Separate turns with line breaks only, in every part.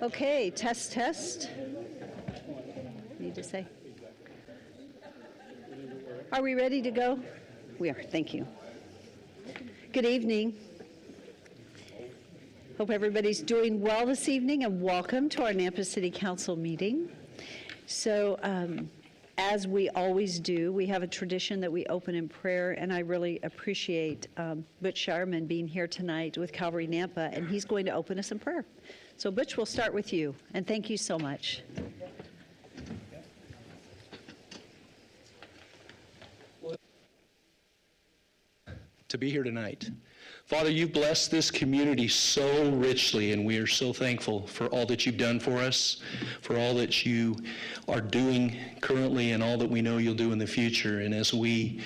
Okay, test, test. Need to say. Are we ready to go? We are, thank you. Good evening. Hope everybody's doing well this evening, and welcome to our Nampa City Council meeting. So, as we always do, we have a tradition that we open in prayer, and I really appreciate Butch Shireman being here tonight with Calvary Nampa, and he's going to open us in prayer. So Butch, we'll start with you, and thank you so much.
To be here tonight. Father, you've blessed this community so richly, and we are so thankful for all that you've done for us, for all that you are doing currently, and all that we know you'll do in the future. And as we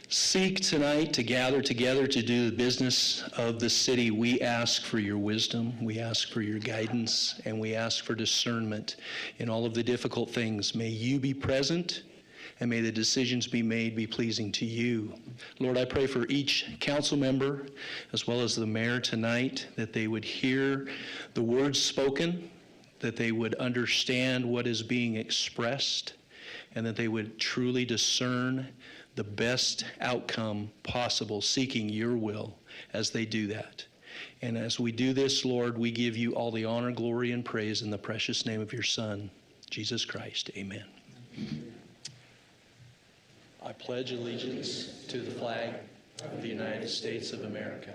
seek tonight to gather together to do the business of the city, we ask for your wisdom, we ask for your guidance, and we ask for discernment in all of the difficult things. May you be present, and may the decisions be made be pleasing to you. Lord, I pray for each council member as well as the mayor tonight, that they would hear the words spoken, that they would understand what is being expressed, and that they would truly discern the best outcome possible, seeking your will as they do that. And as we do this, Lord, we give you all the honor, glory, and praise in the precious name of your Son, Jesus Christ. Amen. I pledge allegiance to the flag of the United States of America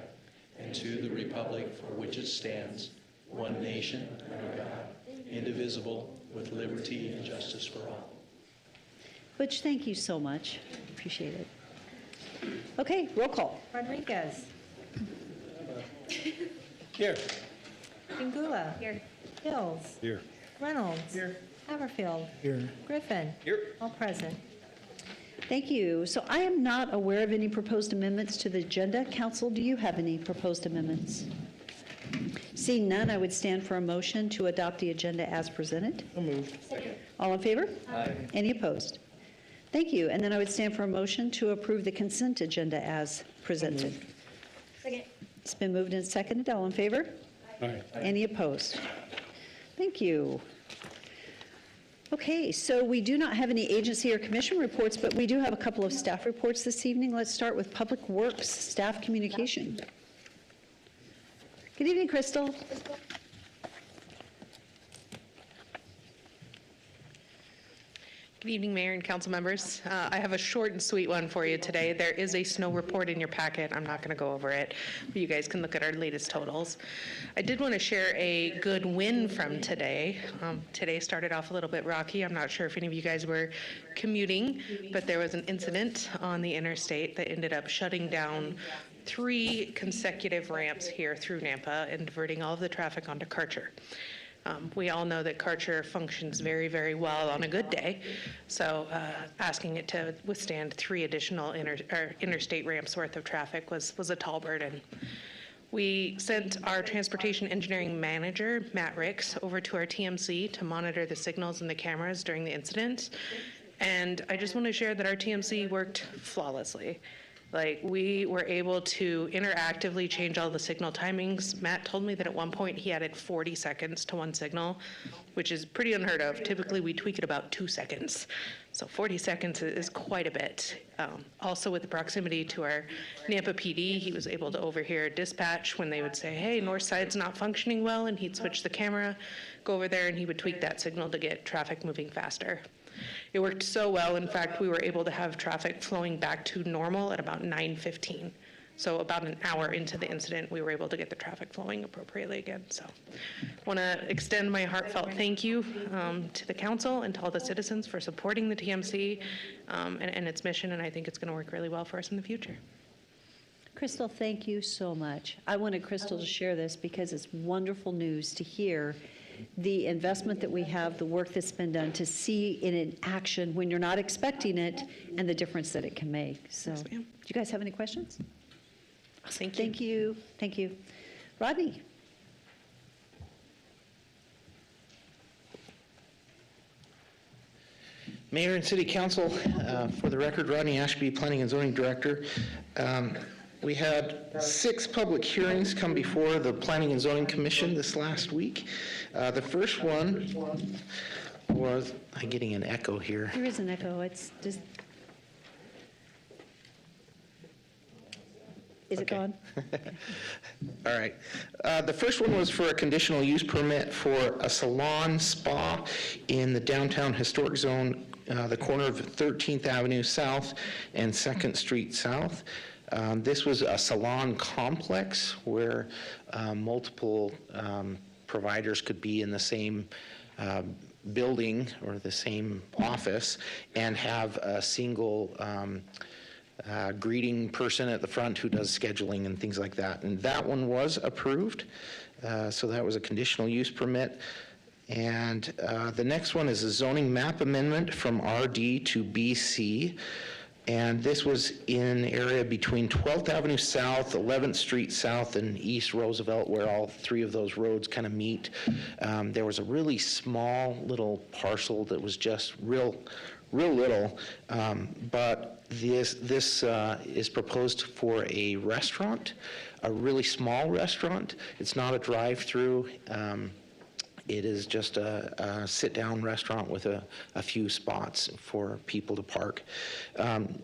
and to the republic for which it stands, one nation, under God, indivisible, with liberty and justice for all.
Butch, thank you so much. Appreciate it. Okay, roll call.
Rodriguez.
Here.
Pingula. Here. Hills.
Here.
Reynolds.
Here.
Haverfield.
Here.
Griffin.
Here.
All present.
Thank you. So I am not aware of any proposed amendments to the agenda. Council, do you have any proposed amendments? Seeing none, I would stand for a motion to adopt the agenda as presented.
So moved.
All in favor?
Aye.
Any opposed? Thank you. And then I would stand for a motion to approve the consent agenda as presented.
Second.
It's been moved and seconded. All in favor?
Aye.
Any opposed? Thank you. Okay, so we do not have any agency or commission reports, but we do have a couple of staff reports this evening. Let's start with Public Works Staff Communication. Good evening, Crystal.
Good evening, Mayor and council members. I have a short and sweet one for you today. There is a snow report in your packet. I'm not going to go over it, but you guys can look at our latest totals. I did want to share a good win from today. Today started off a little bit rocky. I'm not sure if any of you guys were commuting, but there was an incident on the interstate that ended up shutting down 3 consecutive ramps here through Nampa and diverting all of the traffic onto Karcher. We all know that Karcher functions very, very well on a good day, so asking it to withstand 3 additional interstate ramps worth of traffic was a tall burden. We sent our transportation engineering manager, Matt Ricks, over to our TMC to monitor the signals and the cameras during the incident, and I just want to share that our TMC worked flawlessly. Like, we were able to interactively change all the signal timings. Matt told me that at one point he added 40 seconds to one signal, which is pretty unheard of. Typically, we tweak it about 2 seconds. So 40 seconds is quite a bit. Also, with the proximity to our Nampa PD, he was able to overhear dispatch when they would say, hey, north side's not functioning well, and he'd switch the camera, go over there, and he would tweak that signal to get traffic moving faster. It worked so well, in fact, we were able to have traffic flowing back to normal at about 9:15. So about an hour into the incident, we were able to get the traffic flowing appropriately again. So I want to extend my heartfelt thank you to the council and to all the citizens for supporting the TMC and its mission, and I think it's going to work really well for us in the future.
Crystal, thank you so much. I wanted Crystal to share this because it's wonderful news to hear the investment that we have, the work that's been done, to see it in action when you're not expecting it, and the difference that it can make. So,
Yes, ma'am.
do you guys have any questions?
Thank you.
Thank you. Thank you. Rodney?
Mayor and City Council, for the record, Rodney Ashby, Planning and Zoning Director. We had 6 public hearings come before the Planning and Zoning Commission this last week. The first one was, I'm getting an echo here.
There is an echo, it's just... Is it
Okay.
gone?
All right. The first one was for a conditional use permit for a salon spa in the downtown historic zone, the corner of 13th Avenue South and 2nd Street South. This was a salon complex where multiple providers could be in the same building or the same office and have a single greeting person at the front who does scheduling and things like that. And that one was approved. So that was a conditional use permit. And the next one is a zoning map amendment from RD to BC. And this was in area between 12th Avenue South, 11th Street South, and East Roosevelt, where all 3 of those roads kind of meet. There was a really small little parcel that was just real little, but this is proposed for a restaurant, a really small restaurant. It's not a drive-through. It is just a sit-down restaurant with a few spots for people to park.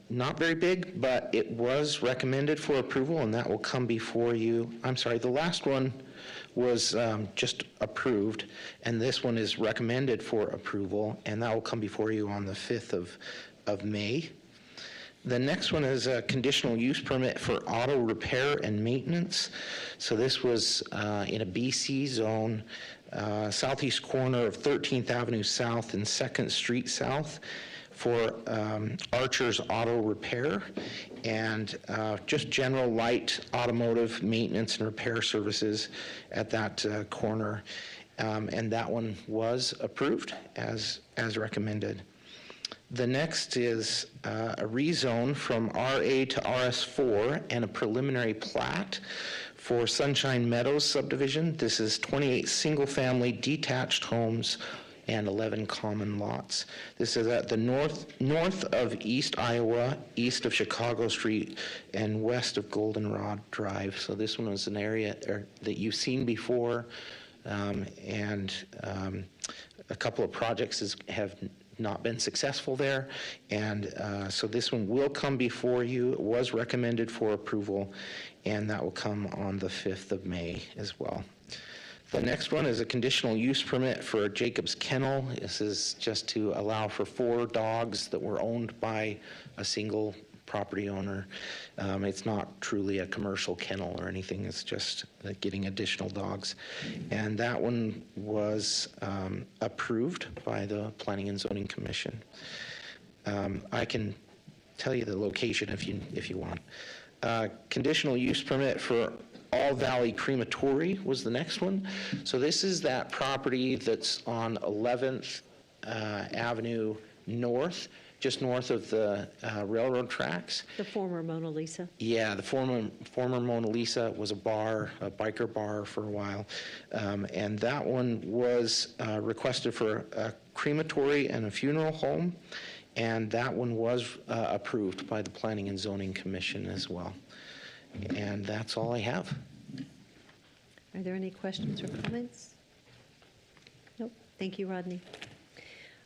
Not very big, but it was recommended for approval, and that will come before you. I'm sorry, the last one was just approved, and this one is recommended for approval, and that will come before you on the 5th of May. The next one is a conditional use permit for auto repair and maintenance. So this was in a BC zone, southeast corner of 13th Avenue South and 2nd Street South for Archer's Auto Repair and just general light automotive maintenance and repair services at that corner. And that one was approved as recommended. The next is a rezone from RA to RS4 and a preliminary plat for Sunshine Meadows subdivision. This is 28 single-family detached homes and 11 common lots. This is at the north of East Iowa, east of Chicago Street, and west of Goldenrod Drive. So this one was an area that you've seen before, and a couple of projects have not been successful there, and so this one will come before you. It was recommended for approval, and that will come on the 5th of May as well. The next one is a conditional use permit for Jacob's Kennel. This is just to allow for 4 dogs that were owned by a single property owner. It's not truly a commercial kennel or anything, it's just getting additional dogs. And that one was approved by the Planning and Zoning Commission. I can tell you the location if you want. Conditional use permit for All Valley Crematory was the next one. So this is that property that's on 11th Avenue North, just north of the railroad tracks.
The former Mona Lisa.
Yeah, the former Mona Lisa was a bar, a biker bar for a while. And that one was requested for a crematory and a funeral home. And that one was approved by the Planning and Zoning Commission as well. And that's all I have.
Are there any questions or comments? Nope. Thank you, Rodney.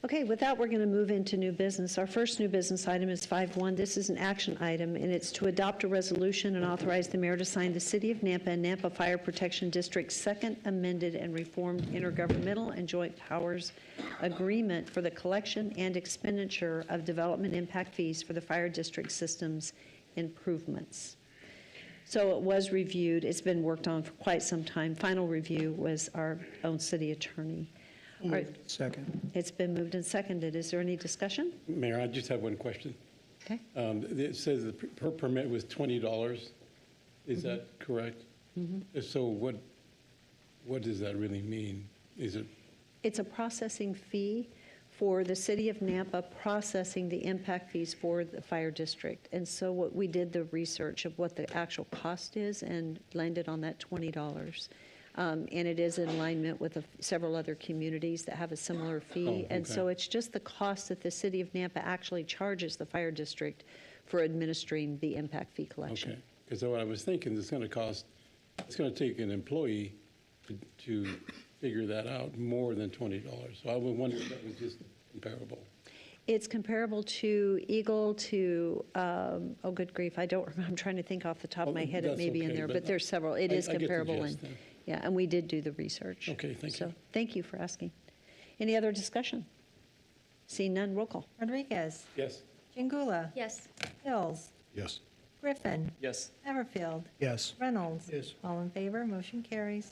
Okay, with that, we're going to move into new business. Our first new business item is 5.1. This is an action item, and it's to adopt a resolution and authorize the mayor to sign the City of Nampa and Nampa Fire Protection District's second amended and reformed intergovernmental and joint powers agreement for the collection and expenditure of development impact fees for the fire district systems improvements. So it was reviewed. It's been worked on for quite some time. Final review was our own city attorney. All right.
Second.
It's been moved and seconded. Is there any discussion?
Mayor, I just have one question.
Okay.
It says the per permit was $20. Is that correct? If so, what does that really mean? Is it?
It's a processing fee for the city of Nampa processing the impact fees for the fire district. And so what we did the research of what the actual cost is and landed on that $20. And it is in alignment with several other communities that have a similar fee.
Oh, okay.
And so it's just the cost that the city of Nampa actually charges the fire district for administering the impact fee collection.
Okay, Because what I was thinking, it's going to take an employee to figure that out, more than $20. So I would wonder if that was just comparable.
It's comparable to Eagle, to, oh, good grief, I don't remember, I'm trying to think off the top of my head, it
That's
may be in
okay,
there,
but
but there's several. It
I
is
get the
comparable.
gist
And
then.
yeah, and we did do the research.
Okay, thank
So,
you.
thank you for asking. Any other discussion? Seeing none, roll call.
Rodriguez.
Yes.
Jingula.
Yes.
Hills.
Yes.
Griffin.
Yes.
Haverfield.
Yes.
Reynolds.
Yes.
All in favor, motion carries.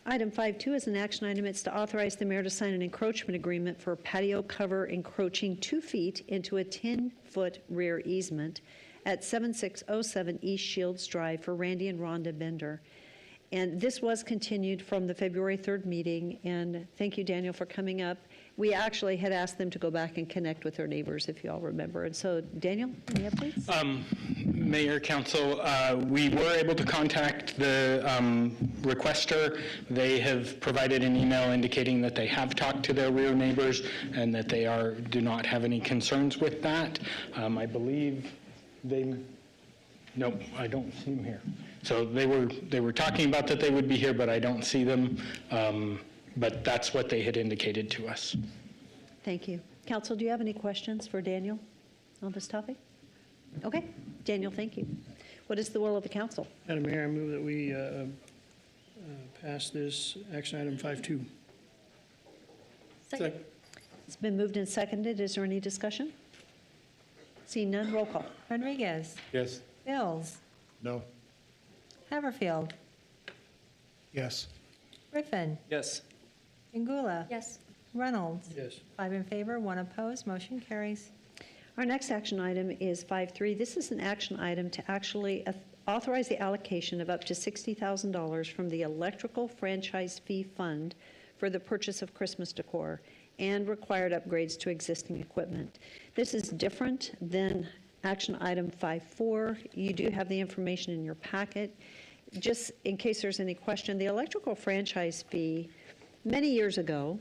Item 5.2 is an action item. It's to authorize the mayor to sign an encroachment agreement for patio cover encroaching 2 feet into a 10-foot rear easement at 7607 East Shields Drive for Randy and Rhonda Bender. And this was continued from the February 3rd meeting, and thank you, Daniel, for coming up. We actually had asked them to go back and connect with their neighbors, if you all remember. And so, Daniel, any updates?
Mayor, Council, we were able to contact the requester. They have provided an email indicating that they have talked to their rear neighbors and that they do not have any concerns with that. I believe nope, I don't see them here. So they were talking about that they would be here, but I don't see them. But that's what they had indicated to us.
Thank you. Council, do you have any questions for Daniel on this topic? Okay, Daniel, thank you. What is the will of the council?
Madam Mayor, I move that we pass this action item 5.2.
Second.
It's been moved and seconded. Is there any discussion? Seeing none, roll call.
Rodriguez.
Yes.
Hills.
No.
Haverfield.
Yes.
Griffin.
Yes.
Jingula.
Yes.
Reynolds.
Yes.
5 in favor, 1 opposed, motion carries.
Our next action item is 5.3. This is an action item to actually authorize the allocation of up to $60,000 from the Electrical Franchise Fee Fund for the purchase of Christmas decor and required upgrades to existing equipment. This is different than action item 5.4. You do have the information in your packet. Just in case there's any question, the electrical franchise fee, many years ago,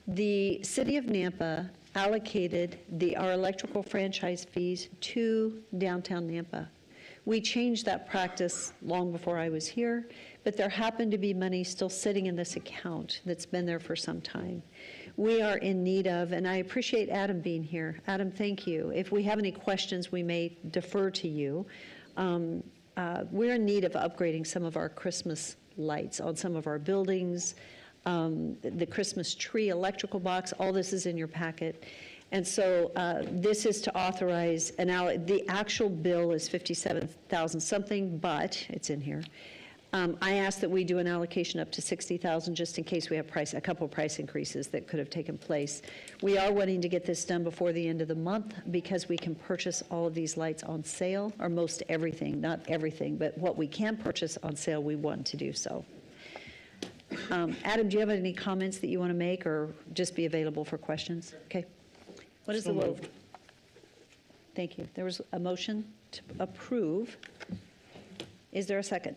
the city of Nampa allocated our electrical franchise fees to downtown Nampa. We changed that practice long before I was here, but there happened to be money still sitting in this account that's been there for some time. We are in need of, and I appreciate Adam being here. Adam, thank you. If we have any questions, we may defer to you. We're in need of upgrading some of our Christmas lights on some of our buildings, the Christmas tree, electrical box, all this is in your packet. And so this is to authorize, the actual bill is $57,000 something, but it's in here. I asked that we do an allocation up to $60,000 just in case we have a couple of price increases that could have taken place. We are wanting to get this done before the end of the month because we can purchase all of these lights on sale, or most everything, not everything, but what we can purchase on sale, we want to do so. Adam, do you have any comments that you want to make or just be available for questions? Okay. What is the will? Thank you. There was a motion to approve. Is there a second?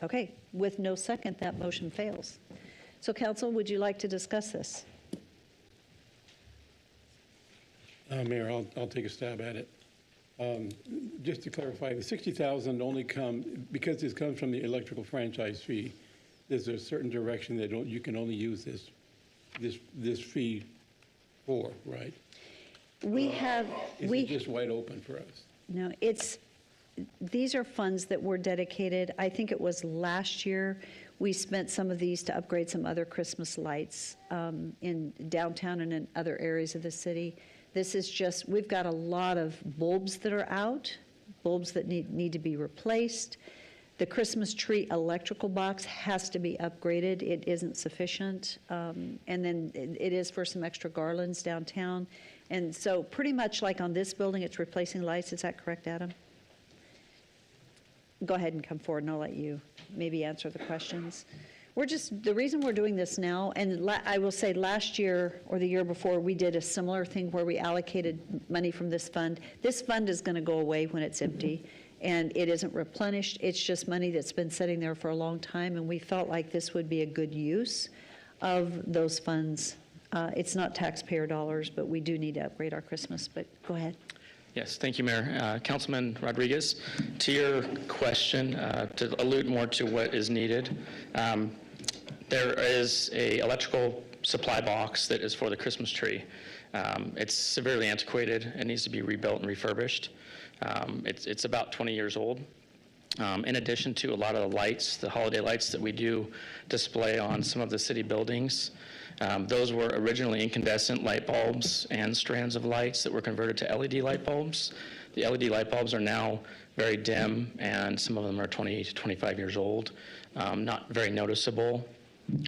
Okay. With no second, that motion fails. So, council, would you like to discuss this?
Mayor, I'll take a stab at it. Just to clarify, the $60,000 only because this comes from the electrical franchise fee, there's a certain direction that you can only use this fee for, right?
We have,
Is it just wide open for us?
no, these are funds that were dedicated, I think it was last year, we spent some of these to upgrade some other Christmas lights in downtown and in other areas of the city. This is just, we've got a lot of bulbs that are out, bulbs that need to be replaced. The Christmas tree electrical box has to be upgraded. It isn't sufficient. And then it is for some extra garlands downtown. And so pretty much like on this building, it's replacing lights. Is that correct, Adam? Go ahead and come forward and I'll let you maybe answer the questions. The reason we're doing this now, and I will say last year or the year before, we did a similar thing where we allocated money from this fund. This fund is going to go away when it's empty, and it isn't replenished. It's just money that's been sitting there for a long time, and we felt like this would be a good use of those funds. It's not taxpayer dollars, but we do need to upgrade our Christmas, but go ahead.
Yes, thank you, Mayor. Councilman Rodriguez, to your question, to allude more to what is needed, there is a electrical supply box that is for the Christmas tree. It's severely antiquated and needs to be rebuilt and refurbished. It's about 20 years old. In addition to a lot of the lights, the holiday lights that we do display on some of the city buildings, those were originally incandescent light bulbs and strands of lights that were converted to LED light bulbs. The LED light bulbs are now very dim, and some of them are 20 to 25 years old. Not very noticeable,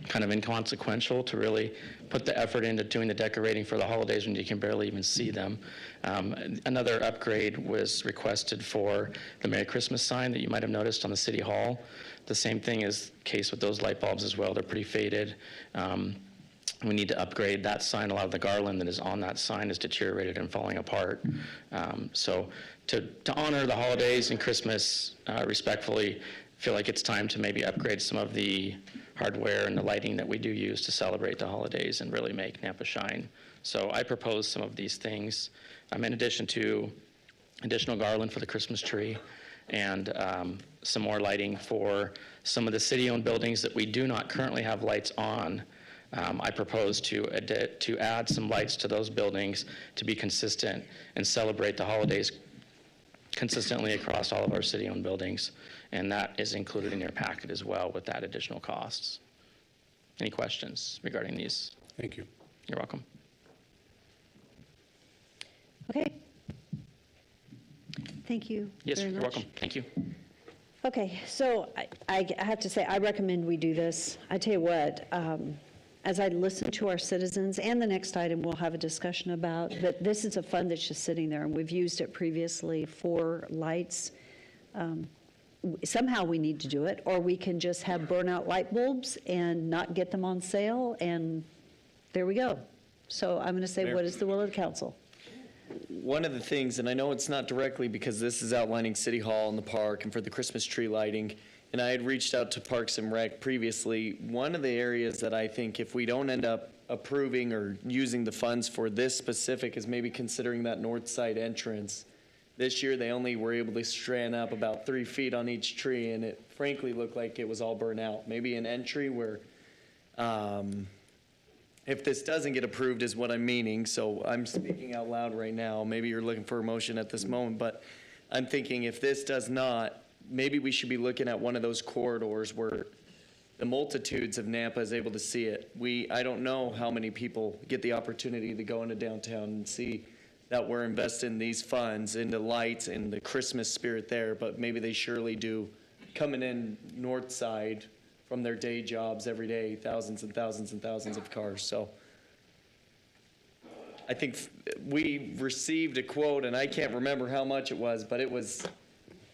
kind of inconsequential to really put the effort into doing the decorating for the holidays when you can barely even see them. Another upgrade was requested for the Merry Christmas sign that you might have noticed on the City Hall. The same thing is the case with those light bulbs as well. They're pretty faded. We need to upgrade that sign. A lot of the garland that is on that sign is deteriorated and falling apart. So to honor the holidays and Christmas respectfully, I feel like it's time to maybe upgrade some of the hardware and the lighting that we do use to celebrate the holidays and really make Nampa shine. So I propose some of these things, in addition to additional garland for the Christmas tree and some more lighting for some of the city-owned buildings that we do not currently have lights on. I propose to add some lights to those buildings to be consistent and celebrate the holidays consistently across all of our city-owned buildings. And that is included in your packet as well with that additional costs. Any questions regarding these?
Thank you.
You're welcome.
Okay. Thank you
Yes,
very
you're
much.
welcome. Thank you.
Okay, so I have to say, I recommend we do this. I tell you what, as I listen to our citizens, and the next item we'll have a discussion about, that this is a fund that's just sitting there, and we've used it previously for lights. Somehow we need to do it, or we can just have burnout light bulbs and not get them on sale, and there we go. So I'm going to say,
Mayor.
what is the will of the council?
One of the things, and I know it's not directly because this is outlining City Hall and the park and for the Christmas tree lighting, and I had reached out to Parks and Rec previously. One of the areas that I think if we don't end up approving or using the funds for this specific is maybe considering that north side entrance. This year, they only were able to strand up about 3 feet on each tree, and it frankly looked like it was all burnt out. Maybe an entry where, if this doesn't get approved is what I'm meaning, so I'm speaking out loud right now. Maybe you're looking for a motion at this moment, but I'm thinking if this does not, maybe we should be looking at one of those corridors where the multitudes of Nampa is able to see it. I don't know how many people get the opportunity to go into downtown and see that we're investing these funds into lights and the Christmas spirit there, but maybe they surely do coming in north side from their day jobs every day, thousands and thousands and thousands of cars. So I think we received a quote, and I can't remember how much it was, but it was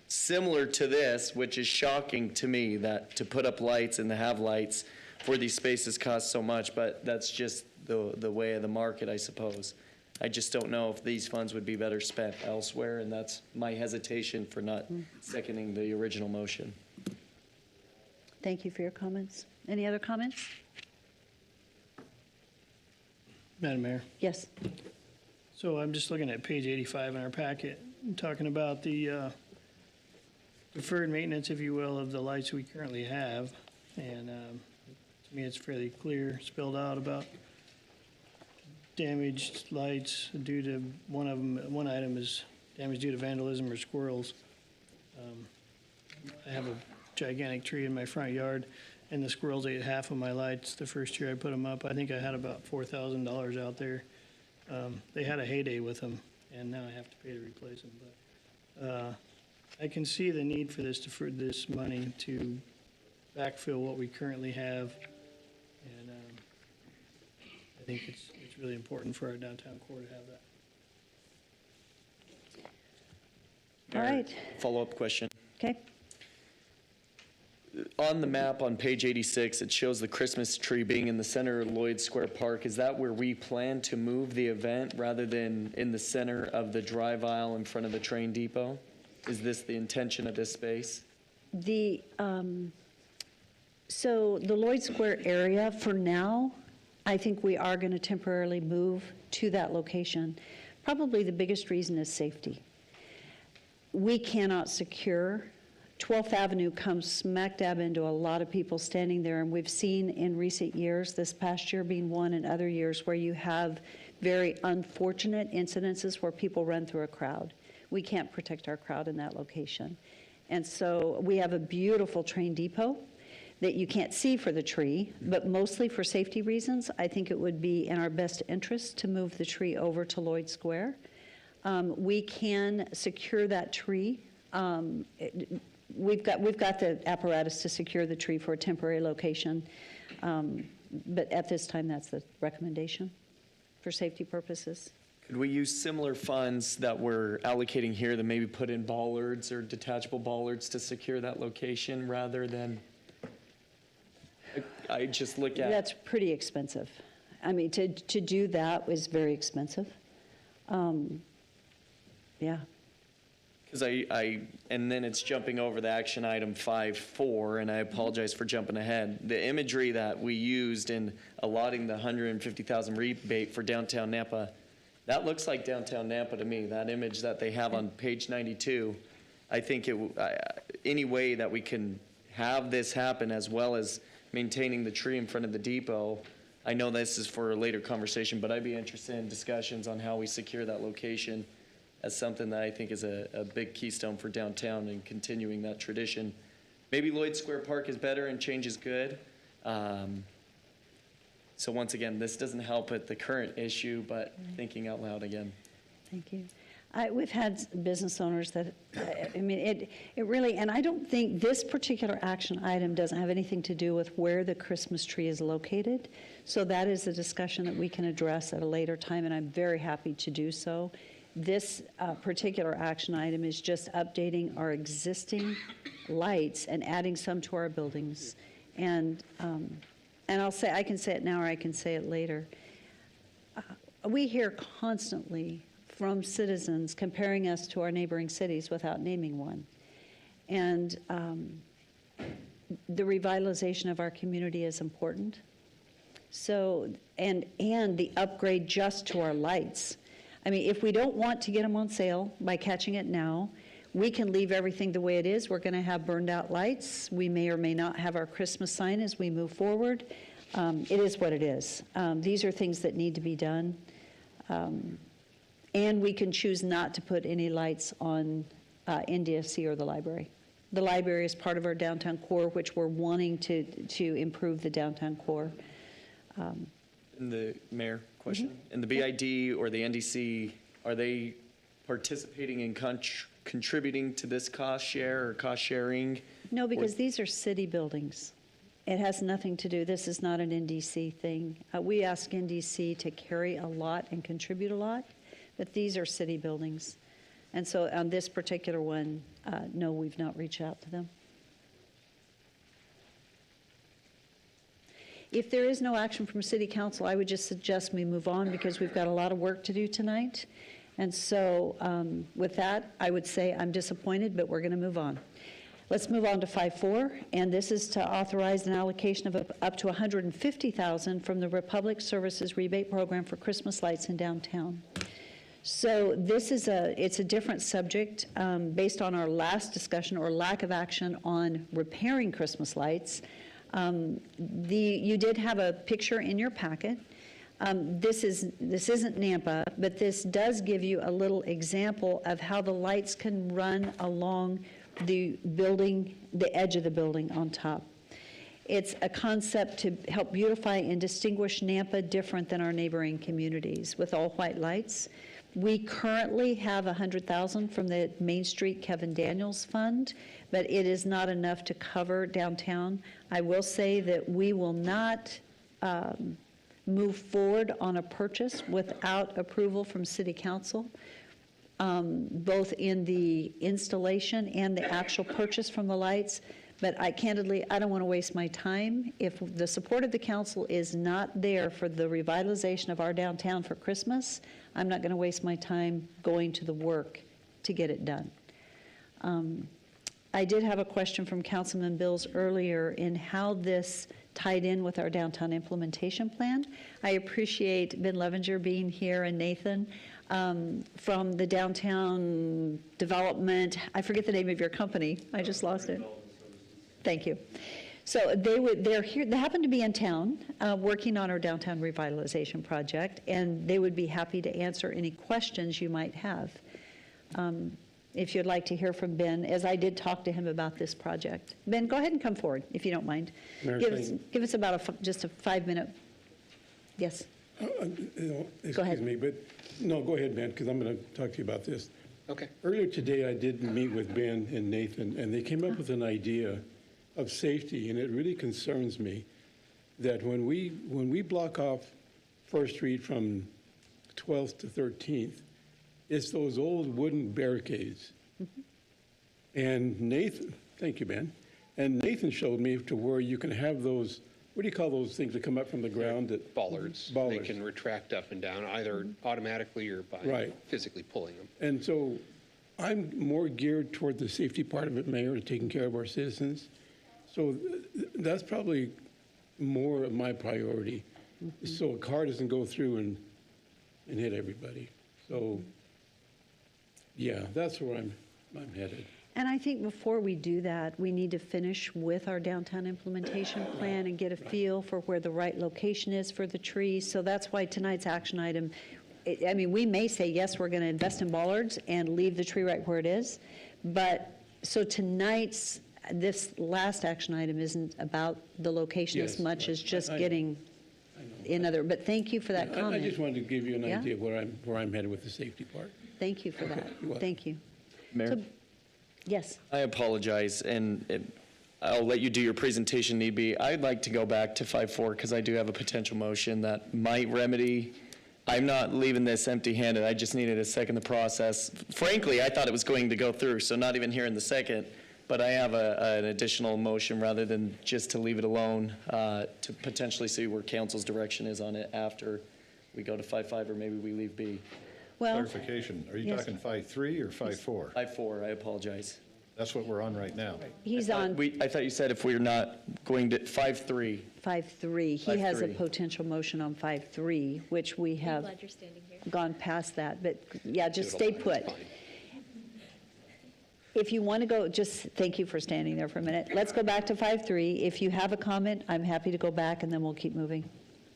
similar to this, which is shocking to me that to put up lights and to have lights for these spaces costs so much, but that's just the way of the market, I suppose. I just don't know if these funds would be better spent elsewhere, and that's my hesitation for not seconding the original motion.
Thank you for your comments. Any other comments?
Madam Mayor,
Yes.
so I'm just looking at page 85 in our packet, talking about the deferred maintenance, if you will, of the lights we currently have. And to me, it's fairly clear, spelled out about damaged lights due to one item is damage due to vandalism or squirrels. I have a gigantic tree in my front yard, and the squirrels ate half of my lights the first year I put them up. I think I had about $4,000 out there. They had a heyday with them, and now I have to pay to replace them. But I can see the need for this money to backfill what we currently have, and I think it's really important for our downtown core to have that.
All right.
Follow-up question.
Okay.
On the map on page 86, it shows the Christmas tree being in the center of Lloyd Square Park. Is that where we plan to move the event rather than in the center of the drive aisle in front of the train depot? Is this the intention of this space?
So the Lloyd Square area, for now, I think we are going to temporarily move to that location. Probably the biggest reason is safety. We cannot secure. 12th Avenue comes smack dab into a lot of people standing there, and we've seen in recent years, this past year being one and other years, where you have very unfortunate incidences where people run through a crowd. We can't protect our crowd in that location. And so we have a beautiful train depot that you can't see for the tree, but mostly for safety reasons, I think it would be in our best interest to move the tree over to Lloyd Square. We can secure that tree. We've got the apparatus to secure the tree for a temporary location, but at this time, that's the recommendation for safety purposes.
Could we use similar funds that we're allocating here to maybe put in bollards or detachable bollards to secure that location rather than, I just look at.
That's pretty expensive. I mean, to do that was very expensive. Yeah.
Because and then it's jumping over the action item 5.4, and I apologize for jumping ahead. The imagery that we used in allotting the $150,000 rebate for downtown Nampa, that looks like downtown Nampa to me. That image that they have on page 92, I think any way that we can have this happen as well as maintaining the tree in front of the depot. I know this is for a later conversation, but I'd be interested in discussions on how we secure that location as something that I think is a big keystone for downtown and continuing that tradition. Maybe Lloyd Square Park is better and change is good. So once again, this doesn't help with the current issue, but thinking out loud again.
Thank you. We've had business owners that, I mean, it really, and I don't think this particular action item doesn't have anything to do with where the Christmas tree is located. So that is a discussion that we can address at a later time, and I'm very happy to do so. This particular action item is just updating our existing lights and adding some to our buildings. And I'll say, I can say it now or I can say it later. We hear constantly from citizens comparing us to our neighboring cities without naming one. And the revitalization of our community is important. So, and the upgrade just to our lights. I mean, if we don't want to get them on sale by catching it now, we can leave everything the way it is. We're going to have burned out lights. We may or may not have our Christmas sign as we move forward. It is what it is. These are things that need to be done. And we can choose not to put any lights on NDFC or the library. The library is part of our downtown core, which we're wanting to improve the downtown core.
And the mayor question, and the BID or the NDC, are they participating in contributing to this cost share or cost sharing?
No, because these are city buildings. It has nothing to do, this is not an NDC thing. We ask NDC to carry a lot and contribute a lot, but these are city buildings. And so on this particular one, no, we've not reached out to them. If there is no action from City Council, I would just suggest we move on because we've got a lot of work to do tonight. And so with that, I would say I'm disappointed, but we're going to move on. Let's move on to 5.4, and this is to authorize an allocation of up to $150,000 from the Republic Services Rebate Program for Christmas lights in downtown. So this is it's a different subject based on our last discussion or lack of action on repairing Christmas lights. You did have a picture in your packet. This isn't Nampa, but this does give you a little example of how the lights can run along the building, the edge of the building on top. It's a concept to help beautify and distinguish Nampa different than our neighboring communities with all white lights. We currently have $100,000 from the Main Street Kevin Daniels Fund, but it is not enough to cover downtown. I will say that we will not move forward on a purchase without approval from City Council, both in the installation and the actual purchase from the lights. But candidly, I don't want to waste my time. If the support of the council is not there for the revitalization of our downtown for Christmas, I'm not going to waste my time going to the work to get it done. I did have a question from Councilman Bills earlier in how this tied in with our downtown implementation plan. I appreciate Ben Levenger being here and Nathan from the downtown development, I forget the name of your company, I just lost it. Thank you. So they're here, they happen to be in town, working on our downtown revitalization project, and they would be happy to answer any questions you might have. If you'd like to hear from Ben, as I did talk to him about this project. Ben, go ahead and come forward, if you don't mind.
Mayor,
Give us about just a 5-minute, yes.
Excuse me, but, no, go ahead, Ben, because I'm going to talk to you about this.
Okay.
Earlier today, I did meet with Ben and Nathan, and they came up with an idea of safety, and it really concerns me that when we block off First Street from 12th to 13th, it's those old wooden barricades. And Nathan, thank you, Ben, and Nathan showed me to where you can have those, what do you call those things that come up from the ground? That
Bollards. They
Bollards.
can retract up and down, either automatically or by
Right.
physically pulling them.
And so I'm more geared toward the safety part of it, Mayor, taking care of our citizens. So that's probably more of my priority, so a car doesn't go through and hit everybody. So, yeah, that's where I'm headed.
And I think before we do that, we need to finish with our downtown implementation plan and get a feel for where the right location is for the trees. So that's why tonight's action item, I mean, we may say, yes, we're going to invest in bollards and leave the tree right where it is. But, so this last action item isn't about the location as
Yes,
much as just
I know.
getting another, but thank you for that
I
comment.
just wanted to give you an
Yeah.
idea where I'm headed with the safety part.
Thank you for that.
You're welcome.
Thank you.
Mayor?
So- Yes.
I apologize, and I'll let you do your presentation need be. I'd like to go back to 5.4 because I do have a potential motion that might remedy. I'm not leaving this empty-handed. I just needed a second to process. Frankly, I thought it was going to go through, so not even here in the second, but I have an additional motion rather than just to leave it alone, to potentially see where council's direction is on it after we go to 5.5, or maybe we leave B.
Well,
Clarification, are you
Yes.
talking 5.3 or 5.4?
5.4, I apologize.
That's what we're on right now.
he's on
I thought you said if we're not going to 5.3.
5.3. He has a
5.3.
potential motion on 5.3, which we have
Glad you're standing here.
gone past that. But yeah, just
It'll
stay
line,
put.
it's fine.
If you want to go, just thank you for standing there for a minute. Let's go back to 5.3. If you have a comment, I'm happy to go back, and then we'll keep moving.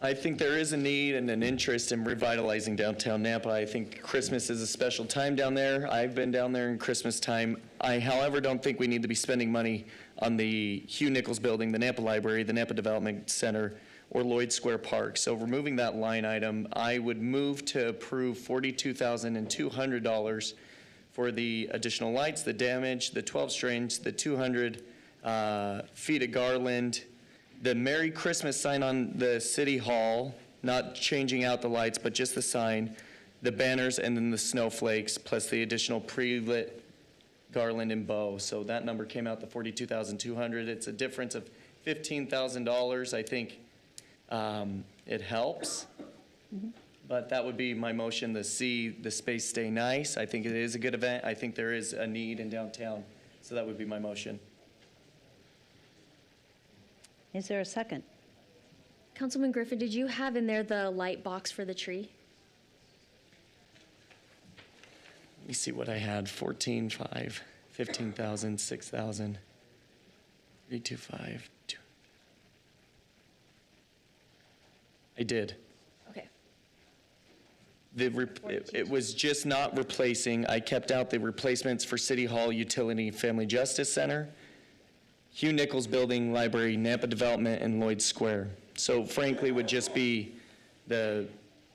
I think there is a need and an interest in revitalizing downtown Napa. I think Christmas is a special time down there. I've been down there in Christmas time. I, however, don't think we need to be spending money on the Hugh Nichols Building, the Napa Library, the Napa Development Center, or Lloyd Square Park. So removing that line item, I would move to approve $42,200 for the additional lights, the damage, the 12 strings, the 200 feet of garland, the Merry Christmas sign on the City Hall, not changing out the lights, but just the sign, the banners, and then the snowflakes, plus the additional pre-lit garland and bow. So that number came out to $42,200. It's a difference of $15,000. I think it helps. But that would be my motion, to see the space stay nice. I think it is a good event. I think there is a need in downtown. So that would be my motion.
Is there a second?
Councilman Griffin, did you have in there the light box for the tree?
Let me see what I had. 14.5, 15,000, 6,000, 325. I did.
Okay.
It was just not replacing. I kept out the replacements for City Hall, Utility, Family Justice Center, Hugh Nichols Building, Library, Napa Development, and Lloyd Square. So frankly, would just be the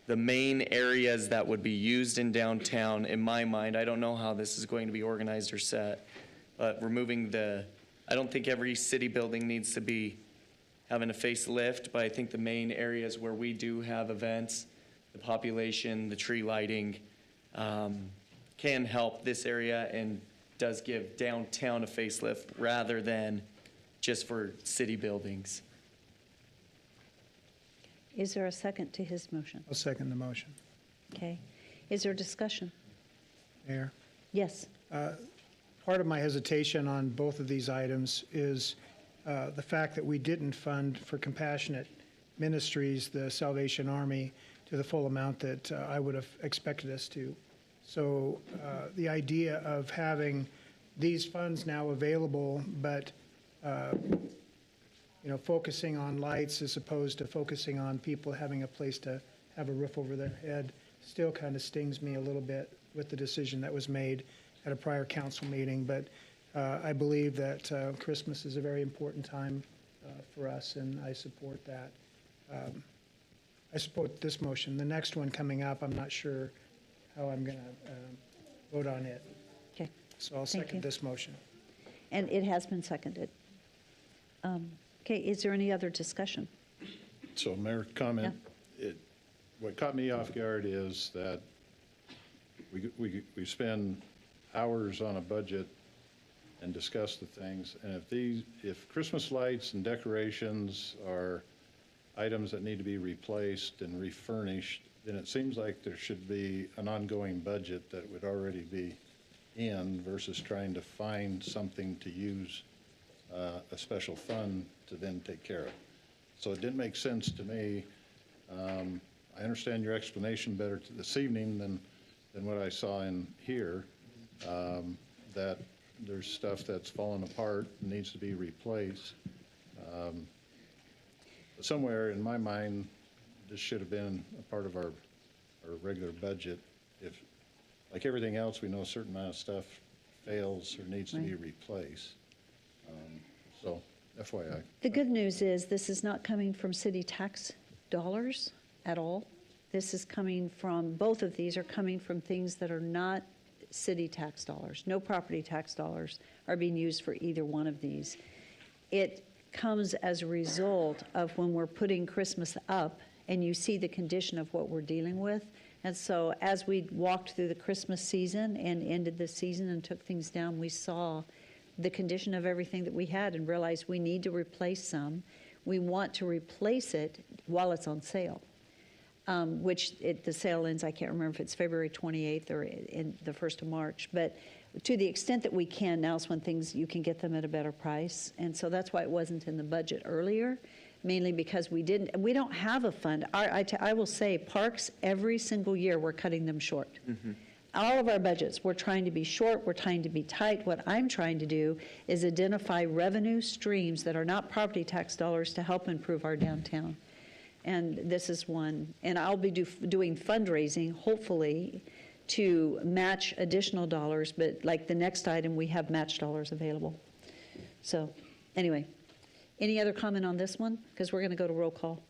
main areas that would be used in downtown, in my mind. I don't know how this is going to be organized or set, but removing I don't think every city building needs to be having a facelift, but I think the main areas where we do have events, the population, the tree lighting, can help this area and does give downtown a facelift rather than just for city buildings.
Is there a second to his motion?
I'll second the motion.
Okay. Is there discussion?
Mayor,
Yes.
part of my hesitation on both of these items is the fact that we didn't fund for Compassionate Ministries, the Salvation Army, to the full amount that I would have expected us to. So the idea of having these funds now available, but focusing on lights as opposed to focusing on people having a place to have a roof over their head still kind of stings me a little bit with the decision that was made at a prior council meeting. But I believe that Christmas is a very important time for us, and I support that. I support this motion. The next one coming up, I'm not sure how I'm going to vote on it.
Okay.
So I'll
Thank you.
second this motion.
And it has been seconded. Okay, is there any other discussion?
So Mayor, comment, what caught me off guard is that we spend hours on a budget and discuss the things, and if Christmas lights and decorations are items that need to be replaced and refurnished, then it seems like there should be an ongoing budget that would already be in versus trying to find something to use a special fund to then take care of. So it didn't make sense to me. I understand your explanation better this evening than what I saw in here, that there's stuff that's fallen apart and needs to be replaced. Somewhere in my mind, this should have been a part of our regular budget. If, like everything else, we know a certain amount of stuff fails or needs to be replaced. So, FYI.
The good news is this is not coming from city tax dollars at all. This is coming from, both of these are coming from things that are not city tax dollars. No property tax dollars are being used for either one of these. It comes as a result of when we're putting Christmas up and you see the condition of what we're dealing with. And so as we walked through the Christmas season and ended the season and took things down, we saw the condition of everything that we had and realized we need to replace some. We want to replace it while it's on sale, the sale ends, I can't remember if it's February 28th or in the 1st of March. But to the extent that we can, now is when you can get them at a better price. And so that's why it wasn't in the budget earlier, mainly because we don't have a fund. I will say, parks, every single year, we're cutting them short. Mm-hmm. All of our budgets, we're trying to be short, we're trying to be tight. What I'm trying to do is identify revenue streams that are not property tax dollars to help improve our downtown. And this is one. And I'll be doing fundraising, hopefully, to match additional dollars, but like the next item, we have match dollars available. So anyway, any other comment on this one? Because we're going to go to roll call.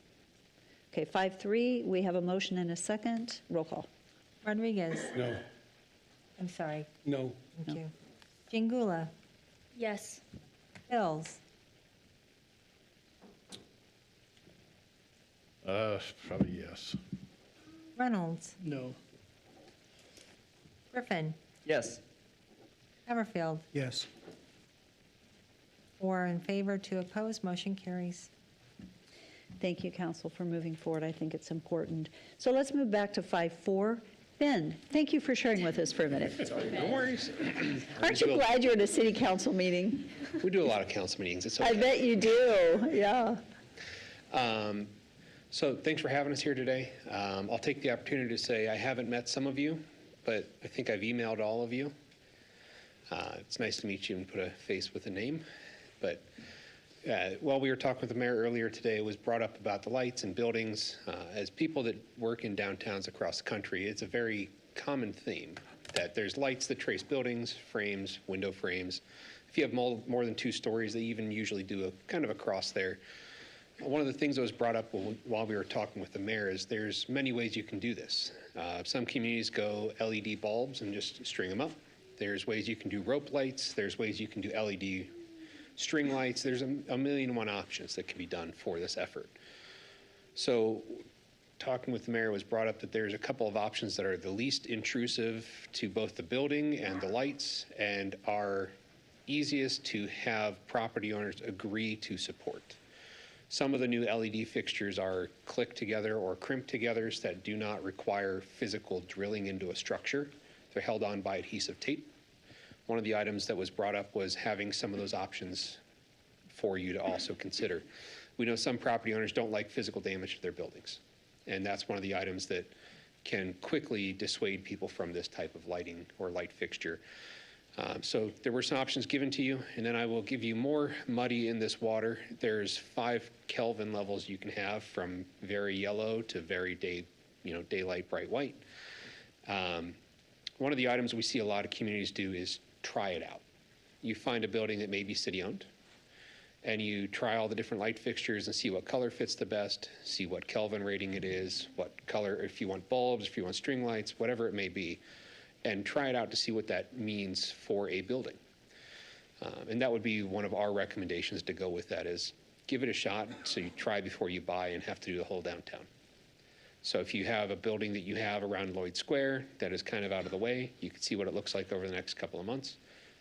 Okay, 5-3, we have a motion and a second. Roll call.
Rodriguez.
No.
I'm sorry.
No.
Thank you. Jingula.
Yes.
Hills.
Probably yes.
Reynolds.
No.
Griffin.
Yes.
Everfield.
Yes.
4 in favor, 2 opposed, motion carries.
Thank you, Council, for moving forward. I think it's important. So let's move back to 5-4. Ben, thank you for sharing with us for a minute.
No worries.
Aren't you glad you're at a city council meeting?
We do a lot of council meetings. It's
I
okay.
bet you do, yeah.
So thanks for having us here today. I'll take the opportunity to say I haven't met some of you, but I think I've emailed all of you. It's nice to meet you and put a face with a name. But while we were talking with the mayor earlier today, it was brought up about the lights and buildings. As people that work in downtowns across the country, it's a very common theme that there's lights that trace buildings, frames, window frames. If you have more than 2 stories, they even usually do a kind of a cross there. One of the things that was brought up while we were talking with the mayor is there's many ways you can do this. Some communities go LED bulbs and just string them up. There's ways you can do rope lights. There's ways you can do LED string lights. There's a 1,000,001 options that can be done for this effort. So talking with the mayor was brought up that there's a couple of options that are the least intrusive to both the building and the lights and are easiest to have property owners agree to support. Some of the new LED fixtures are click together or crimp togethers that do not require physical drilling into a structure. They're held on by adhesive tape. One of the items that was brought up was having some of those options for you to also consider. We know some property owners don't like physical damage to their buildings, and that's one of the items that can quickly dissuade people from this type of lighting or light fixture. So there were some options given to you, and then I will give you more muddy in this water. There's 5 Kelvin levels you can have, from very yellow to very daylight bright white. One of the items we see a lot of communities do is try it out. You find a building that may be city-owned, and you try all the different light fixtures and see what color fits the best, see what Kelvin rating it is, what color, if you want bulbs, if you want string lights, whatever it may be, and try it out to see what that means for a building. And that would be one of our recommendations to go with that, is give it a shot, so you try before you buy and have to do the whole downtown. So if you have a building that you have around Lloyd Square that is kind of out of the way, you could see what it looks like over the next couple of months,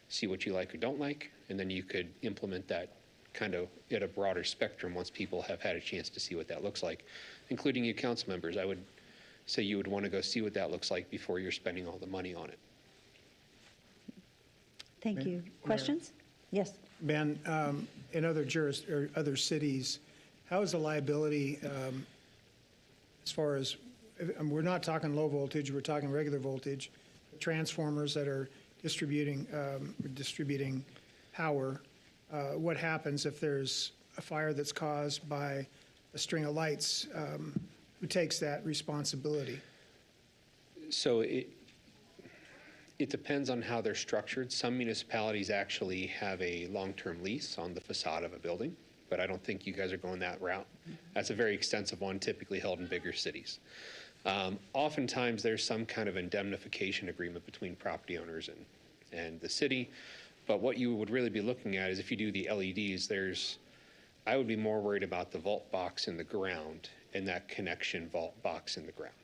see what you like or don't like, and then you could implement that kind of at a broader spectrum once people have had a chance to see what that looks like, including you council members. I would say you would want to go see what that looks like before you're spending all the money on it.
Thank you. Questions? Yes.
Ben, in other cities, how is the liability as far as, we're not talking low voltage, we're talking regular voltage, transformers that are distributing power? What happens if there's a fire that's caused by a string of lights? Who takes that responsibility?
So it depends on how they're structured. Some municipalities actually have a long-term lease on the facade of a building, but I don't think you guys are going that route. That's a very extensive one, typically held in bigger cities. Oftentimes, there's some kind of indemnification agreement between property owners and the city. But what you would really be looking at is, if you do the LEDs, I would be more worried about the vault box in the ground and that connection vault box in the ground.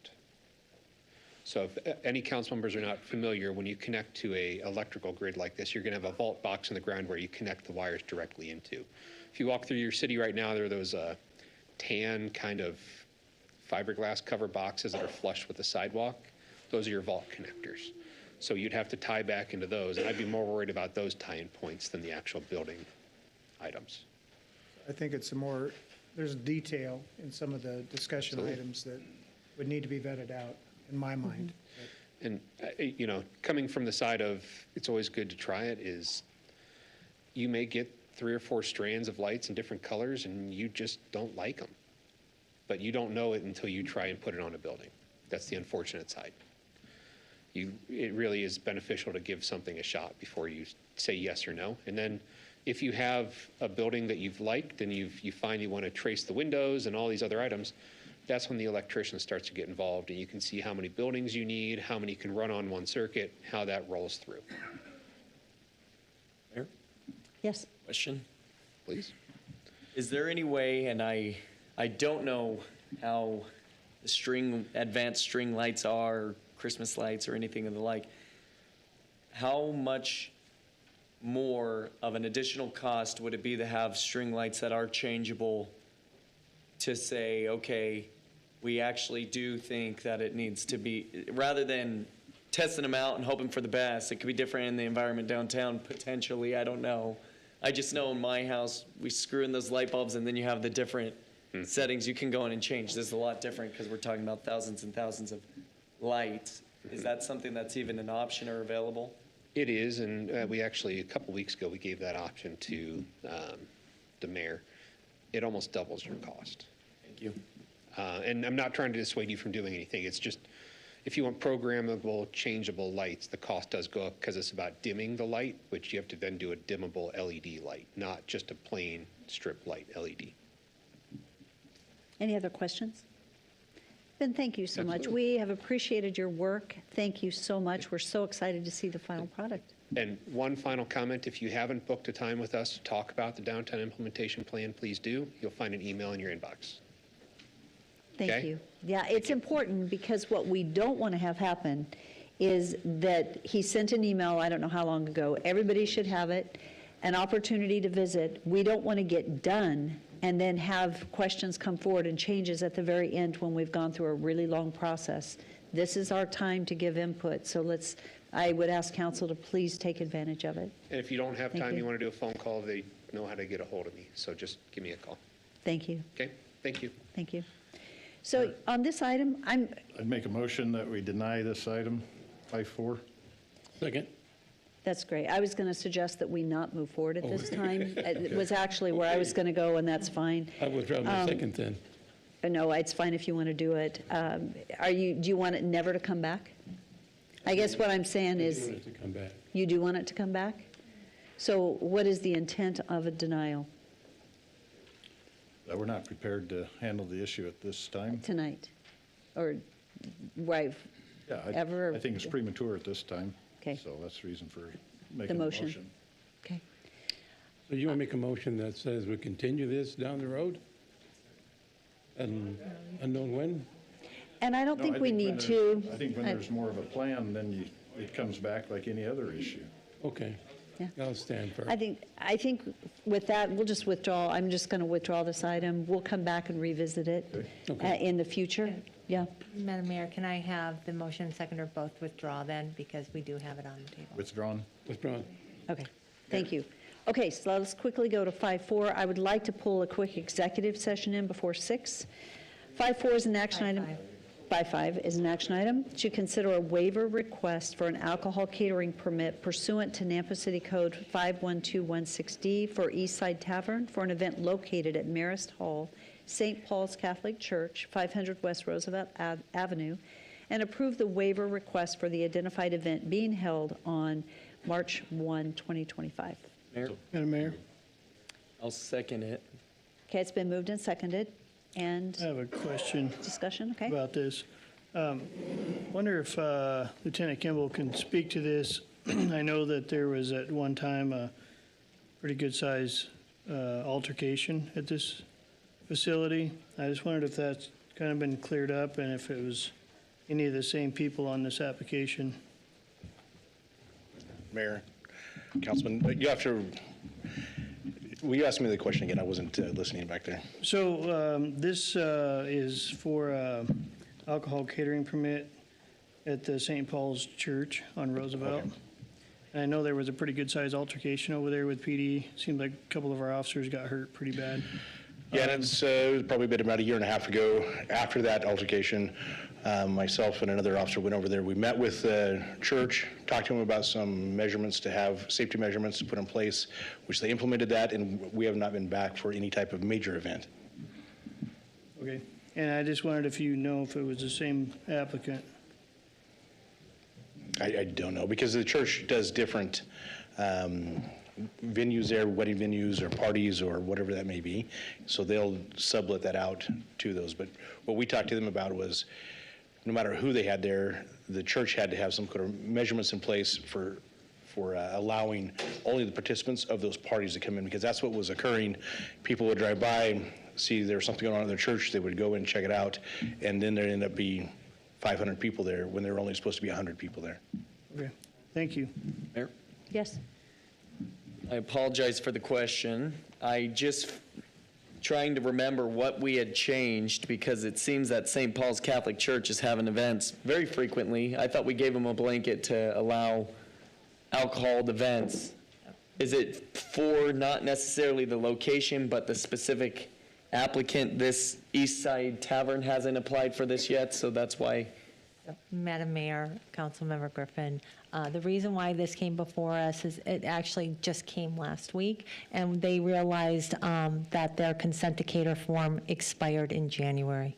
So if any council members are not familiar, when you connect to a electrical grid like this, you're going to have a vault box in the ground where you connect the wires directly into. If you walk through your city right now, there are those tan kind of fiberglass cover boxes that are flush with the sidewalk. Those are your vault connectors. So you'd have to tie back into those, and I'd be more worried about those tie-in points than the actual building items.
I think there's detail in some of the discussion items that would need to be vetted out, in my mind.
And, coming from the side of it's always good to try it, is you may get 3 or 4 strands of lights in different colors and you just don't like them. But you don't know it until you try and put it on a building. That's the unfortunate side. It really is beneficial to give something a shot before you say yes or no. And then if you have a building that you've liked and you find you want to trace the windows and all these other items, that's when the electrician starts to get involved, and you can see how many buildings you need, how many can run on one circuit, how that rolls through.
Mayor?
Yes.
Question?
Please.
Is there any way, and I don't know how the advanced string lights are, Christmas lights or anything of the like, how much more of an additional cost would it be to have string lights that are changeable, to say, okay, we actually do think that it needs to be, rather than testing them out and hoping for the best? It could be different in the environment downtown, potentially, I don't know. I just know in my house, we screw in those light bulbs and then you have the different settings you can go in and change. This is a lot different because we're talking about thousands and thousands of lights. Is that something that's even an option or available?
It is, and we actually, a couple weeks ago, we gave that option to the mayor. It almost doubles your cost.
Thank you.
And I'm not trying to dissuade you from doing anything. It's just, if you want programmable, changeable lights, the cost does go up because it's about dimming the light, which you have to then do a dimmable LED light, not just a plain strip light LED.
Any other questions? Ben, thank you so much.
Absolutely.
We have appreciated your work. Thank you so much. We're so excited to see the final product.
And one final comment, if you haven't booked a time with us to talk about the downtown implementation plan, please do. You'll find an email in your inbox.
Thank
Okay.
you. Yeah, it's important, because what we don't want to have happen is that he sent an email, I don't know how long ago, everybody should have it, an opportunity to visit. We don't want to get done and then have questions come forward and changes at the very end when we've gone through a really long process. This is our time to give input, so I would ask council to please take advantage of it.
And if you don't have
Thank
time,
you.
you want to do a phone call, the know how to get a hold of me, so just give me a call.
Thank you,
Okay? Thank you.
thank you. So on this item,
I'd make a motion that we deny this item, 5-4.
Second.
that's great. I was going to suggest that we not move forward at this time. It was actually where I was going to go, and that's fine.
I withdraw my second then.
No, it's fine if you want to do it. Do you want it never to come back? I guess what I'm saying
I
is,
want it to come back.
you do want it to come back? So what is the intent of a denial
That we're not prepared to handle the issue at this time.
tonight? Or, right,
Yeah,
ever?
I think it's premature at this time.
Okay.
So that's the reason for making the
motion.
motion.
Okay.
So you want to make a motion that says we continue this down the road? And unknown when?
And I don't
No,
think
I
we
when
need
there's-
to.
I think when there's more of a plan, then it comes back like any other issue.
Okay.
Yeah.
I'll stand for
I
it.
think with that, we'll just withdraw. I'm just going to withdraw this item. We'll come back and revisit it
Okay.
in the future. Yeah.
Madam Mayor, can I have the motion and seconder both withdraw then, because we do have it on the table?
Withdrawn?
Withdrawn.
Okay, thank you. Okay, so let's quickly go to 5-4. I would like to pull a quick executive session in before 6. 5-4 is an action item. 5-5 is an action item to consider a waiver request for an alcohol catering permit pursuant to Nampa City Code 51216D for East Side Tavern for an event located at Marist Hall, St. Paul's Catholic Church, 500 West Roosevelt Avenue, and approve the waiver request for the identified event being held on March 1, 2025.
Mayor,
Madam Mayor,
I'll second it.
Okay, it's been moved and seconded. And
I have a question
discussion, okay?
about this. Wonder if Lieutenant Kimball can speak to this. I know that there was at one time a pretty good size altercation at this facility. I just wondered if that's kind of been cleared up and if it was any of the same people on this application.
Mayor, Councilman, you have to, will you ask me the question again? I wasn't listening back there.
So this is for alcohol catering permit at the St. Paul's Church on Roosevelt.
Okay.
And I know there was a pretty good sized altercation over there with PD. Seemed like a couple of our officers got hurt pretty bad.
Yeah, and it's probably been about a year and a half ago. After that altercation, myself and another officer went over there. We met with the church, talked to them about some measurements to have, safety measurements to put in place, which they implemented that, and we have not been back for any type of major event.
Okay. And I just wondered if you know if it was the same applicant.
I don't know, because the church does different venues there, wedding venues or parties or whatever that may be. So they'll sublet that out to those. But what we talked to them about was, no matter who they had there, the church had to have some kind of measurements in place for allowing only the participants of those parties to come in, because that's what was occurring. People would drive by, see there was something going on in their church, they would go in and check it out, and then there ended up being 500 people there when there were only supposed to be 100 people there.
Okay. Thank you.
Mayor?
Yes.
I apologize for the question. I just trying to remember what we had changed, because it seems that St. Paul's Catholic Church is having events very frequently. I thought we gave them a blanket to allow alcohol events. Is it for not necessarily the location, but the specific applicant? This East Side Tavern hasn't applied for this yet, so that's why.
Madam Mayor, Councilmember Griffin, the reason why this came before us is it actually just came last week, and they realized that their consent to cater form expired in January.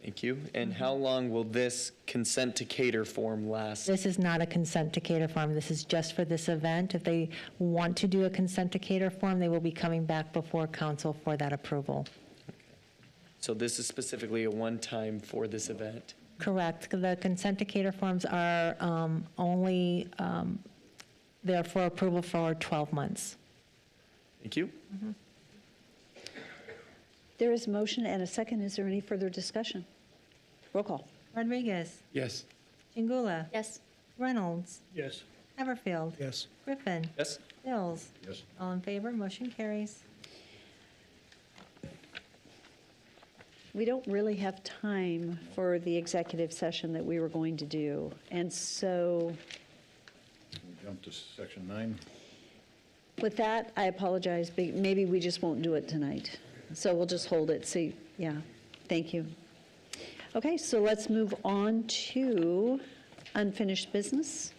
Thank you. And how long will this consent to cater form last?
This is not a consent to cater form. This is just for this event. If they want to do a consent to cater form, they will be coming back before council for that approval.
So this is specifically a one-time for this event?
Correct. The consent to cater forms are only there for approval for 12 months.
Thank you.
There is a motion and a second. Is there any further discussion? Roll call.
Rodriguez.
Yes.
Chingula.
Yes.
Reynolds.
Yes.
Everfield.
Yes.
Griffin.
Yes.
Bills.
Yes.
All in favor, motion carries.
We don't really have time for the executive session that we were going to do. And so,
Jump to section 9.
With that, I apologize, but maybe we just won't do it tonight. So we'll just hold it, see, yeah, thank you. Okay, so let's move on to unfinished business.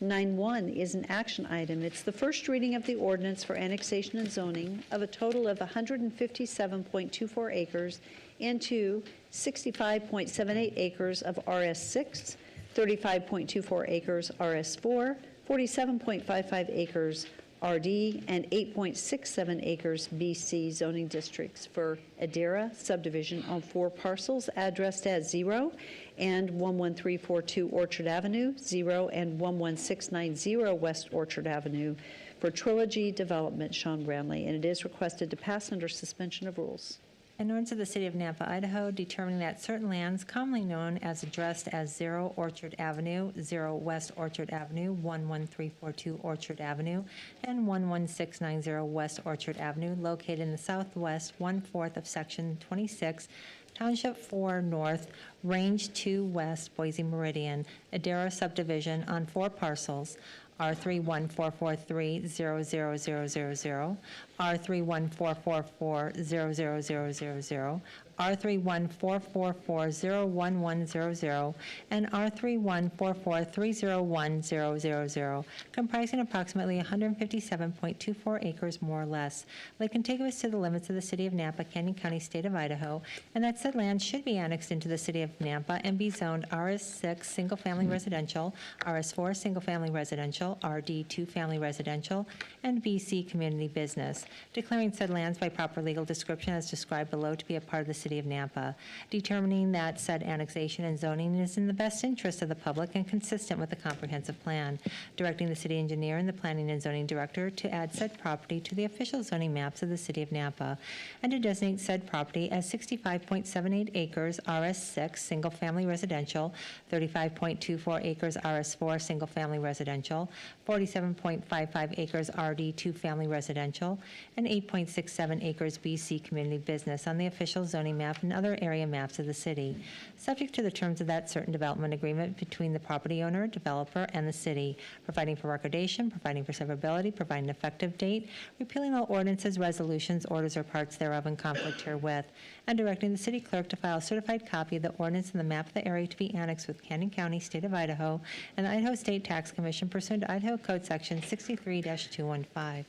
9.1 is an action item. It's the first reading of the ordinance for annexation and zoning of a total of 157.24 acres into 65.78 acres of RS6, 35.24 acres RS4, 47.55 acres RD, and 8.67 acres BC zoning districts for Adara subdivision on 4 parcels addressed as 0 and 11342 Orchard Avenue, 0 and 11690 West Orchard Avenue for Trilogy Development, Sean Brownlee, and it is requested to pass under suspension of rules.
An ordinance of the City of Nampa, Idaho, determining that certain lands commonly known as addressed as 0 Orchard Avenue, 0 West Orchard Avenue, 11342 Orchard Avenue, and 11690 West Orchard Avenue, located in the southwest 1/4 of Section 26, Township 4 North, Range 2 West, Boise Meridian, Adara subdivision on 4 parcels, R3144300000, R3144400000, R3144401100, and R3144301000, comprising approximately 157.24 acres more or less, laid contiguous to the limits of the City of Nampa, Canyon County, State of Idaho, and that said land should be annexed into the City of Nampa and be zoned RS6 single-family residential, RS4 single-family residential, RD 2-family residential, and BC community business, declaring said lands by proper legal description as described below to be a part of the City of Nampa, determining that said annexation and zoning is in the best interest of the public and consistent with the comprehensive plan, directing the city engineer and the planning and zoning director to add said property to the official zoning maps of the City of Nampa, and to designate said property as 65.78 acres RS6 single-family residential, 35.24 acres RS4 single-family residential, 47.55 acres RD 2-family residential, and 8.67 acres BC community business on the official zoning map and other area maps of the city, subject to the terms of that certain development agreement between the property owner, developer, and the city, providing for recordation, providing for severability, providing an effective date, repealing all ordinances, resolutions, orders, or parts thereof in conflict herewith, and directing the city clerk to file a certified copy of the ordinance and the map of the area to be annexed with Canyon County, State of Idaho, and the Idaho State Tax Commission pursuant to Idaho Code Section 63-215.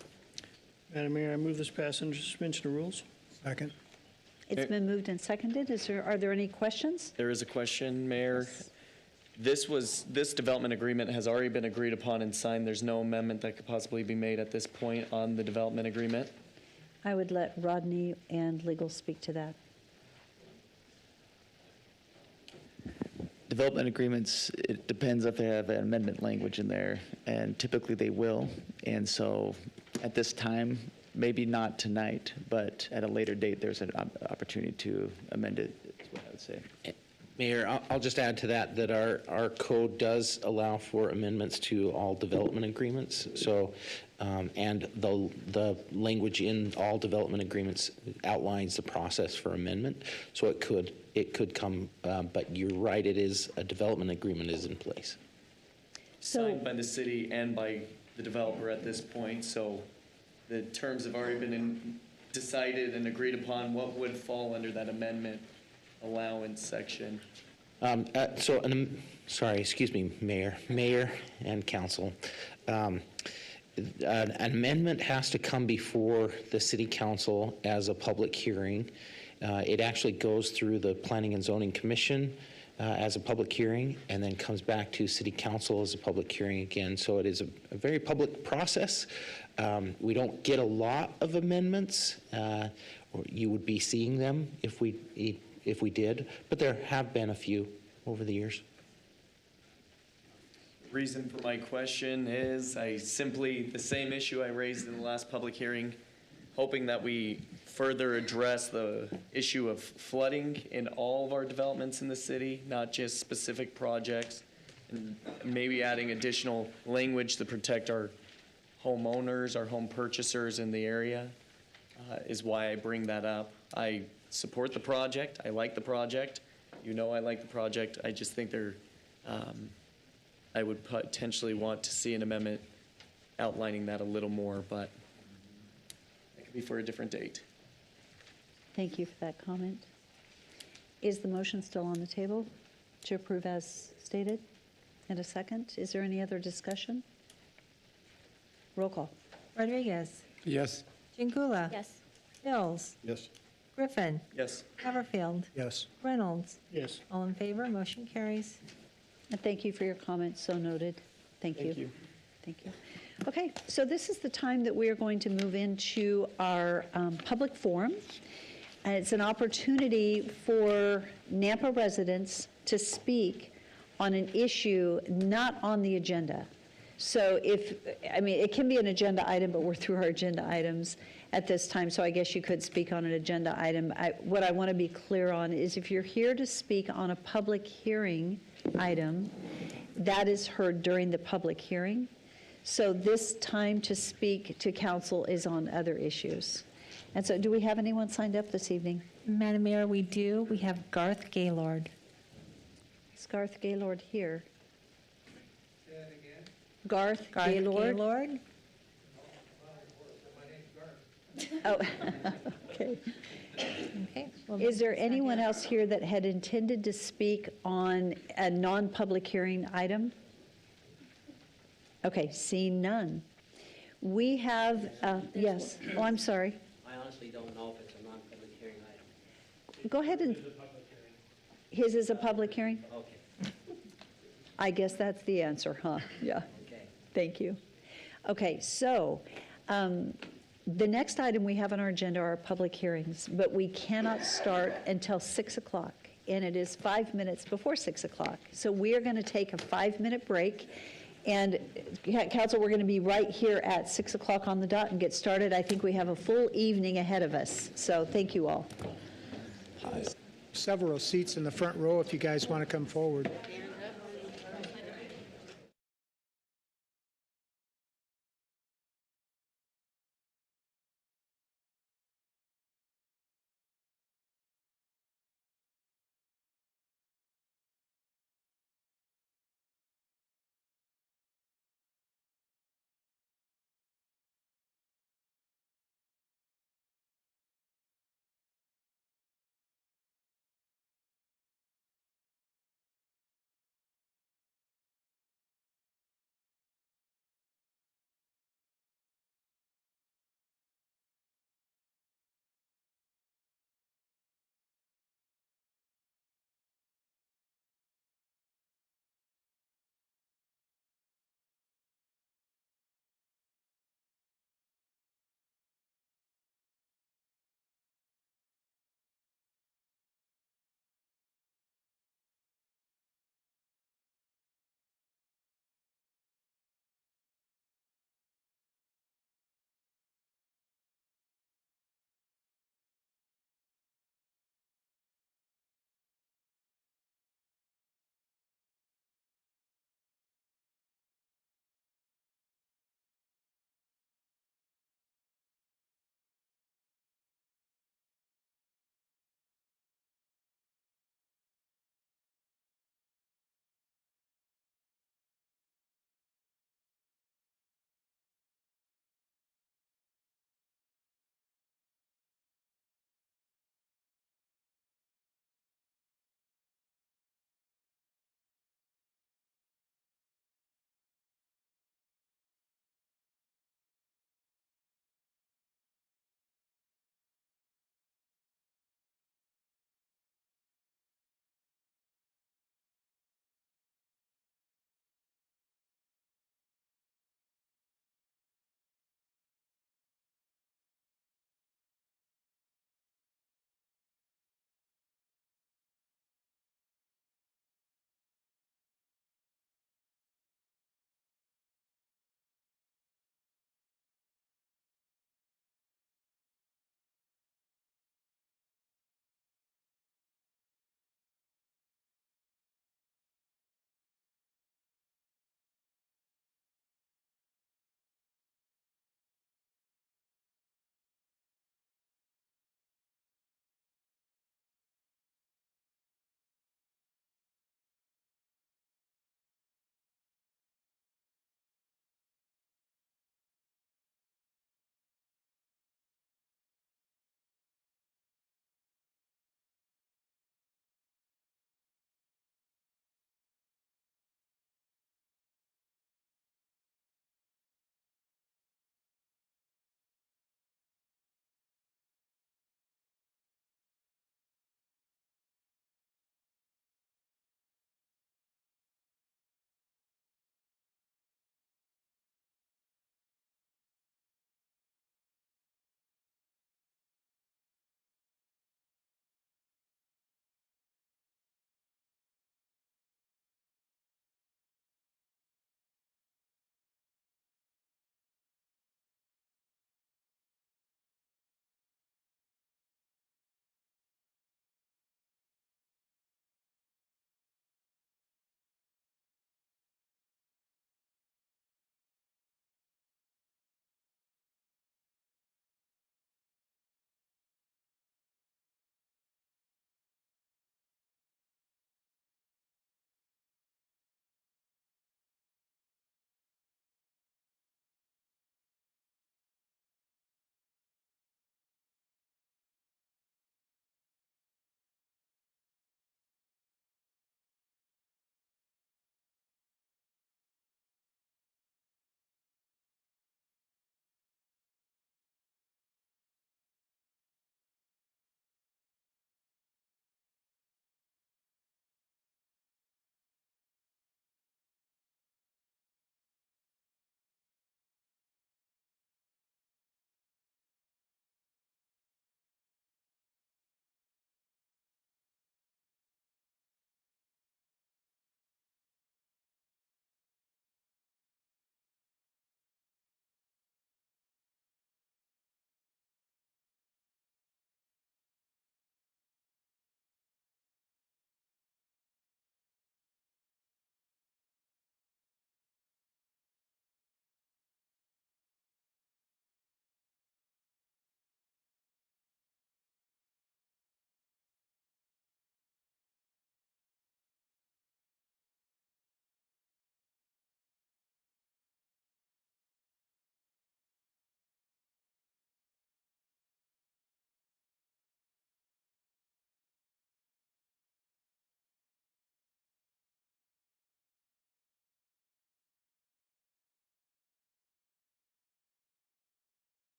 Madam Mayor, I move this pass under suspension of rules.
Second.
It's been moved and seconded. Are there any questions?
There is a question, Mayor. This development agreement has already been agreed upon and signed. There's no amendment that could possibly be made at this point on the development agreement.
I would let Rodney and legal speak to that.
Development agreements, it depends if they have an amendment language in there, and typically they will. And so at this time, maybe not tonight, but at a later date, there's an opportunity to amend it, is what I would say.
Mayor, I'll just add to that, that our code does allow for amendments to all development agreements. So, and the language in all development agreements outlines the process for amendment. So it could come, but you're right, it is, a development agreement is in place.
Signed by the city and by the developer at this point, so the terms have already been decided and agreed upon. What would fall under that amendment allowance section?
Sorry, excuse me, Mayor and Council. An amendment has to come before the City Council as a public hearing. It actually goes through the Planning and Zoning Commission as a public hearing, and then comes back to City Council as a public hearing again. So it is a very public process. We don't get a lot of amendments, or you would be seeing them if we did, but there have been a few over the years.
Reason for my question is the same issue I raised in the last public hearing, hoping that we further address the issue of flooding in all of our developments in the city, not just specific projects, and maybe adding additional language to protect our homeowners, our home purchasers in the area, is why I bring that up. I support the project. I like the project. You know I like the project. I just think I would potentially want to see an amendment outlining that a little more, but that could be for a different date.
Thank you for that comment. Is the motion still on the table to approve as stated? And a second? Is there any other discussion? Roll call.
Rodriguez.
Yes.
Chingula.
Yes.
Mills.
Yes.
Griffin.
Yes.
Haverfield.
Yes.
Reynolds.
Yes.
All in favor, motion carries.
And thank you for your comments, so noted. Thank you.
Thank you.
Thank you. Okay, so this is the time that we are going to move into our public forum. And it's an opportunity for Nampa residents to speak on an issue not on the agenda. So it can be an agenda item, but we're through our agenda items at this time, so I guess you could speak on an agenda item. What I want to be clear on is if you're here to speak on a public hearing item, that is heard during the public hearing. So this time to speak to council is on other issues. And so do we have anyone signed up this evening?
Madam Mayor, we do. We have Garth Gaylord.
Is Garth Gaylord here? Garth
Garth
Gaylord?
Gaylord.
Oh, okay.
Okay. well,
Is there anyone else here that had intended to speak on a non-public hearing item? Okay, seeing none. We have, yes, oh, I'm sorry.
I honestly don't know if it's a non-public hearing item.
Go ahead and, his is a public hearing?
Okay,
I guess that's the answer, huh? Yeah,
okay.
thank you. Okay, so the next item we have on our agenda are public hearings, but we cannot start until 6 o'clock, and it is 5 minutes before 6 o'clock. So we are going to take a 5-minute break, and council, we're going to be right here at 6 o'clock on the dot and get started. I think we have a full evening ahead of us, so thank you all.
Several seats in the front row if you guys want to come forward.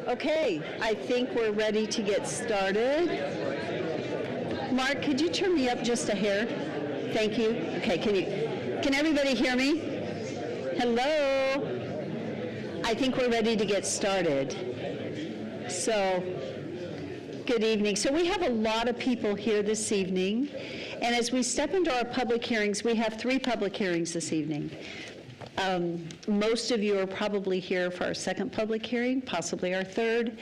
Okay, I think we're ready to get started. Mark, could you turn me up just a hair? Thank you. Okay, can everybody hear me? Hello? I think we're ready to get started. So, good evening. So we have a lot of people here this evening, and as we step into our public hearings, we have 3 public hearings this evening. Most of you are probably here for our second public hearing, possibly our third.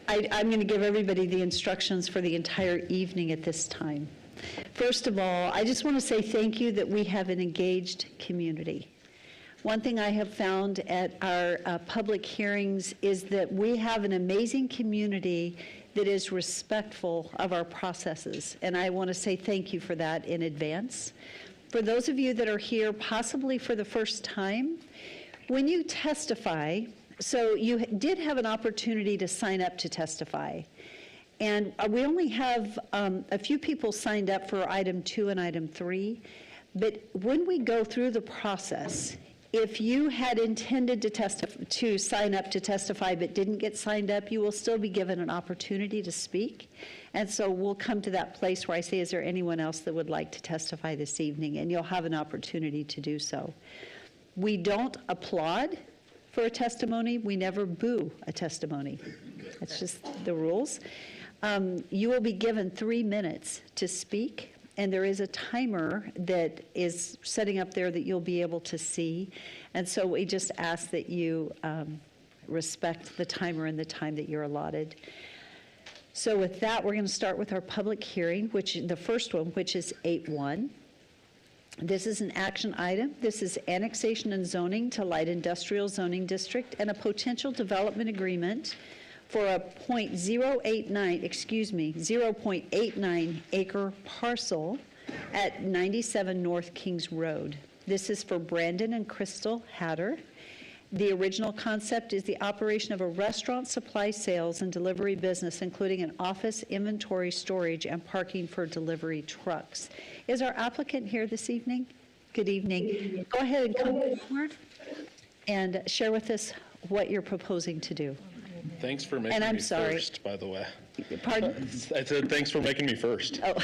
I'm going to give everybody the instructions for the entire evening at this time. First of all, I just want to say thank you that we have an engaged community. One thing I have found at our public hearings is that we have an amazing community that is respectful of our processes, and I want to say thank you for that in advance. For those of you that are here possibly for the first time, when you testify, so you did have an opportunity to sign up to testify, and we only have a few people signed up for item 2 and item 3, but when we go through the process, if you had intended to sign up to testify but didn't get signed up, you will still be given an opportunity to speak. And so we'll come to that place where I say, is there anyone else that would like to testify this evening? And you'll have an opportunity to do so. We don't applaud for a testimony. We never boo a testimony. That's just the rules. You will be given 3 minutes to speak. And there is a timer that is setting up there that you'll be able to see. And so we just ask that you respect the timer and the time that you're allotted. So with that, we're going to start with our public hearing, the first one, which is 8-1. This is an action item. This is annexation and zoning to light industrial zoning district and a potential development agreement for a 0.89 acre parcel at 97 North Kings Road. This is for Brandon and Crystal Hatter. The original concept is the operation of a restaurant, supply sales, and delivery business, including an office, inventory, storage, and parking for delivery trucks. Is our applicant here this evening? Good evening. Go ahead and come forward and share with us what you're proposing to do.
Thanks for making
And I'm
me
sorry.
first, by the way.
Pardon?
I said thanks for making me first.
Oh,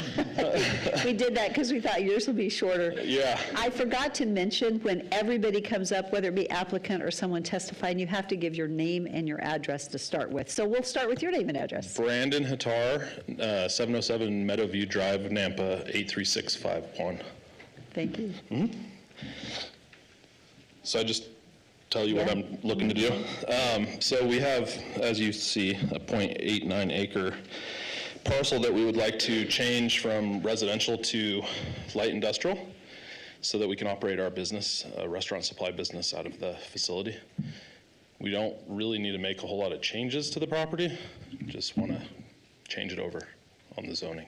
we did that because we thought yours would be shorter.
Yeah.
I forgot to mention when everybody comes up, whether it be applicant or someone testifying, you have to give your name and your address to start with. So we'll start with your name and address.
Brandon Hattar, 707 Meadowview Drive, Nampa, 83651.
Thank you.
So I just tell you what I'm looking to do. So we have, as you see, a 0.89 acre parcel that we would like to change from residential to light industrial so that we can operate our business, restaurant supply business, out of the facility. We don't really need to make a whole lot of changes to the property, just want to change it over on the zoning.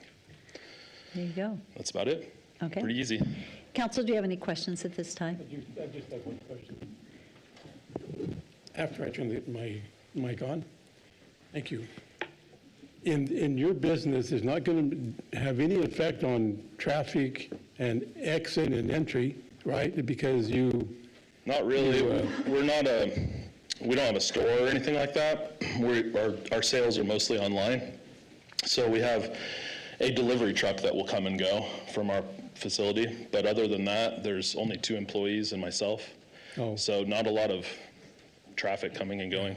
There you go.
That's about it.
Okay.
Pretty easy.
Council, do you have any questions at this time?
I just have one question. After I turn my mic on, thank you. In your business, it's not going to have any effect on traffic and exit and entry, right? Because you...
Not really. We don't have a store or anything like that. Our sales are mostly online. So we have a delivery truck that will come and go from our facility. But other than that, there's only 2 employees and myself.
Oh.
So not a lot of traffic coming and going.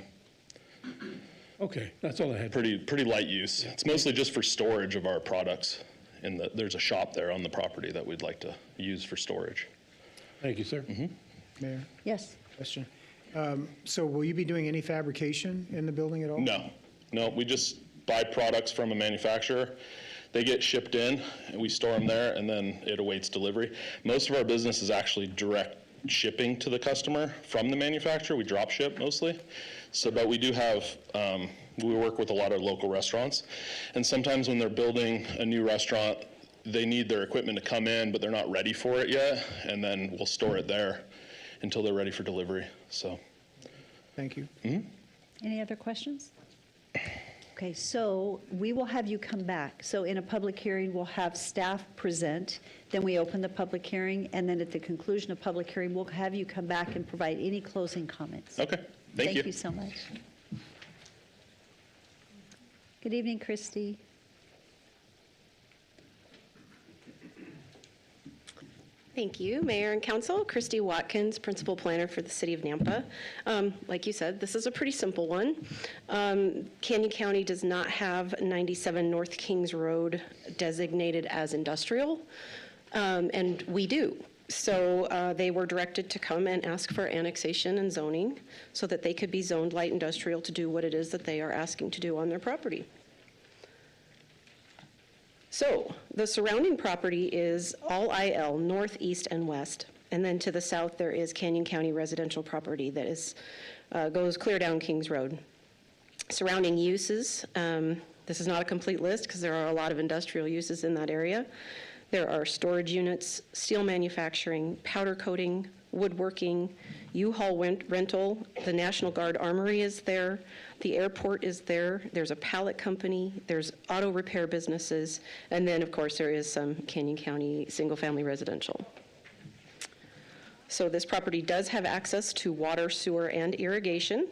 Okay, that's all I had.
Pretty light use. It's mostly just for storage of our products. And there's a shop there on the property that we'd like to use for storage.
Thank you, sir.
Mayor,
Yes.
question. So will you be doing any fabrication in the building at all?
No, we just buy products from a manufacturer. They get shipped in, and we store them there, and then it awaits delivery. Most of our business is actually direct shipping to the customer from the manufacturer. We drop ship mostly. So, but we do have, we work with a lot of local restaurants. And sometimes when they're building a new restaurant, they need their equipment to come in, but they're not ready for it yet. And then we'll store it there until they're ready for delivery. So.
Thank you.
Any other questions? Okay, so we will have you come back. So in a public hearing, we'll have staff present, then we open the public hearing, and then at the conclusion of public hearing, we'll have you come back and provide any closing comments.
Okay, thank you.
Thank you so much. Good evening, Christy.
Thank you, Mayor and Council. Christy Watkins, Principal Planner for the City of Nampa. Like you said, this is a pretty simple one. Canyon County does not have 97 North Kings Road designated as industrial, and we do. So they were directed to come and ask for annexation and zoning so that they could be zoned light industrial to do what it is that they are asking to do on their property. So the surrounding property is all IL, north, east, and west. And then to the south, there is Canyon County residential property that is goes clear down Kings Road. Surrounding uses, this is not a complete list because there are a lot of industrial uses in that area. There are storage units, steel manufacturing, powder coating, woodworking, U-Haul rental, the National Guard Armory is there, the airport is there, there's a pallet company, there's auto repair businesses, and then, of course, there is some Canyon County single-family residential. So this property does have access to water, sewer, and irrigation.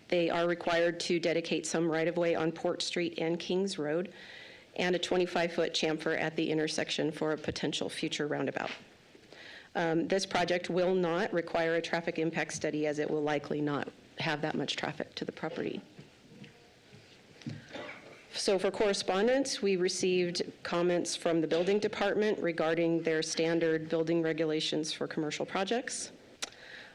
They are required to dedicate some right-of-way on Port Street and Kings Road, and a 25-foot chamfer at the intersection for a potential future roundabout. This project will not require a traffic impact study, as it will likely not have that much traffic to the property. So for correspondence, we received comments from the building department regarding their standard building regulations for commercial projects.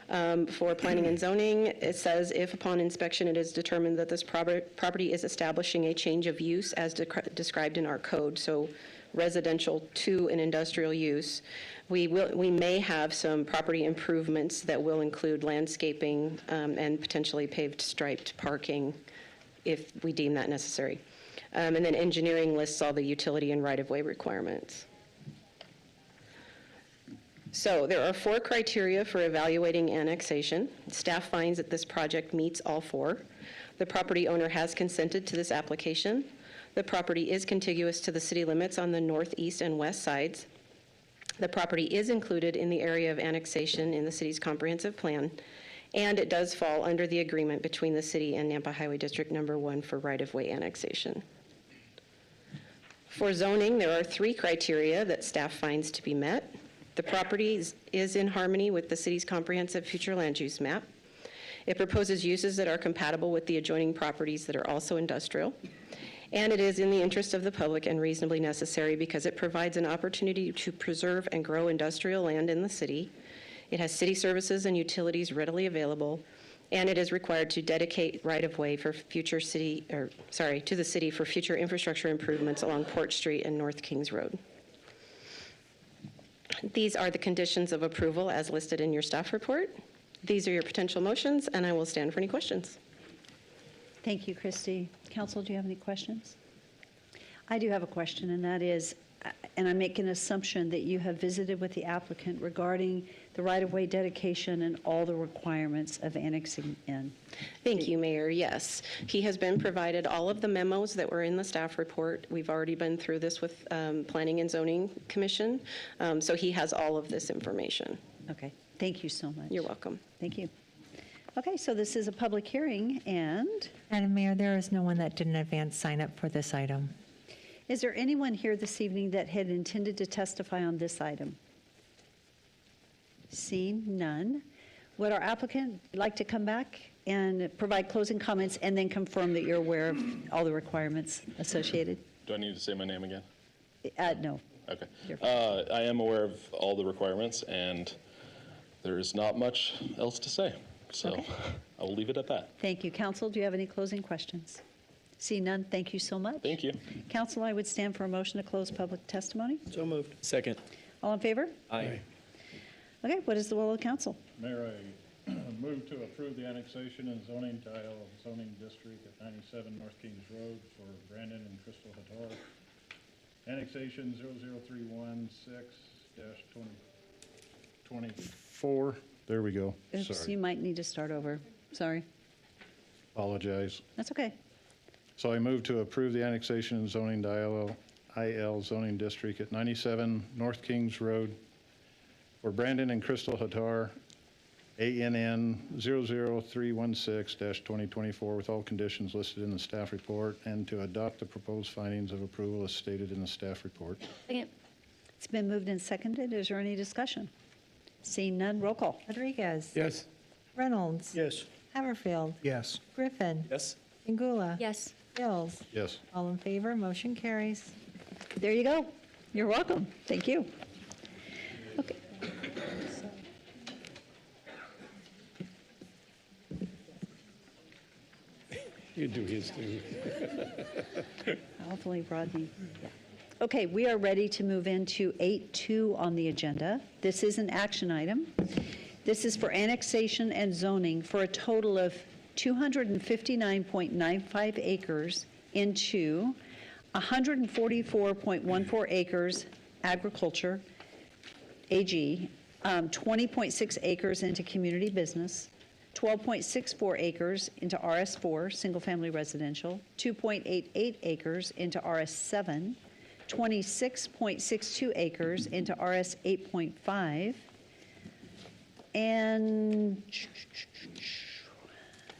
For planning and zoning, it says if upon inspection it is determined that this property is establishing a change of use as described in our code, so residential to an industrial use, we may have some property improvements that will include landscaping and potentially paved striped parking if we deem that necessary. And then engineering lists all the utility and right-of-way requirements. So there are 4 criteria for evaluating annexation. Staff finds that this project meets all 4. The property owner has consented to this application. The property is contiguous to the city limits on the north, east, and west sides. The property is included in the area of annexation in the city's comprehensive plan, and it does fall under the agreement between the city and Nampa Highway District Number 1 for right-of-way annexation. For zoning, there are 3 criteria that staff finds to be met. The property is in harmony with the city's comprehensive future land use map. It proposes uses that are compatible with the adjoining properties that are also industrial. And it is in the interest of the public and reasonably necessary because it provides an opportunity to preserve and grow industrial land in the city. It has city services and utilities readily available, and it is required to dedicate right-of-way for future to the city for future infrastructure improvements along Port Street and North Kings Road. These are the conditions of approval as listed in your staff report. These are your potential motions, and I will stand for any questions.
Thank you, Christy. Council, do you have any questions? I do have a question, and that is, and I make an assumption that you have visited with the applicant regarding the right-of-way dedication and all the requirements of annexing in.
Thank you, Mayor. Yes. He has been provided all of the memos that were in the staff report. We've already been through this with Planning and Zoning Commission, so he has all of this information.
Okay. Thank you so much.
You're welcome.
Thank you. Okay, so this is a public hearing, and
Madam Mayor, there is no one that did an advance sign up for this item.
is there anyone here this evening that had intended to testify on this item? Seeing none, would our applicant like to come back and provide closing comments and then confirm that you're aware of all the requirements associated?
Do I need to say my name again?
No.
Okay. I am aware of all the requirements, and there is not much else to say. So
Okay.
I will leave it at that.
Thank you. Council, do you have any closing questions? See none, thank you so much.
Thank you.
Council, I would stand for a motion to close public testimony.
So moved.
Second.
All in favor?
Aye.
Okay, what is the will of the council?
Mayor, I move to approve the annexation and zoning tile zoning district at 97 North Kings Road for Brandon and Crystal Hatar. Annexation 00316-2024. There we go.
Oops, you
Sorry.
might need to start over. Sorry.
Apologize.
That's okay.
So I move to approve the annexation and zoning IL zoning district at 97 North Kings Road for Brandon and Crystal Hatar, ANN 00316-2024, with all conditions listed in the staff report, and to adopt the proposed findings of approval as stated in the staff report.
Second.
It's been moved and seconded. Is there any discussion? Seeing none, roll call.
Rodriguez.
Yes.
Reynolds.
Yes.
Haverfield.
Yes.
Griffin.
Yes?
Ingula.
Yes.
Hills.
Yes.
All in favor, motion carries.
There you go. You're welcome. Thank you. Okay.
You do his too.
Hopefully Rodney. Yeah. Okay, we are ready to move into 8.2 on the agenda. This is an action item. This is for annexation and zoning for a total of 259.95 acres into 144.14 acres agriculture, AG, 20.6 acres into community business, 12.64 acres into RS4, single-family residential, 2.88 acres into RS7, 26.62 acres into RS 8.5, and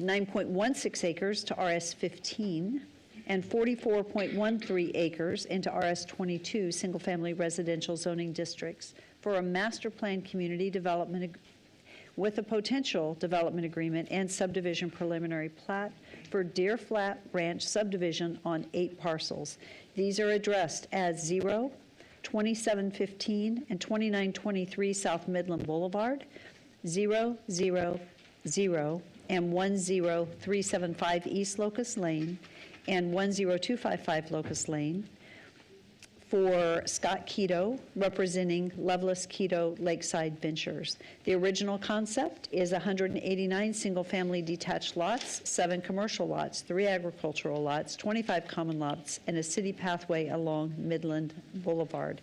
9.16 acres to RS 15, and 44.13 acres into RS 22, single-family residential zoning districts, for a master plan community development with a potential development agreement and subdivision preliminary plat for Deer Flat Ranch subdivision on 8 parcels. These are addressed as 0, 2715, and 2923 South Midland Boulevard, 0, 0, 0, and 10375 East Locust Lane, and 10255 Locust Lane, for Scott Keto, representing Loveless Keto Lakeside Ventures. The original concept is 189 single-family detached lots, 7 commercial lots, 3 agricultural lots, 25 common lots, and a city pathway along Midland Boulevard.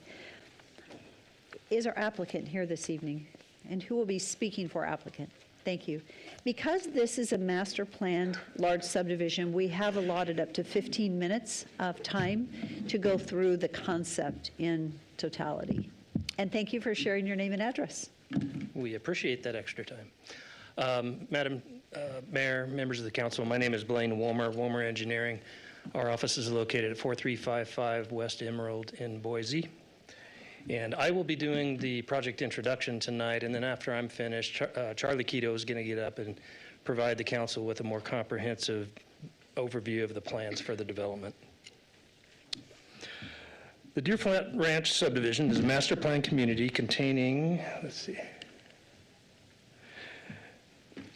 Is our applicant here this evening? And who will be speaking for applicant? Thank you. Because this is a master planned large subdivision, we have allotted up to 15 minutes of time to go through the concept in totality. And thank you for sharing your name and address.
We appreciate that extra time. Madam Mayor, members of the council, my name is Blaine Woolmer, Woolmer Engineering. Our office is located at 4355 West Emerald in Boise. And I will be doing the project introduction tonight, and then after I'm finished, Charlie Keto is going to get up and provide the council with a more comprehensive overview of the plans for the development. The Deer Flat Ranch subdivision is a master plan community containing,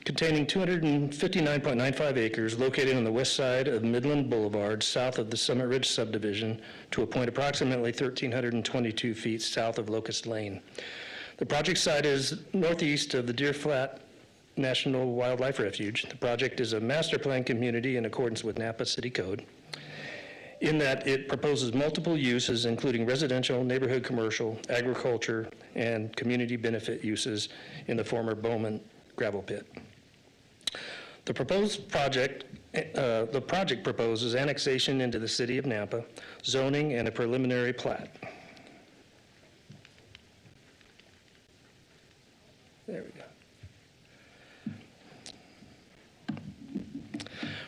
containing 259.95 acres located on the west side of Midland Boulevard, south of the Summit Ridge subdivision, to a point approximately 1,322 feet south of Locust Lane. The project site is northeast of the Deer Flat National Wildlife Refuge. The project is a master plan community in accordance with Napa City Code, in that it proposes multiple uses, including residential, neighborhood commercial, agriculture, and community benefit uses in the former Bowman gravel pit. The project proposes annexation into the city of Nampa, zoning, and a preliminary plat. There we go.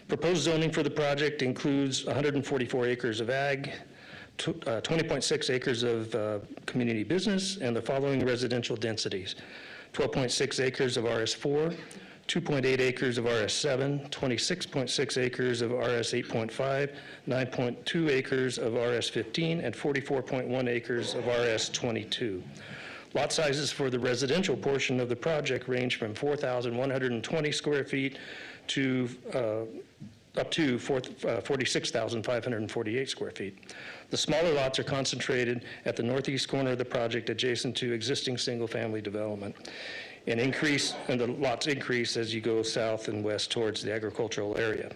Proposed zoning for the project includes 144 acres of ag, 20.6 acres of community business, and the following residential densities: 12.6 acres of RS4, 2.8 acres of RS7, 26.6 acres of RS 8.5, 9.2 acres of RS 15, and 44.1 acres of RS 22. Lot sizes for the residential portion of the project range from 4,120 square feet to up to 46,548 square feet. The smaller lots are concentrated at the northeast corner of the project adjacent to existing single-family development. And the lots increase as you go south and west towards the agricultural area.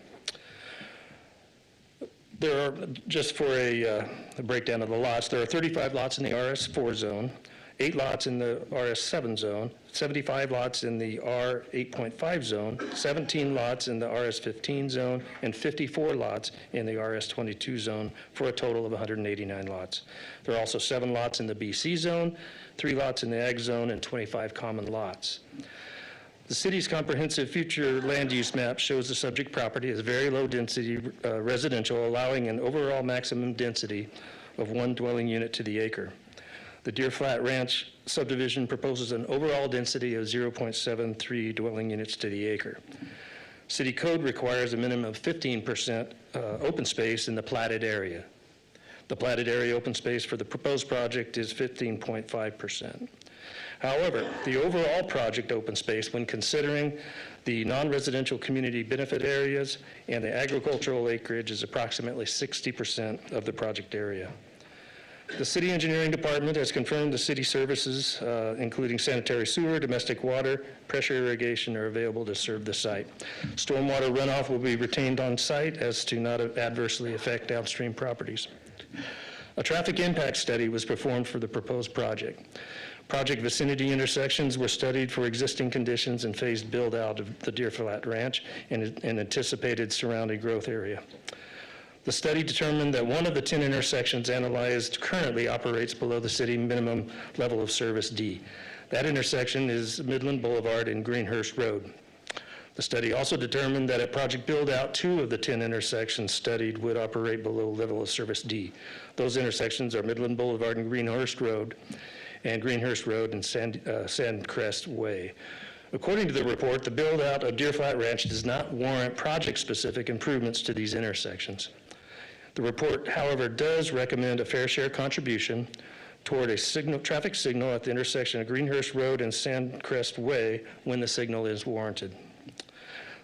There are, just for a breakdown of the lots, there are 35 lots in the RS4 zone, 8 lots in the RS7 zone, 75 lots in the R8.5 zone, 17 lots in the RS15 zone, and 54 lots in the RS22 zone, for a total of 189 lots. There are also 7 lots in the BC zone, 3 lots in the Ag zone, and 25 common lots. The city's comprehensive future land use map shows the subject property as very low-density residential, allowing an overall maximum density of 1 dwelling unit to the acre. The Deer Flat Ranch subdivision proposes an overall density of 0.73 dwelling units to the acre. City code requires a minimum of 15% open space in the platted area. The platted area open space for the proposed project is 15.5%. However, the overall project open space, when considering the non-residential community benefit areas and the agricultural acreage, is approximately 60% of the project area. The City Engineering Department has confirmed the city services, including sanitary sewer, domestic water, pressure irrigation, are available to serve the site. Stormwater runoff will be retained on site as to not adversely affect downstream properties. A traffic impact study was performed for the proposed project. Project vicinity intersections were studied for existing conditions and phased build-out of the Deer Flat Ranch and anticipated surrounding growth area. The study determined that one of the 10 intersections analyzed currently operates below the city minimum level of service D. That intersection is Midland Boulevard and Greenhurst Road. The study also determined that at project build-out, 2 of the 10 intersections studied would operate below level of service D. Those intersections are Midland Boulevard and Greenhurst Road and Sandcrest Way. According to the report, the build-out of Deer Flat Ranch does not warrant project-specific improvements to these intersections. The report, however, does recommend a fair share contribution toward a traffic signal at the intersection of Greenhurst Road and Sandcrest Way when the signal is warranted.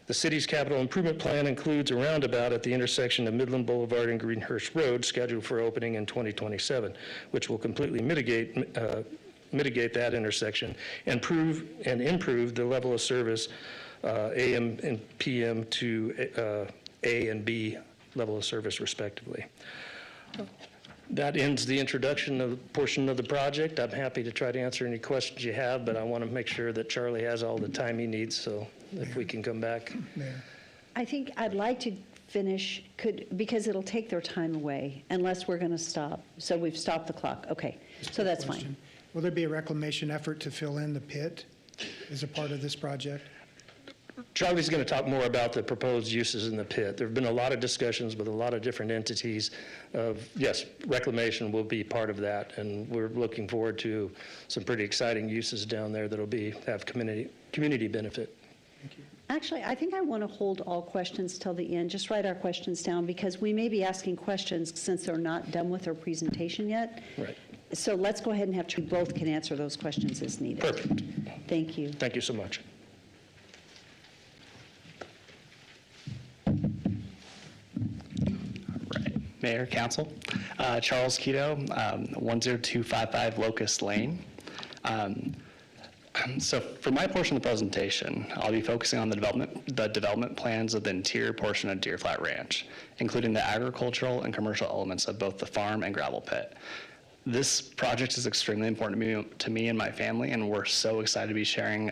The city's capital improvement plan includes a roundabout at the intersection of Midland Boulevard and Greenhurst Road scheduled for opening in 2027, which will completely mitigate that intersection and improve the level of service AM and PM to A and B level of service respectively. That ends the introduction of the portion of the project. I'm happy to try to answer any questions you have, but I want to make sure that Charlie has all the time he needs, so if we can come back.
I think I'd like to finish, because it'll take their time away unless we're going to stop. So we've stopped the clock. Okay, so that's fine.
Will there be a reclamation effort to fill in the pit as a part of this project?
Charlie's going to talk more about the proposed uses in the pit. There have been a lot of discussions with a lot of different entities of, yes, reclamation will be part of that, and we're looking forward to some pretty exciting uses down there that'll have community benefit.
Actually, I think I want to hold all questions till the end. Just write our questions down because we may be asking questions since they're not done with their presentation yet.
Right.
So let's go ahead and have we both can answer those questions as needed.
Perfect.
Thank you.
Thank you so much.
Mayor, Council. Charles Keto, 10255 Locust Lane. So for my portion of the presentation, I'll be focusing on the development plans of the interior portion of Deer Flat Ranch, including the agricultural and commercial elements of both the farm and gravel pit. This project is extremely important to me and my family, and we're so excited to be sharing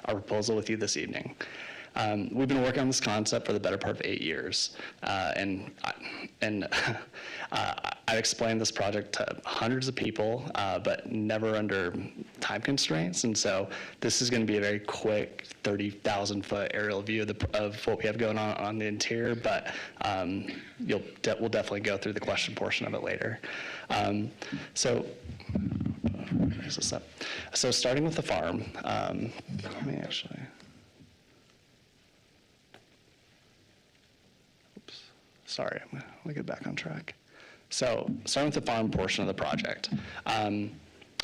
our proposal with you this evening. We've been working on this concept for the better part of 8 years, and I've explained this project to hundreds of people, but never under time constraints, and so this is going to be a very quick 30,000-foot aerial view of what we have going on the interior, but we'll definitely go through the question portion of it later. So starting with the farm, let me actually... Sorry, I'm going to get back on track. So starting with the farm portion of the project.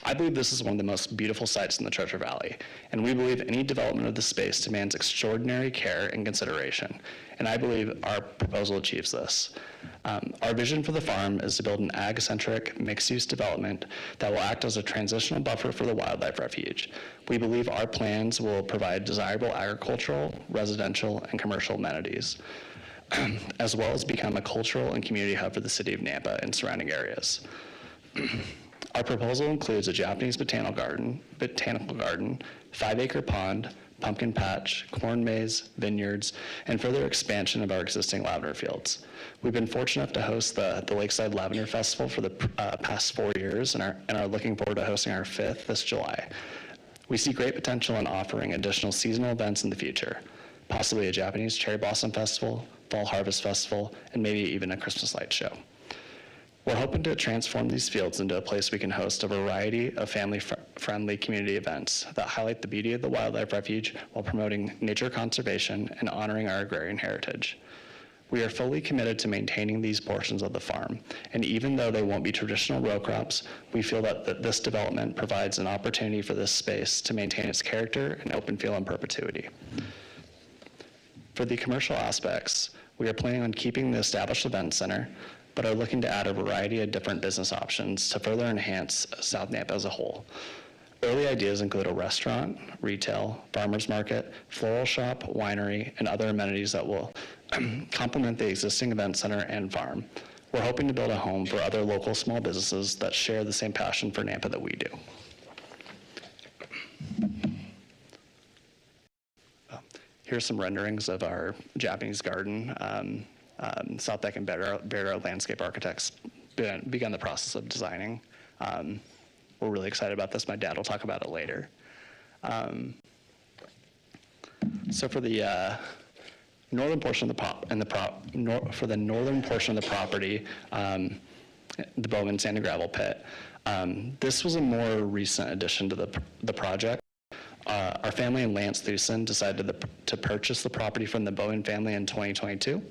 I believe this is one of the most beautiful sites in the Treasure Valley, and we believe any development of the space demands extraordinary care and consideration, and I believe our proposal achieves this. Our vision for the farm is to build an ag-centric, mixed-use development that will act as a transitional buffer for the wildlife refuge. We believe our plans will provide desirable agricultural, residential, and commercial amenities, as well as become a cultural and community hub for the city of Nampa and surrounding areas. Our proposal includes a Japanese botanical garden, 5-acre pond, pumpkin patch, corn maze, vineyards, and further expansion of our existing lavender fields. We've been fortunate enough to host the Lakeside Lavender Festival for the past 4 years and are looking forward to hosting our 5th this July. We see great potential in offering additional seasonal events in the future, possibly a Japanese Cherry Blossom Festival, Fall Harvest Festival, and maybe even a Christmas light show. We're hoping to transform these fields into a place we can host a variety of family-friendly community events that highlight the beauty of the wildlife refuge while promoting nature conservation and honoring our agrarian heritage. We are fully committed to maintaining these portions of the farm, and even though they won't be traditional row crops, we feel that this development provides an opportunity for this space to maintain its character and open feel in perpetuity. For the commercial aspects, we are planning on keeping the established event center, but are looking to add a variety of different business options to further enhance South Nampa as a whole. Early ideas include a restaurant, retail, farmers market, floral shop, winery, and other amenities that will complement the existing event center and farm. We're hoping to build a home for other local small businesses that share the same passion for Nampa that we do. Here's some renderings of our Japanese garden. South Beck and Bear Landscape Architects begun the process of designing. We're really excited about this. My dad will talk about it later. So for the northern portion of the northern portion of the property, the Bowman Sand and Gravel Pit, this was a more recent addition to the project. Our family and Lance Thusen decided to purchase the property from the Bowen family in 2022.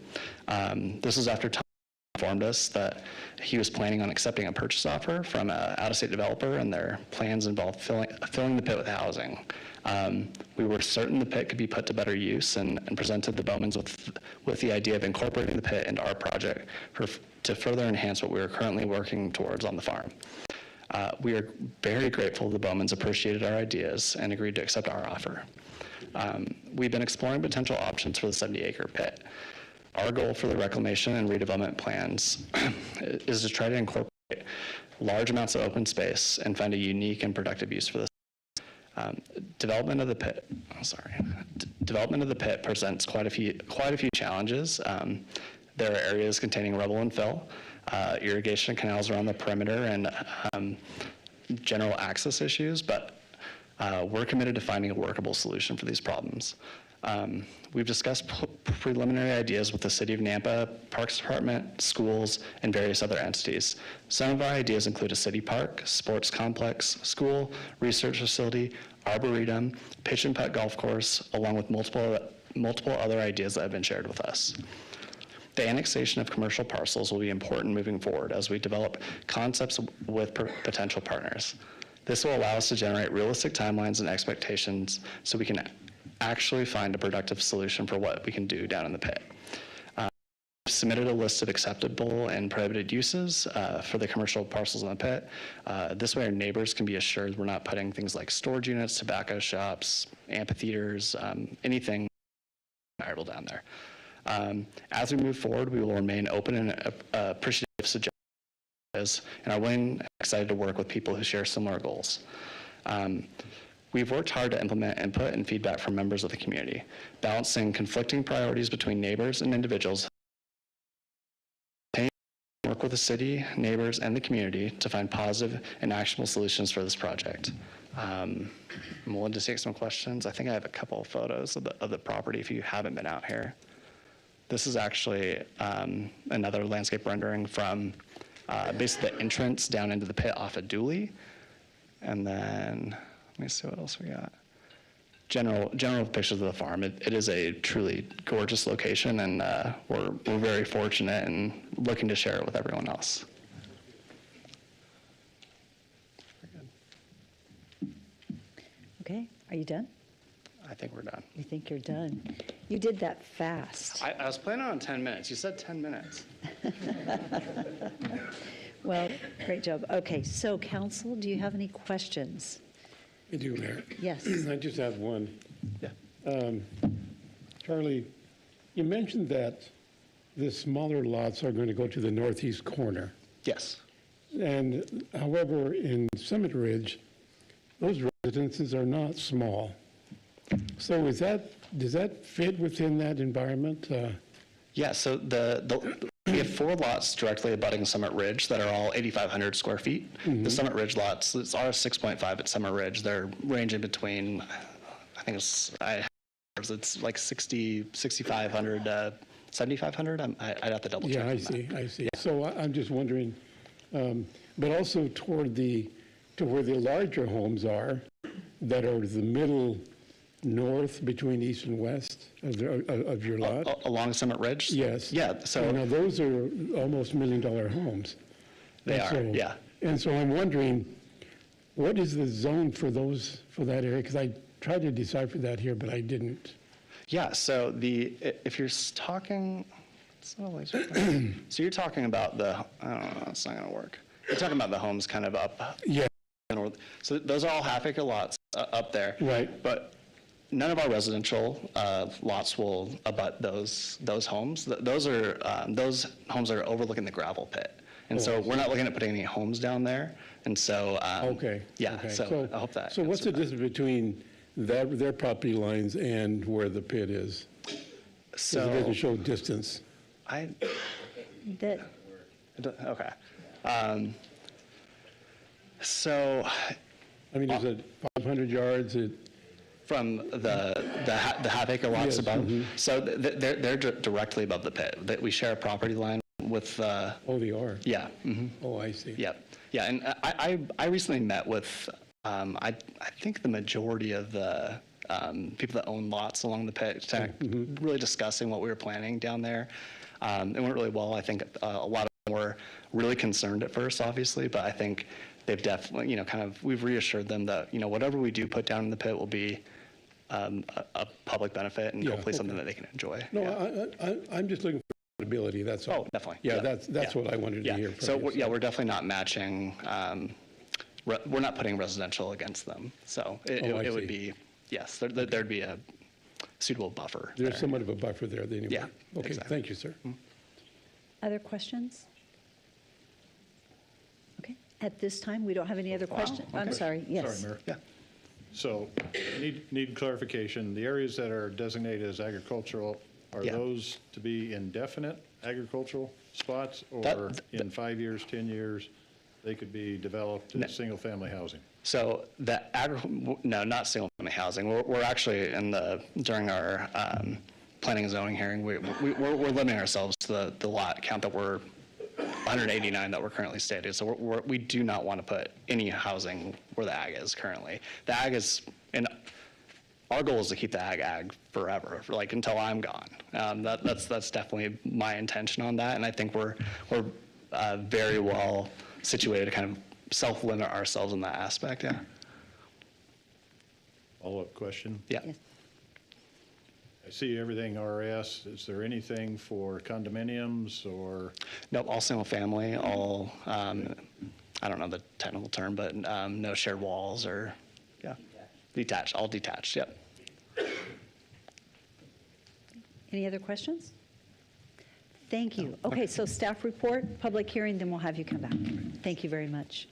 This was after Tom informed us that he was planning on accepting a purchase offer from an out-of-state developer, and their plans involved filling the pit with housing. We were certain the pit could be put to better use and presented the Bowmans with the idea of incorporating the pit into our project to further enhance what we are currently working towards on the farm. We are very grateful the Bowmans appreciated our ideas and agreed to accept our offer. We've been exploring potential options for the 70-acre pit. Our goal for the reclamation and redevelopment plans is to try to incorporate large amounts of open space and find a unique and productive use for this. Development of the pit presents quite a few challenges. There are areas containing rubble and fill, irrigation canals around the perimeter, and general access issues, but we're committed to finding a workable solution for these problems. We've discussed preliminary ideas with the City of Nampa, Parks Department, schools, and various other entities. Some of our ideas include a city park, sports complex, school, research facility, arboretum, pitch and putt golf course, along with multiple other ideas that have been shared with us. The annexation of commercial parcels will be important moving forward as we develop concepts with potential partners. This will allow us to generate realistic timelines and expectations so we can actually find a productive solution for what we can do down in the pit. We've submitted a list of acceptable and prohibited uses for the commercial parcels in the pit. This way our neighbors can be assured we're not putting things like storage units, tobacco shops, amphitheaters, anything desirable down there. As we move forward, we will remain open and appreciative of suggestions and are willing and excited to work with people who share similar goals. We've worked hard to implement input and feedback from members of the community, balancing conflicting priorities between neighbors and individuals. Work with the city, neighbors, and the community to find positive and actionable solutions for this project. I'm willing to take some questions. I think I have a couple of photos of the property if you haven't been out here. This is actually another landscape rendering from basically the entrance down into the pit off of Dooley. And then, let me see what else we got. General pictures of the farm. It is a truly gorgeous location, and we're very fortunate and looking to share it with everyone else.
Are you done?
I think we're done.
You think you're done? You did that fast.
I was planning on 10 minutes. You said 10 minutes.
Well, great job. Okay, so council, do you have any questions?
I do, Mayor.
Yes.
I just have one.
Yeah.
Charlie, you mentioned that the smaller lots are going to go to the northeast corner.
Yes.
And however, in Summit Ridge, those residences are not small. So does that fit within that environment?
Yeah, so we have 4 lots directly abutting Summit Ridge that are all 8,500 square feet. The Summit Ridge lots, it's R6.5 at Summit Ridge. They're ranging between, I think it's like 6,500, 7,500. I'd have to double check.
Yeah, I see. Yeah. So I'm just wondering, but also to where the larger homes are, that are the middle north between east and west of your lot?
Along Summit Ridge?
Yes.
Yeah, so.
Now, those are almost $1 million homes.
They are, yeah.
And so I'm wondering, what is the zone for that area? Because I tried to decipher that here, but I didn't.
Yeah, so if you're talking, so you're talking about I don't know, it's not going to work. You're talking about the homes kind of up.
Yeah.
North. So those are all half-acre lots up there.
Right.
But none of our residential lots will abut those homes. Those homes are overlooking the gravel pit. And so we're not looking at putting any homes down there. And so,
okay.
Yeah,
Okay.
so I hope that.
So what's the distance between their property lines and where the pit is?
So.
It doesn't show distance.
That.
Okay. So.
I mean, is it 500 yards?
From the half-acre lots above? So they're directly above the pit. We share a property line with.
Oh, they are?
Yeah.
Oh, I see.
Yeah. Yeah, and I recently met with, I think the majority of the people that own lots along the pit, really discussing what we were planning down there. It went really well. I think a lot of them were really concerned at first, obviously, but I think they've definitely, we've reassured them that, whatever we do put down in the pit will be a public benefit and hopefully something that they can enjoy.
No, I'm just looking for ability, that's all.
Oh, definitely.
Yeah, that's what I wanted to hear from
so
you.
we're definitely not matching, we're not putting residential against them. So it would be, yes, there'd be a suitable buffer.
There's somewhat of a buffer there anyway.
Yeah,
Okay,
exactly.
Thank you, sir.
Other questions? Okay, at this time, we don't have any other questions.
Okay.
I'm sorry, yes.
Sorry, Mayor.
Yeah.
So, need clarification. The areas that are designated as agricultural, are those to be indefinite agricultural spots? Or in 5 years, 10 years, they could be developed as single-family housing?
So no, not single-family housing. We're actually during our planning and zoning hearing, we're limiting ourselves to the lot count that we're 189 that we're currently stated. So we do not want to put any housing where the ag is currently. The ag is, and our goal is to keep the ag forever, until I'm gone. That's definitely my intention on that, and I think we're very well situated to kind of self-limit ourselves in that aspect. Yeah.
Follow-up question?
Yeah.
Yes.
I see everything RS. Is there anything for condominiums or?
Nope, all single family, all, I don't know the technical term, but no shared walls or, detached, all detached, yep.
Any other questions? Thank you. Okay, so staff report, public hearing, then we'll have you come back. Thank you very much.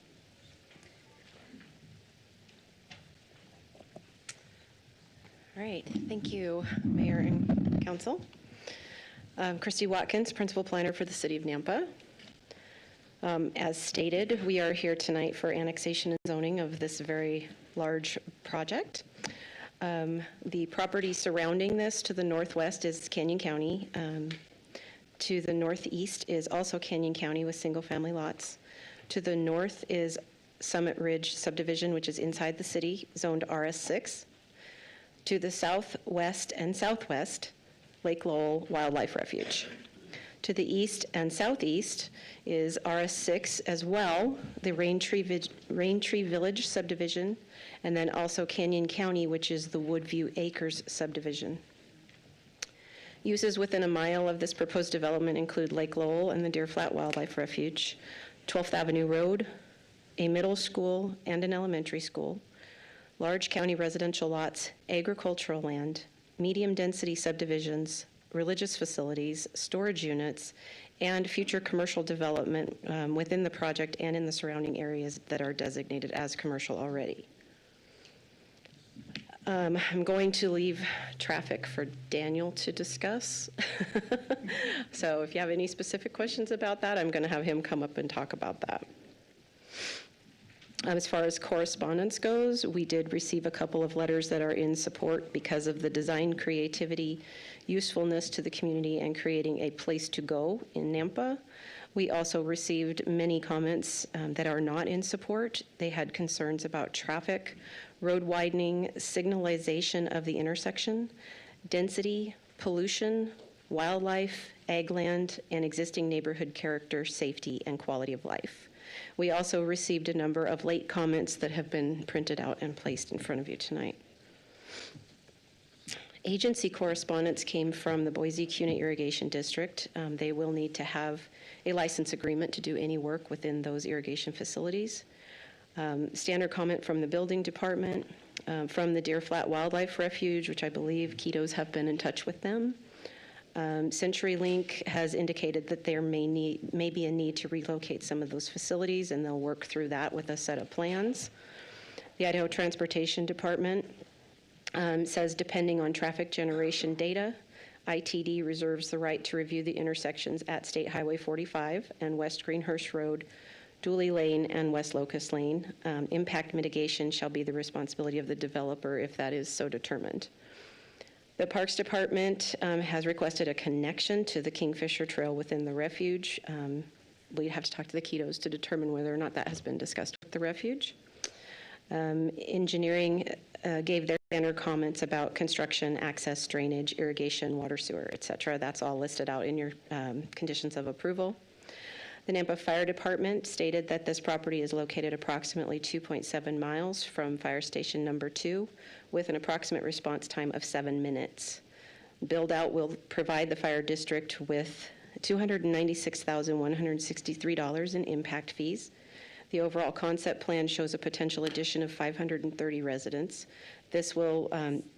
All right, thank you, Mayor and Council. Christy Watkins, Principal Planner for the City of Nampa. As stated, we are here tonight for annexation and zoning of this very large project. The property surrounding this to the northwest is Canyon County. To the northeast is also Canyon County with single-family lots. To the north is Summit Ridge subdivision, which is inside the city, zoned RS6. To the southwest and southwest, Lake Lowell Wildlife Refuge. To the east and southeast is RS6 as well, the Raintree Village subdivision, and then also Canyon County, which is the Woodview Acres subdivision. Uses within a mile of this proposed development include Lake Lowell and the Deer Flat Wildlife Refuge, 12th Avenue Road, a middle school and an elementary school, large county residential lots, agricultural land, medium-density subdivisions, religious facilities, storage units, and future commercial development within the project and in the surrounding areas that are designated as commercial already. I'm going to leave traffic for Daniel to discuss. So if you have any specific questions about that, I'm going to have him come up and talk about that. As far as correspondence goes, we did receive a couple of letters that are in support because of the design creativity, usefulness to the community, and creating a place to go in Nampa. We also received many comments that are not in support. They had concerns about traffic, road widening, signalization of the intersection, density, pollution, wildlife, ag land, and existing neighborhood character, safety, and quality of life. We also received a number of late comments that have been printed out and placed in front of you tonight. Agency correspondence came from the Boise-Cunit Irrigation District. They will need to have a license agreement to do any work within those irrigation facilities. Standard comment from the building department, from the Deer Flat Wildlife Refuge, which I believe Ketos have been in touch with them. CenturyLink has indicated that there may be a need to relocate some of those facilities, and they'll work through that with a set of plans. The Idaho Transportation Department says depending on traffic generation data, ITD reserves the right to review the intersections at State Highway 45 and West Greenhurst Road, Dooley Lane, and West Locust Lane. Impact mitigation shall be the responsibility of the developer if that is so determined. The Parks Department has requested a connection to the Kingfisher Trail within the refuge. We have to talk to the Ketos to determine whether or not that has been discussed with the refuge. Engineering gave their standard comments about construction, access, drainage, irrigation, water, sewer, et cetera. That's all listed out in your conditions of approval. The Nampa Fire Department stated that this property is located approximately 2.7 miles from Fire Station Number 2 with an approximate response time of 7 minutes. Build out will provide the fire district with $296,163 in impact fees. The overall concept plan shows a potential addition of 530 residents. This will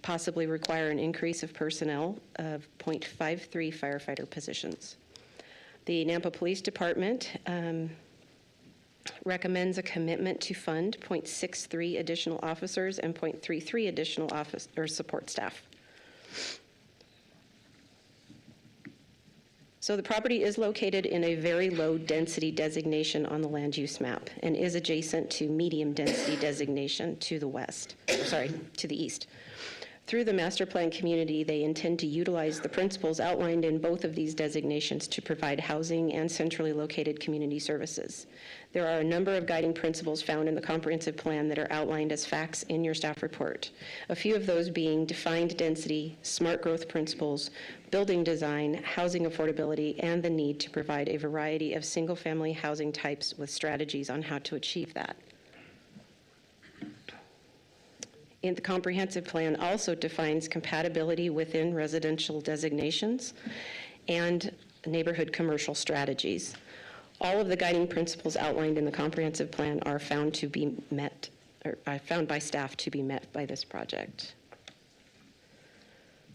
possibly require an increase of personnel of 0.53 firefighter positions. The Nampa Police Department recommends a commitment to fund 0.63 additional officers and 0.33 additional support staff. So the property is located in a very low density designation on the land use map and is adjacent to medium density designation to the to the east. Through the master plan community, they intend to utilize the principles outlined in both of these designations to provide housing and centrally located community services. There are a number of guiding principles found in the comprehensive plan that are outlined as facts in your staff report. A few of those being defined density, smart growth principles, building design, housing affordability, and the need to provide a variety of single-family housing types with strategies on how to achieve that. The comprehensive plan also defines compatibility within residential designations and neighborhood commercial strategies. All of the guiding principles outlined in the comprehensive plan are found to be met, or are found by staff to be met by this project.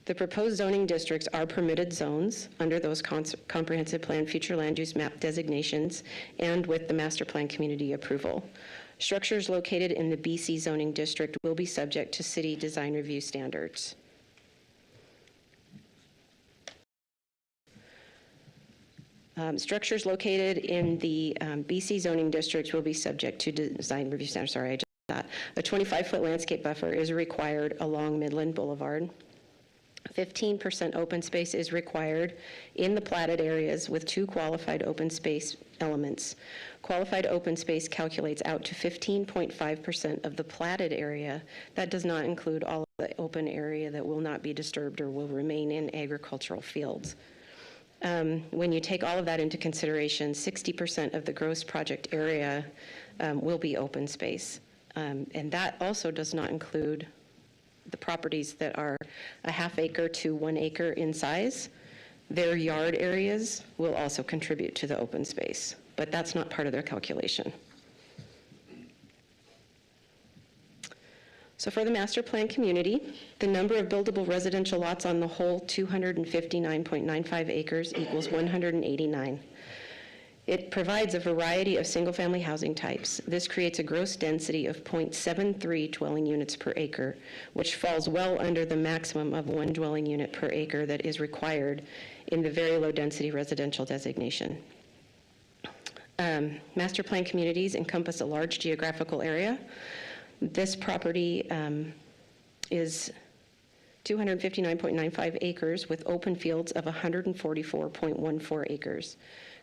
The proposed zoning districts are permitted zones under those comprehensive plan future land use map designations and with the master plan community approval. Structures located in the BC zoning district will be subject to city design review standards. Structures located in the BC zoning district will be subject to design review standards. Sorry, I just said that. A 25-foot landscape buffer is required along Midland Boulevard. 15% open space is required in the platted areas with 2 qualified open space elements. Qualified open space calculates out to 15.5% of the platted area. That does not include all of the open area that will not be disturbed or will remain in agricultural fields. When you take all of that into consideration, 60% of the gross project area will be open space. And that also does not include the properties that are a half acre to 1 acre in size. Their yard areas will also contribute to the open space, but that's not part of their calculation. So for the master plan community, the number of buildable residential lots on the whole 259.95 acres equals 189. It provides a variety of single-family housing types. This creates a gross density of 0.73 dwelling units per acre, which falls well under the maximum of 1 dwelling unit per acre that is required in the very low-density residential designation. Master plan communities encompass a large geographical area. This property is 259.95 acres with open fields of 144.14 acres.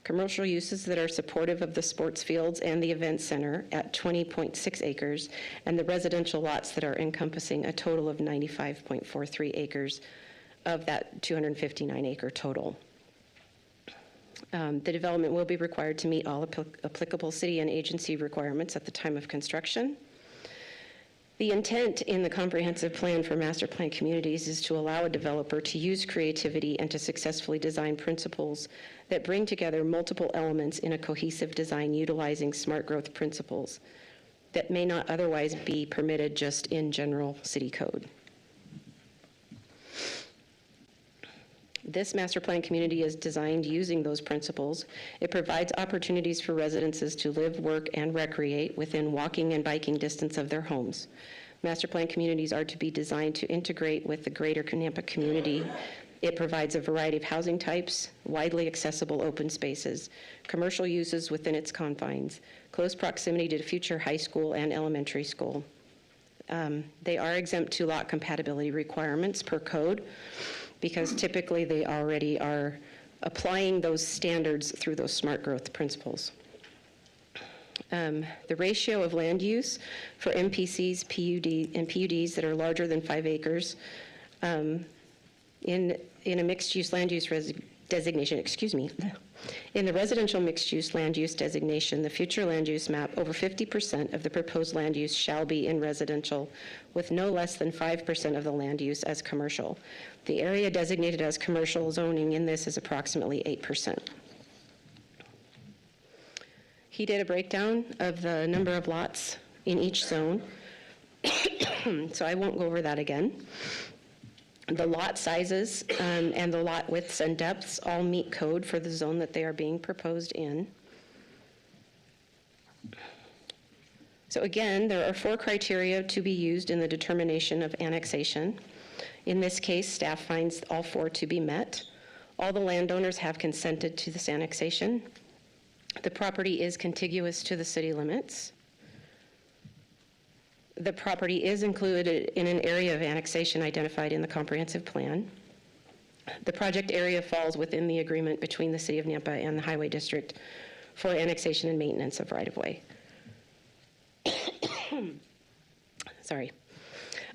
Commercial uses that are supportive of the sports fields and the event center at 20.6 acres, and the residential lots that are encompassing a total of 95.43 acres of that 259 acre total. The development will be required to meet all applicable city and agency requirements at the time of construction. The intent in the comprehensive plan for master plan communities is to allow a developer to use creativity and to successfully design principles that bring together multiple elements in a cohesive design utilizing smart growth principles that may not otherwise be permitted just in general city code. This master plan community is designed using those principles. It provides opportunities for residences to live, work, and recreate within walking and biking distance of their homes. Master plan communities are to be designed to integrate with the greater Nampa community. It provides a variety of housing types, widely accessible open spaces, commercial uses within its confines, close proximity to the future high school and elementary school. They are exempt to lot compatibility requirements per code, because typically they already are applying those standards through those smart growth principles. The ratio of land use for MPCs, and PUDs that are larger than 5 acres in a mixed-use land use designation, in the residential mixed-use land use designation, the future land use map, over 50% of the proposed land use shall be in residential, with no less than 5% of the land use as commercial. The area designated as commercial zoning in this is approximately 8%. He did a breakdown of the number of lots in each zone, so I won't go over that again. The lot sizes and the lot widths and depths all meet code for the zone that they are being proposed in. So again, there are 4 criteria to be used in the determination of annexation. In this case, staff finds all 4 to be met. All the landowners have consented to this annexation. The property is contiguous to the city limits. The property is included in an area of annexation identified in the comprehensive plan. The project area falls within the agreement between the City of Nampa and the Highway District for annexation and maintenance of right-of-way. Sorry.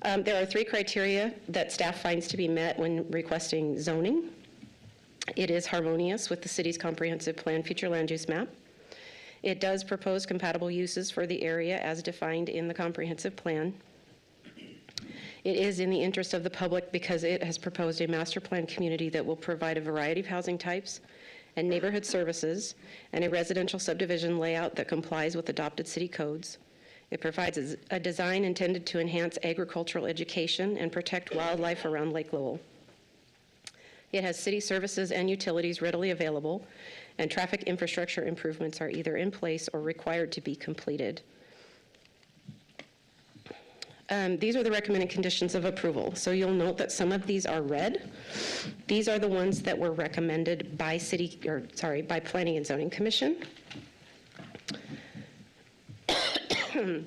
There are 3 criteria that staff finds to be met when requesting zoning. It is harmonious with the city's comprehensive plan future land use map. It does propose compatible uses for the area as defined in the comprehensive plan. It is in the interest of the public because it has proposed a master plan community that will provide a variety of housing types and neighborhood services and a residential subdivision layout that complies with adopted city codes. It provides a design intended to enhance agricultural education and protect wildlife around Lake Lowell. It has city services and utilities readily available, and traffic infrastructure improvements are either in place or required to be completed. These are the recommended conditions of approval. So you'll note that some of these are red. These are the ones that were recommended by by Planning and Zoning Commission.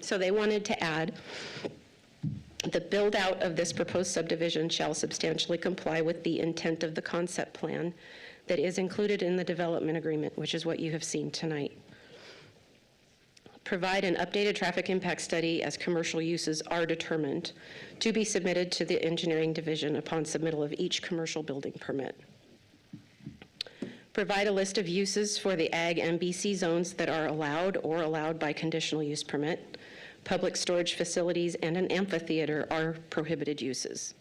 So they wanted to add, the build out of this proposed subdivision shall substantially comply with the intent of the concept plan that is included in the development agreement, which is what you have seen tonight. Provide an updated traffic impact study as commercial uses are determined to be submitted to the engineering division upon submittal of each commercial building permit. Provide a list of uses for the Ag MBC zones that are allowed or allowed by conditional use permit. Public storage facilities and an amphitheater are prohibited uses.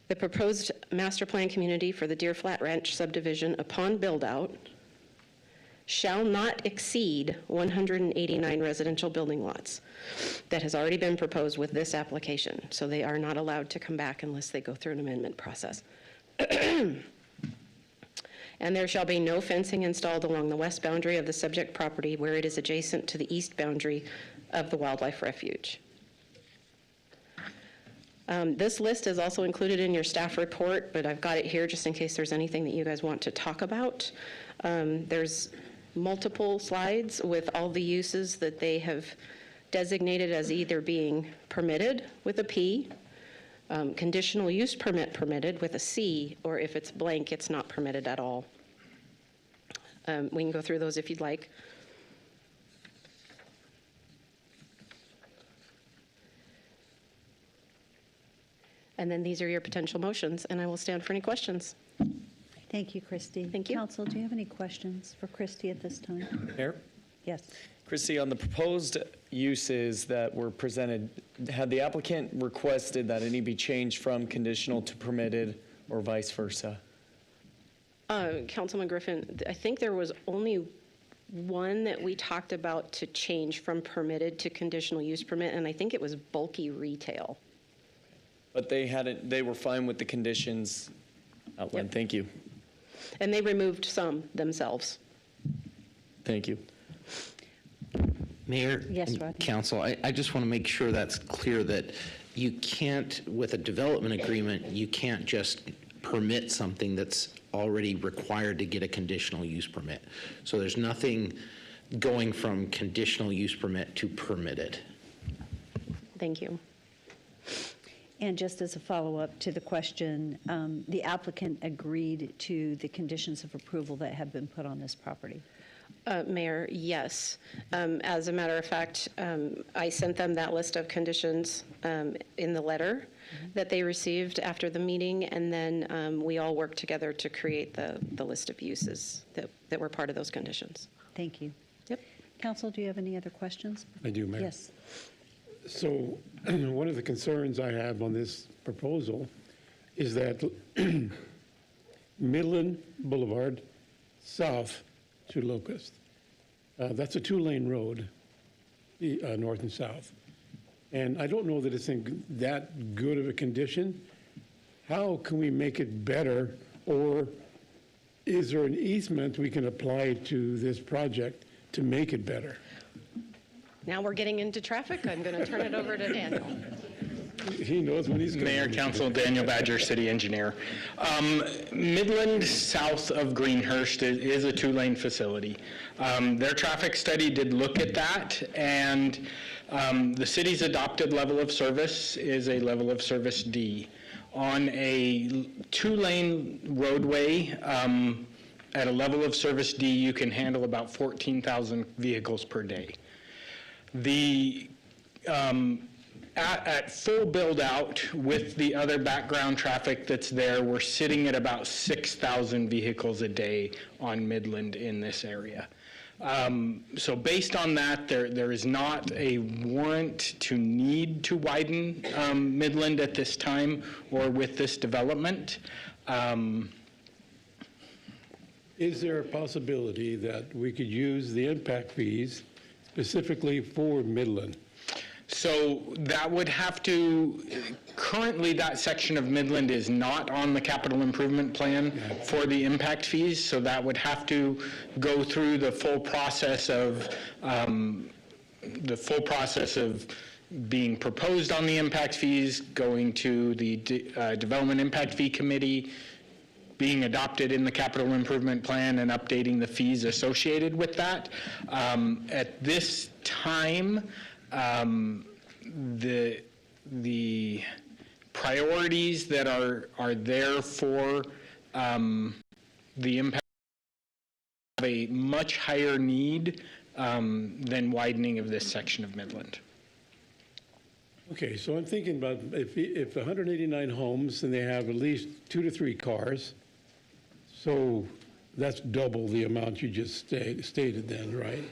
The proposed master plan community for the Deer Flat Ranch subdivision upon build-out shall not exceed 189 residential building lots. That has already been proposed with this application, so they are not allowed to come back unless they go through an amendment process. And there shall be no fencing installed along the west boundary of the subject property where it is adjacent to the east boundary of the wildlife refuge. This list is also included in your staff report, but I've got it here just in case there's anything that you guys want to talk about. There's multiple slides with all the uses that they have designated as either being permitted with a P, conditional use permit permitted with a C, or if it's blank, it's not permitted at all. We can go through those if you'd like. And then these are your potential motions, and I will stand for any questions.
Thank you, Christy.
Thank you.
Council, do you have any questions for Christy at this time?
Mayor?
Yes.
Christy, on the proposed uses that were presented, had the applicant requested that any be changed from conditional to permitted or vice versa?
Councilman Griffin, I think there was only one that we talked about to change from permitted to conditional use permit, and I think it was bulky retail.
But they were fine with the conditions outlined.
Yep.
Thank you.
And they removed some themselves.
Thank you.
Mayor
Yes,
and
Rodney.
council, I just want to make sure that's clear that you can't, with a development agreement, you can't just permit something that's already required to get a conditional use permit. So there's nothing going from conditional use permit to permitted.
Thank you.
And just as a follow-up to the question, the applicant agreed to the conditions of approval that have been put on this property.
Mayor, yes. As a matter of fact, I sent them that list of conditions in the letter that they received after the meeting, and then we all worked together to create the list of uses that were part of those conditions.
Thank you.
Yep.
Council, do you have any other questions?
I do, Mayor.
Yes.
So one of the concerns I have on this proposal is that Midland Boulevard south to Locust, that's a two-lane road, north and south. And I don't know that it's in that good of a condition. How can we make it better? Or is there an easement we can apply to this project to make it better?
Now we're getting into traffic. I'm going to turn it over to Daniel.
He knows when he's going.
Mayor, Council, Daniel Badger, City Engineer. Midland, south of Greenhurst, is a two-lane facility. Their traffic study did look at that, and the city's adopted level of service is a level of service D. On a two-lane roadway, at a level of service D, you can handle about 14,000 vehicles per day. At full build-out with the other background traffic that's there, we're sitting at about 6,000 vehicles a day on Midland in this area. So based on that, there is not a warrant to need to widen Midland at this time or with this development.
Is there a possibility that we could use the impact fees specifically for Midland?
So that would have to, currently that section of Midland is not on the capital improvement plan for the impact fees, so that would have to go through the full process of being proposed on the impact fees, going to the Development Impact Fee Committee, being adopted in the capital improvement plan, and updating the fees associated with that. At this time, the priorities that are there for the impact have a much higher need than widening of this section of Midland.
Okay, so I'm thinking about if 189 homes and they have at least 2 to 3 cars, so That's double the amount you just stated then, right?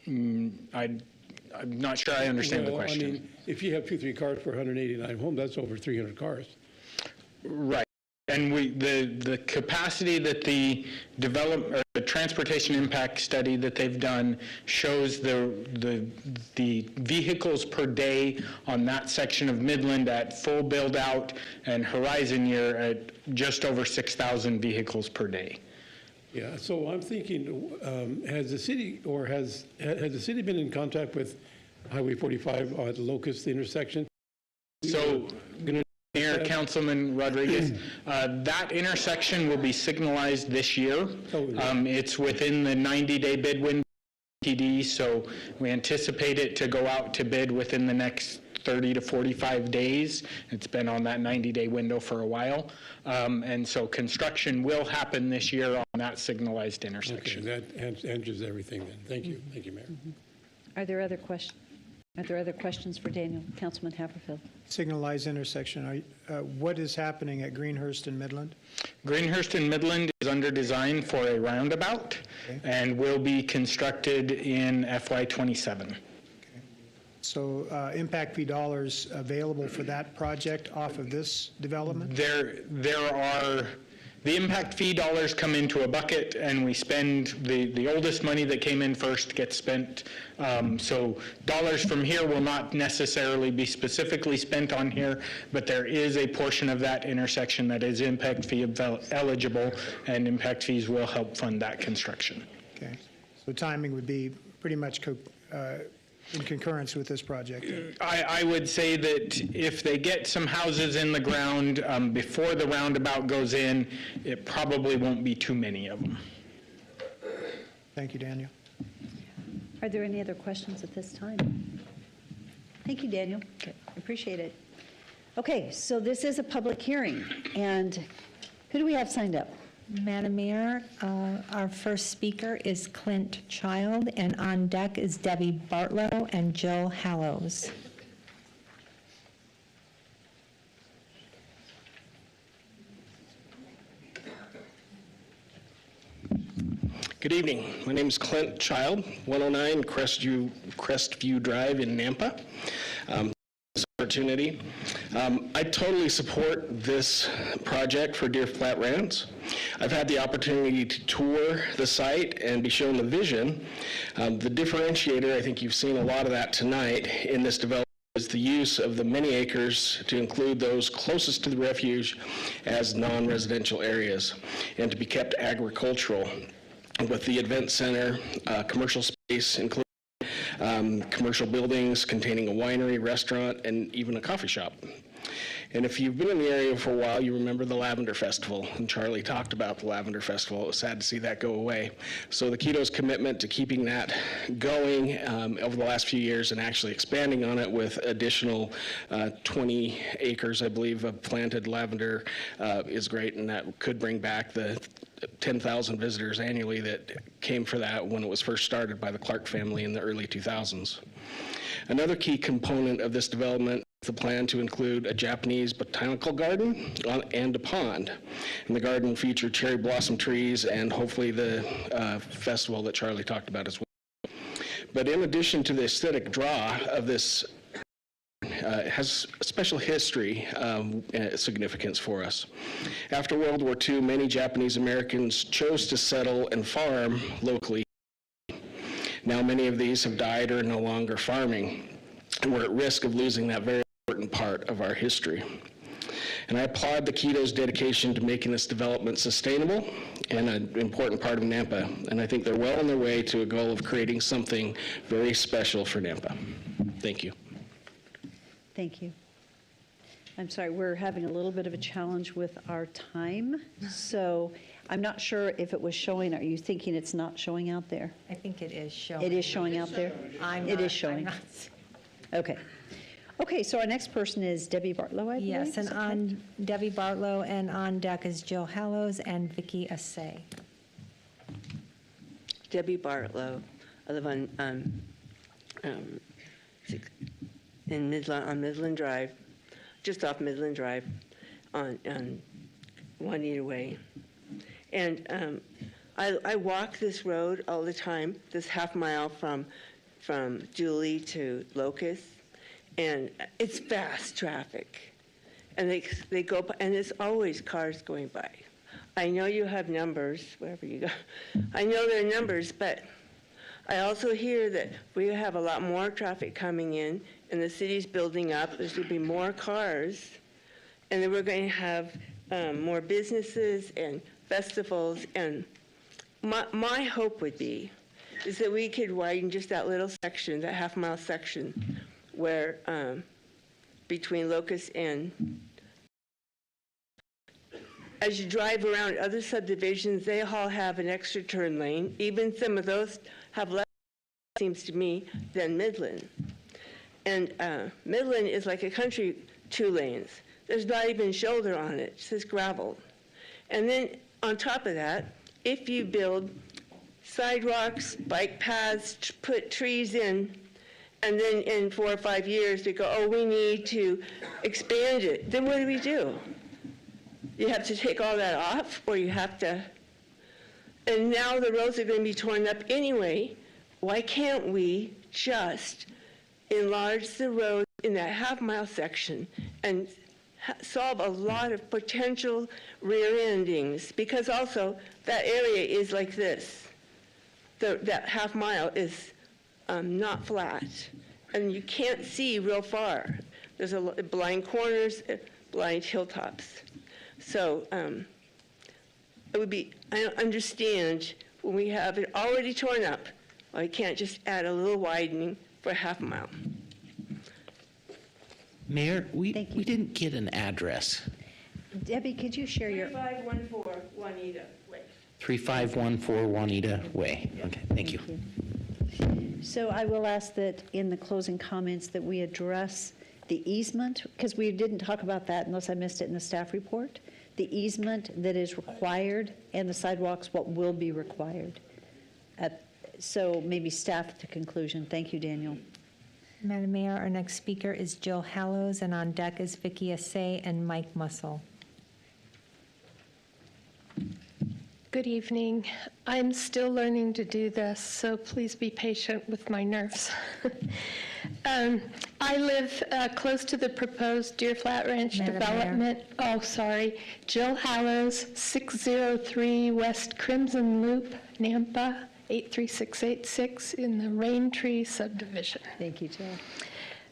I'm not sure I understand the
Well,
question.
I mean, if you have 2-3 cars per 189 homes, that's over 300 cars.
Right. And the capacity that the transportation impact study that they've done shows the vehicles per day on that section of Midland at full build out and horizon year at just over 6,000 vehicles per day.
Yeah, so I'm thinking, has the city the city been in contact with Highway 45 at Locust intersection?
So, Mayor, Councilman Rodriguez, that intersection will be signalized this year. It's within the 90-day bid window, TD, so we anticipate it to go out to bid within the next 30 to 45 days. It's been on that 90-day window for a while. And so construction will happen this year on that signalized intersection.
Okay, that answers everything then. Thank you. Thank you, Mayor.
Are there other questions? Are there other questions for Daniel? Councilman Haverfield.
Signalized intersection, what is happening at Greenhurst and Midland?
Greenhurst and Midland is under design for a roundabout and will be constructed in FY27.
So impact fee dollars available for that project off of this development?
The impact fee dollars come into a bucket and we spend, the oldest money that came in first gets spent. So dollars from here will not necessarily be specifically spent on here, but there is a portion of that intersection that is impact fee eligible, and impact fees will help fund that construction.
Okay, so timing would be pretty much in concurrence with this project?
I would say that if they get some houses in the ground before the roundabout goes in, it probably won't be too many of them.
Thank you, Daniel.
Are there any other questions at this time? Thank you, Daniel. Appreciate it. Okay, so this is a public hearing, and who do we have signed up?
Madam Mayor, our first speaker is Clint Child, and on deck is Debbie Bartlow and Jill Hallows.
Good evening. My name is Clint Child, 109 Crestview Drive in Nampa. Opportunity. I totally support this project for Deer Flat Ranch. I've had the opportunity to tour the site and be shown the vision. The differentiator, I think you've seen a lot of that tonight in this development, is the use of the many acres to include those closest to the refuge as non-residential areas and to be kept agricultural, with the event center, commercial space, including commercial buildings containing a winery, restaurant, and even a coffee shop. And if you've been in the area for a while, you remember the Lavender Festival, and Charlie talked about the Lavender Festival. It was sad to see that go away. So the Keto's commitment to keeping that going over the last few years and actually expanding on it with additional 20 acres, I believe, of planted lavender is great, and that could bring back the 10,000 visitors annually that came for that when it was first started by the Clark family in the early 2000s. Another key component of this development is the plan to include a Japanese botanical garden and a pond. And the garden featured cherry blossom trees and hopefully the festival that Charlie talked about as well. But in addition to the aesthetic draw of this, it has a special history significance for us. After World War II, many Japanese Americans chose to settle and farm locally. Now many of these have died or are no longer farming, and we're at risk of losing that very important part of our history. And I applaud the Keto's dedication to making this development sustainable and an important part of Nampa. And I think they're well on their way to a goal of creating something very special for Nampa. Thank you.
Thank you. I'm sorry, we're having a little bit of a challenge with our time, so I'm not sure if it was showing. Are you thinking it's not showing out there?
I think it is showing.
It is showing out there? It is showing. Okay. Okay, so our next person is Debbie Bartlow, I believe.
Yes, and on Debbie Bartlow, and on deck is Jill Hallows and Vicki Assay.
Debbie Bartlow. I live on Midland Drive, just off Midland Drive on Juanita Way. And I walk this road all the time, this half mile from Dooley to Locust, and it's fast traffic. And they go by, and there's always cars going by. I know you have numbers, wherever you go. I know there are numbers, but I also hear that we have a lot more traffic coming in, and the city's building up. There's going to be more cars, and then we're going to have more businesses and festivals. And my hope would be is that we could widen just that little section, that half-mile section, where between Locust and as you drive around other subdivisions, they all have an extra turn lane. Even some of those have less, seems to me, than Midland. And Midland is like a country 2 lanes. There's not even shoulder on it, it's just gravel. And then on top of that, if you build sidewalks, bike paths, put trees in, and then in 4 or 5 years they go, oh, we need to expand it, then what do? You have to take all that off, or you have to, and now the roads are going to be torn up anyway. Why can't we just enlarge the road in that half-mile section and solve a lot of potential rear endings? Because also that area is like this. That half mile is not flat, and you can't see real far. There's blind corners, blind hilltops. So it would be, I don't understand when we have it already torn up, I can't just add a little widening for half a mile.
Mayor, we didn't get an address.
Debbie, could you share your...
3514 Juanita Way.
3514 Juanita Way. Okay, thank you.
So I will ask that in the closing comments that we address the easement, because we didn't talk about that unless I missed it in the staff report, the easement that is required and the sidewalks, what will be required. So maybe staff at the conclusion. Thank you, Daniel.
Madam Mayor, our next speaker is Jill Hallows, and on deck is Vicki Assay and Mike Mussel.
Good evening. I'm still learning to do this, so please be patient with my nerves. I live close to the proposed Deer Flat Ranch
Madam
development.
Mayor.
Oh, sorry. Jill Hallows, 603 West Crimson Loop, Nampa, 83686 in the Rain Tree subdivision.
Thank you, Jill.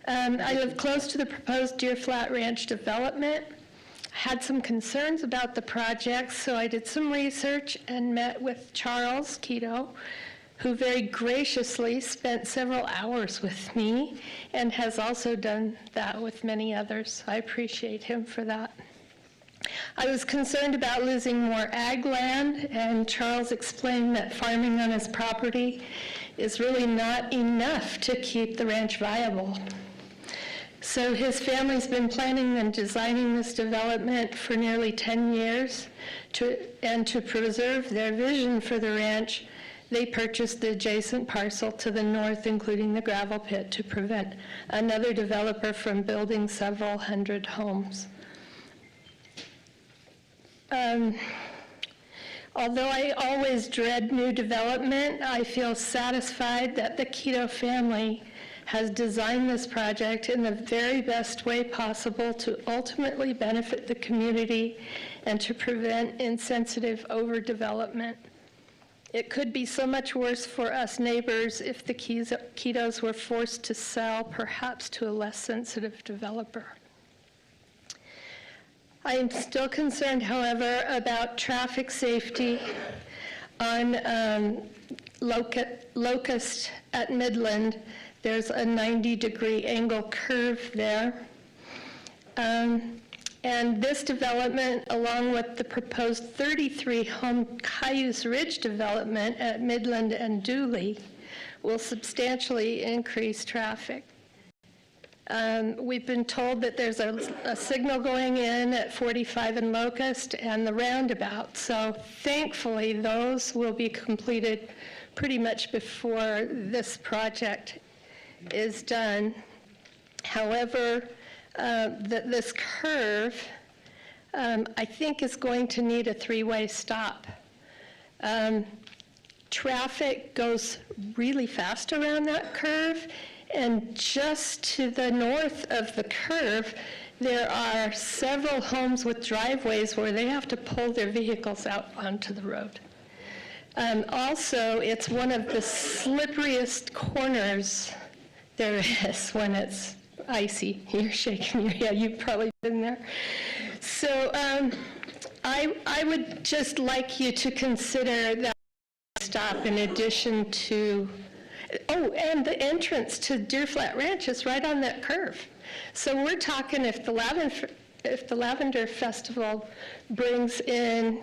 I live close to the proposed Deer Flat Ranch development. Had some concerns about the project, so I did some research and met with Charles Keto, who very graciously spent several hours with me and has also done that with many others. I appreciate him for that. I was concerned about losing more ag land, and Charles explained that farming on his property is really not enough to keep the ranch viable. So his family's been planning and designing this development for nearly 10 years, and to preserve their vision for the ranch, they purchased the adjacent parcel to the north, including the gravel pit, to prevent another developer from building several hundred homes. Although I always dread new development, I feel satisfied that the Keto family has designed this project in the very best way possible to ultimately benefit the community and to prevent insensitive overdevelopment. It could be so much worse for us neighbors if the Ketos were forced to sell, perhaps to a less sensitive developer. I am still concerned, however, about traffic safety on Locust at Midland. There's a 90-degree angle curve there. And this development, along with the proposed 33-home Cayuse Ridge development at Midland and Dooley, will substantially increase traffic. We've been told that there's a signal going in at 45 and Locust and the roundabout. So thankfully, those will be completed pretty much before this project is done. However, this curve, I think, is going to need a 3-way stop Traffic goes really fast around that curve, and just to the north of the curve, there are several homes with driveways where they have to pull their vehicles out onto the road. Also, it's one of the slipperiest corners there is when it's icy. You're shaking your head. You've probably been there. So I would just like you to consider that stop in addition to, oh, and the entrance to Deer Flat Ranch is right on that curve. So we're talking if the Lavender Festival brings in,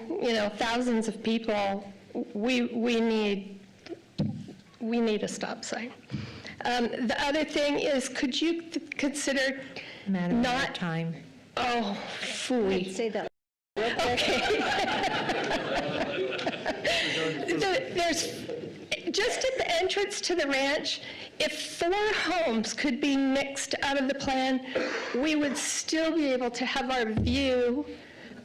thousands of people, we need a stop sign. The other thing is, could you consider
Madam Mayor,
not
time.
Oh, phooey.
Say that.
Okay. There's, just at the entrance to the ranch, if 4 homes could be mixed out of the plan, we would still be able to have our view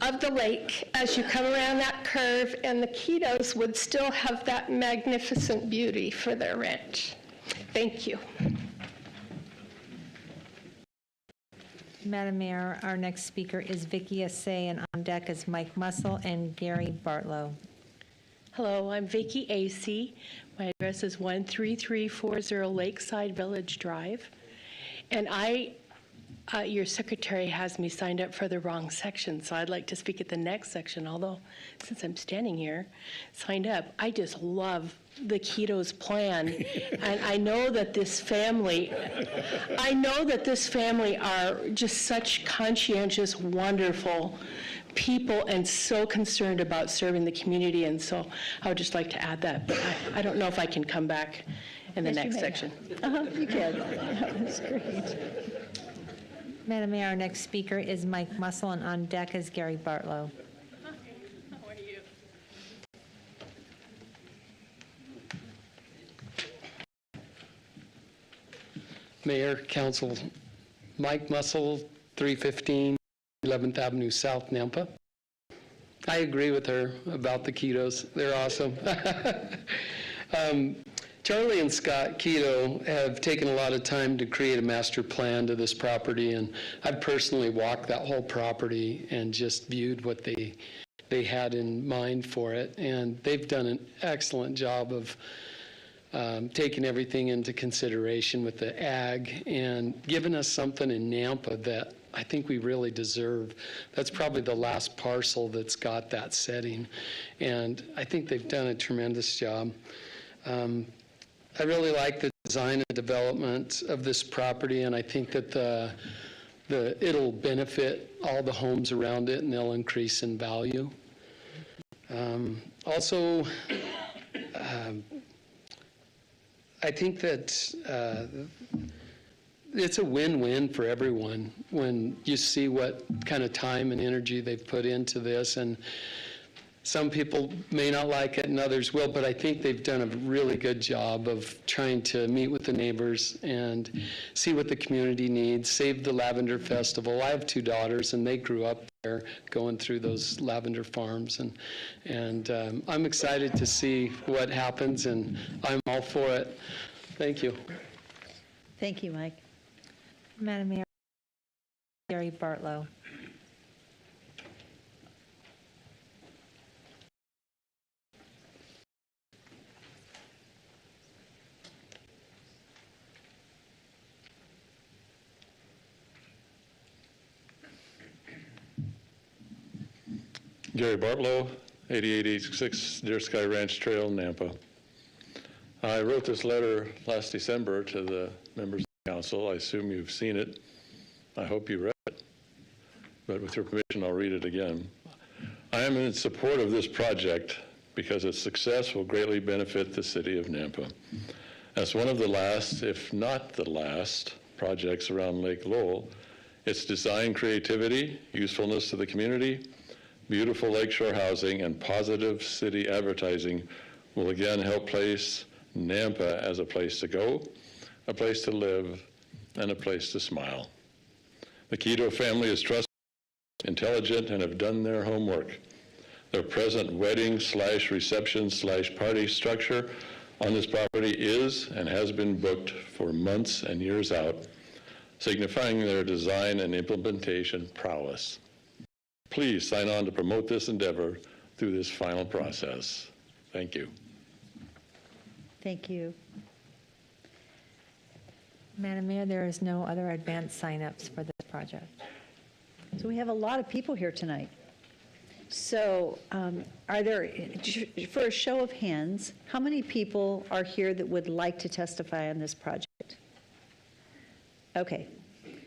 of the lake as you come around that curve, and the kiddos would still have that magnificent beauty for their ranch. Thank you.
Madam Mayor, our next speaker is Vicky Assay, and on deck is Mike Mussel and Gary Bartlow.
Hello, I'm Vicki Acey. My address is 13340 Lakeside Village Drive. And your secretary has me signed up for the wrong section, so I'd like to speak at the next section, although since I'm standing here, signed up, I just love the kiddos plan. And I know that this family are just such conscientious, wonderful people and so concerned about serving the community, and so I would just like to add that, but I don't know if I can come back in the next section.
You can. That was great.
Madam Mayor, our next speaker is Mike Mussel, and on deck is Gary Bartlow.
How are you?
Mayor, Council, Mike Mussel, 315 11th Avenue South, Nampa. I agree with her about the kiddos. They're awesome. Charlie and Scott Keto have taken a lot of time to create a master plan to this property, and I've personally walked that whole property and just viewed what they had in mind for it, and they've done an excellent job of taking everything into consideration with the ag and given us something in Nampa that I think we really deserve. That's probably the last parcel that's got that setting, and I think they've done a tremendous job. I really like the design and development of this property, and I think that it'll benefit all the homes around it, and they'll increase in value. Also, I think that it's a win-win for everyone when you see what kind of time and energy they've put into this, and some people may not like it and others will, but I think they've done a really good job of trying to meet with the neighbors and see what the community needs, save the Lavender Festival. I have 2 daughters, and they grew up there going through those lavender farms, and I'm excited to see what happens, and I'm all for it. Thank you.
Thank you, Mike.
Madam Mayor, Gary Bartlow.
Gary Bartlow, 8886 Deer Sky Ranch Trail, Nampa. I wrote this letter last December to the members of the council. I assume you've seen it. I hope you read it. But with your permission, I'll read it again. I am in support of this project because its success will greatly benefit the city of Nampa. As one of the last, if not the last, projects around Lake Lowell, its design creativity, usefulness to the community, beautiful lakeshore housing, and positive city advertising will again help place Nampa as a place to go, a place to live, and a place to smile. The Keto family is trustworthy, intelligent, and have done their homework.
The present wedding/reception/party structure on this property is and has been booked for months and years out, signifying their design and implementation prowess. Please sign on to promote this endeavor through this final process. Thank you.
Thank you.
Madam Mayor, there is no other advance signups for this project.
So we have a lot of people here tonight. So are there, for a show of hands, how many people are here that would like to testify on this project? Okay.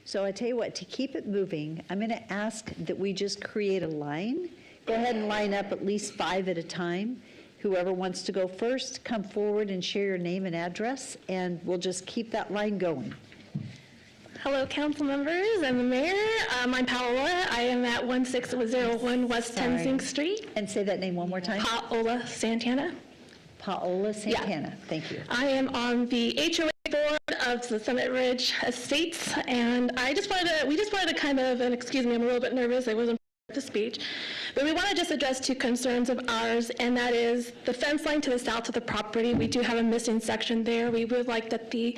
So I tell you what, to keep it moving, I'm going to ask that we just create a line. Go ahead and line up at least 5 at a time. Whoever wants to go first, come forward and share your name and address, and we'll just keep that line going.
Hello, council members and the mayor. I'm Paola. I am at 1601 West Tenzing Street.
And say that name one more time.
Paola Santana.
Paola Santana. Yeah. Thank you.
I am on the HOA board of the Summit Ridge Estates, and we just wanted to kind of, and excuse me, I'm a little bit nervous. I wasn't prepared for the speech, but we want to just address 2 concerns of ours, and that is the fence line to the south of the property. We do have a missing section there. We would like that the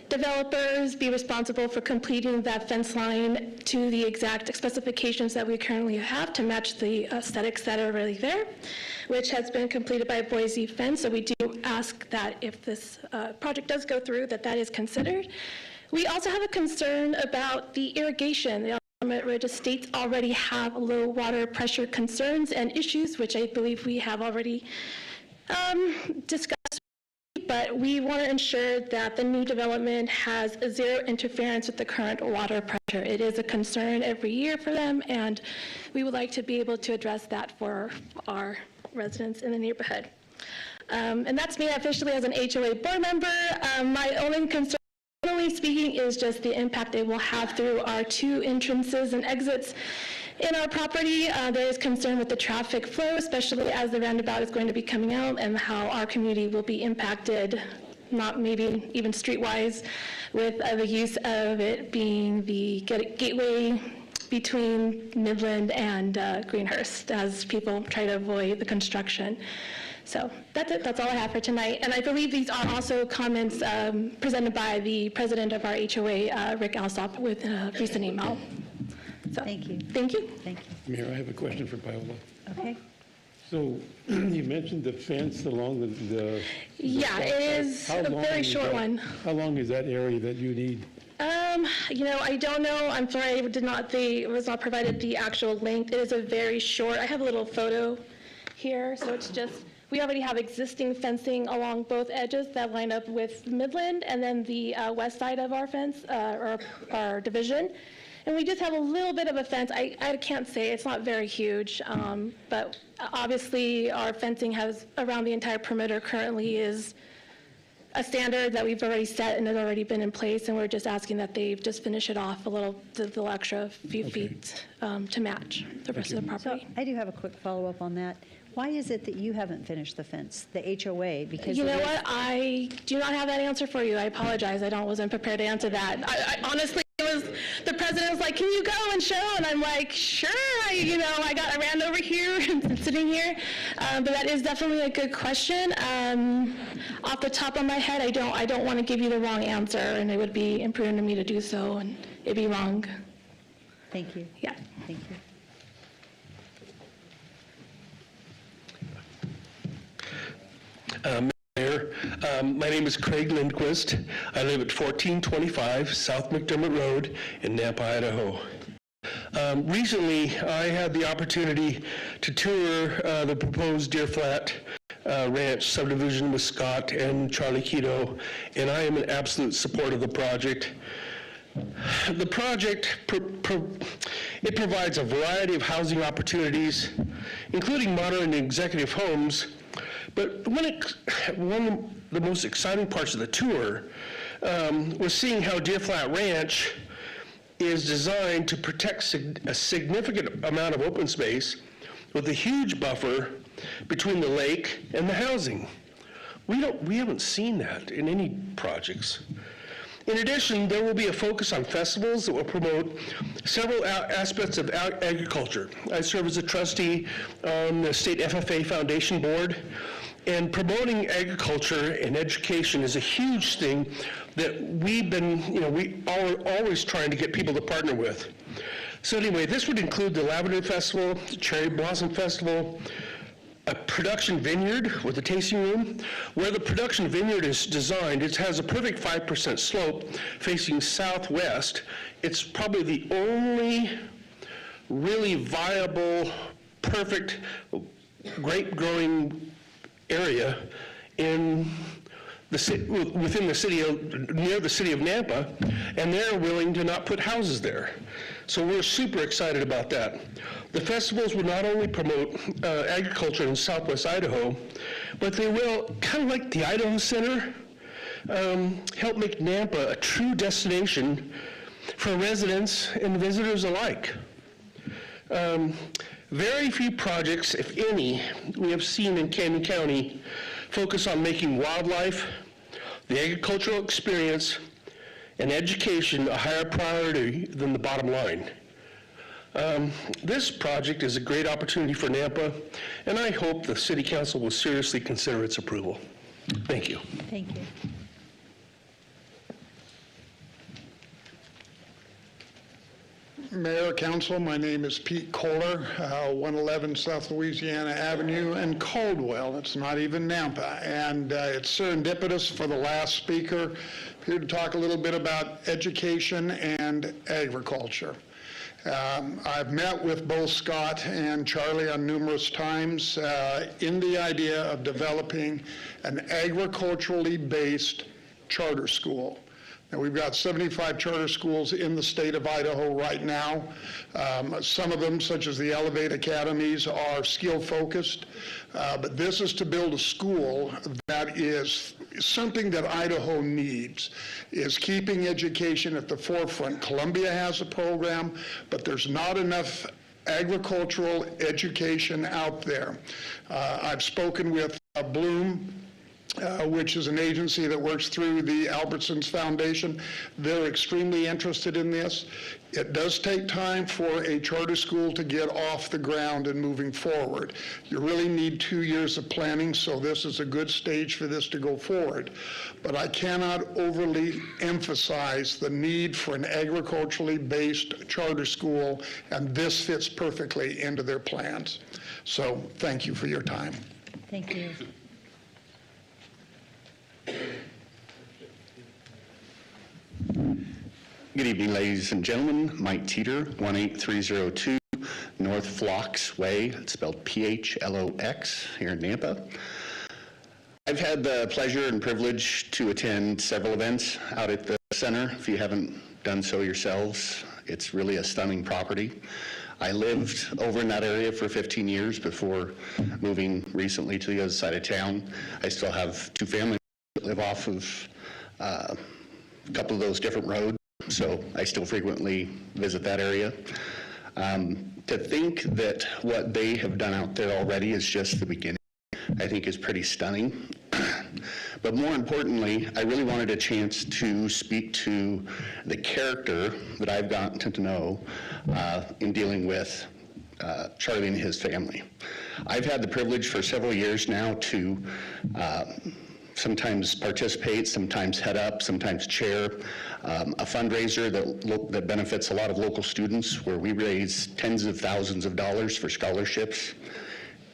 developers be responsible for completing that fence line to the exact specifications that we currently have to match the aesthetics that are already there, which has been completed by Boise Fence. So we do ask that if this project does go through, that is considered. We also have a concern about the irrigation. The Summit Ridge Estates already have low water pressure concerns and issues, which I believe we have already discussed. But we want to ensure that the new development has zero interference with the current water pressure. It is a concern every year for them, and we would like to be able to address that for our residents in the neighborhood. And that's me officially as an HOA board member. My only concern, generally speaking, is just the impact it will have through our 2 entrances and exits in our property. There is concern with the traffic flow, especially as the roundabout is going to be coming out, and how our community will be impacted, not maybe even streetwise, with the use of it being the gateway between Midland and Greenhurst as people try to avoid the construction. So that's it. That's all I have for tonight. And I believe these are also comments presented by the president of our HOA, Rick Alsop, with a recent email. So,
thank you.
Thank you.
Thank you.
Mayor, I have a question for Paola.
Okay.
So you mentioned the fence along the
yeah, it is a very short one.
How long is that area that you need?
You know, I don't know. I'm sorry, I was not provided the actual length. It is a very short. I have a little photo here, so it's just, we already have existing fencing along both edges that line up with Midland, and then the west side of our fence, or our division. And we just have a little bit of a fence. I can't say, it's not very huge, but obviously our fencing has around the entire perimeter currently is a standard that we've already set and has already been in place, and we're just asking that they just finish it off a little extra few feet to match the rest of the property.
So I do have a quick follow-up on that. Why is it that you haven't finished the fence, the HOA? Because
you know what, I do not have that answer for you. I apologize. I wasn't prepared to answer that. I honestly, the president was like, "Can you go and show?" And I'm like, "Sure." I ran over here and sitting here, but that is definitely a good question. Off the top of my head, I don't want to give you the wrong answer, and it would be imprudent of me to do so, and it'd be wrong.
Thank you.
Yeah.
Thank you.
Mayor, my name is Craig Lindquist. I live at 1425 South McDermott Road in Nampa, Idaho. Recently, I had the opportunity to tour the proposed Deer Flat Ranch subdivision with Scott and Charlie Quito, and I am in absolute support of the project. The project it provides a variety of housing opportunities, including modern and executive homes. But one of the most exciting parts of the tour was seeing how Deer Flat Ranch is designed to protect a significant amount of open space with a huge buffer between the lake and the housing. We haven't seen that in any projects. In addition, there will be a focus on festivals that will promote several aspects of agriculture. I serve as a trustee on the State FFA Foundation Board, and promoting agriculture and education is a huge thing that we've been, we are always trying to get people to partner with. So anyway, this would include the Lavender Festival, the Cherry Blossom Festival, a production vineyard with a tasting room. Where the production vineyard is designed, it has a perfect 5% slope facing southwest. It's probably the only really viable, perfect grape growing area in the within the city near the city of Nampa, and they're willing to not put houses there. So we're super excited about that. The festivals will not only promote agriculture in southwest Idaho, but they will, kind of like the Idaho Center, help make Nampa a true destination for residents and visitors alike. Very few projects, if any, we have seen in Canyon County focus on making wildlife, the agricultural experience, and education a higher priority than the bottom line. This project is a great opportunity for Nampa, and I hope the City Council will seriously consider its approval. Thank you.
Thank you.
Mayor, Council, my name is Pete Kohler, 111 South Louisiana Avenue in Caldwell. It's not even Nampa. And it's serendipitous for the last speaker here to talk a little bit about education and agriculture. I've met with both Scott and Charlie on numerous times in the idea of developing an agriculturally based charter school. Now, we've got 75 charter schools in the state of Idaho right now. Some of them, such as the Elevate Academies, are skill-focused, but this is to build a school that is something that Idaho needs, is keeping education at the forefront. Columbia has a program, but there's not enough agricultural education out there. I've spoken with Bloom, which is an agency that works through the Albertsons Foundation. They're extremely interested in this. It does take time for a charter school to get off the ground and moving forward. You really need 2 years of planning, so this is a good stage for this to go forward. But I cannot overly emphasize the need for an agriculturally based charter school, and this fits perfectly into their plans. So thank you for your time.
Thank you.
Good evening, ladies and gentlemen. Mike Teeter, 18302 North Phlox Way. It's spelled Phlox here in Nampa. I've had the pleasure and privilege to attend several events out at the center. If you haven't done so yourselves, it's really a stunning property. I lived over in that area for 15 years before moving recently to the other side of town. I still have 2 families that live off of a couple of those different roads, so I still frequently visit that area. To think that what they have done out there already is just the beginning, I think is pretty stunning. But more importantly, I really wanted a chance to speak to the character that I've gotten to know in dealing with Charlie and his family. I've had the privilege for several years now to sometimes participate, sometimes head up, sometimes chair a fundraiser that benefits a lot of local students, where we raise tens of thousands of dollars for scholarships.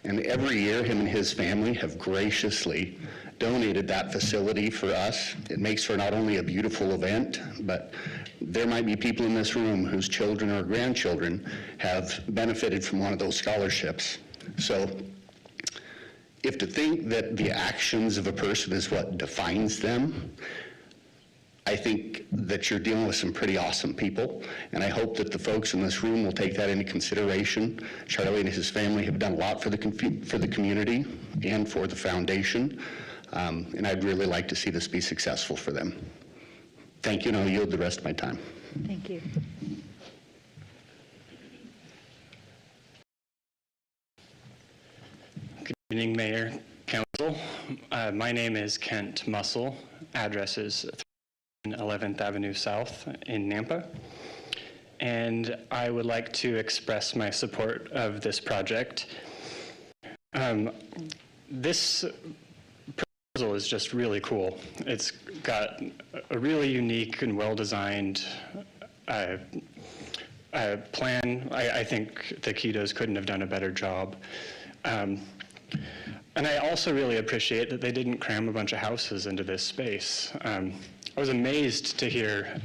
And every year, him and his family have graciously donated that facility for us. It makes for not only a beautiful event, but there might be people in this room whose children or grandchildren have benefited from one of those scholarships. So if to think that the actions of a person is what defines them, I think that you're dealing with some pretty awesome people, and I hope that the folks in this room will take that into consideration. Charlie and his family have done a lot for the community and for the foundation, and I'd really like to see this be successful for them. Thank you, and I'll yield the rest of my time.
Thank you.
Good evening, Mayor, Council. My name is Kent Mussel. Address is 11th Avenue South in Nampa. And I would like to express my support of this project. This proposal is just really cool. It's got a really unique and well-designed plan. I think the Ketos couldn't have done a better job. And I also really appreciate that they didn't cram a bunch of houses into this space. I was amazed to hear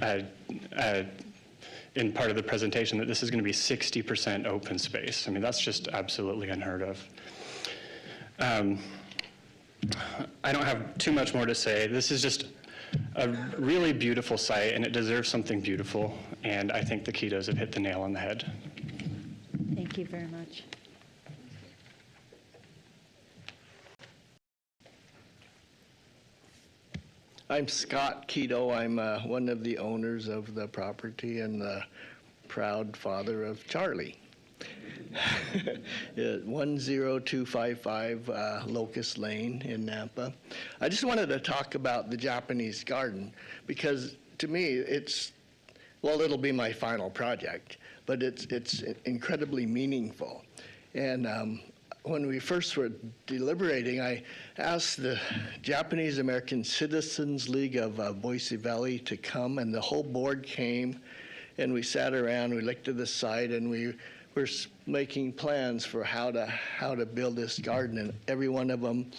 in part of the presentation that this is going to be 60% open space. I mean, that's just absolutely unheard of. I don't have too much more to say. This is just a really beautiful site, and it deserves something beautiful, and I think the Ketos have hit the nail on the head.
Thank you very much.
I'm Scott Keto. I'm one of the owners of the property and the proud father of Charlie. 10255 Locust Lane in Nampa. I just wanted to talk about the Japanese garden because to me it'll be my final project, but it's incredibly meaningful. And when we first were deliberating, I asked the Japanese American Citizens League of Boise Valley to come, and the whole board came, and we sat around, we looked at the site, and we were making plans for how to build this garden, and every one of them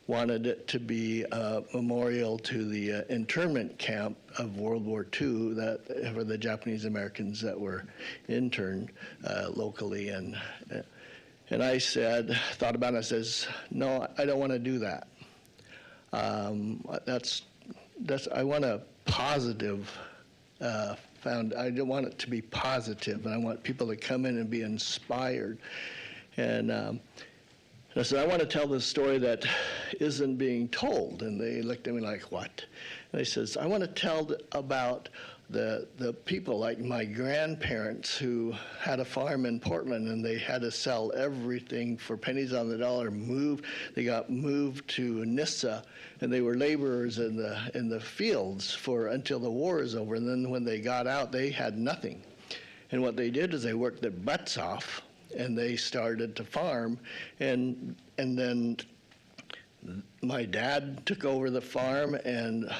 wanted it to be a memorial to the internment camp of World War II that for the Japanese Americans that were interned locally. And I thought about it, I says, no, I don't want to do that. I want a positive I don't want it to be positive, and I want people to come in and be inspired. And I said, I want to tell this story that isn't being told. And they looked at me like, what? And I says, I want to tell about the people like my grandparents who had a farm in Portland, and they had to sell everything for pennies on the dollar. They got moved to Nissa, and they were laborers in the fields until the war is over. And then when they got out, they had nothing. And what they did is they worked their butts off, and they started to farm. And then my dad took over the farm, and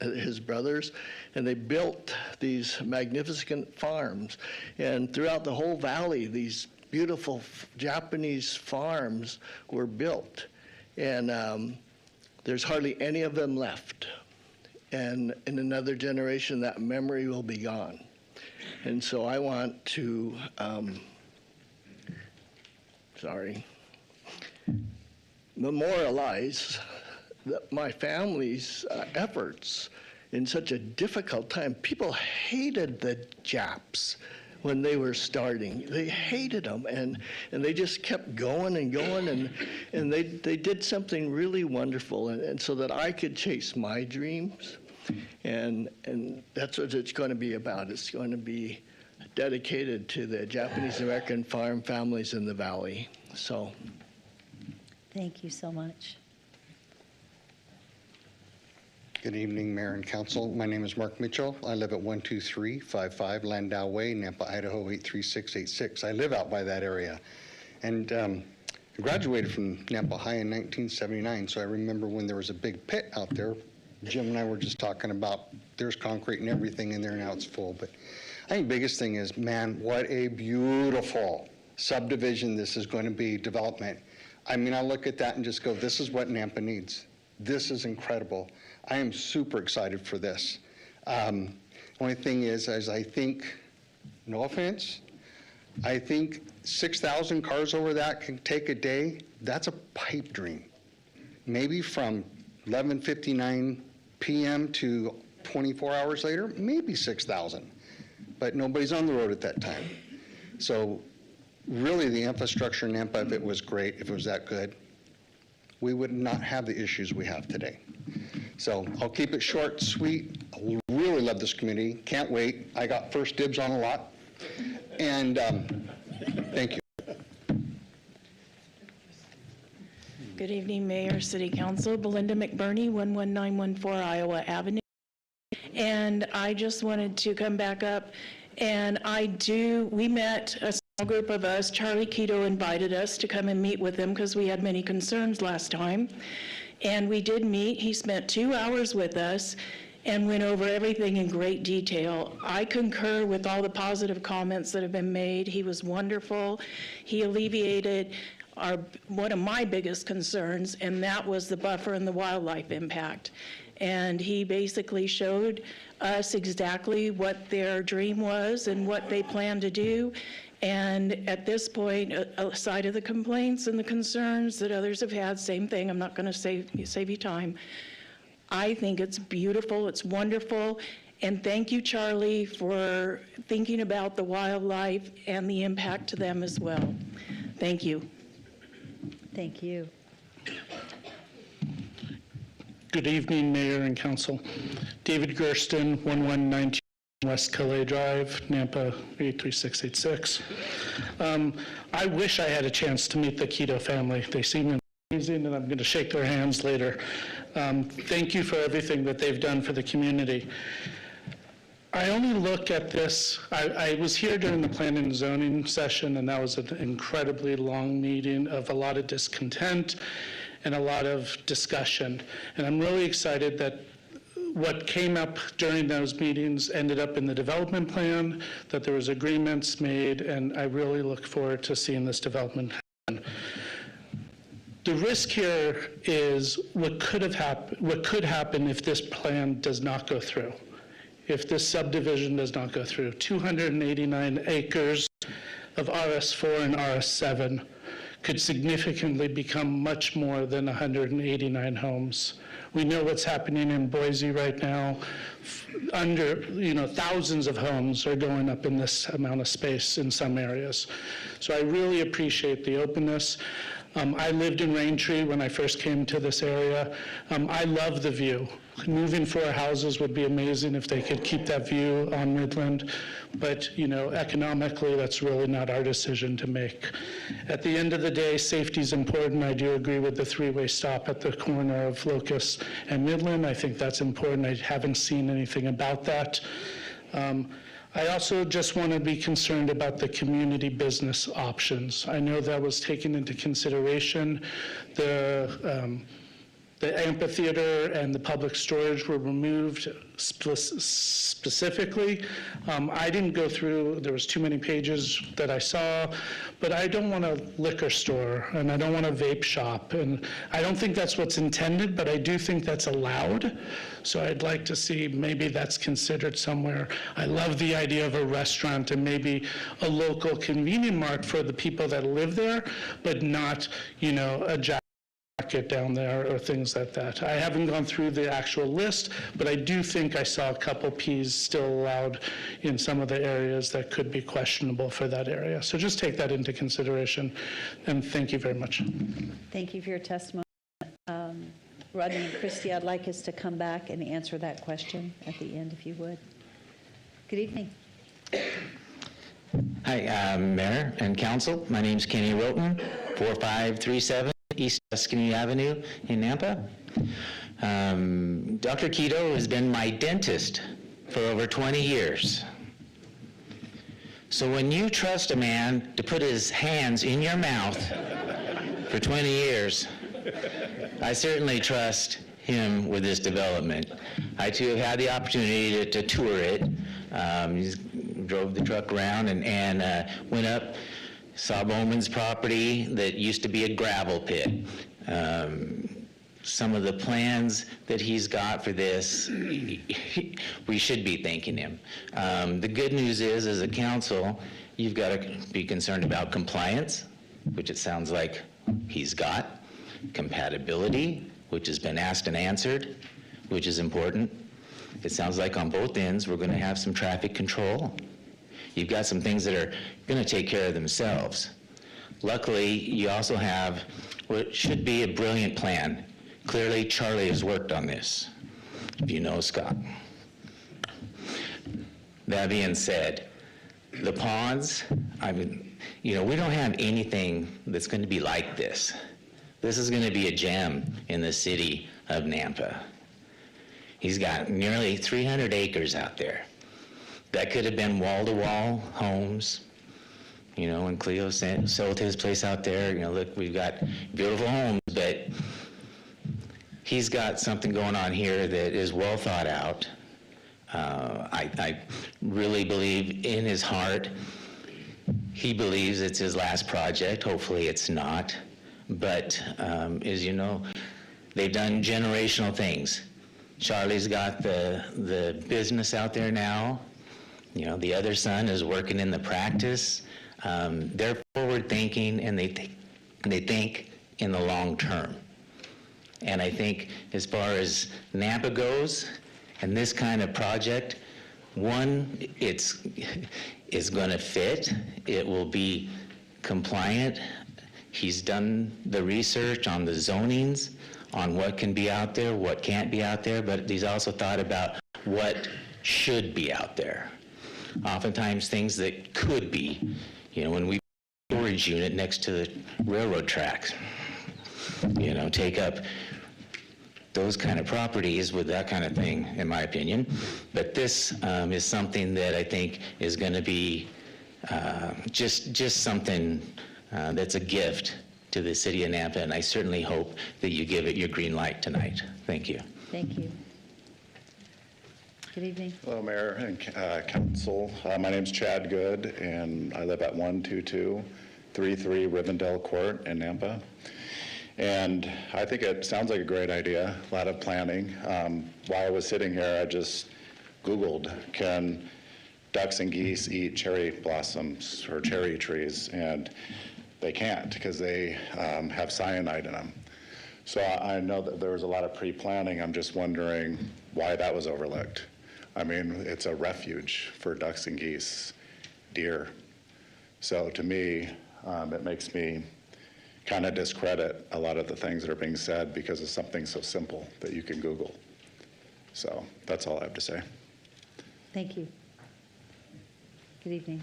his brothers, and they built these magnificent farms. And throughout the whole valley, these beautiful Japanese farms were built. And there's hardly any of them left. And in another generation, that memory will be gone. And so I want to, memorialize my family's efforts in such a difficult time. People hated the Japs when they were starting. They hated them, and they just kept going and going, and they did something really wonderful, and so that I could chase my dreams, and that's what it's going to be about. It's going to be dedicated to the Japanese American farm families in the valley. So.
Thank you so much.
Good evening, Mayor and Council. My name is Mark Mitchell. I live at 12355 Landau Way, Nampa, Idaho 83686. I live out by that area. And I graduated from Nampa High in 1979, so I remember when there was a big pit out there. Jim and I were just talking about there's concrete and everything in there, now it's full. But I think the biggest thing is, man, what a beautiful subdivision this is going to be, development. I mean, I look at that and just go, this is what Nampa needs. This is incredible. I am super excited for this. Only thing is I think, no offense, I think 6,000 cars over that can take a day. That's a pipe dream. Maybe from 11:59 p.m. to 24 hours later, maybe 6,000. But nobody's on the road at that time. So really, the infrastructure in Nampa, if it was great, if it was that good, we would not have the issues we have today. So I'll keep it short, sweet. I really love this community. Can't wait. I got first dibs on a lot. And thank you.
Good evening, Mayor, City Council. Belinda McBurney, 11914 Iowa Avenue.
And I just wanted to come back up, and we met, a small group of us. Charlie Keto invited us to come and meet with him because we had many concerns last time. And we did meet. He spent 2 hours with us and went over everything in great detail. I concur with all the positive comments that have been made. He was wonderful. He alleviated one of my biggest concerns, and that was the buffer and the wildlife impact. And he basically showed us exactly what their dream was and what they plan to do. And at this point, aside of the complaints and the concerns that others have had, same thing, I'm not going to save you time. I think it's beautiful, it's wonderful, and thank you, Charlie, for thinking about the wildlife and the impact to them as well. Thank you.
Thank you.
Good evening, Mayor and Council. David Gersten, 1119 West Calais Drive, Nampa 83686. I wish I had a chance to meet the Keto family. They seem amazing, and I'm going to shake their hands later. Thank you for everything that they've done for the community. I only look at this, I was here during the planning and zoning session, and that was an incredibly long meeting of a lot of discontent and a lot of discussion. And I'm really excited that what came up during those meetings ended up in the development plan, that there was agreements made, and I really look forward to seeing this development happen. The risk here is what could happen if this plan does not go through, if this subdivision does not go through. 289 acres of RS4 and RS7 could significantly become much more than 189 homes. We know what's happening in Boise right now. Thousands of homes are going up in this amount of space in some areas. So I really appreciate the openness. I lived in Raintree when I first came to this area. I love the view. Moving 4 houses would be amazing if they could keep that view on Midland, but economically, that's really not our decision to make. At the end of the day, safety is important. I do agree with the 3-way stop at the corner of Locust and Midland. I think that's important. I haven't seen anything about that. I also just want to be concerned about the community business options. I know that was taken into consideration. The amphitheater and the public storage were removed specifically. I didn't go through, there was too many pages that I saw, but I don't want a liquor store and I don't want a vape shop. And I don't think that's what's intended, but I do think that's allowed. So I'd like to see maybe that's considered somewhere. I love the idea of a restaurant and maybe a local convenient mart for the people that live there, but not, a jacket down there or things like that. I haven't gone through the actual list, but I do think I saw a couple Ps still allowed in some of the areas that could be questionable for that area. So just take that into consideration, and thank you very much.
Thank you for your testimony. Rodney and Christie, I'd like us to come back and answer that question at the end, if you would. Good evening.
Hi, Mayor and Council. My name's Kenny Roten, 4537 East Tuscany Avenue in Nampa. Dr. Keto has been my dentist for over 20 years. So when you trust a man to put his hands in your mouth for 20 years, I certainly trust him with this development. I too have had the opportunity to tour it. Drove the truck around and went up, saw Bowman's property that used to be a gravel pit. Some of the plans that he's got for this, we should be thanking him. The good news is, as a council, you've got to be concerned about compliance, which it sounds like he's got, compatibility, which has been asked and answered, which is important. It sounds like on both ends, we're going to have some traffic control. You've got some things that are going to take care of themselves. Luckily, you also have what should be a brilliant plan. Clearly, Charlie has worked on this, if you know Scott. That being said, the ponds, we don't have anything that's going to be like this. This is going to be a gem in the city of Nampa. He's got nearly 300 acres out there. That could have been wall-to-wall homes. You know, when Cleo sold his place out there, you know, look, we've got beautiful homes, but he's got something going on here that is well thought out. I really believe in his heart, he believes it's his last project. Hopefully it's not. But as you know, they've done generational things. Charlie's got the business out there now. You know, the other son is working in the practice. They're forward thinking, and they think in the long term. And I think as far as Nampa goes, and this kind of project, one, it's going to fit. It will be compliant. He's done the research on the zonings, on what can be out there, what can't be out there, but he's also thought about what should be out there. Oftentimes things that could be, you know, when we storage unit next to the railroad tracks, you know, take up those kind of properties with that kind of thing, in my opinion. But this is something that I think is going to be just something that's a gift to the city of Nampa, and I certainly hope that you give it your green light tonight. Thank you.
Thank you. Good evening.
Hello, Mayor and Council. My name's Chad Good, and I live at 12233 Rivendell Court in Nampa. And I think it sounds like a great idea, a lot of planning. While I was sitting here, I just Googled, can ducks and geese eat cherry blossoms or cherry trees? And they can't because they have cyanide in them. So I know that there was a lot of pre-planning. I'm just wondering why that was overlooked. I mean, it's a refuge for ducks and geese, deer. So to me, it makes me kind of discredit a lot of the things that are being said because of something so simple that you can Google. So that's all I have to say.
Thank you. Good evening.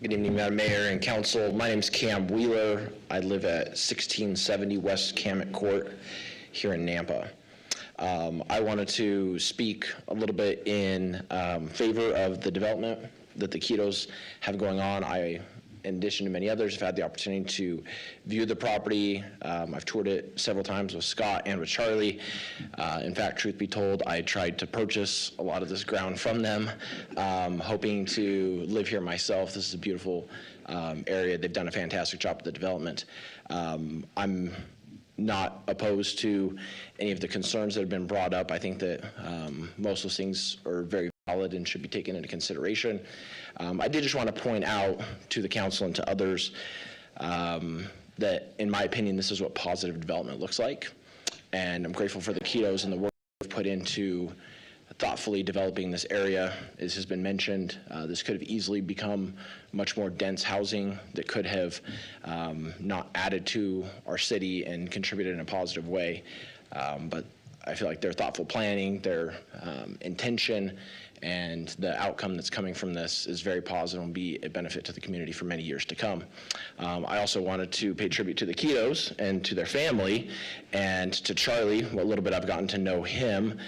Good evening, Madam Mayor and Council. My name is Cam Wheeler. I live at 1670 West Camet Court here in Nampa. I wanted to speak a little bit in favor of the development that the Ketos have going on. I, in addition to many others, have had the opportunity to view the property. I've toured it several times with Scott and with Charlie. In fact, truth be told, I tried to purchase a lot of this ground from them, hoping to live here myself. This is a beautiful area. They've done a fantastic job with the development. I'm not opposed to any of the concerns that have been brought up. I think that most of those things are very valid and should be taken into consideration. I did just want to point out to the council and to others that, in my opinion, this is what positive development looks like. And I'm grateful for the Ketos and the work they've put into thoughtfully developing this area. As has been mentioned, this could have easily become much more dense housing that could have not added to our city and contributed in a positive way. But I feel like their thoughtful planning, their intention, and the outcome that's coming from this is very positive and be a benefit to the community for many years to come. I also wanted to pay tribute to the Ketos and to their family and to Charlie. What little bit I've gotten to know him,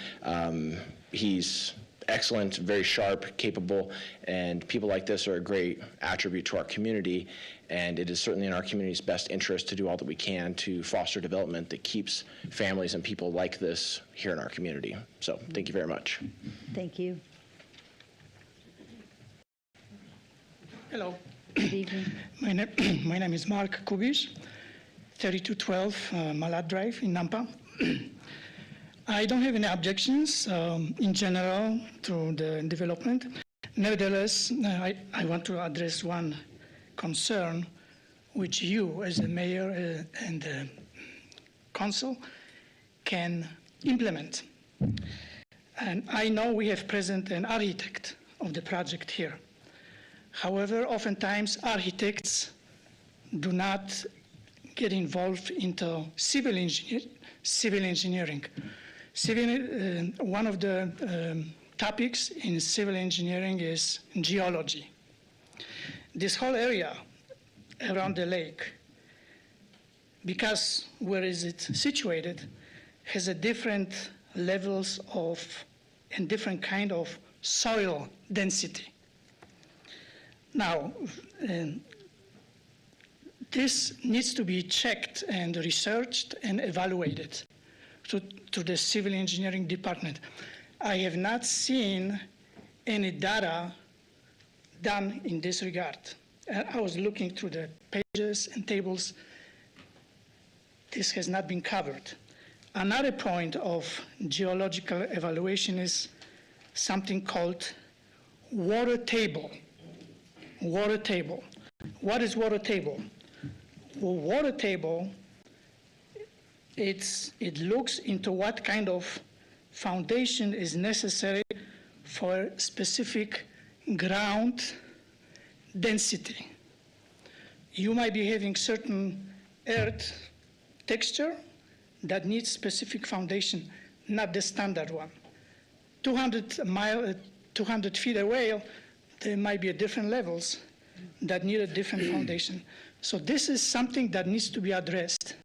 he's excellent, very sharp, capable, and people like this are a great attribute to our community, and it is certainly in our community's best interest to do all that we can to foster development that keeps families and people like this here in our community. So thank you very much.
Thank you.
Hello.
Good evening.
My name is Mark Kubish, 3212 Malad Drive in Nampa. I don't have any objections in general to the development. Nevertheless, I want to address one concern which you as the mayor and the council can implement. And I know we have present an architect of the project here. However, oftentimes architects do not get involved into civil engineering. One of the topics in civil engineering is geology. This whole area around the lake, because where is it situated, has a different levels of and different kind of soil density. Now, this needs to be checked and researched and evaluated to the civil engineering department. I have not seen any data done in this regard. I was looking through the pages and tables. This has not been covered. Another point of geological evaluation is something called water table. Water table. What is water table? Well, water table, it looks into what kind of foundation is necessary for specific ground density. You might be having certain earth texture that needs specific foundation, not the standard one. 200 feet away, there might be different levels that need a different foundation. So this is something that needs to be addressed.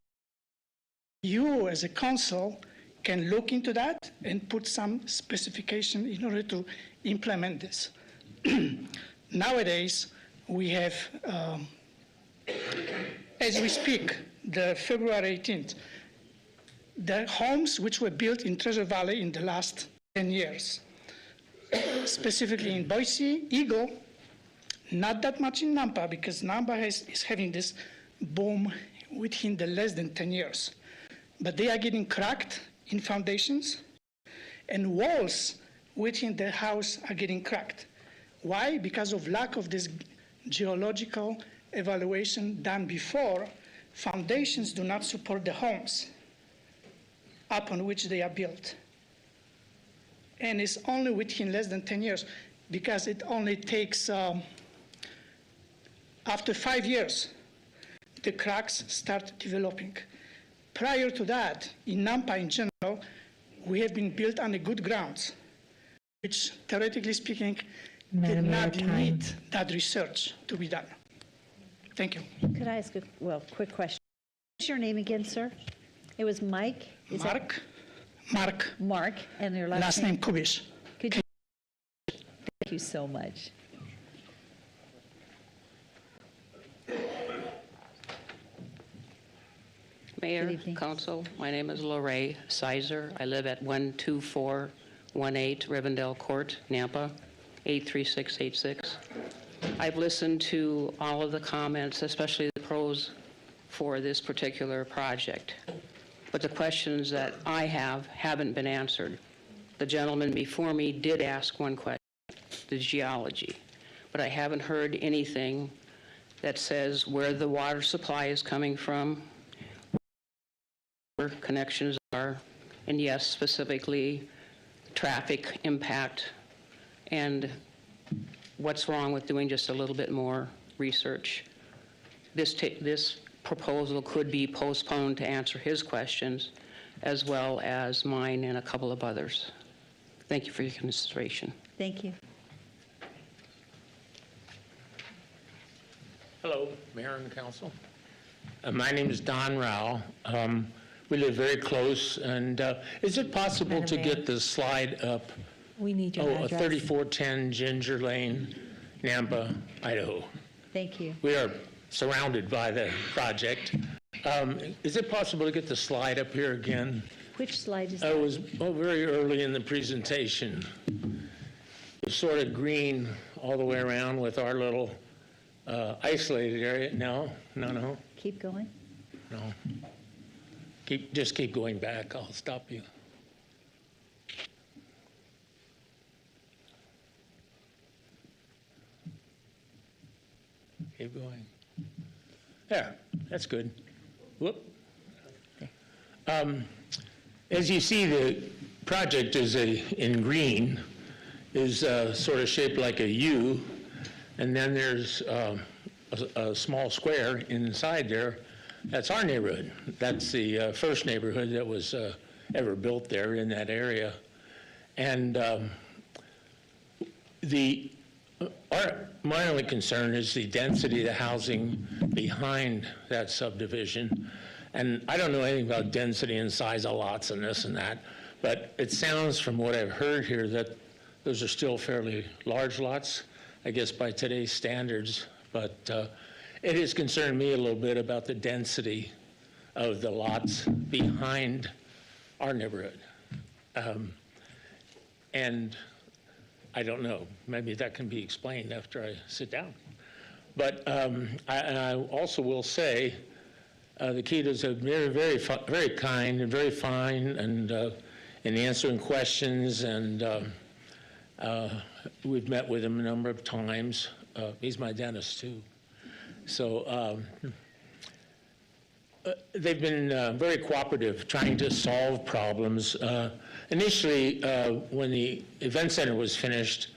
You, as a council, can look into that and put some specification in order to implement this. Nowadays, we have, as we speak, the February 18th, the homes which were built in Treasure Valley in the last 10 years, specifically in Boise, Eagle, not that much in Nampa, because Nampa is having this boom within the less than 10 years. But they are getting cracked in foundations, and walls within the house are getting cracked. Why? Because of lack of this geological evaluation done before. Foundations do not support the homes upon which they are built. And it's only within less than 10 years, because it only takes, after 5 years, the cracks start developing. Prior to that, in Nampa in general, we have been built on the good grounds, which, theoretically speaking, did not need that research to be done. Thank you.
Could I ask a quick question? What's your name again, sir? It was Mike? Mark, and your last name?
Kubish.
Thank you so much.
Mayor, Council, my name is Lorraine Sizer. I live at 12418 Rivendell Court, Nampa, 83686. I've listened to all of the comments, especially the pros for this particular project. But the questions that I have haven't been answered. The gentleman before me did ask one question, the geology, but I haven't heard anything that says where the water supply is coming from, where connections are, and yes, specifically traffic impact, and what's wrong with doing just a little bit more research. This proposal could be postponed to answer his questions, as well as mine and a couple of others. Thank you for your consideration.
Thank you.
Hello, Mayor and Council. My name is Don Rao. We live very close, and is it possible to get the slide up?
We need your address.
3410 Ginger Lane, Nampa, Idaho.
Thank you.
We are surrounded by the project. Is it possible to get the slide up here again?
Which slide is that?
It was very early in the presentation. It was sort of green all the way around with our little isolated area. No.
Keep going.
No. Just keep going back. I'll stop you. Keep going. There, that's good. Whoop. As you see, the project is in green, is sort of shaped like a U, and then there's a small square inside there. That's our neighborhood. That's the first neighborhood that was ever built there in that area. And my only concern is the density of the housing behind that subdivision. And I don't know anything about density and size of lots and this and that, But it sounds from what I've heard here that those are still fairly large lots, I guess by today's standards. But it has concerned me a little bit about the density of the lots behind our neighborhood. And I don't know, maybe that can be explained after I sit down. But I also will say, the Ketos have been very kind and very fine and in answering questions, and we've met with him a number of times. He's my dentist too. So they've been very cooperative, trying to solve problems. Initially, when the event center was finished,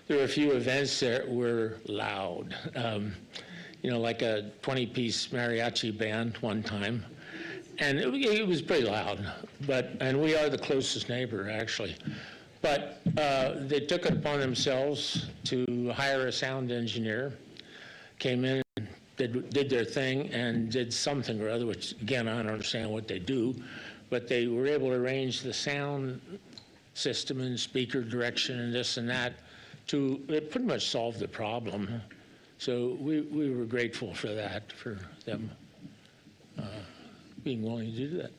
there were a few events that were loud. You know, like a 20-piece mariachi band one time. And it was pretty loud, and we are the closest neighbor, actually. But they took it upon themselves to hire a sound engineer, came in and did their thing and did something or other, which, again, I don't understand what they do, but they were able to arrange the sound system and speaker direction and this and that to pretty much solve the problem. So we were grateful for that, for them being willing to do that.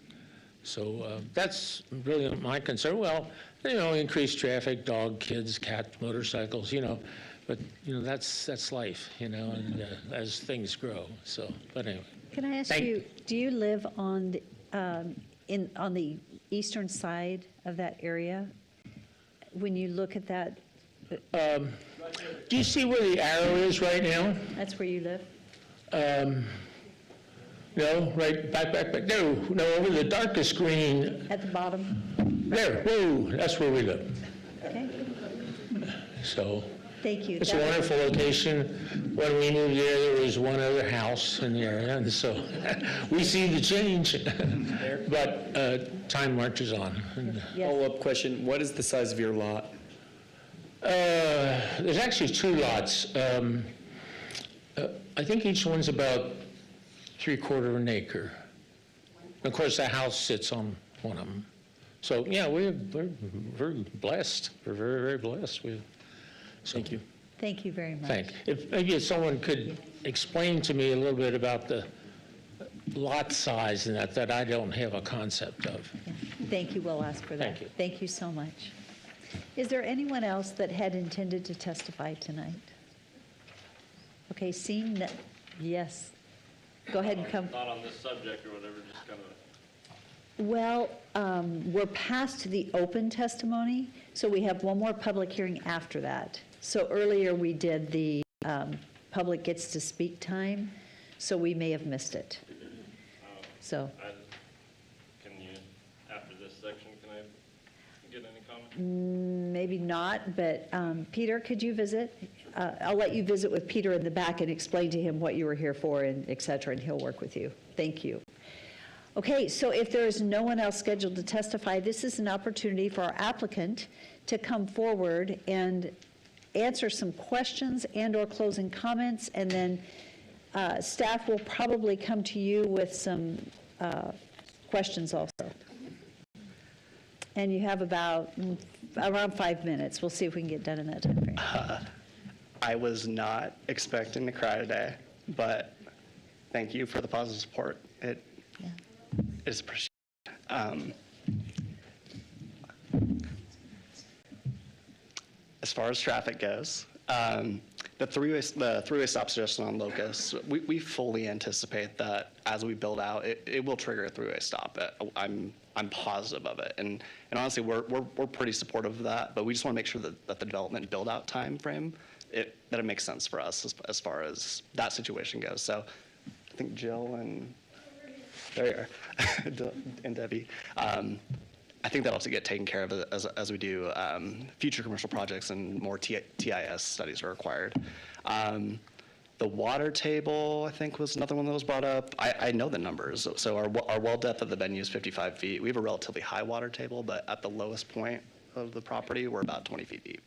So that's really my concern. Well, you know, increased traffic, dog, kids, cat, motorcycles, you know, but, you know, that's life, you know, and as things grow. So, but anyway.
Can I ask you, do you live on the eastern side of that area? When you look at that,
do you see where the arrow is right now?
that's where you live?
No, right, back. No, over the darkest green.
At the bottom?
There, whoa, that's where we live.
Okay,
So
thank you.
it's a wonderful location. When we moved there was one other house in the area, and so we see the change. But time marches on.
Yes.
Follow-up question, what is the size of your lot?
There's actually two lots. I think each one's about 3/4 of an acre. Of course, the house sits on one of them. So, yeah, we're very blessed. We're very, very blessed. Thank you.
Thank you very much.
Thank you. If maybe someone could explain to me a little bit about the lot size and that I don't have a concept of.
Thank you, we'll ask for that.
Thank you.
Thank you so much. Is there anyone else that had intended to testify tonight? Okay, seeing that, yes. Go ahead and come.
Not on this subject or whatever, just kind of.
Well, we're past the open testimony, so we have one more public hearing after that. So earlier we did the public gets to speak time, so we may have missed it. So.
Can you, after this section, can I get any comment?
Maybe not, but Peter, could you visit? I'll let you visit with Peter in the back and explain to him what you were here for and et cetera, and he'll work with you. Thank you. Okay, so if there is no one else scheduled to testify, this is an opportunity for our applicant to come forward and answer some questions and/or closing comments, and then staff will probably come to you with some questions also. And you have about around 5 minutes. We'll see if we can get done in that time frame.
I was not expecting to cry today, but thank you for the positive support. It is appreciated. As far as traffic goes, the three-way stop suggestion on Locust, we fully anticipate that as we build out, it will trigger a three-way stop. I'm positive of it, and honestly, we're pretty supportive of that. But we just want to make sure that the development build-out time frame that it makes sense for us as far as that situation goes. So I think Jill and there you are, and Debbie. I think that'll have to get taken care of as we do future commercial projects and more TIS studies are required. The water table, I think, was another one that was brought up. I know the numbers. So our well depth of the venue is 55 feet. We have a relatively high water table, but at the lowest point of the property, we're about 20 feet deep.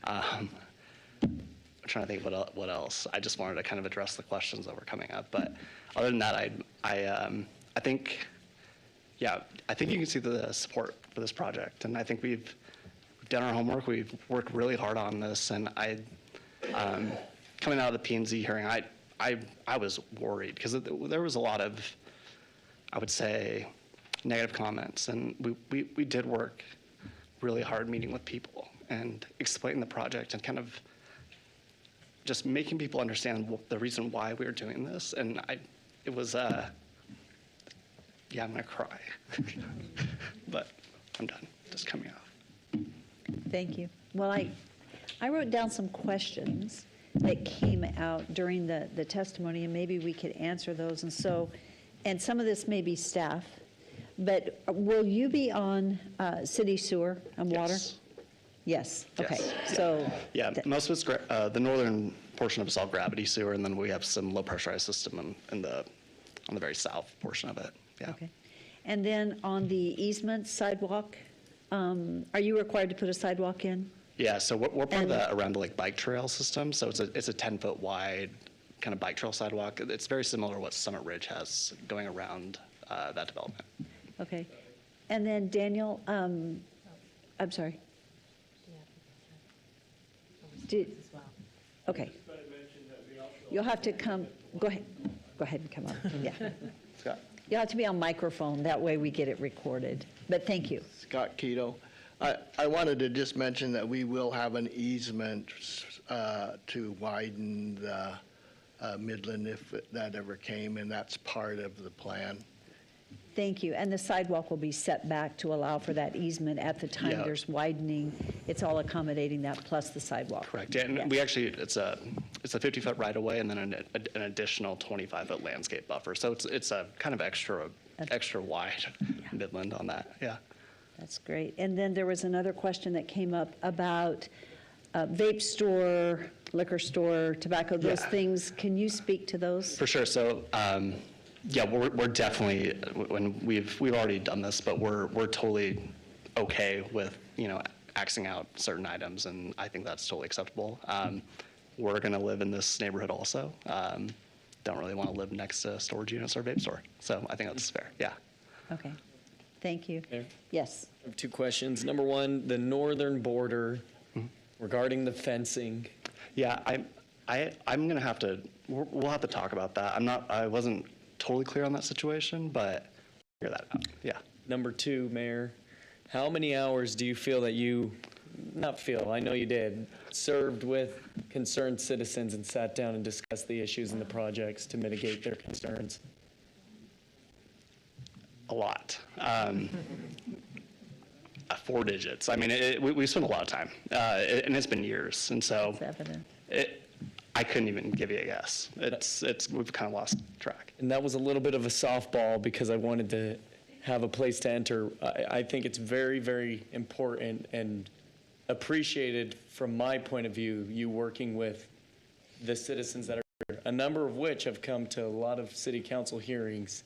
I'm trying to think what else. I just wanted to kind of address the questions that were coming up. But other than that, I think yeah, I think you can see the support for this project, and I think we've done our homework. We've worked really hard on this, and coming out of the P&Z hearing, I was worried because there was a lot of, I would say, negative comments, and we did work really hard meeting with people and explaining the project and kind of just making people understand the reason why we were doing this. And it was, yeah, I'm gonna cry, but I'm done, just coming off.
Thank you. Well, I wrote down some questions that came out during the testimony, and maybe we could answer those. And some of this may be staff, but will you be on city sewer and water? Yes. Okay.
Yes.
So.
Yeah, most of it's, the northern portion of it's all gravity sewer, and then we have some low pressurized system on the very south portion of it, yeah.
Okay. And then on the easement sidewalk, are you required to put a sidewalk in?
Yeah, so we're part of the Around the Lake bike trail system, so it's a 10-foot wide kind of bike trail sidewalk. It's very similar to what Summit Ridge has going around that development.
Okay. And then Daniel, I'm sorry. Okay. You'll have to come, go ahead and come up, yeah.
Scott.
You'll have to be on microphone, that way we get it recorded, but thank you.
Scott Keto. I wanted to just mention that we will have an easement to widen the Midland if that ever came, and that's part of the plan.
Thank you, and the sidewalk will be set back to allow for that easement at the time
Yeah.
there's widening. It's all accommodating that plus the sidewalk.
Correct, yeah, and we actually, it's a 50-foot right-of-way and then an additional 25-foot landscape buffer. So it's a kind of extra wide Midland on that, yeah.
That's great. And then there was another question that came up about vape store, liquor store, tobacco, those things. Can you speak to those?
For sure. So, yeah, we're definitely, when we've already done this, but we're totally okay with, axing out certain items, and I think that's totally acceptable. We're going to live in this neighborhood also. Don't really want to live next to storage units or vape store. So I think that's fair, yeah.
Okay. Thank you.
Mayor?
Yes.
I have two questions. Number one, the northern border regarding the fencing.
Yeah, I'm going to have to, we'll have to talk about that. I wasn't totally clear on that situation, but figure that out, yeah.
Number two, Mayor, how many hours do you feel that I know you did, served with concerned citizens and sat down and discussed the issues and the projects to mitigate their concerns?
A lot. 4 digits. I mean, we spent a lot of time, and it's been years, and so
That's evident.
I couldn't even give you a guess. We've kind of lost track.
And that was a little bit of a softball because I wanted to have a place to enter. I think it's very, very important and appreciated from my point of view, you working with the citizens that are here, a number of which have come to a lot of city council hearings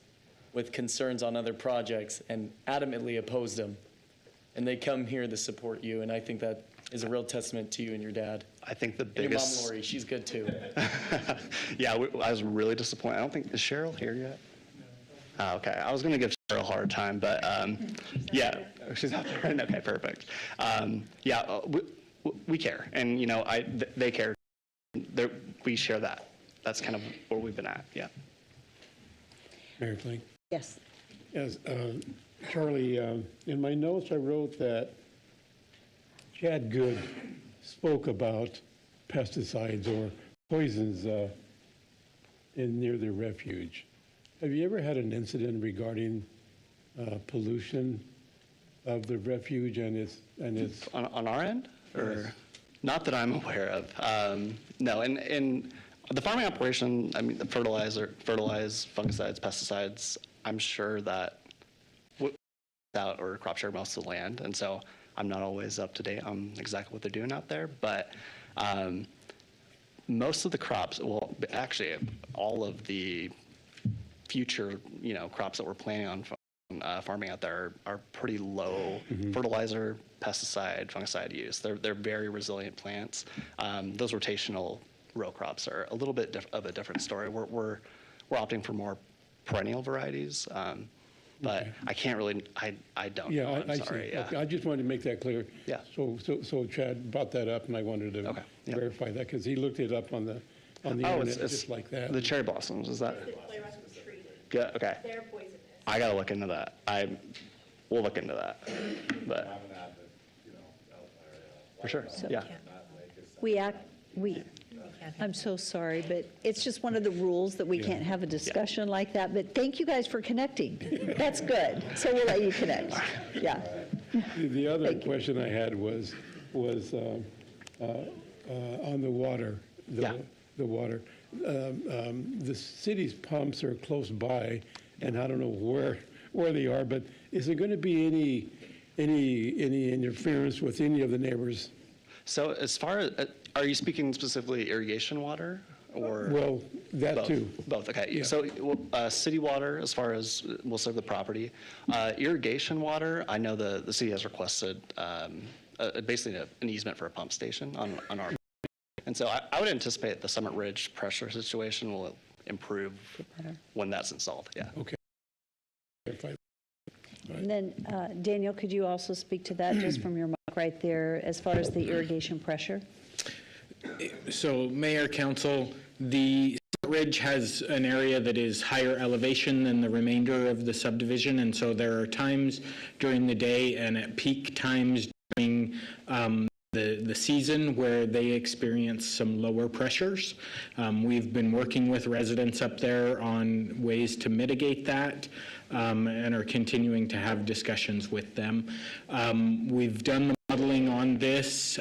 with concerns on other projects and adamantly opposed them. And they come here to support you, and I think that is a real testament to you and your dad.
I think the
And
biggest...
your mom, Lori, she's good too.
Yeah, I was really disappointed. I don't think, is Cheryl here yet? Oh, okay, I was going to give Cheryl a hard time, but yeah, she's not there. Okay, perfect. Yeah, we care, and they care. We share that. That's kind of where we've been at, yeah.
Mayor Flink?
Yes.
Yes, Charlie, in my notes I wrote that Chad Good spoke about pesticides or poisons near their refuge. Have you ever had an incident regarding pollution of the refuge and its
on our end, or not that I'm aware of? No, in the farming operation, I mean, the fertilize fungicides, pesticides. I'm sure that out or crop share most of the land, and so I'm not always up to date on exactly what they're doing out there. But most of the crops, well, actually, all of the future, crops that we're planning on farming out there are pretty low fertilizer, pesticide, fungicide use. They're very resilient plants. Those rotational row crops are a little bit of a different story. We're opting for more perennial varieties. but I can't really, I don't know.
Yeah,
I'm
I
sorry.
see.
Yeah.
Okay, I just wanted to make that clear.
Yeah.
So Chad brought that up, and I wanted to verify that, because he looked it up on the internet, just like that.
The cherry blossoms, is that? Yeah, okay. I gotta look into that. We'll look into that, but. For sure, yeah.
I'm so sorry, but it's just one of the rules that we can't have a discussion like that, but thank you guys for connecting. That's good. So we'll let you connect. Yeah.
The other question I had was on the water. The water. The city's pumps are close by, and I don't know where they are, but is there going to be any interference with any of the neighbors?
So as far as, are you speaking specifically irrigation water or?
Well, that
both?
too.
Both, okay.
Yeah.
So city water, as far as will serve the property. Irrigation water, I know the city has requested basically an easement for a pump station on our. And so I would anticipate the Summit Ridge pressure situation will improve when that's installed, yeah.
Okay.
And then, Daniel, could you also speak to that just from your mic right there as far as the irrigation pressure?
So, Mayor, Council, the Ridge has an area that is higher elevation than the remainder of the subdivision, and so there are times during the day and at peak times during the season where they experience some lower pressures. We've been working with residents up there on ways to mitigate that and are continuing to have discussions with them. We've done the modeling on this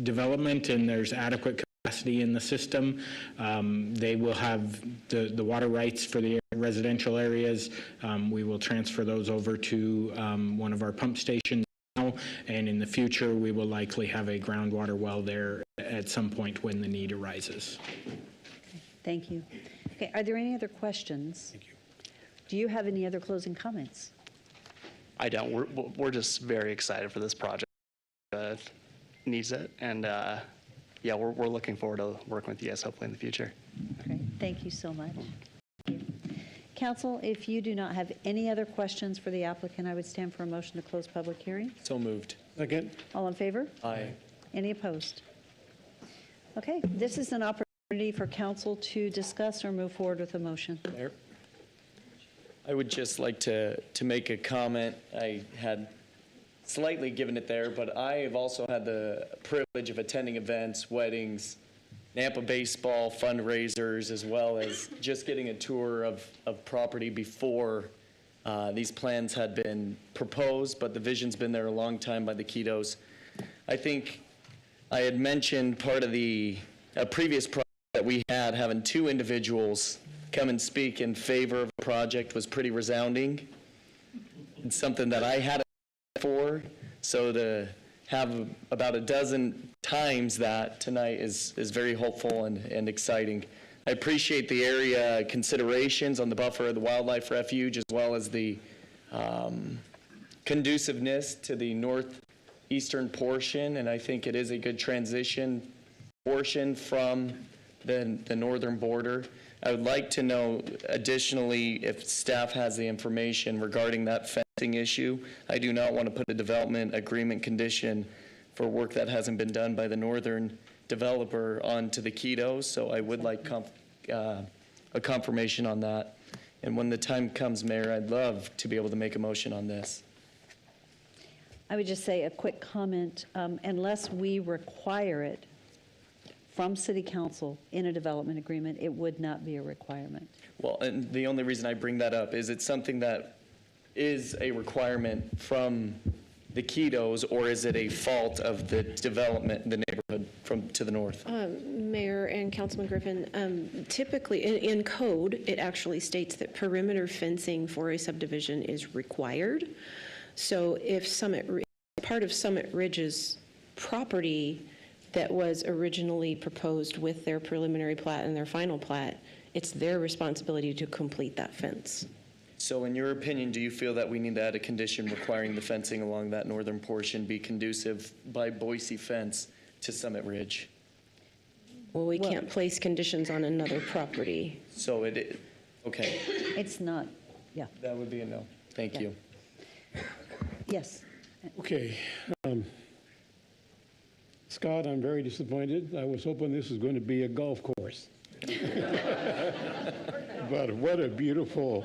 development, and there's adequate capacity in the system. They will have the water rights for the residential areas. We will transfer those over to one of our pump stations now, and in the future we will likely have a groundwater well there at some point when the need arises.
Thank you. Okay, are there any other questions? Thank you. Do you have any other closing comments?
I don't. We're just very excited for this project. Needs it, and yeah, we're looking forward to working with you guys hopefully in the future.
Great. Thank you so much. Thank you. Council, if you do not have any other questions for the applicant, I would stand for a motion to close public hearing.
So moved.
Second.
All in favor?
Aye.
Any opposed? Okay, this is an opportunity for council to discuss or move forward with a motion.
Mayor, I would just like to make a comment. I had slightly given it there, but I have also had the privilege of attending events, weddings, Nampa baseball fundraisers, as well as just getting a tour of property before these plans had been proposed, but the vision's been there a long time by the Ketos. I think I had mentioned part of the previous project that we had, having two individuals come and speak in favor of a project was pretty resounding. It's something that I hadn't for, so to have about a dozen times that tonight is very hopeful and exciting. I appreciate the area considerations on the buffer of the wildlife refuge, as well as the conduciveness to the northeastern portion, and I think it is a good transition portion from the northern border. I would like to know additionally if staff has the information regarding that fencing issue. I do not want to put a development agreement condition for work that hasn't been done by the northern developer onto the Ketos, so I would like a confirmation on that. And when the time comes, Mayor, I'd love to be able to make a motion on this.
I would just say a quick comment, unless we require it from City Council in a development agreement, it would not be a requirement.
Well, and the only reason I bring that up is it's something that is a requirement from the Ketos, or is it a fault of the development, the neighborhood from to the north?
Mayor and Councilman Griffin, typically in code, it actually states that perimeter fencing for a subdivision is required. So if part of Summit Ridge's property that was originally proposed with their preliminary plat and their final plat, it's their responsibility to complete that fence.
So in your opinion, do you feel that we need to add a condition requiring the fencing along that northern portion be conducive by Boise fence to Summit Ridge?
Well, we can't place conditions on another property.
So okay.
It's not, yeah.
That would be a no. Thank you.
Yes.
Okay. Scott, I'm very disappointed. I was hoping this was going to be a golf course. But what a beautiful,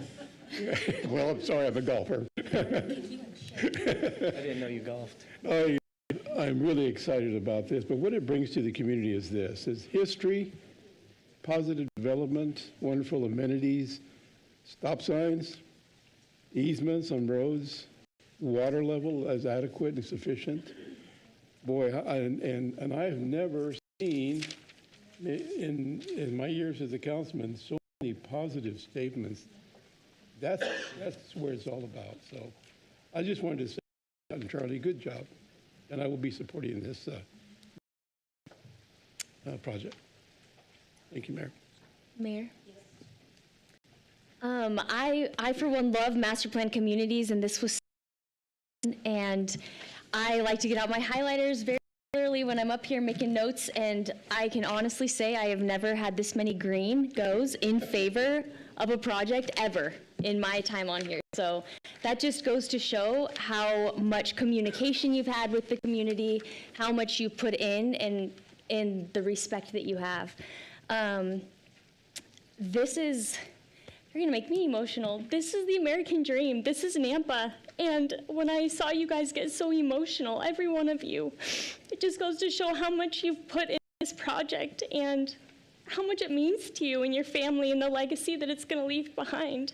well, I'm sorry, I'm a golfer.
I didn't know you golfed.
I'm really excited about this, but what it brings to the community is this, is history, positive development, wonderful amenities, stop signs, easements on roads, water level as adequate and sufficient. Boy, and I have never seen in my years as a councilman so many positive statements. That's where it's all about. So I just wanted to say, Charlie, good job. And I will be supporting this project. Thank you, Mayor.
Mayor? I for one love master plan communities, and this was, and I like to get out my highlighters very clearly when I'm up here making notes, and I can honestly say I have never had this many green goes in favor of a project ever in my time on here. So that just goes to show how much communication you've had with the community, how much you put in, and the respect that you have. This is, you're gonna make me emotional. This is the American dream. This is Nampa. And when I saw you guys get so emotional, every one of you, it just goes to show how much you've put in this project and how much it means to you and your family and the legacy that it's gonna leave behind.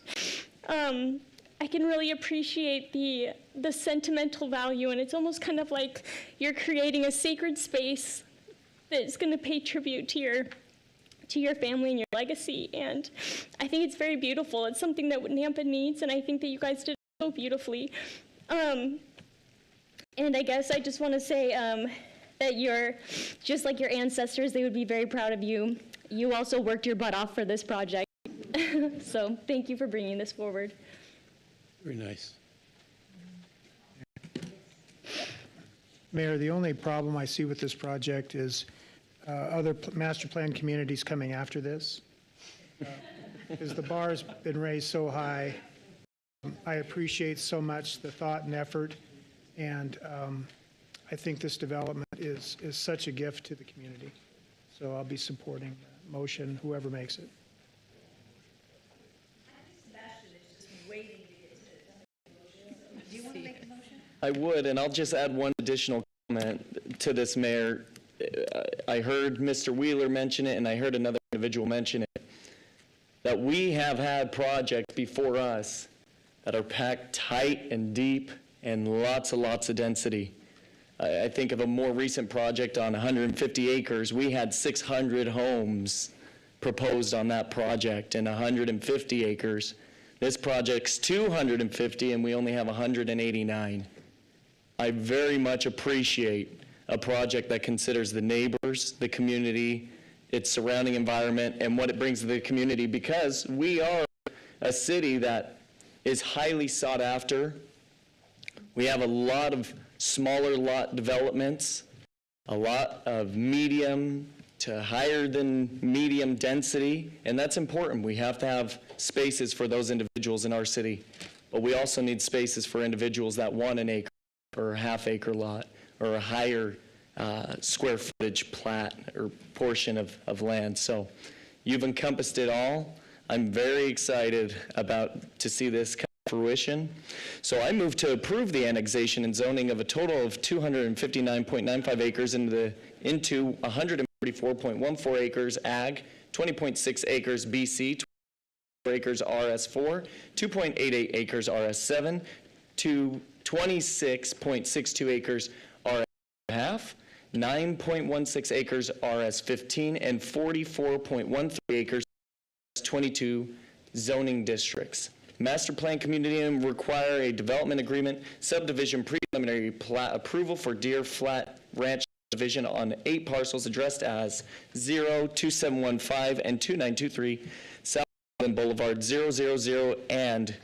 I can really appreciate the sentimental value, and it's almost kind of like you're creating a sacred space that's gonna pay tribute to your family and your legacy, and I think it's very beautiful. It's something that Nampa needs, and I think that you guys did so beautifully. And I guess I just want to say that you're, just like your ancestors, they would be very proud of you. You also worked your butt off for this project, so thank you for bringing this forward.
Very nice.
Mayor, the only problem I see with this project is other master plan communities coming after this. Because the bar's been raised so high. I appreciate so much the thought and effort, and I think this development is such a gift to the community. So I'll be supporting the motion, whoever makes it.
Do you want to make a motion?
I would, and I'll just add one additional comment to this, Mayor. I heard Mr. Wheeler mention it, and I heard another individual mention it, that we have had projects before us that are packed tight and deep and lots of density. I think of a more recent project on 150 acres. We had 600 homes proposed on that project and 150 acres. This project's 250 and we only have 189. I very much appreciate a project that considers the neighbors, the community, its surrounding environment, and what it brings to the community, because we are a city that is highly sought after. We have a lot of smaller lot developments, a lot of medium to higher than medium density, and that's important. We have to have spaces for those individuals in our city, but we also need spaces for individuals that want an acre or a half-acre lot or a higher square footage plat or portion of land. So you've encompassed it all. I'm very excited to see this come to fruition. So I move to approve the annexation and zoning of a total of 259.95 acres into 144.14 acres ag, 20.6 acres BC, 24 acres RS4, 2.88 acres RS7, to 26.62 acres RS half, 9.16 acres RS15, and 44.13 acres RS22 zoning districts. Master plan community require a development agreement, subdivision preliminary plat approval for Deer Flat Ranch division on 8 parcels addressed as 02715 and 2923 South Boulevard 000 and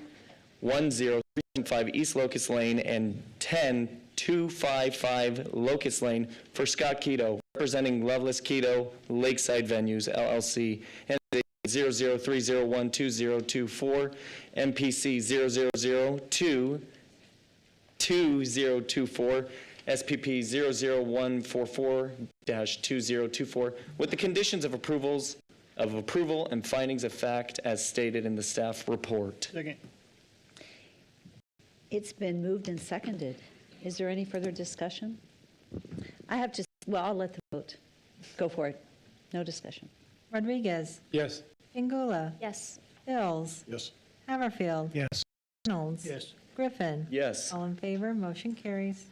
10315 East Locust Lane and 10255 Locust Lane for Scott Keto, representing Loveless Keto Lakeside Venues, LLC, and the 0030122024, MPC 00022024, SPP 00144-2024, with the conditions of approval and findings of fact as stated in the staff report.
Second.
It's been moved and seconded. Is there any further discussion? I'll let the vote. Go for it. No discussion.
Rodriguez?
Yes.
Pingula?
Yes.
Bills?
Yes.
Haverfield?
Yes.
Reynolds?
Yes.
Griffin?
Yes.
All in favor, motion carries.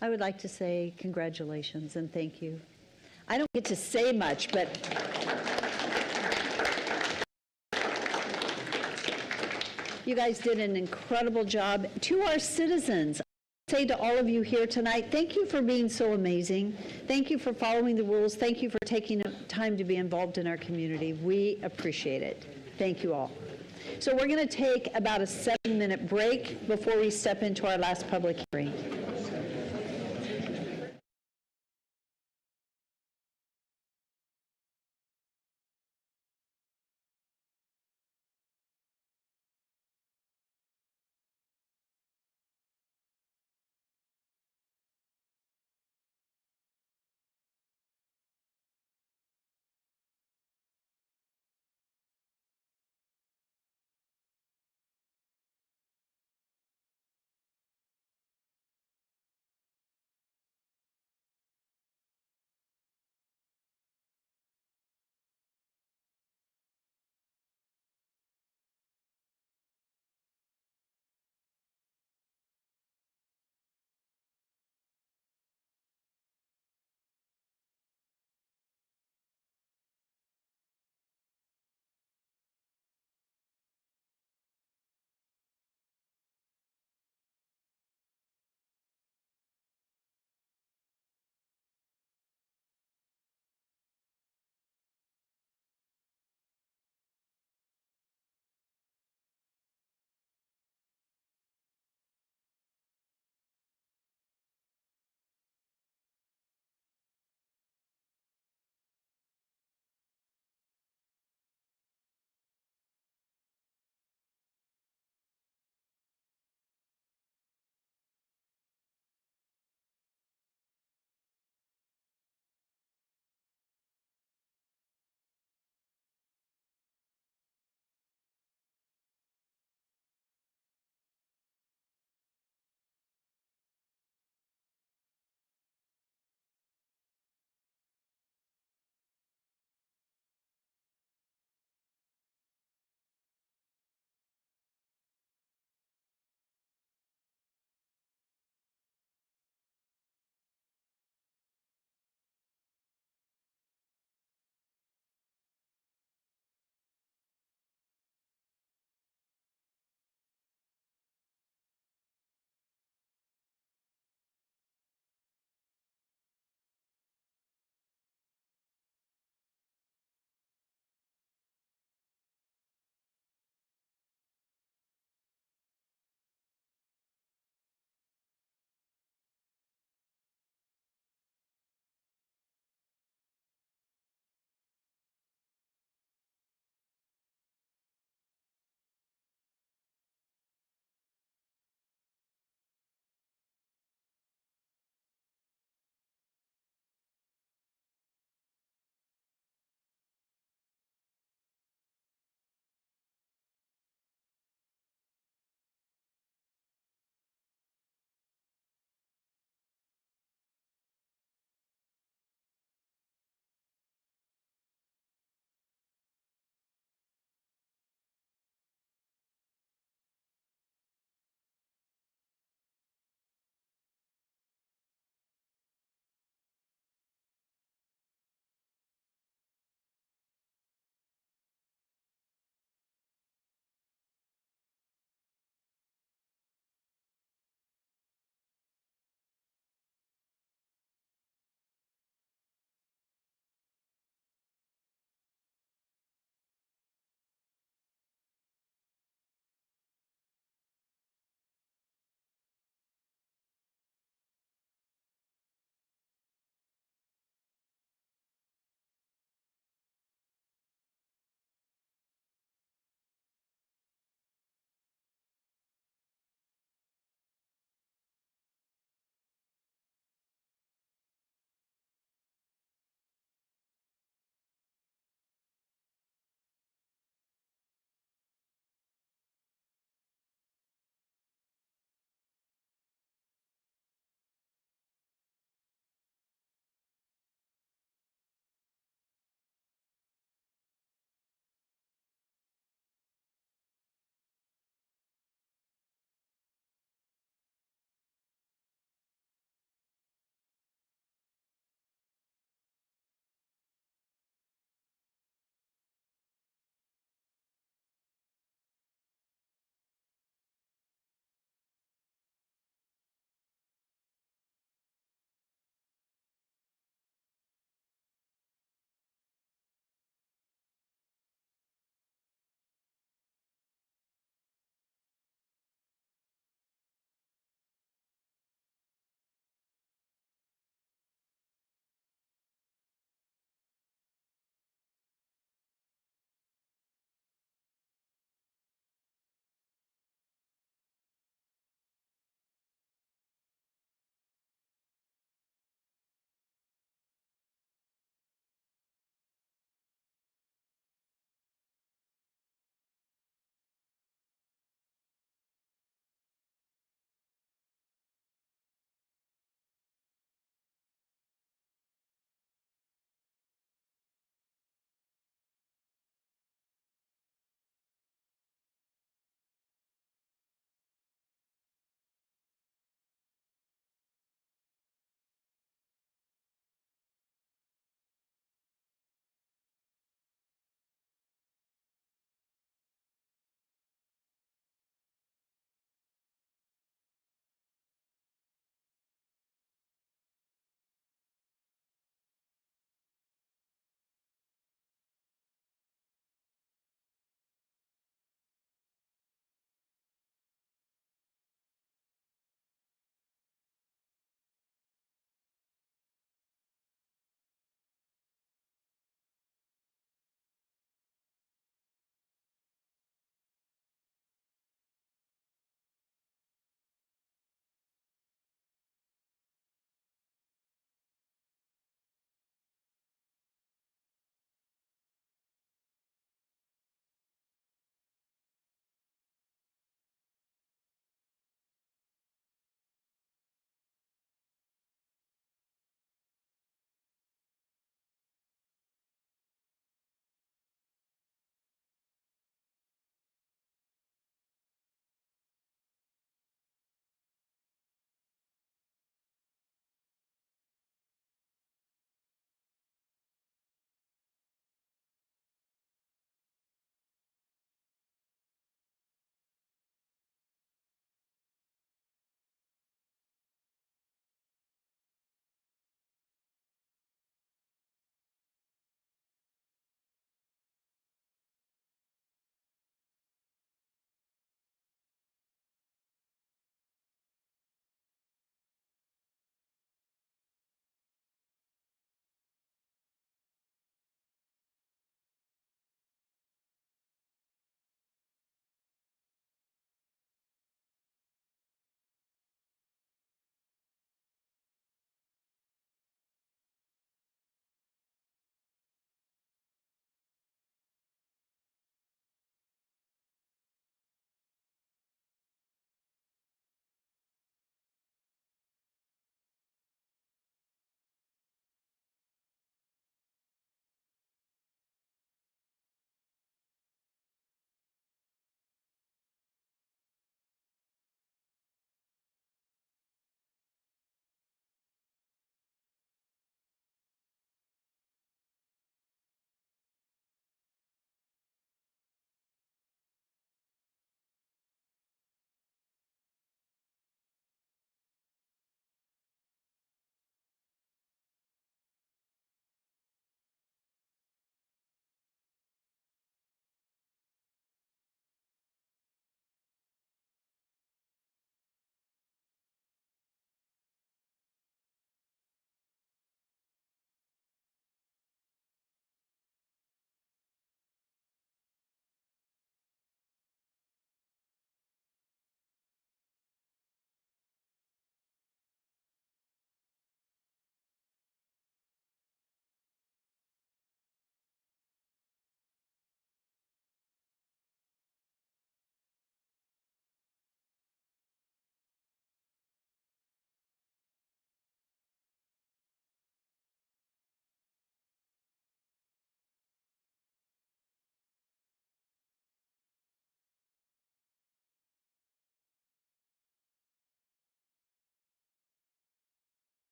I would like to say congratulations and thank you. I don't get to say much, but you guys did an incredible job. To our citizens, I say to all of you here tonight, thank you for being so amazing. Thank you for following the rules. Thank you for taking time to be involved in our community. We appreciate it. Thank you all. So we're going to take about a 7-minute break before we step into our last public hearing.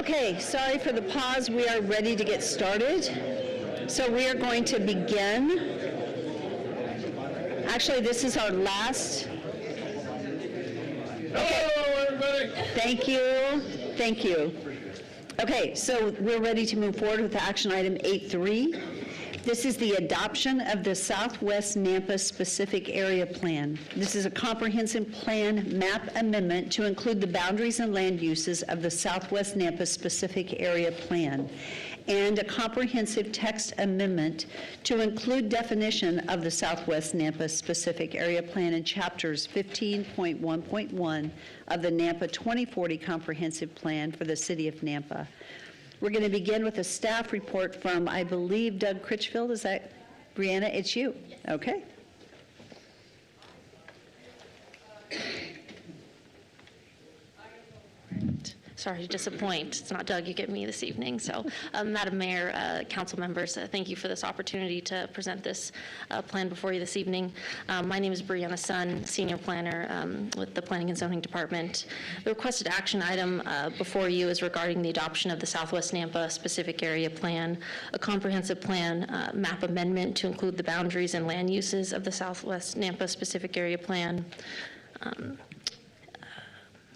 Okay, sorry for the pause. We are ready to get started. So we are going to begin. Actually, this is our last. Okay.
Hello, everybody.
Thank you. Thank you. Okay, so we're ready to move forward with action item 8.3. This is the adoption of the Southwest Nampa Specific Area Plan. This is a comprehensive plan map amendment to include the boundaries and land uses of the Southwest Nampa Specific Area Plan, and a comprehensive text amendment to include definition of the Southwest Nampa Specific Area Plan in chapters 15.1.1 of the Nampa 2040 Comprehensive Plan for the City of Nampa. We're going to begin with a staff report from, I believe, Doug Critchfield. Is that, Brianna, it's you? Okay.
Sorry to disappoint. It's not Doug, you get me this evening. So, Madam Mayor, council members, thank you for this opportunity to present this plan before you this evening. My name is Brianna Sun, Senior Planner with the Planning and Zoning Department. The requested action item before you is regarding the adoption of the Southwest Nampa Specific Area Plan, a comprehensive plan map amendment to include the boundaries and land uses of the Southwest Nampa Specific Area Plan,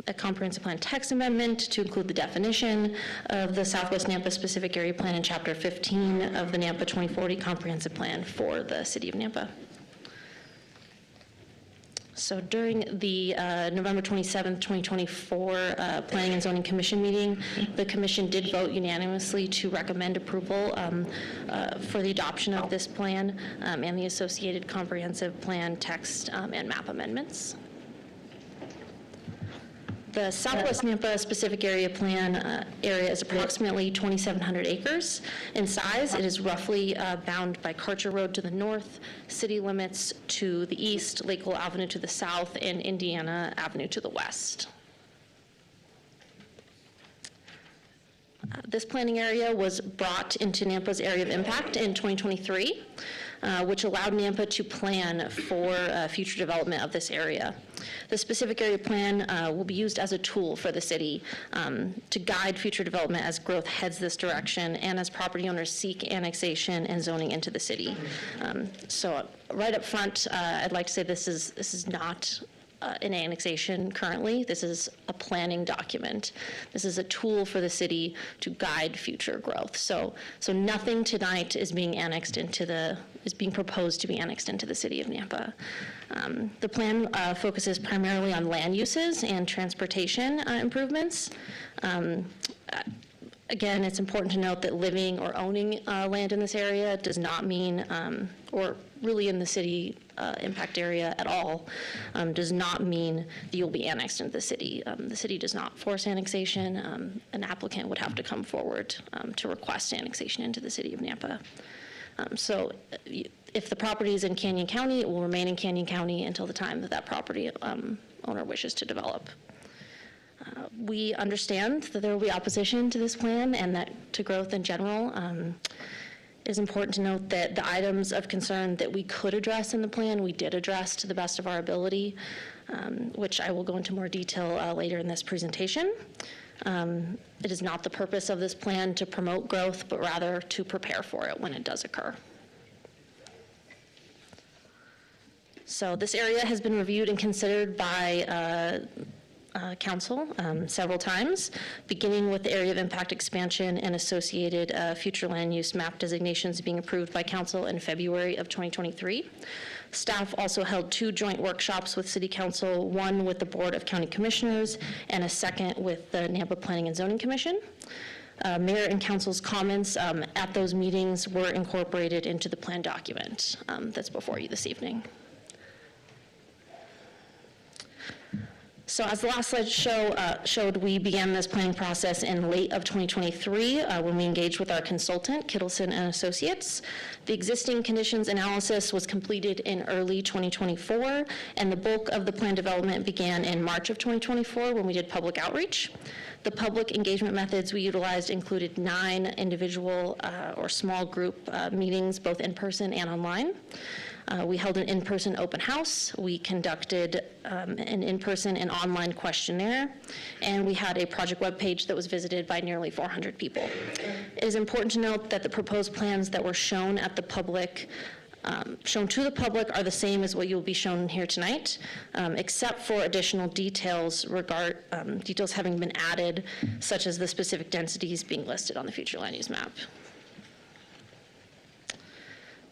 a comprehensive plan text amendment to include the definition of the Southwest Nampa Specific Area Plan in Chapter 15 of the Nampa 2040 Comprehensive Plan for the City of Nampa. So during the November 27th, 2024 Planning and Zoning Commission meeting, the Commission did vote unanimously to recommend approval for the adoption of this plan and the associated comprehensive plan text and map amendments. The Southwest Nampa Specific Area Plan area is approximately 2,700 acres in size. It is roughly bound by Karcher Road to the north, city limits to the east, Lake Hole Avenue to the south, and Indiana Avenue to the west. This planning area was brought into NAMPA's area of impact in 2023, which allowed NAMPA to plan for future development of this area. The specific area plan will be used as a tool for the city to guide future development as growth heads this direction and as property owners seek annexation and zoning into the city. So right up front, I'd like to say this is not an annexation currently. This is a planning document. This is a tool for the city to guide future growth. So nothing tonight is being proposed to be annexed into the city of Nampa. The plan focuses primarily on land uses and transportation improvements. Again, it's important to note that living or owning land in this area does not mean, or really in the city impact area at all, does not mean that you'll be annexed into the city. The city does not force annexation. An applicant would have to come forward to request annexation into the city of Nampa. So if the property is in Canyon County, it will remain in Canyon County until the time that that property owner wishes to develop. We understand that there will be opposition to this plan and that to growth in general. It is important to note that the items of concern that we could address in the plan, we did address to the best of our ability, which I will go into more detail later in this presentation. It is not the purpose of this plan to promote growth, but rather to prepare for it when it does occur. So this area has been reviewed and considered by Council several times, beginning with the area of impact expansion and associated future land use map designations being approved by Council in February of 2023. Staff also held 2 joint workshops with City Council, one with the Board of County Commissioners and a second with the Nampa Planning and Zoning Commission. Mayor and Council's comments at those meetings were incorporated into the plan document that's before you this evening. So as the last slide showed, we began this planning process in late of 2023 when we engaged with our consultant, Kittleson and Associates. The existing conditions analysis was completed in early 2024, and the bulk of the plan development began in March of 2024 when we did public outreach. The public engagement methods we utilized included 9 individual or small group meetings, both in person and online. We held an in-person open house. We conducted an in-person and online questionnaire, and we had a project webpage that was visited by nearly 400 people. It is important to note that the proposed plans that were shown at the public shown to the public are the same as what you'll be shown here tonight, except for additional details details having been added, such as the specific densities being listed on the future land use map.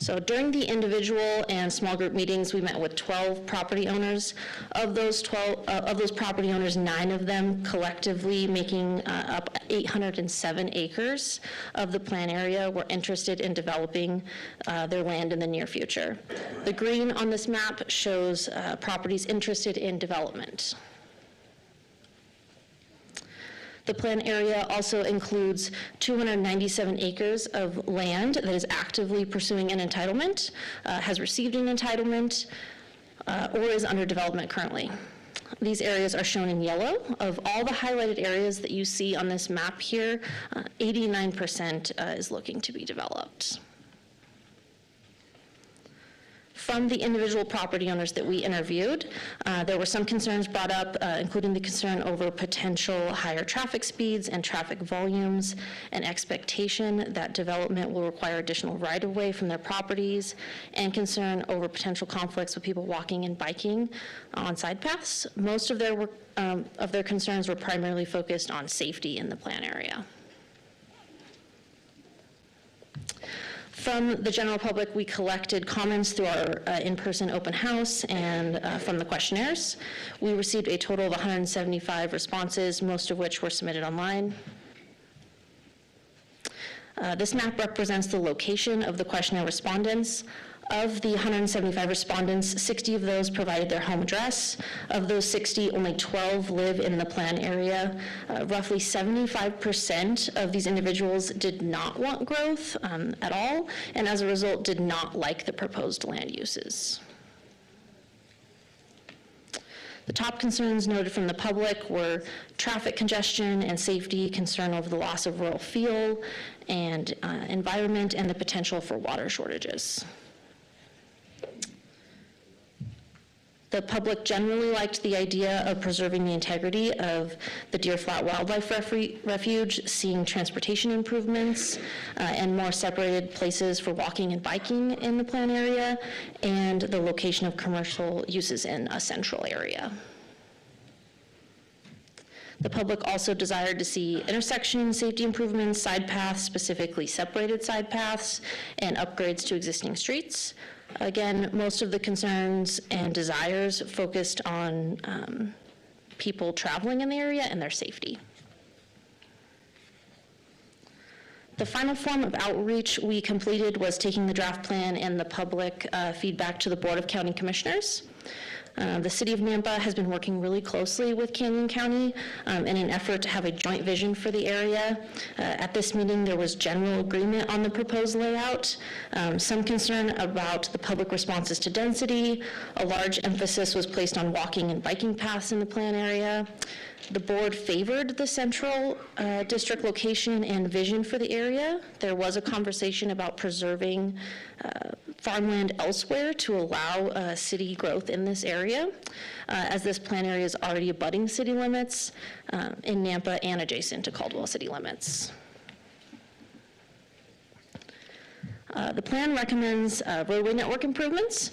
So during the individual and small group meetings, we met with 12 property owners. Of those property owners, 9 of them collectively making up 807 acres of the plan area were interested in developing their land in the near future. The green on this map shows properties interested in development. The plan area also includes 297 acres of land that is actively pursuing an entitlement, has received an entitlement, or is under development currently. These areas are shown in yellow. Of all the highlighted areas that you see on this map here, 89% is looking to be developed. From the individual property owners that we interviewed, there were some concerns brought up, including the concern over potential higher traffic speeds and traffic volumes, an expectation that development will require additional right-of-way from their properties, and concern over potential conflicts with people walking and biking on side paths. Most of their concerns were primarily focused on safety in the plan area. From the general public, we collected comments through our in-person open house and from the questionnaires. We received a total of 175 responses, most of which were submitted online. This map represents the location of the questionnaire respondents. Of the 175 respondents, 60 of those provided their home address. Of those 60, only 12 live in the plan area. Roughly 75% of these individuals did not want growth at all, and as a result, did not like the proposed land uses. The top concerns noted from the public were traffic congestion and safety, concern over the loss of rural feel and environment, and the potential for water shortages. The public generally liked the idea of preserving the integrity of the Deer Flat Wildlife Refuge, seeing transportation improvements and more separated places for walking and biking in the plan area, and the location of commercial uses in a central area. The public also desired to see intersection safety improvements, side paths, specifically separated side paths, and upgrades to existing streets. Again, most of the concerns and desires focused on people traveling in the area and their safety. The final form of outreach we completed was taking the draft plan and the public feedback to the Board of County Commissioners. The City of Nampa has been working really closely with Canyon County in an effort to have a joint vision for the area. At this meeting, there was general agreement on the proposed layout, some concern about the public responses to density. A large emphasis was placed on walking and biking paths in the plan area. The board favored the central district location and vision for the area. There was a conversation about preserving farmland elsewhere to allow city growth in this area, as this plan area is already abutting city limits in Nampa and adjacent to Caldwell city limits. The plan recommends roadway network improvements.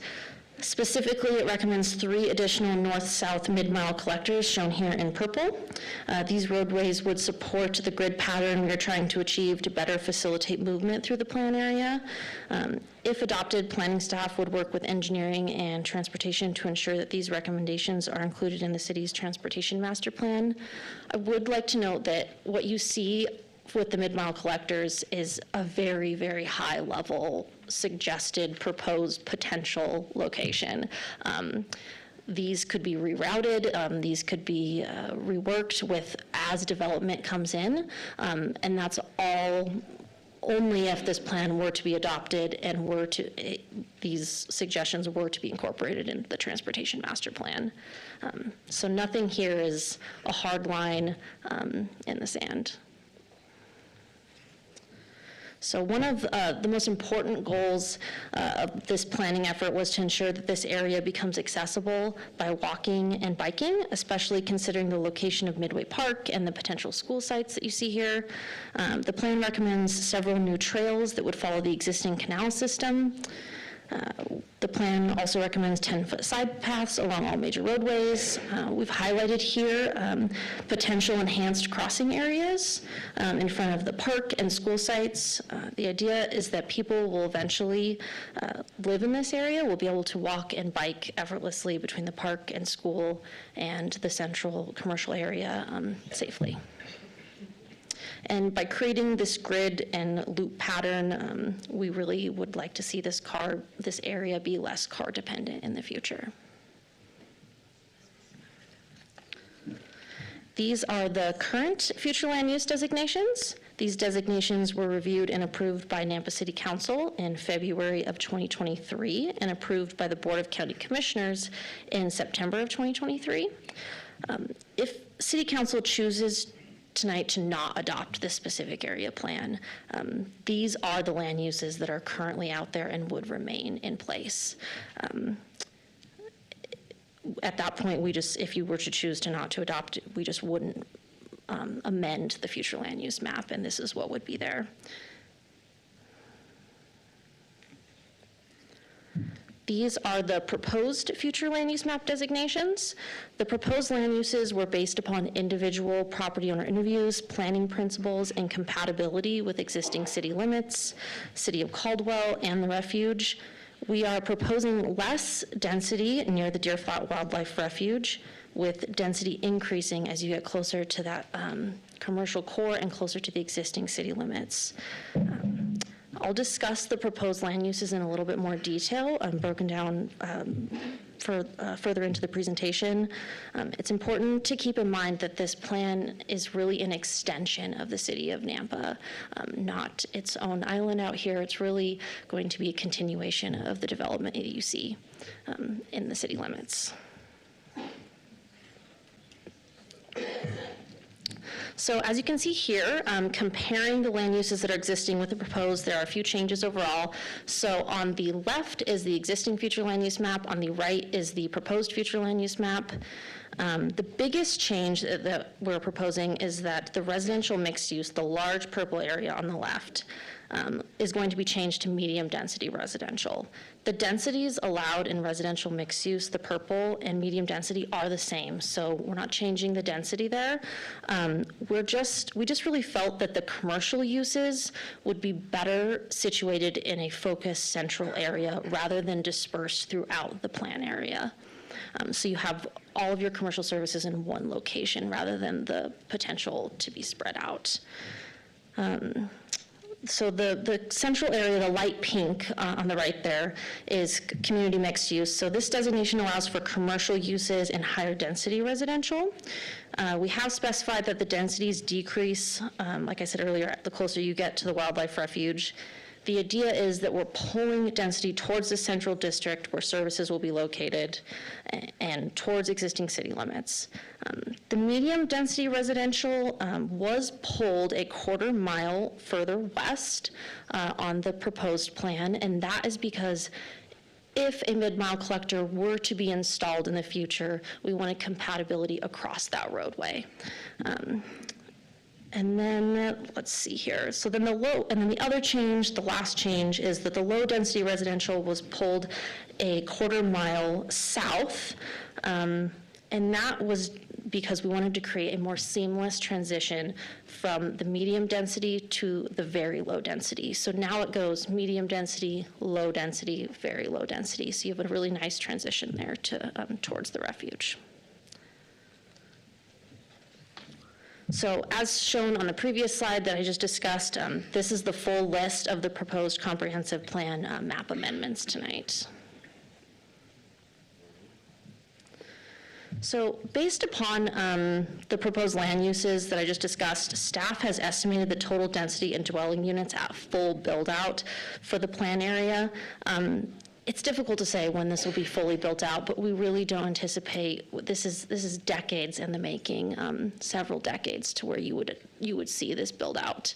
Specifically, it recommends 3 additional north-south mid-mile collectors, shown here in purple. These roadways would support the grid pattern we are trying to achieve to better facilitate movement through the plan area. If adopted, planning staff would work with engineering and transportation to ensure that these recommendations are included in the city's transportation master plan. I would like to note that what you see with the mid-mile collectors is a very, very high level suggested proposed potential location. These could be rerouted, these could be reworked with as development comes in, and that's all only if this plan were to be adopted and these suggestions were to be incorporated into the transportation master plan. So nothing here is a hard line in the sand. So one of the most important goals of this planning effort was to ensure that this area becomes accessible by walking and biking, especially considering the location of Midway Park and the potential school sites that you see here. The plan recommends several new trails that would follow the existing canal system. The plan also recommends 10-foot side paths along all major roadways. We've highlighted here potential enhanced crossing areas in front of the park and school sites. The idea is that people will eventually live in this area, will be able to walk and bike effortlessly between the park and school and the central commercial area safely. And by creating this grid and loop pattern, we really would like to see this area be less car dependent in the future. These are the current future land use designations. These designations were reviewed and approved by Nampa City Council in February of 2023 and approved by the Board of County Commissioners in September of 2023. If City Council chooses tonight to not adopt this specific area plan, these are the land uses that are currently out there and would remain in place. At that point, if you were to choose to not to adopt, we just wouldn't amend the future land use map, and this is what would be there. These are the proposed future land use map designations. The proposed land uses were based upon individual property owner interviews, planning principles, and compatibility with existing city limits, City of Caldwell, and the refuge. We are proposing less density near the Deer Flat Wildlife Refuge, with density increasing as you get closer to that commercial core and closer to the existing city limits. I'll discuss the proposed land uses in a little bit more detail, broken down further into the presentation. It's important to keep in mind that this plan is really an extension of the city of Nampa, not its own island out here. It's really going to be a continuation of the development that you see in the city limits. So as you can see here, comparing the land uses that are existing with the proposed, there are a few changes overall. So on the left is the existing future land use map. On the right is the proposed future land use map. The biggest change that we're proposing is that the residential mixed use, the large purple area on the left, is going to be changed to medium density residential. The densities allowed in residential mixed use, the purple and medium density, are the same, so we're not changing the density there. We just really felt that the commercial uses would be better situated in a focused central area rather than dispersed throughout the plan area. So you have all of your commercial services in one location rather than the potential to be spread out. So the central area, the light pink on the right there, is community mixed use. So this designation allows for commercial uses and higher density residential. We have specified that the densities decrease, like I said earlier, the closer you get to the wildlife refuge. The idea is that we're pulling density towards the central district where services will be located and towards existing city limits. The medium density residential was pulled a quarter mile further west on the proposed plan, and that is because if a mid-mile collector were to be installed in the future, we wanted compatibility across that roadway. And then, let's see here. So then the other change, the last change, is that the low density residential was pulled a quarter mile south. And that was because we wanted to create a more seamless transition from the medium density to the very low density. So now it goes medium density, very low density. So you have a really nice transition there towards the refuge. So as shown on the previous slide that I just discussed, this is the full list of the proposed comprehensive plan map amendments tonight. So based upon the proposed land uses that I just discussed, staff has estimated the total density in dwelling units at full build out for the plan area. It's difficult to say when this will be fully built out, but we really don't anticipate, this is decades in the making, several decades to where you would see this build out.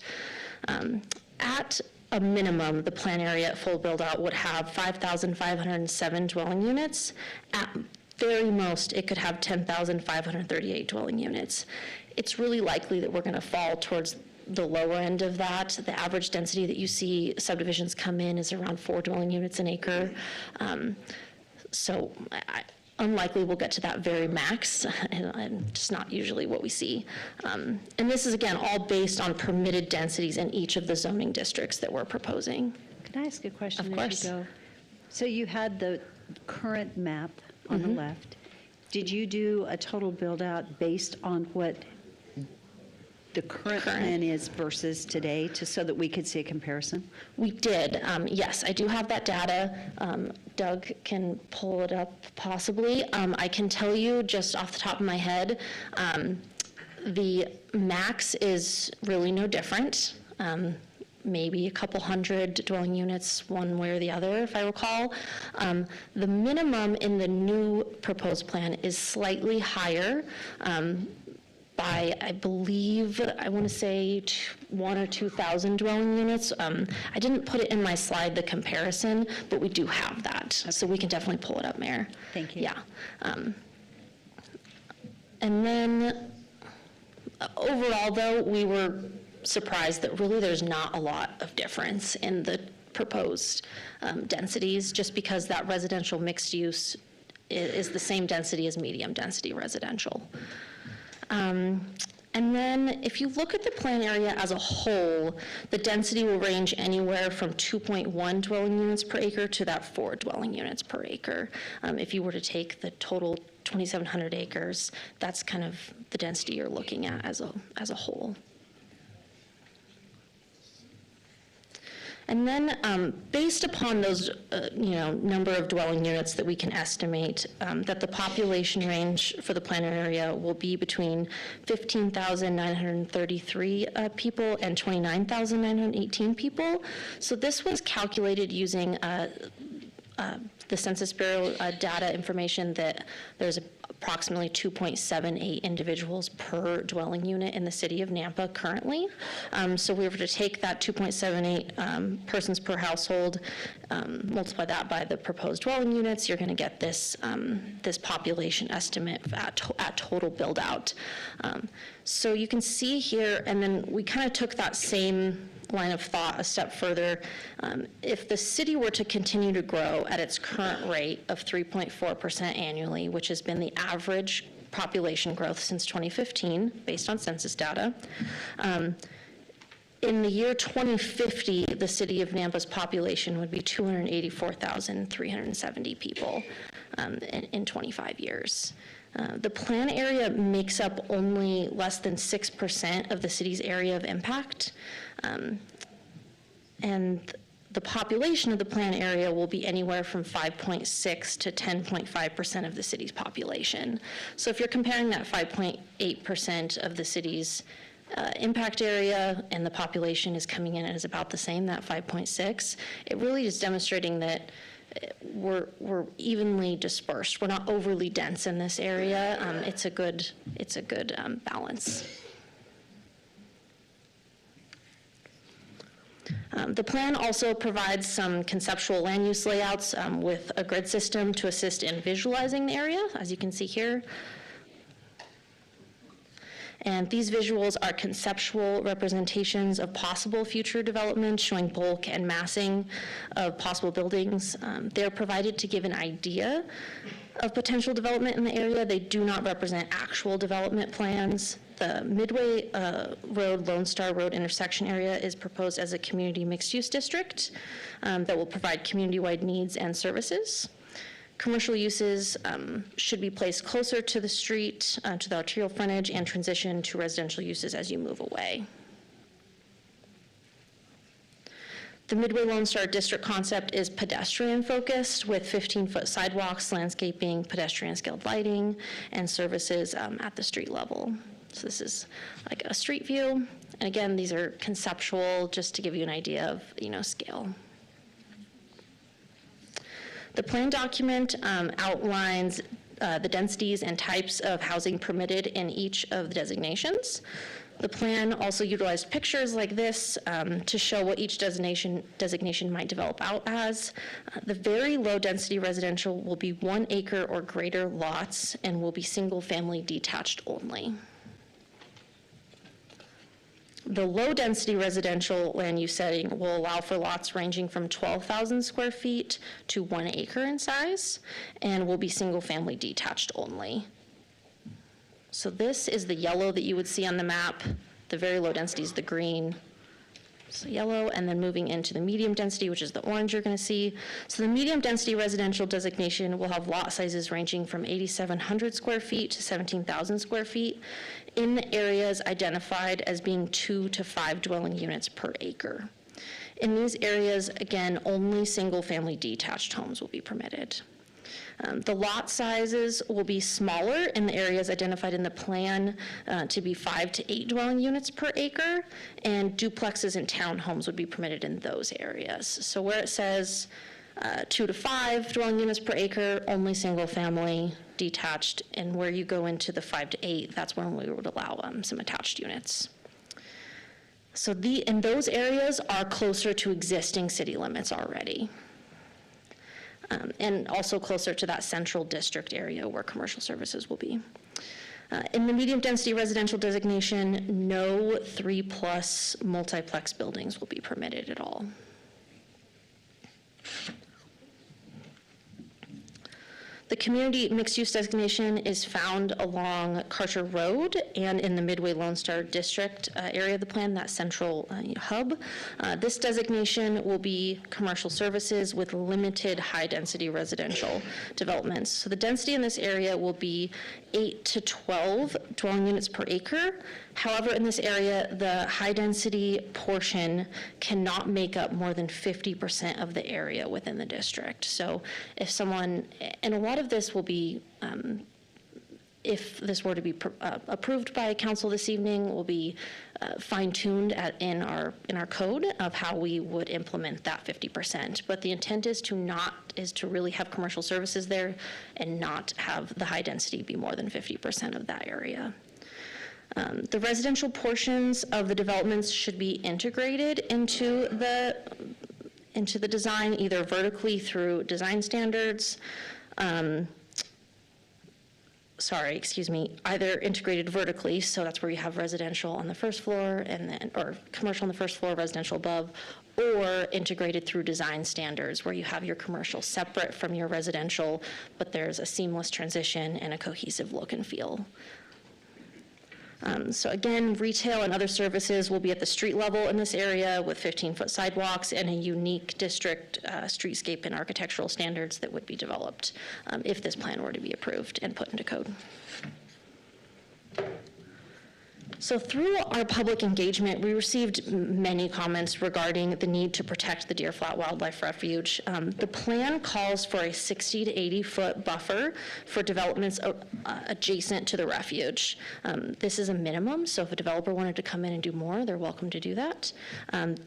At a minimum, the plan area at full build-out would have 5,507 dwelling units. At very most, it could have 10,538 dwelling units. It's really likely that we're going to fall towards the lower end of that. The average density that you see subdivisions come in is around 4 dwelling units an acre. So unlikely we'll get to that very max, and just not usually what we see. And this is, again, all based on permitted densities in each of the zoning districts that we're proposing.
Can I ask a question?
Of
as
course.
you go? So you had the current map on the left. Did you do a total build-out based on what the current plan is versus today, just so that we could see a comparison?
We did, yes, I do have that data. Doug can pull it up possibly. I can tell you just off the top of my head, the max is really no different. Maybe a couple hundred dwelling units one way or the other, if I recall. The minimum in the new proposed plan is slightly higher, by, I believe, I want to say 1,000 or 2,000 dwelling units. I didn't put it in my slide, the comparison, but we do have that. So we can definitely pull it up, Mayor.
Thank you.
Yeah. And then overall, though, we were surprised that really there's not a lot of difference in the proposed densities, just because that residential mixed use is the same density as medium density residential. And then if you look at the plan area as a whole, the density will range anywhere from 2.1 dwelling units per acre to that 4 dwelling units per acre. If you were to take the total 2,700 acres, that's kind of the density you're looking at as a whole. And then based upon those, number of dwelling units that we can estimate, that the population range for the plan area will be between 15,933 people and 29,918 people. So this was calculated using the Census Bureau data information that there's approximately 2.78 individuals per dwelling unit in the city of Nampa currently. So we were to take that 2.78 persons per household, multiply that by the proposed dwelling units, you're going to get this this population estimate at total build out. So you can see here, and then we kind of took that same line of thought a step further. If the city were to continue to grow at its current rate of 3.4% annually, which has been the average population growth since 2015, based on census data, in the year 2050, the city of Nampa's population would be 284,370 people in 25 years. The plan area makes up only less than 6% of the city's area of impact. And the population of the plan area will be anywhere from 5.6 to 10.5% of the city's population. So if you're comparing that 5.8% of the city's impact area and the population is coming in as about the same, that 5.6, it really is demonstrating that we're evenly dispersed. We're not overly dense in this area. It's a good balance. The plan also provides some conceptual land use layouts with a grid system to assist in visualizing the area, as you can see here. And these visuals are conceptual representations of possible future development, showing bulk and massing of possible buildings. They're provided to give an idea of potential development in the area. They do not represent actual development plans. The Midway Road, Lone Star Road intersection area is proposed as a community mixed-use district that will provide community-wide needs and services. Commercial uses should be placed closer to the street, to the arterial frontage, and transition to residential uses as you move away. The Midway Lone Star District concept is pedestrian-focused with 15-foot sidewalks, landscaping, pedestrian-scaled lighting, and services at the street level. So this is like a street view. And again, these are conceptual, just to give you an idea of, scale. The plan document outlines the densities and types of housing permitted in each of the designations. The plan also utilized pictures like this to show what each designation might develop out as. The very low-density residential will be 1 acre or greater lots and will be single-family detached only. The low-density residential land use setting will allow for lots ranging from 12,000 square feet to 1 acre in size and will be single-family detached only. So this is the yellow that you would see on the map. The very low density is the green. So yellow, and then moving into the medium density, which is the orange you're going to see. So the medium density residential designation will have lot sizes ranging from 8,700 square feet to 17,000 square feet in the areas identified as being 2 to 5 dwelling units per acre. In these areas, again, only single-family detached homes will be permitted. The lot sizes will be smaller in the areas identified in the plan to be 5 to 8 dwelling units per acre, and duplexes and townhomes would be permitted in those areas. So where it says 2 to 5 dwelling units per acre, only single family detached, and where you go into the 5 to 8, that's when we would allow some attached units. So and those areas are closer to existing city limits already. And also closer to that central district area where commercial services will be. In the medium density residential designation, no 3+ multiplex buildings will be permitted at all. The community mixed-use designation is found along Carter Road and in the Midway Lone Star District area of the plan, that central hub. This designation will be commercial services with limited high-density residential developments. So the density in this area will be 8 to 12 dwelling units per acre. However, in this area, the high-density portion cannot make up more than 50% of the area within the district. So if someone, and a lot of this will be, if this were to be approved by council this evening, will be fine-tuned in our code of how we would implement that 50%. But the intent is to really have commercial services there and not have the high density be more than 50% of that area. The residential portions of the developments should be integrated into the design, either vertically through design standards, either integrated vertically, so that's where you have residential on the first floor and then, or commercial on the first floor, residential above, or integrated through design standards where you have your commercial separate from your residential, but there's a seamless transition and a cohesive look and feel. So again, retail and other services will be at the street level in this area with 15-foot sidewalks and a unique district streetscape and architectural standards that would be developed if this plan were to be approved and put into code. So through our public engagement, we received many comments regarding the need to protect the Deer Flat Wildlife Refuge. The plan calls for a 60 to 80-foot buffer for developments adjacent to the refuge. This is a minimum, so if a developer wanted to come in and do more, they're welcome to do that.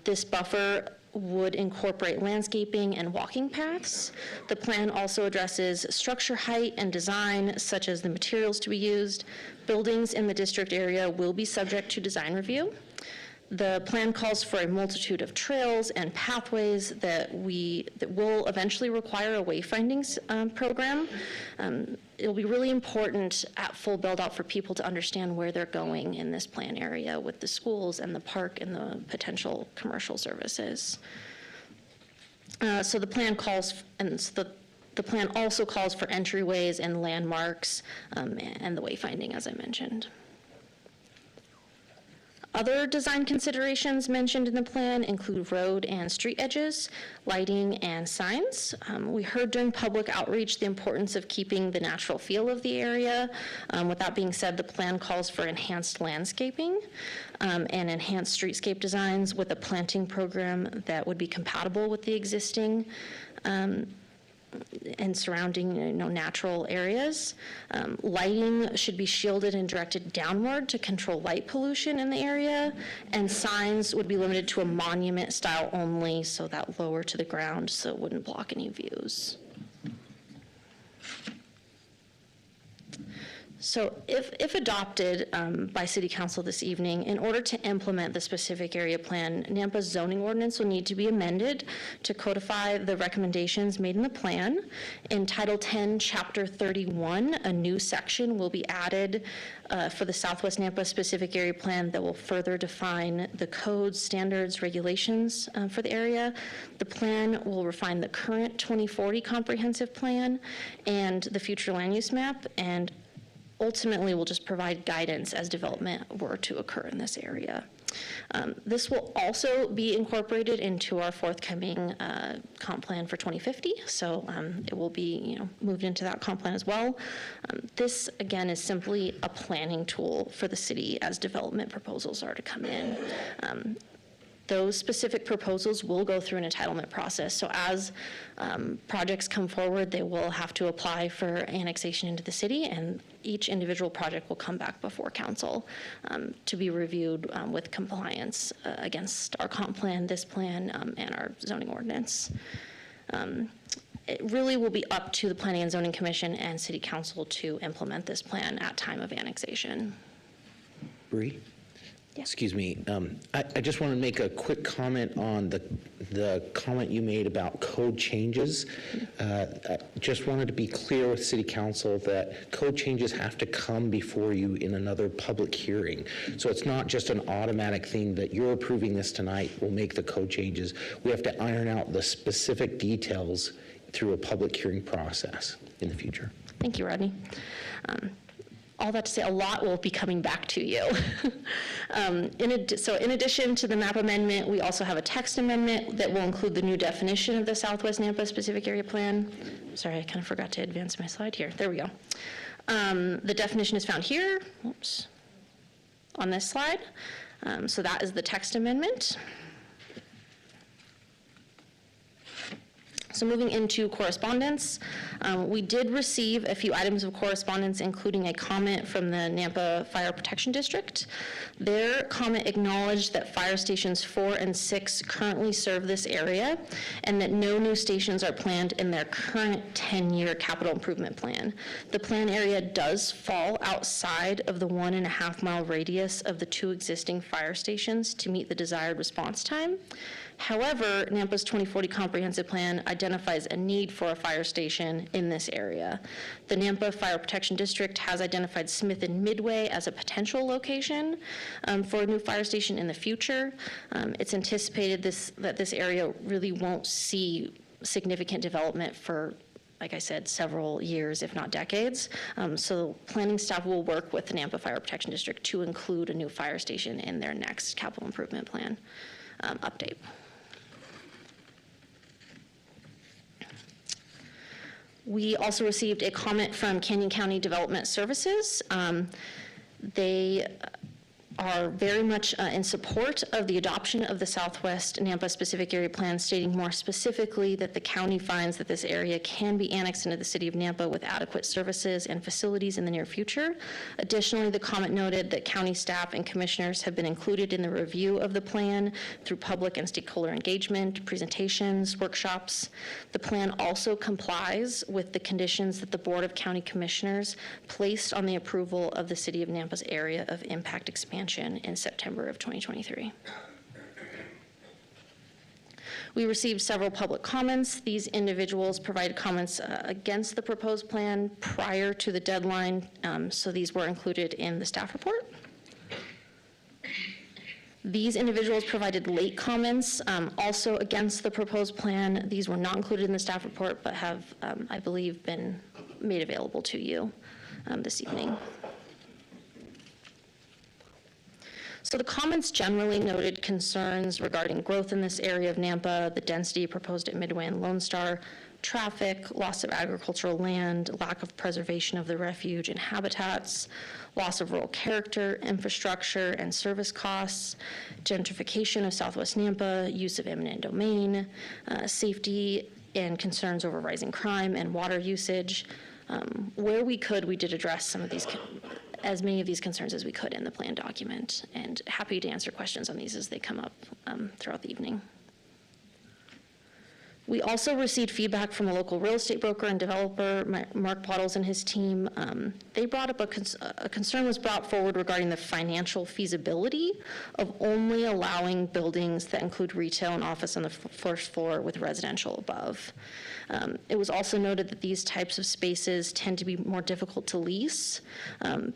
This buffer would incorporate landscaping and walking paths. The plan also addresses structure height and design, such as the materials to be used. Buildings in the district area will be subject to design review. The plan calls for a multitude of trails and pathways that will eventually require a wayfinding program. It'll be really important at full build out for people to understand where they're going in this plan area with the schools and the park and the potential commercial services. So the plan calls, and the plan also calls for entryways and landmarks and the wayfinding, as I mentioned. Other design considerations mentioned in the plan include road and street edges, lighting, and signs. We heard during public outreach the importance of keeping the natural feel of the area. With that being said, the plan calls for enhanced landscaping and enhanced streetscape designs with a planting program that would be compatible with the existing and surrounding natural areas. Lighting should be shielded and directed downward to control light pollution in the area, and signs would be limited to a monument style only, so that lower to the ground so it wouldn't block any views. So if adopted by City Council this evening, in order to implement the specific area plan, Nampa's zoning ordinance will need to be amended to codify the recommendations made in the plan. In Title 10, Chapter 31, a new section will be added for the Southwest Nampa specific area plan that will further define the codes, standards, regulations for the area. The plan will refine the current 2040 comprehensive plan and the future land use map, and ultimately will just provide guidance as development were to occur in this area. This will also be incorporated into our forthcoming comp plan for 2050, so it will be moved into that comp plan as well. This, again, is simply a planning tool for the city as development proposals are to come in. Those specific proposals will go through an entitlement process. So as projects come forward, they will have to apply for annexation into the city, and each individual project will come back before council to be reviewed with compliance against our comp plan, this plan, and our zoning ordinance. It really will be up to the Planning and Zoning Commission and City Council to implement this plan at time of annexation.
Bree? Excuse me. I just want to make a quick comment on the comment you made about code changes. I just wanted to be clear with City Council that code changes have to come before you in another public hearing. So it's not just an automatic thing that you're approving this tonight will make the code changes. We have to iron out the specific details through a public hearing process in the future.
Thank you, Rodney. All that to say, a lot will be coming back to you. So in addition to the map amendment, we also have a text amendment that will include the new definition of the Southwest Nampa specific area plan. Sorry, I kind of forgot to advance my slide here. There we go. The definition is found here, oops, on this slide. So that is the text amendment. So moving into correspondence, we did receive a few items of correspondence, including a comment from the Nampa Fire Protection District. Their comment acknowledged that fire stations 4 and 6 currently serve this area, and that no new stations are planned in their current 10-year capital improvement plan. The plan area does fall outside of the 1.5-mile radius of the 2 existing fire stations to meet the desired response time. However, Nampa's 2040 comprehensive plan identifies a need for a fire station in this area. The Nampa Fire Protection District has identified Smith and Midway as a potential location for a new fire station in the future. It's anticipated that this area really won't see significant development for, like I said, several years, if not decades. So planning staff will work with the Nampa Fire Protection District to include a new fire station in their next capital improvement plan update. We also received a comment from Canyon County Development Services. They are very much in support of the adoption of the Southwest Nampa specific area plan, stating more specifically that the county finds that this area can be annexed into the city of Nampa with adequate services and facilities in the near future. Additionally, the comment noted that county staff and commissioners have been included in the review of the plan through public and stakeholder engagement, presentations, workshops. The plan also complies with the conditions that the Board of County Commissioners placed on the approval of the city of Nampa's area of impact expansion in September of 2023. We received several public comments. These individuals provided comments against the proposed plan prior to the deadline, so these were included in the staff report. These individuals provided late comments also against the proposed plan. These were not included in the staff report, but have, I believe, been made available to you this evening. So the comments generally noted concerns regarding growth in this area of Nampa, the density proposed at Midway and Lone Star, traffic, loss of agricultural land, lack of preservation of the refuge and habitats, loss of rural character, infrastructure and service costs, gentrification of Southwest Nampa, use of eminent domain, safety and concerns over rising crime and water usage. Where we could, we did address some of these, as many of these concerns as we could in the plan document, and happy to answer questions on these as they come up throughout the evening. We also received feedback from a local real estate broker and developer, Mark Bottles and his team. They brought up a concern was brought forward regarding the financial feasibility of only allowing buildings that include retail and office on the first floor with residential above. It was also noted that these types of spaces tend to be more difficult to lease.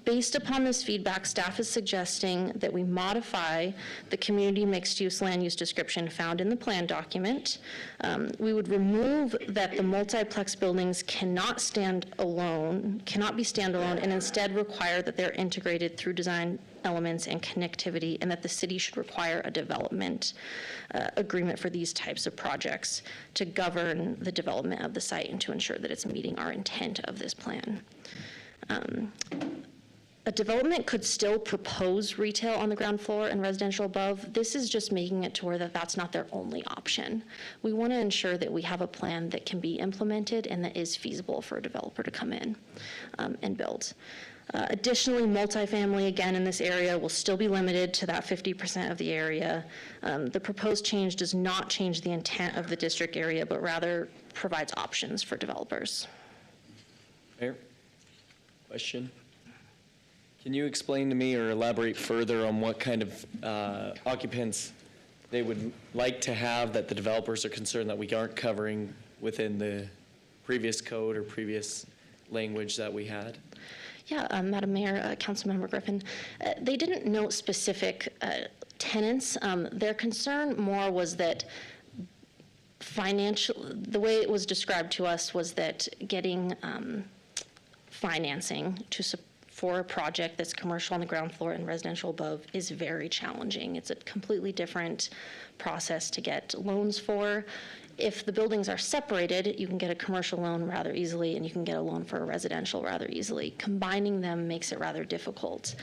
Based upon this feedback, staff is suggesting that we modify the community mixed-use land use description found in the plan document. We would remove that the multiplex buildings cannot be standalone, and instead require that they're integrated through design elements and connectivity, and that the city should require a development agreement for these types of projects to govern the development of the site and to ensure that it's meeting our intent of this plan. A development could still propose retail on the ground floor and residential above. This is just making it to where that's not their only option. We want to ensure that we have a plan that can be implemented and that is feasible for a developer to come in and build. Additionally, multifamily, again, in this area will still be limited to that 50% of the area. The proposed change does not change the intent of the district area, but rather provides options for developers.
Mayor, question? Can you explain to me or elaborate further on what kind of occupants they would like to have that the developers are concerned that we aren't covering within the previous code or previous language that we had?
Yeah, Madam Mayor, Councilmember Griffin, they didn't note specific tenants. Their concern more was that the way it was described to us was that getting financing for a project that's commercial on the ground floor and residential above is very challenging. It's a completely different process to get loans for. If the buildings are separated, you can get a commercial loan rather easily, and you can get a loan for a residential rather easily. Combining them makes it rather difficult.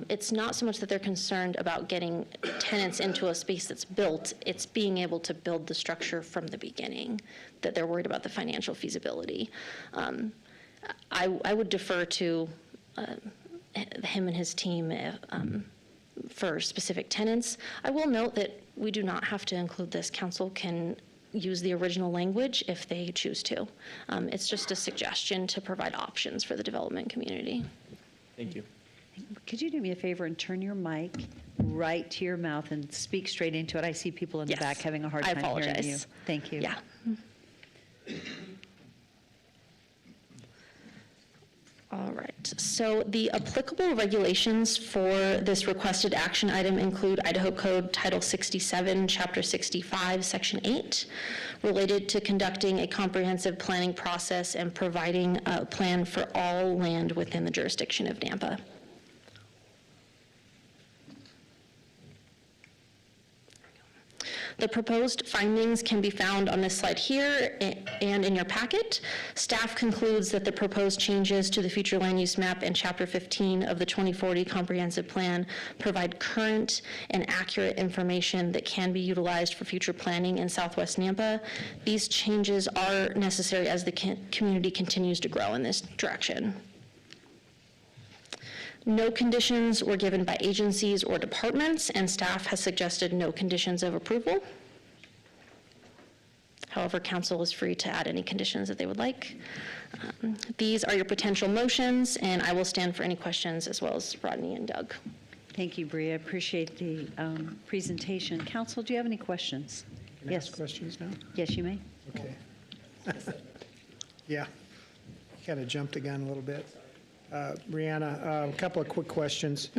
It's not so much that they're concerned about getting tenants into a space that's built, it's being able to build the structure from the beginning, that they're worried about the financial feasibility. I would defer to him and his team for specific tenants. I will note that we do not have to include this. Council can use the original language if they choose to. It's just a suggestion to provide options for the development community.
Thank you.
Could you do me a favor and turn your mic right to your mouth and speak straight into it? I see people in the back having a hard time hearing you.
I apologize.
Thank you.
Yeah. All right, so the applicable regulations for this requested action item include Idaho Code Title 67, Chapter 65, Section 8, related to conducting a comprehensive planning process and providing a plan for all land within the jurisdiction of Nampa. The proposed findings can be found on this slide here and in your packet. Staff concludes that the proposed changes to the future land use map and Chapter 15 of the 2040 Comprehensive Plan provide current and accurate information that can be utilized for future planning in Southwest Nampa. These changes are necessary as the community continues to grow in this direction. No conditions were given by agencies or departments, and staff has suggested no conditions of approval. However, council is free to add any conditions that they would like. These are your potential motions, and I will stand for any questions, as well as Rodney and Doug.
Thank you, Bree. I appreciate the presentation. Council, do you have any questions?
Can I ask questions now?
Yes, you may.
Okay. Yeah, kind of jumped the gun a little bit. Brianna, a couple of quick questions.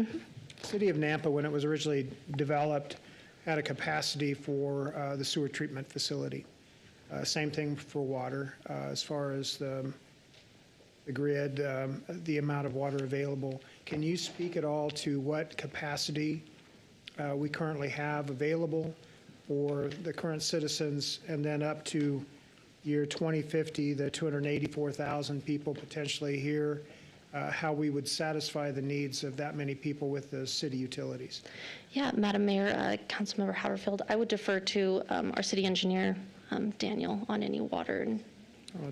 City of Nampa, when it was originally developed, had a capacity for the sewer treatment facility. Same thing for water, as far as the grid, the amount of water available. Can you speak at all to what capacity we currently have available for the current citizens, and then up to year 2050, the 284,000 people potentially here, how we would satisfy the needs of that many people with the city utilities?
Yeah, Madam Mayor, Councilmember Haverfield, I would defer to our city engineer, Daniel, on any water. And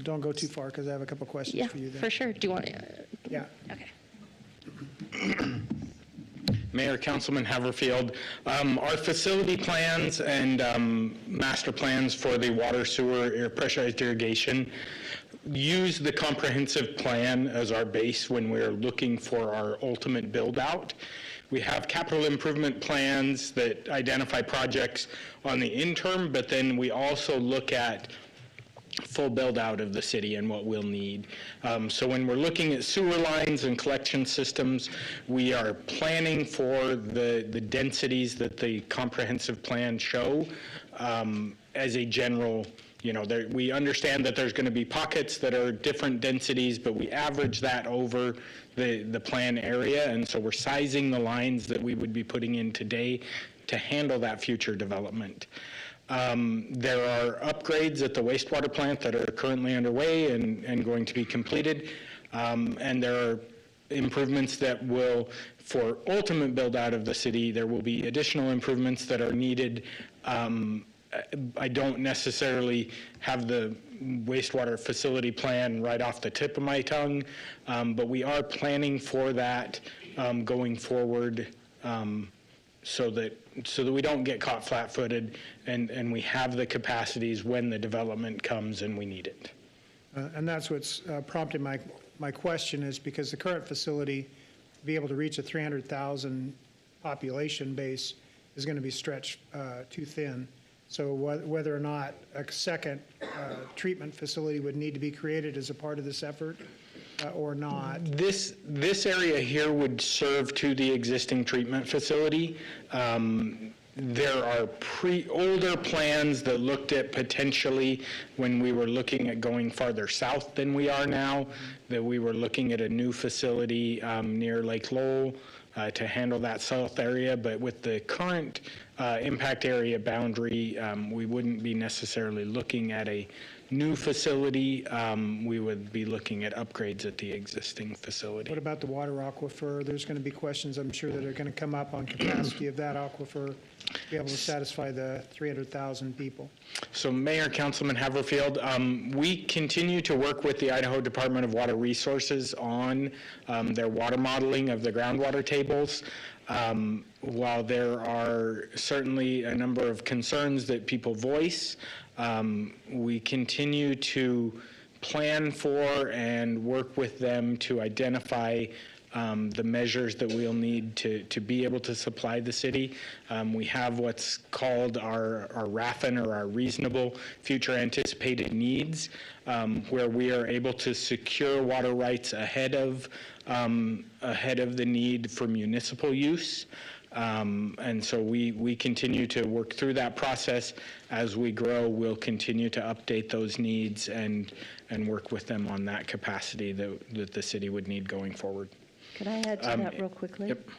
don't go too far, because I have a couple questions for you
yeah,
then.
for sure. Do you want to?
Yeah.
Okay.
Mayor, Councilman Haverfield, our facility plans and master plans for the water, sewer, air pressurized irrigation use the comprehensive plan as our base when we're looking for our ultimate build-out. We have capital improvement plans that identify projects on the interim, but then we also look at full build-out of the city and what we'll need. So when we're looking at sewer lines and collection systems, we are planning for the densities that the comprehensive plan show as a general. We understand that there's going to be pockets that are different densities, but we average that over the plan area, and so we're sizing the lines that we would be putting in today to handle that future development. There are upgrades at the wastewater plant that are currently underway and going to be completed, and there are improvements that will, for ultimate build out of the city, there will be additional improvements that are needed. I don't necessarily have the wastewater facility plan right off the tip of my tongue, but we are planning for that going forward so that we don't get caught flat-footed and we have the capacities when the development comes and we need it.
And that's what's prompted my question, is because the current facility, to be able to reach a 300,000 population base, is going to be stretched too thin. So whether or not a second treatment facility would need to be created as a part of this effort or not.
This area here would serve to the existing treatment facility. There are older plans that looked at potentially, when we were looking at going farther south than we are now, that we were looking at a new facility near Lake Lowell to handle that south area. But with the current impact area boundary, we wouldn't be necessarily looking at a new facility. We would be looking at upgrades at the existing facility.
What about the water aquifer? There's going to be questions, I'm sure, that are going to come up on capacity of that aquifer to be able to satisfy the 300,000 people.
So Mayor, Councilman Haverfield, we continue to work with the Idaho Department of Water Resources on their water modeling of the groundwater tables. While there are certainly a number of concerns that people voice, we continue to plan for and work with them to identify the measures that we'll need to be able to supply the city. We have what's called our RAFN, or our Reasonable Future Anticipated Needs, where we are able to secure water rights ahead of the need for municipal use. And so we continue to work through that process. As we grow, we'll continue to update those needs and work with them on that capacity that the city would need going forward.
Could I add to that real quickly?
Yep.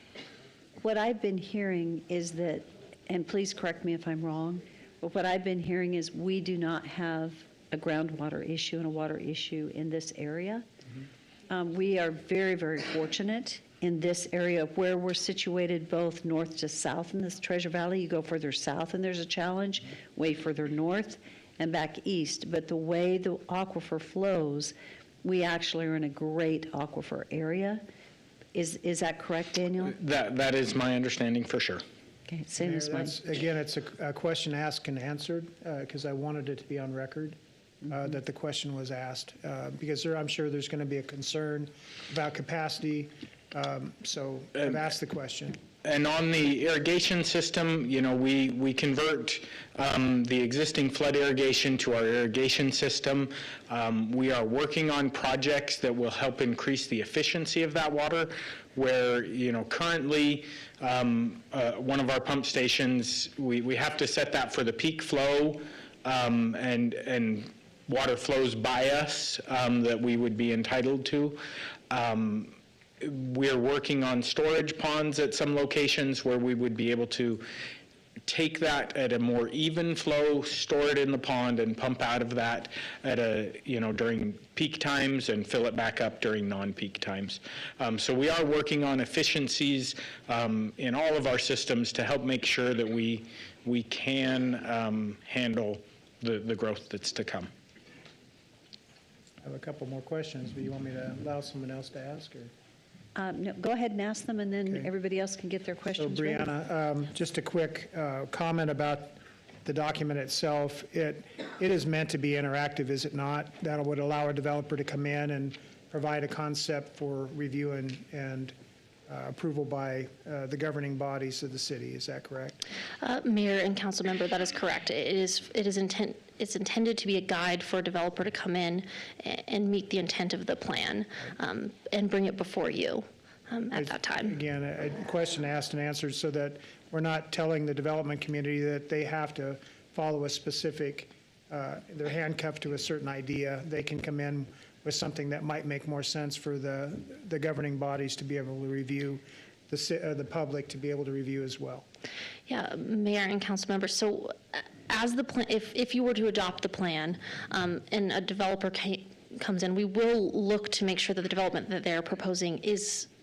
What I've been hearing is that, and please correct me if I'm wrong, but what I've been hearing is we do not have a groundwater issue and a water issue in this area. We are very, very fortunate in this area where we're situated both north to south in this Treasure Valley. You go further south and there's a challenge, way further north and back east. But the way the aquifer flows, we actually are in a great aquifer area. Is that correct, Daniel?
That is my understanding for sure.
Okay, same as mine.
Again, it's a question asked and answered, because I wanted it to be on record. That the question was asked, because I'm sure there's going to be a concern about capacity, so I've asked the question.
And on the irrigation system, we convert the existing flood irrigation to our irrigation system. We are working on projects that will help increase the efficiency of that water, where, currently one of our pump stations, we have to set that for the peak flow, and water flows by us that we would be entitled to. We're working on storage ponds at some locations where we would be able to take that at a more even flow, store it in the pond, and pump out of that at during peak times and fill it back up during non-peak times. So we are working on efficiencies in all of our systems to help make sure that we can handle the growth that's to come.
I have a couple more questions, but you want me to allow someone else to ask? Or?
No, go ahead and ask them, and then everybody else can get their
So
questions ready.
Brianna, just a quick comment about the document itself. It is meant to be interactive, is it not? That would allow a developer to come in and provide a concept for review and approval by the governing bodies of the city. Is that correct?
Mayor and council member, that is correct. It's intended to be a guide for a developer to come in and meet the intent of the plan and bring it before you at that time.
Again, a question asked and answered so that we're not telling the development community that they have to follow a specific, they're handcuffed to a certain idea. They can come in with something that might make more sense for the governing bodies to be able to review, the public to be able to review as well.
Yeah, Mayor and council members, so as the plan, if you were to adopt the plan and a developer comes in, we will look to make sure that the development that they're proposing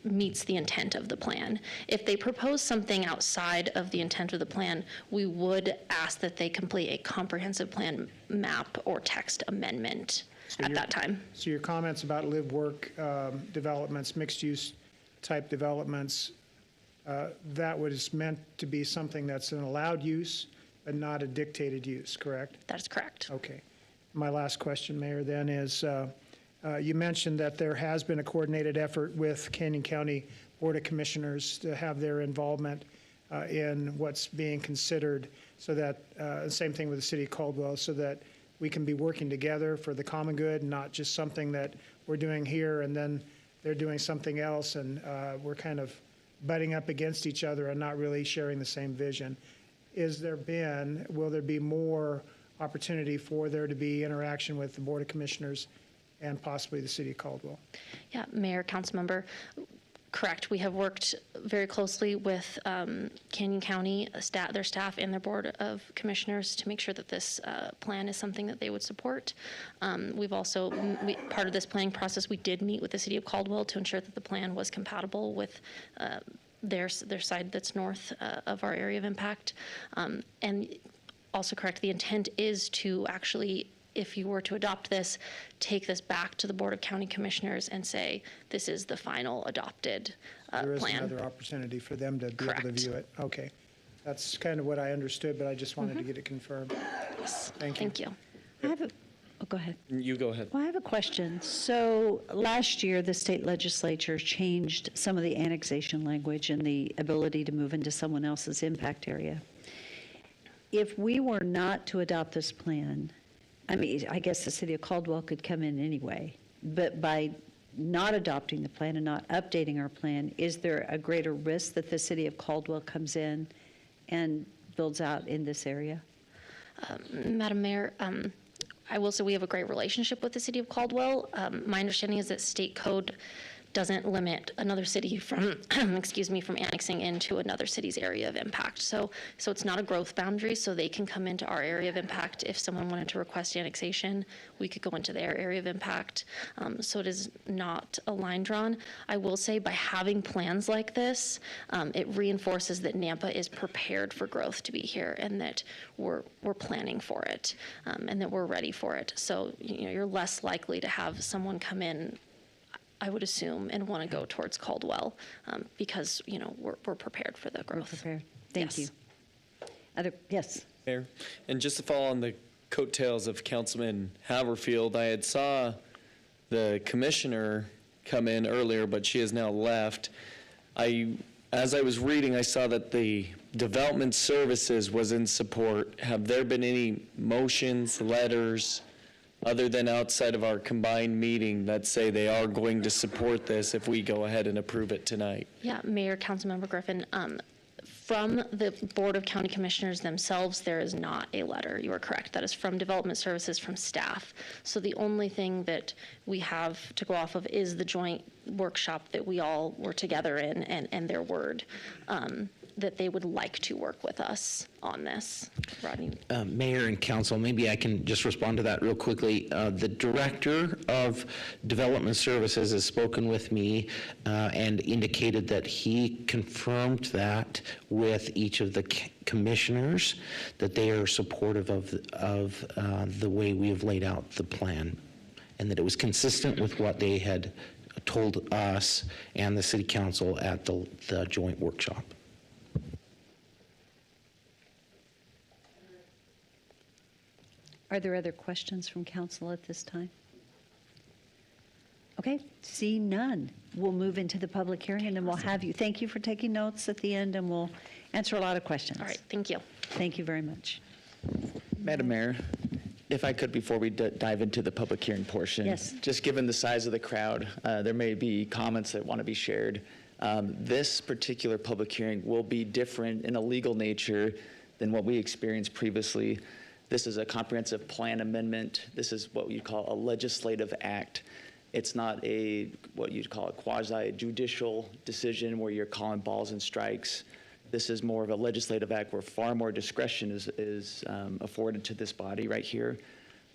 meets the intent of the plan. If they propose something outside of the intent of the plan, we would ask that they complete a comprehensive plan map or text amendment at that time.
So your comments about live-work developments, mixed-use type developments, that was meant to be something that's an allowed use, but not a dictated use, correct?
That is correct.
Okay. My last question, Mayor, then is, you mentioned that there has been a coordinated effort with Canyon County Board of Commissioners to have their involvement in what's being considered, so that, same thing with the city of Caldwell, so that we can be working together for the common good, not just something that we're doing here and then they're doing something else, and we're kind of butting up against each other and not really sharing the same vision. Will there be more opportunity for there to be interaction with the Board of Commissioners and possibly the city of Caldwell?
Yeah, Mayor, council member, correct. We have worked very closely with Canyon County, their staff and their Board of Commissioners to make sure that this plan is something that they would support. We've also, part of this planning process, we did meet with the city of Caldwell to ensure that the plan was compatible with their side that's north of our area of impact. And also correct, the intent is to actually, if you were to adopt this, take this back to the Board of County Commissioners and say, this is the final adopted plan.
There is another opportunity for them to be able to view it. Okay. That's kind of what I understood, but I just wanted to get it confirmed.
Yes.
Thank you.
Thank you.
I have go ahead.
You go ahead.
Well, I have a question. So last year, the state legislature changed some of the annexation language and the ability to move into someone else's impact area. If we were not to adopt this plan, I mean, I guess the city of Caldwell could come in anyway, but by not adopting the plan and not updating our plan, is there a greater risk that the city of Caldwell comes in and builds out in this area?
Madam Mayor, I will say we have a great relationship with the city of Caldwell. My understanding is that state code doesn't limit another city from, excuse me, from annexing into another city's area of impact. So it's not a growth boundary, so they can come into our area of impact. If someone wanted to request annexation, we could go into their area of impact. So it is not a line drawn. I will say by having plans like this, it reinforces that Nampa is prepared for growth to be here and that we're planning for it and that we're ready for it. So you're less likely to have someone come in, I would assume, and want to go towards Caldwell because, we're prepared for the growth.
We're prepared. Thank you. Yes.
Mayor, and just to follow on the coattails of Councilman Haverfield, I had saw the commissioner come in earlier, but she has now left. As I was reading, I saw that the Development Services was in support. Have there been any motions, letters, other than outside of our combined meeting, that say they are going to support this if we go ahead and approve it tonight?
Yeah, Mayor, Councilmember Griffin, from the Board of County Commissioners themselves, there is not a letter. You are correct. That is from Development Services, from staff. So the only thing that we have to go off of is the joint workshop that we all were together in and their word that they would like to work with us on this. Rodney?
Mayor and council, maybe I can just respond to that real quickly. The director of Development Services has spoken with me and indicated that he confirmed that with each of the commissioners, that they are supportive of the way we have laid out the plan, and that it was consistent with what they had
told us and the city council at the joint workshop.
Are there other questions from council at this time? Okay, seeing none, we'll move into the public hearing, and then we'll have you. Thank you for taking notes at the end, and we'll answer a lot of questions.
All right, thank you.
Thank you very much.
Madam Mayor, if I could, before we dive into the public hearing portion.
Yes.
Just given the size of the crowd, there may be comments that want to be shared. This particular public hearing will be different in a legal nature than what we experienced previously. This is a comprehensive plan amendment. This is what you call a legislative act. It's not what you'd call a quasi-judicial decision where you're calling balls and strikes. This is more of a legislative act where far more discretion is afforded to this body right here.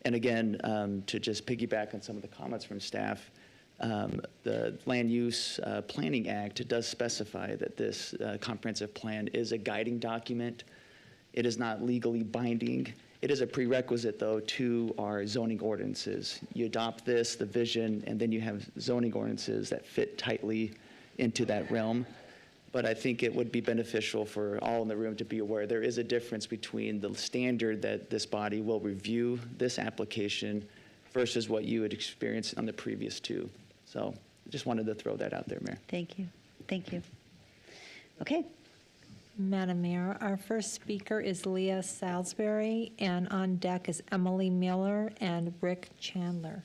And again, to just piggyback on some of the comments from staff, the Land Use Planning Act does specify that this comprehensive plan is a guiding document. It is not legally binding. It is a prerequisite, though, to our zoning ordinances. You adopt this, the vision, and then you have zoning ordinances that fit tightly into that realm. But I think it would be beneficial for all in the room to be aware there is a difference between the standard that this body will review this application versus what you had experienced on the previous two. So I just wanted to throw that out there, Mayor.
Thank you. Thank you. Okay.
Madam Mayor, our first speaker is Leah Salisbury, and on deck is Emily Miller and Rick Chandler.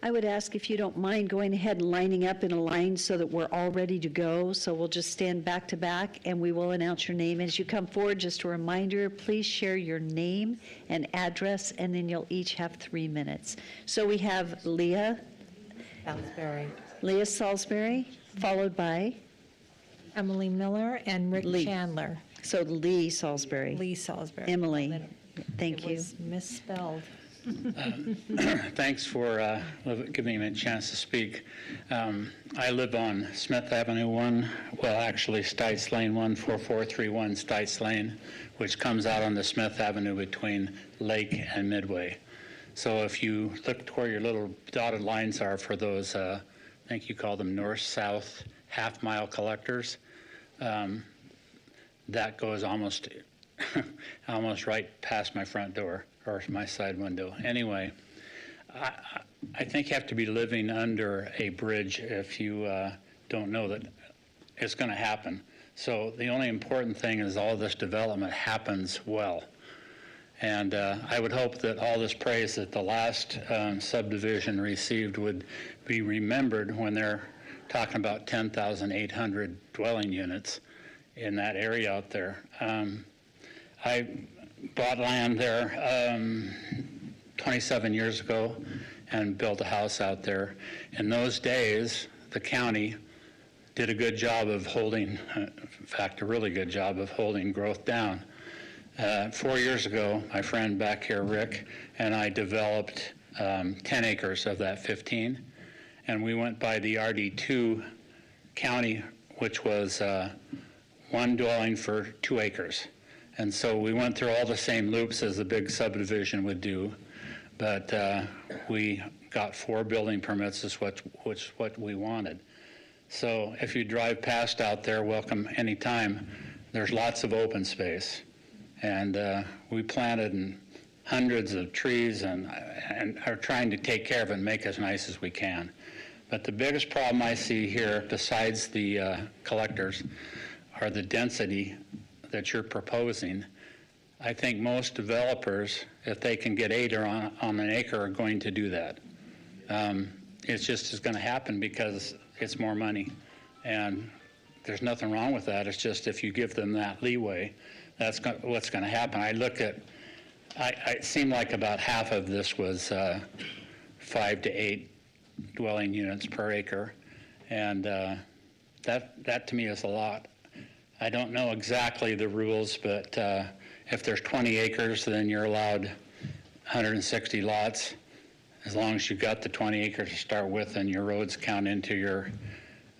I would ask if you don't mind going ahead and lining up in a line so that we're all ready to go. So we'll just stand back to back and we will announce your name. As you come forward, just a reminder, please share your name and address, and then you'll each have 3 minutes. So we have Leah Salisbury, followed by
Emily Miller and Rick Chandler.
So Lee Salisbury. Emily. Thank you.
It was misspelled.
Thanks for giving me a chance to speak. I live on Smith Avenue 1, well, actually Stites Lane 14431 Stites Lane, which comes out on the Smith Avenue between Lake and Midway. So if you look to where your little dotted lines are for those, I think you call them north-south half-mile collectors, that goes almost right past my front door or my side window. Anyway, I think you have to be living under a bridge if you don't know that it's going to happen. So the only important thing is all this development happens well. And I would hope that all this praise that the last subdivision received would be remembered when they're talking about 10,800 dwelling units in that area out there. I bought land there 27 years ago and built a house out there. In those days, the county did a good job of holding, in fact, a really good job of holding growth down. 4 years ago, my friend back here, Rick, and I developed 10 acres of that 15, and we went by the RD2 county, which was one dwelling for 2 acres. And so we went through all the same loops as the big subdivision would do, but we got 4 building permits, which what we wanted. So if you drive past out there, welcome anytime, there's lots of open space. And we planted hundreds of trees and are trying to take care of it and make it as nice as we can. But the biggest problem I see here, besides the collectors, are the density that you're proposing. I think most developers, if they can get 8 on an acre, are going to do that. It's just going to happen because it's more money. And there's nothing wrong with that. It's just if you give them that leeway, that's what's going to happen. I look at, it seemed like about half of this was 5 to 8 dwelling units per acre. And that to me is a lot. I don't know exactly the rules, but if there's 20 acres, then you're allowed 160 lots. As long as you've got the 20 acres to start with and your roads count into your,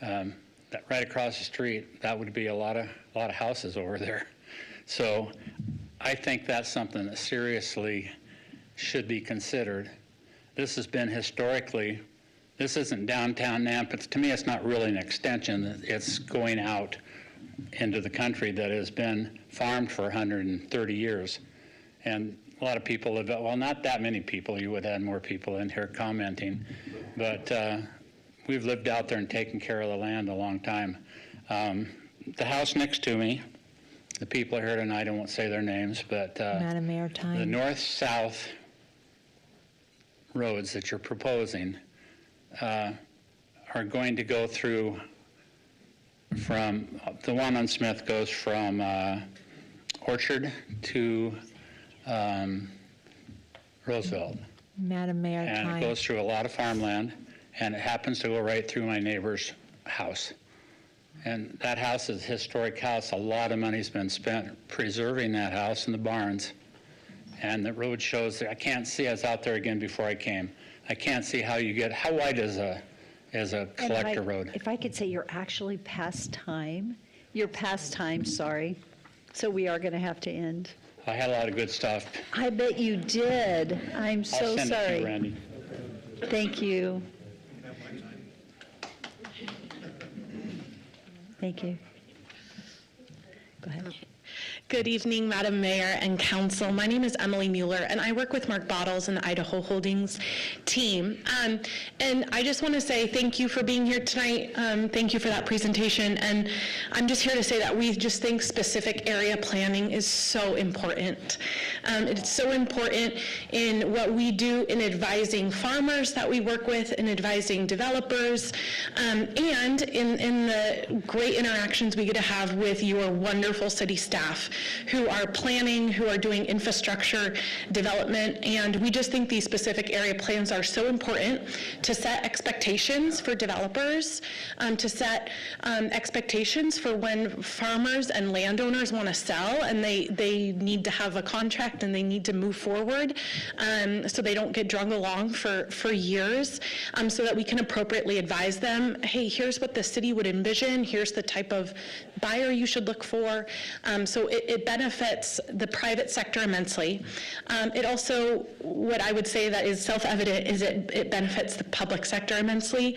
right across the street, that would be a lot of houses over there. So I think that's something that seriously should be considered. This has been historically this isn't downtown Nampa. To me, it's not really an extension. It's going out into the country that has been farmed for 130 years. And a lot of people live, well, not that many people. You would add more people in here commenting. But we've lived out there and taken care of the land a long time. The house next to me, the people here tonight, I won't say their names, but
Madam Mayor, time.
the north-south roads that you're proposing are going to go through from, the one on Smith goes from Orchard to Roosevelt.
Madam Mayor,
And
time.
it goes through a lot of farmland, and it happens to go right through my neighbor's house. And that house is a historic house. A lot of money's been spent preserving that house and the barns. And the road shows, I can't see, I was out there again before I came. I can't see how you get, how wide is a collector road?
If I could say, you're actually past time. You're past time, sorry. So we are going to have to end.
I had a lot of good stuff.
I bet you did. I'm so
I'll send it to
sorry.
you, Randy.
Thank you. Thank you. Go ahead.
Good evening, Madam Mayor and Council. My name is Emily Mueller, and I work with Mark Bottles and the Idaho Holdings team. And I just want to say thank you for being here tonight. Thank you for that presentation. And I'm just here to say that we just think specific area planning is so important. It's so important in what we do in advising farmers that we work with, in advising developers, and in the great interactions we get to have with your wonderful city staff who are planning, who are doing infrastructure development. And we just think these specific area plans are so important to set expectations for developers, to set expectations for when farmers and landowners want to sell, and they need to have a contract and they need to move forward, so they don't get drug along for years, so that we can appropriately advise them, hey, here's what the city would envision, here's the type of buyer you should look for. So it benefits the private sector immensely. It also, what I would say that is self-evident is it benefits the public sector immensely.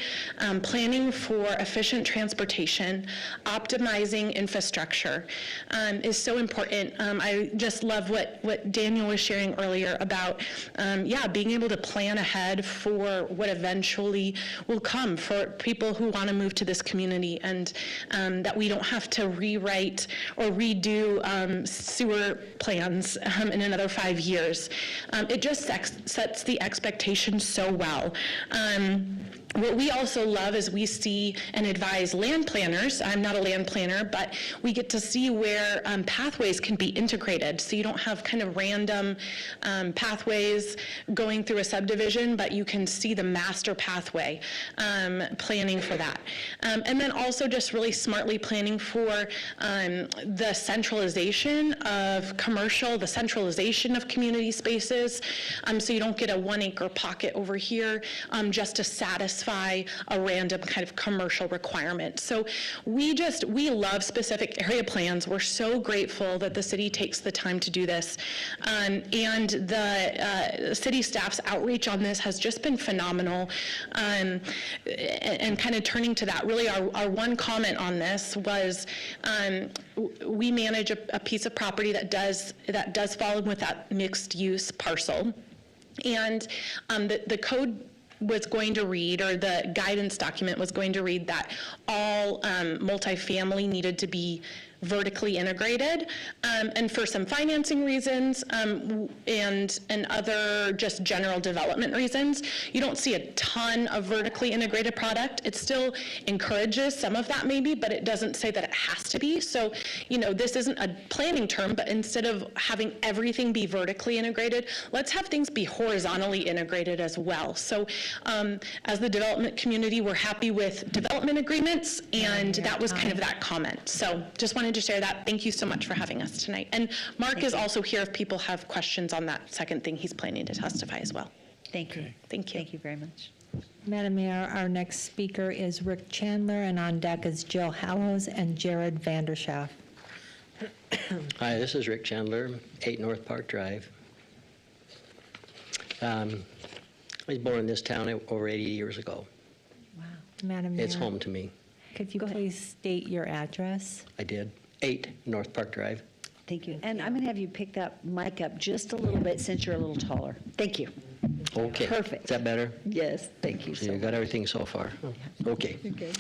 Planning for efficient transportation, optimizing infrastructure is so important. I just love what Daniel was sharing earlier about, being able to plan ahead for what eventually will come for people who want to move to this community, and that we don't have to rewrite or redo sewer plans in another 5 years. It just sets the expectation so well. What we also love is we see and advise land planners. I'm not a land planner, but we get to see where pathways can be integrated. So you don't have kind of random pathways going through a subdivision, but you can see the master pathway, planning for that. And then also just really smartly planning for the centralization of commercial, the centralization of community spaces, so you don't get a 1 acre pocket over here just to satisfy a random kind of commercial requirement. So we love specific area plans. We're so grateful that the city takes the time to do this. And the city staff's outreach on this has just been phenomenal. And kind of turning to that, really our one comment on this was we manage a piece of property that does fall in with that mixed use parcel. And the code was going to read, or the guidance document was going to read, that all multifamily needed to be vertically integrated, and for some financing reasons and other just general development reasons, you don't see a ton of vertically integrated product. It still encourages some of that maybe, but it doesn't say that it has to be. So, this isn't a planning term, but instead of having everything be vertically integrated, let's have things be horizontally integrated as well. So as the development community, we're happy with development agreements, and that was kind of that comment. So just wanted to share that. Thank you so much for having us tonight. And Mark is also here if people have questions on that second thing. He's planning to testify as well.
Thank you.
Thank you.
Thank you very much.
Madam Mayor, our next speaker is Rick Chandler, and on deck is Jill Hallows and Jared Vanderschaff.
Hi, this is Rick Chandler, 8 North Park Drive. I was born in this town over 80 years ago.
Madam Mayor.
It's home to me.
Could you please state your address?
I did. 8 North Park Drive.
Thank you. And I'm going to have you pick that mic up just a little bit since you're a little taller. Thank you.
Okay.
Perfect.
Is that better?
Yes, thank you
So
so
you
much.
got everything so far? Okay.
Okay.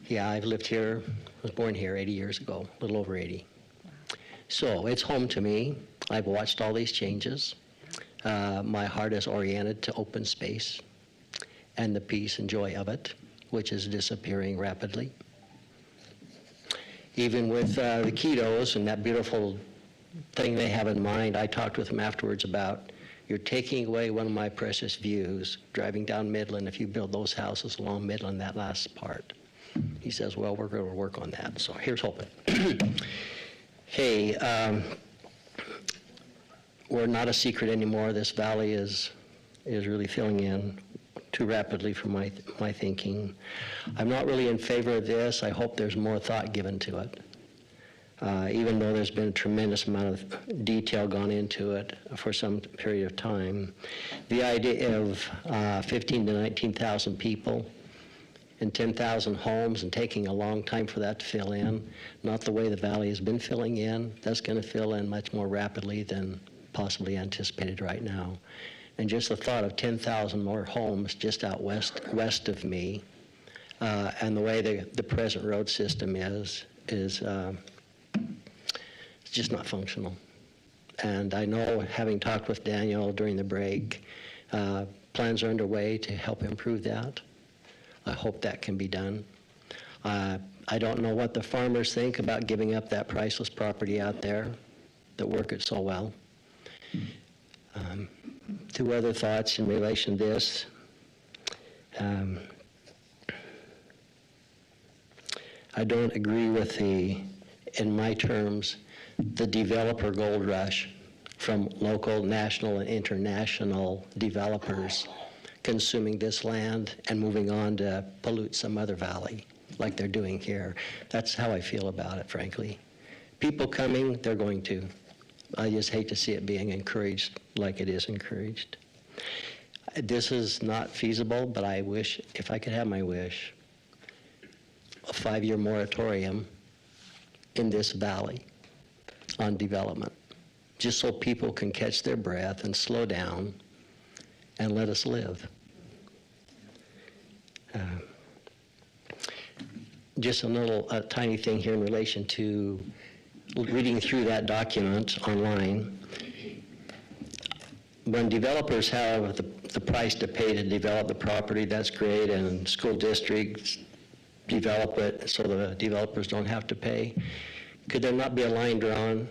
Yeah, I've lived here, was born here 80 years ago, a little over 80. So it's home to me. I've watched all these changes. My heart is oriented to open space and the peace and joy of it, which is disappearing rapidly. Even with the kiddos and that beautiful thing they have in mind, I talked with them afterwards about, you're taking away one of my precious views, driving down Midland, if you build those houses along Midland, that last part. He says, well, we're going to work on that, so here's hoping. Hey, we're not a secret anymore. This valley is really filling in too rapidly for my thinking. I'm not really in favor of this. I hope there's more thought given to it. Even though there's been a tremendous amount of detail gone into it for some period of time. The idea of 15 to 19,000 people and 10,000 homes and taking a long time for that to fill in, not the way the valley has been filling in. That's going to fill in much more rapidly than possibly anticipated right now. And just the thought of 10,000 more homes just out west of me, and the way the present road system is it's just not functional. And I know, having talked with Daniel during the break, plans are underway to help improve that. I hope that can be done. I don't know what the farmers think about giving up that priceless property out there that work it so well. Two other thoughts in relation to this. I don't agree with in my terms, the developer gold rush from local, national, and international developers consuming this land and moving on to pollute some other valley like they're doing here. That's how I feel about it, frankly. People coming, they're going to. I just hate to see it being encouraged like it is encouraged. This is not feasible, but I wish, if I could have my wish, a 5-year moratorium in this valley on development, just so people can catch their breath and slow down and let us live. Just a tiny thing here in relation to reading through that document online. When developers have the price to pay to develop the property, that's great, and school districts develop it so the developers don't have to pay. Could there not be a line drawn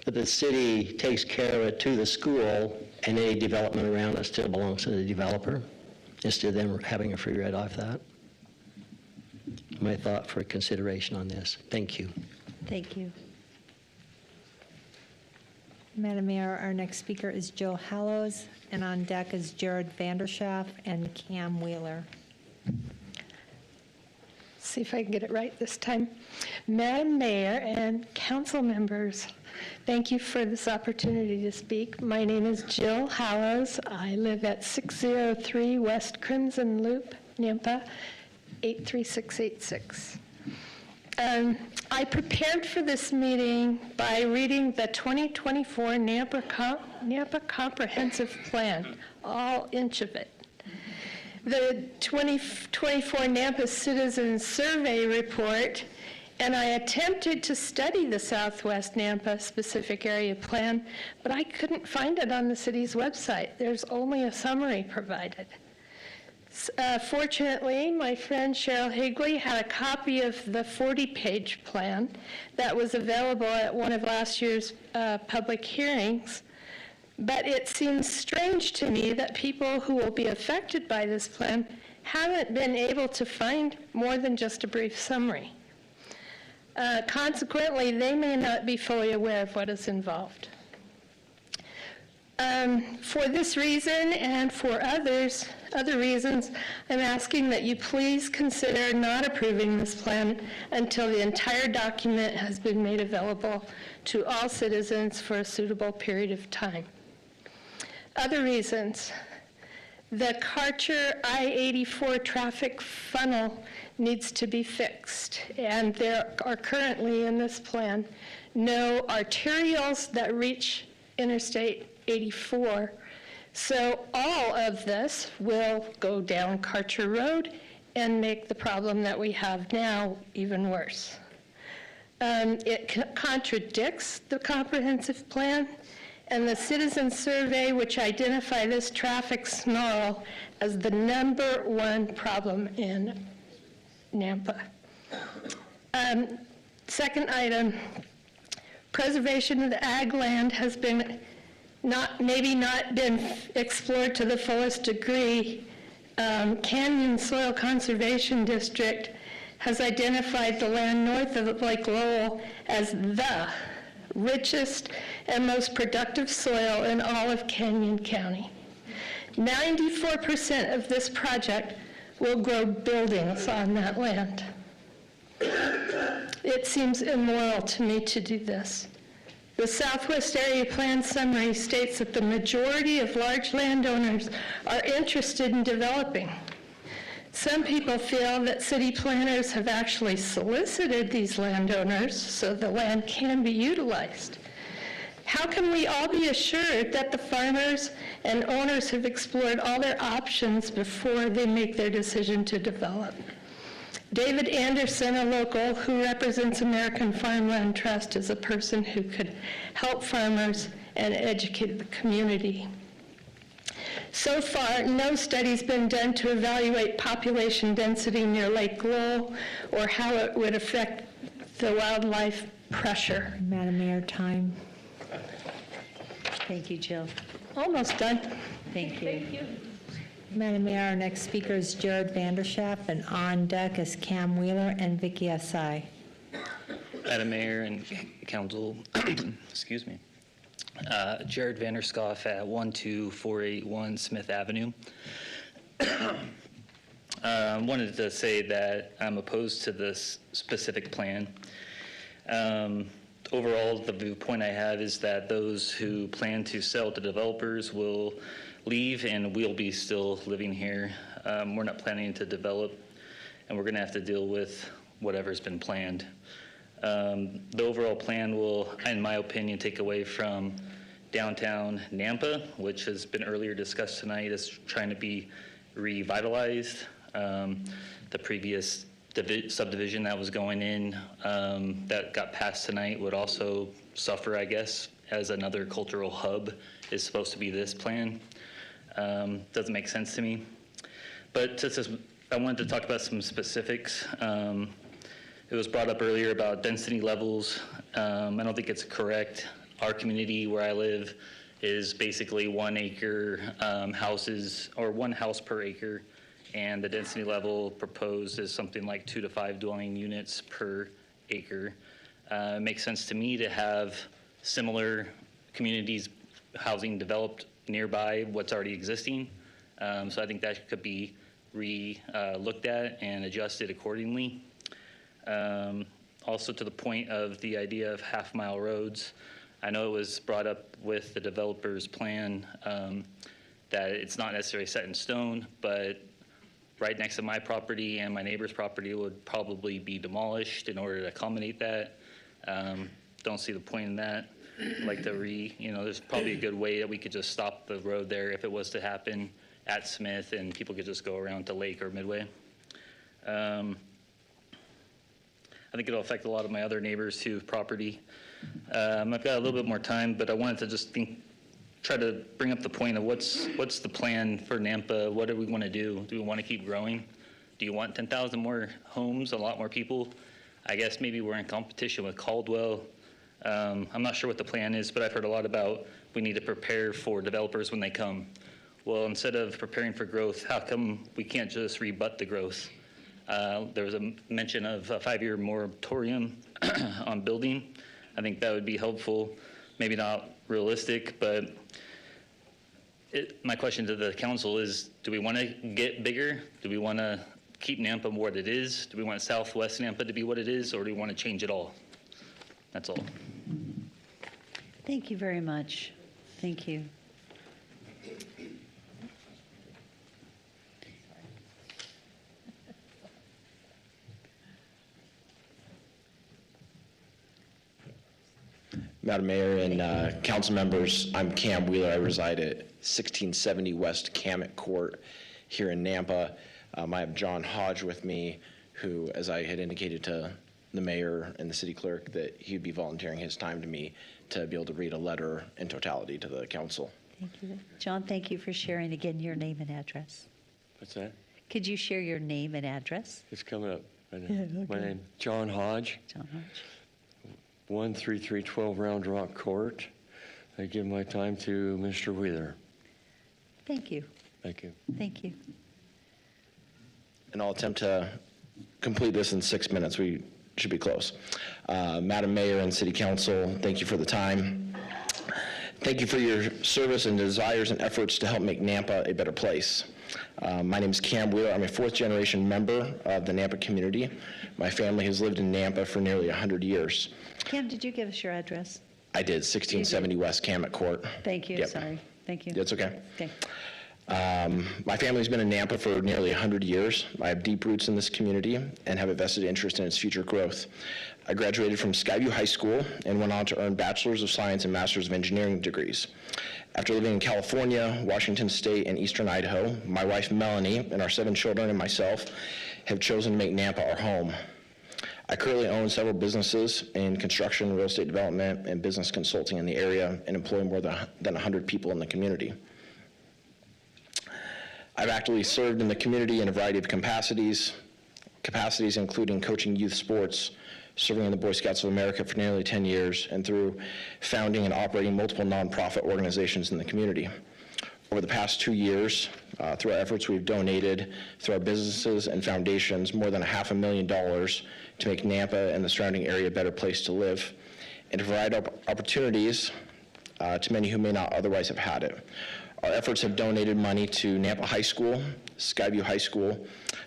that the city takes care of it to the school, and any development around it still belongs to the developer, instead of them having a free ride off that? My thought for consideration on this. Thank you.
Thank you.
Madam Mayor, our next speaker is Jill Hallows, and on deck is Jared Vanderschaff and Cam Wheeler.
See if I can get it right this time. Madam Mayor and council members, thank you for this opportunity to speak. My name is Jill Hallows. I live at 603 West Crimson Loop, Nampa, 83686. I prepared for this meeting by reading the 2024 Nampa Comprehensive Plan, all inch of it. The 2024 Nampa Citizen Survey Report, and I attempted to study the Southwest Nampa Specific Area Plan, but I couldn't find it on the city's website. There's only a summary provided. Fortunately, my friend Cheryl Higley had a copy of the 40-page plan that was available at one of last year's public hearings. But it seems strange to me that people who will be affected by this plan haven't been able to find more than just a brief summary. Consequently, they may not be fully aware of what is involved. For this reason and for other reasons, I'm asking that you please consider not approving this plan until the entire document has been made available to all citizens for a suitable period of time. Other reasons. The Karcher I-84 traffic funnel needs to be fixed, and there are currently in this plan no arterials that reach Interstate 84. So all of this will go down Karcher Road and make the problem that we have now even worse. It contradicts the comprehensive plan and the citizen survey, which identify this traffic snarl as the #1 problem in Nampa. Second item, preservation of the ag land has been maybe not been explored to the fullest degree. Canyon Soil Conservation District has identified the land north of Lake Lowell as the richest and most productive soil in all of Canyon County. 94% of this project will grow buildings on that land. It seems immoral to me to do this. The Southwest Area Plan Summary states that the majority of large landowners are interested in developing. Some people feel that city planners have actually solicited these landowners so the land can be utilized. How can we all be assured that the farmers and owners have explored all their options before they make their decision to develop? David Anderson, a local who represents American Farmland Trust, is a person who could help farmers and educate the community. So far, no study's been done to evaluate population density near Lake Lowell or how it would affect the wildlife pressure.
Madam Mayor, time.
Thank you, Jill.
Almost done.
Thank you.
Thank you.
Madam Mayor, our next speaker is Jared Vanderschaff, and on deck is Cam Wheeler and Vicky Asai.
Madam Mayor and Council, excuse me. Jared Vanderschaff at 12481 Smith Avenue. Wanted to say that I'm opposed to this specific plan. Overall, the viewpoint I have is that those who plan to sell to developers will leave and we'll be still living here. We're not planning to develop, and we're going to have to deal with whatever's been planned. The overall plan will, in my opinion, take away from downtown Nampa, which has been earlier discussed tonight as trying to be revitalized. The previous subdivision that was going in that got passed tonight would also suffer, I guess, as another cultural hub is supposed to be this plan. Doesn't make sense to me. But I wanted to talk about some specifics. It was brought up earlier about density levels. I don't think it's correct. Our community where I live is basically 1 acre houses, or 1 house per acre, and the density level proposed is something like 2 to 5 dwelling units per acre. It makes sense to me to have similar communities housing developed nearby what's already existing. So I think that could be looked at and adjusted accordingly. Also to the point of the idea of half-mile roads, I know it was brought up with the developer's plan that it's not necessarily set in stone, but right next to my property and my neighbor's property would probably be demolished in order to accommodate that. Don't see the point in that. Like to there's probably a good way that we could just stop the road there if it was to happen at Smith and people could just go around to Lake or Midway. I think it'll affect a lot of my other neighbors too, property. I've got a little bit more time, but I wanted to just try to bring up the point of what's the plan for Nampa? What do we want to do? Do we want to keep growing? Do you want 10,000 more homes, a lot more people? I guess maybe we're in competition with Caldwell. I'm not sure what the plan is, but I've heard a lot about we need to prepare for developers when they come. Well, instead of preparing for growth, how come we can't just rebut the growth? There was a mention of a 5-year moratorium on building. I think that would be helpful, maybe not realistic, but my question to the council is, do we want to get bigger? Do we want to keep Nampa what it is? Do we want Southwest Nampa to be what it is, or do we want to change it all? That's all.
Thank you very much. Thank you.
Madam Mayor and council members, I'm Cam Wheeler. I reside at 1670 West Camet Court here in Nampa. I have John Hodge with me, who, as I had indicated to the mayor and the city clerk, that he would be volunteering his time to me to be able to read a letter in totality to the council.
Thank you. John, thank you for sharing again your name and address.
What's that?
Could you share your name and address?
It's coming up. Right now.
Yeah, okay.
My name, John Hodge.
John Hodge.
13312 Round Rock Court. I give my time to Mr. Wheeler.
Thank you.
Thank you.
Thank you.
And I'll attempt to complete this in 6 minutes. We should be close. Madam Mayor and City Council, thank you for the time. Thank you for your service and desires and efforts to help make Nampa a better place. My name is Cam Wheeler. I'm a fourth-generation member of the Nampa community. My family has lived in Nampa for nearly 100 years.
Cam, did you give us your address?
I did, 1670 West Camet Court.
Thank you.
Yep.
Sorry. Thank you.
That's okay.
Okay.
My family's been in Nampa for nearly 100 years. I have deep roots in this community and have a vested interest in its future growth. I graduated from Skyview High School and went on to earn Bachelor's of Science and Master's of Engineering degrees. After living in California, Washington State, and Eastern Idaho, my wife Melanie and our 7 children and myself have chosen to make Nampa our home. I currently own several businesses in construction, real estate development, and business consulting in the area and employ more than 100 people in the community. I've actively served in the community in a variety of capacities including coaching youth sports, serving in the Boy Scouts of America for nearly 10 years, and through founding and operating multiple nonprofit organizations in the community. Over the past 2 years, through our efforts, we've donated through our businesses and foundations more than $500,000 to make Nampa and the surrounding area a better place to live, and to provide opportunities to many who may not otherwise have had it. Our efforts have donated money to Nampa High School, Skyview High School,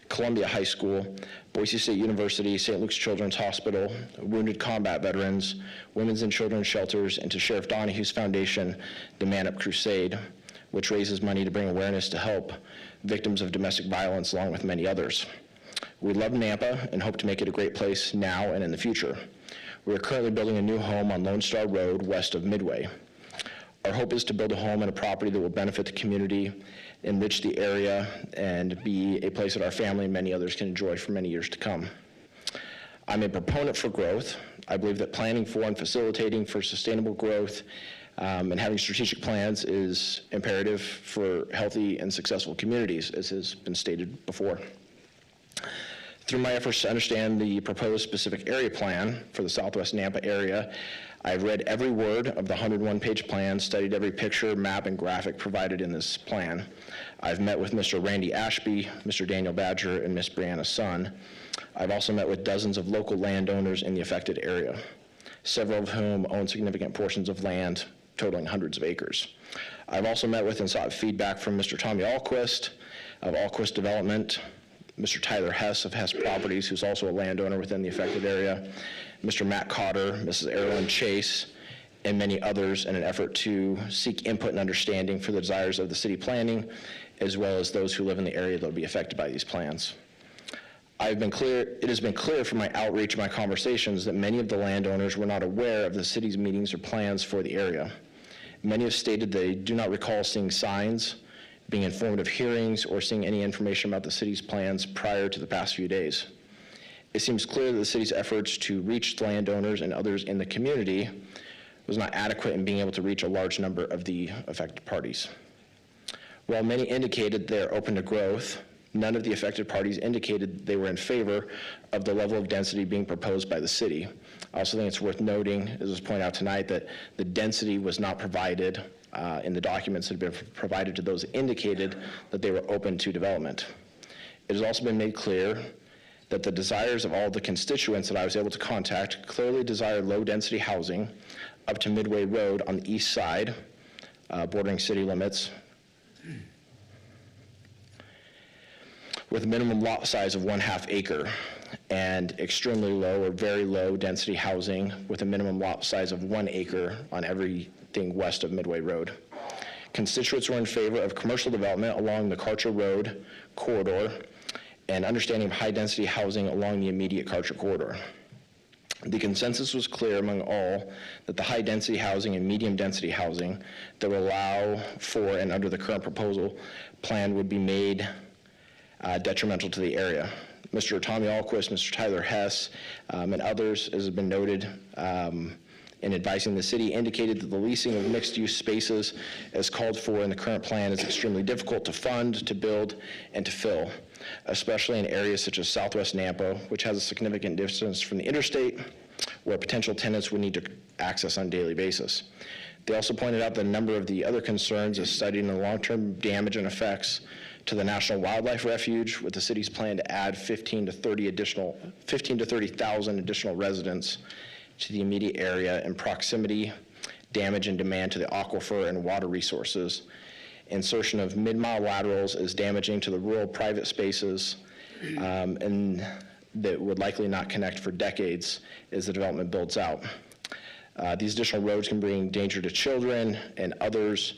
Columbia High School, Boise State University, St. Luke's Children's Hospital, Wounded Combat Veterans, Women's and Children's Shelters, and to Sheriff Donahue's foundation, the Man Up Crusade, which raises money to bring awareness to help victims of domestic violence, along with many others. We love Nampa and hope to make it a great place now and in the future. We are currently building a new home on Lone Star Road west of Midway. Our hope is to build a home and a property that will benefit the community, enrich the area, and be a place that our family and many others can enjoy for many years to come. I'm a proponent for growth. I believe that planning for and facilitating for sustainable growth and having strategic plans is imperative for healthy and successful communities, as has been stated before. Through my efforts to understand the proposed specific area plan for the Southwest Nampa area, I've read every word of the 101-page plan, studied every picture, map, and graphic provided in this plan. I've met with Mr. Randy Ashby, Mr. Daniel Badger, and Ms. Brianna Sun. I've also met with dozens of local landowners in the affected area, several of whom own significant portions of land totaling hundreds of acres. I've also met with and sought feedback from Mr. Tommy Alquist of Alquist Development, Mr. Tyler Hess of Hess Properties, who's also a landowner within the affected area, Mr. Matt Cotter, Mrs. Erilyn Chase, and many others in an effort to seek input and understanding for the desires of the city planning, as well as those who live in the area that will be affected by these plans. It has been clear from my outreach and my conversations that many of the landowners were not aware of the city's meetings or plans for the area. Many have stated they do not recall seeing signs, being informed of hearings, or seeing any information about the city's plans prior to the past few days. It seems clear that the city's efforts to reach the landowners and others in the community was not adequate in being able to reach a large number of the affected parties. While many indicated they're open to growth, none of the affected parties indicated they were in favor of the level of density being proposed by the city. I also think it's worth noting, as was pointed out tonight, that the density was not provided in the documents that had been provided to those that indicated that they were open to development. It has also been made clear that the desires of all the constituents that I was able to contact clearly desire low-density housing up to Midway Road on the east side, bordering city limits, with a minimum lot size of 1/2 acre, and extremely low or very low density housing with a minimum lot size of 1 acre on everything west of Midway Road. Constituents were in favor of commercial development along the Karcher Road corridor and understanding of high-density housing along the immediate Karcher corridor. The consensus was clear among all that the high-density housing and medium-density housing that would allow for and under the current proposal plan would be made detrimental to the area. Mr. Tommy Alquist, Mr. Tyler Hess, and others, as has been noted in advising the city, indicated that the leasing of mixed-use spaces as called for in the current plan is extremely difficult to fund, to build, and to fill, especially in areas such as Southwest Nampa, which has a significant distance from the interstate, where potential tenants would need to access on a daily basis. They also pointed out that a number of the other concerns as studied in the long-term damage and effects to the National Wildlife Refuge, with the city's plan to add 15 to 30,000 additional residents to the immediate area, and proximity, damage, and demand to the aquifer and water resources. Insertion of mid-mile laterals is damaging to the rural private spaces, and that would likely not connect for decades as the development builds out. These additional roads can bring danger to children and others.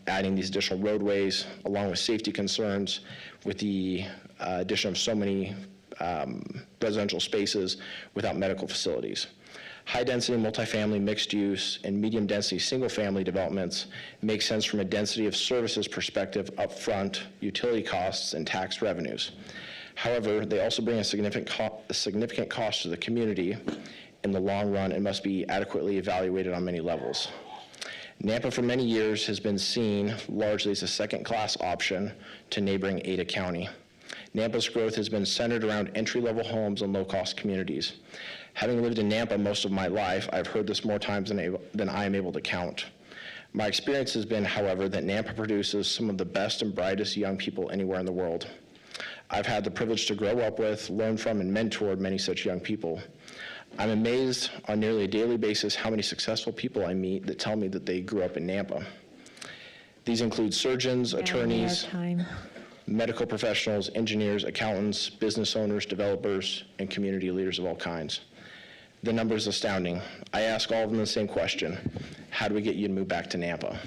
Adding these additional roadways, along with safety concerns, with the addition of so many residential spaces without medical facilities. High-density multifamily mixed-use and medium-density single-family developments make sense from a density of services perspective, upfront utility costs, and tax revenues. However, they also bring a significant cost to the community in the long run and must be adequately evaluated on many levels. Nampa for many years has been seen largely as a second-class option to neighboring Ada County. Nampa's growth has been centered around entry-level homes and low-cost communities. Having lived in Nampa most of my life, I've heard this more times than I am able to count. My experience has been, however, that Nampa produces some of the best and brightest young people anywhere in the world. I've had the privilege to grow up with, learn from, and mentor many such young people. I'm amazed on nearly a daily basis how many successful people I meet that tell me that they grew up in Nampa. These include surgeons, attorneys, medical professionals, engineers, accountants, business owners, developers, and community leaders of all kinds. The number is astounding. I ask all of them the same question: how do we get you to move back to Nampa?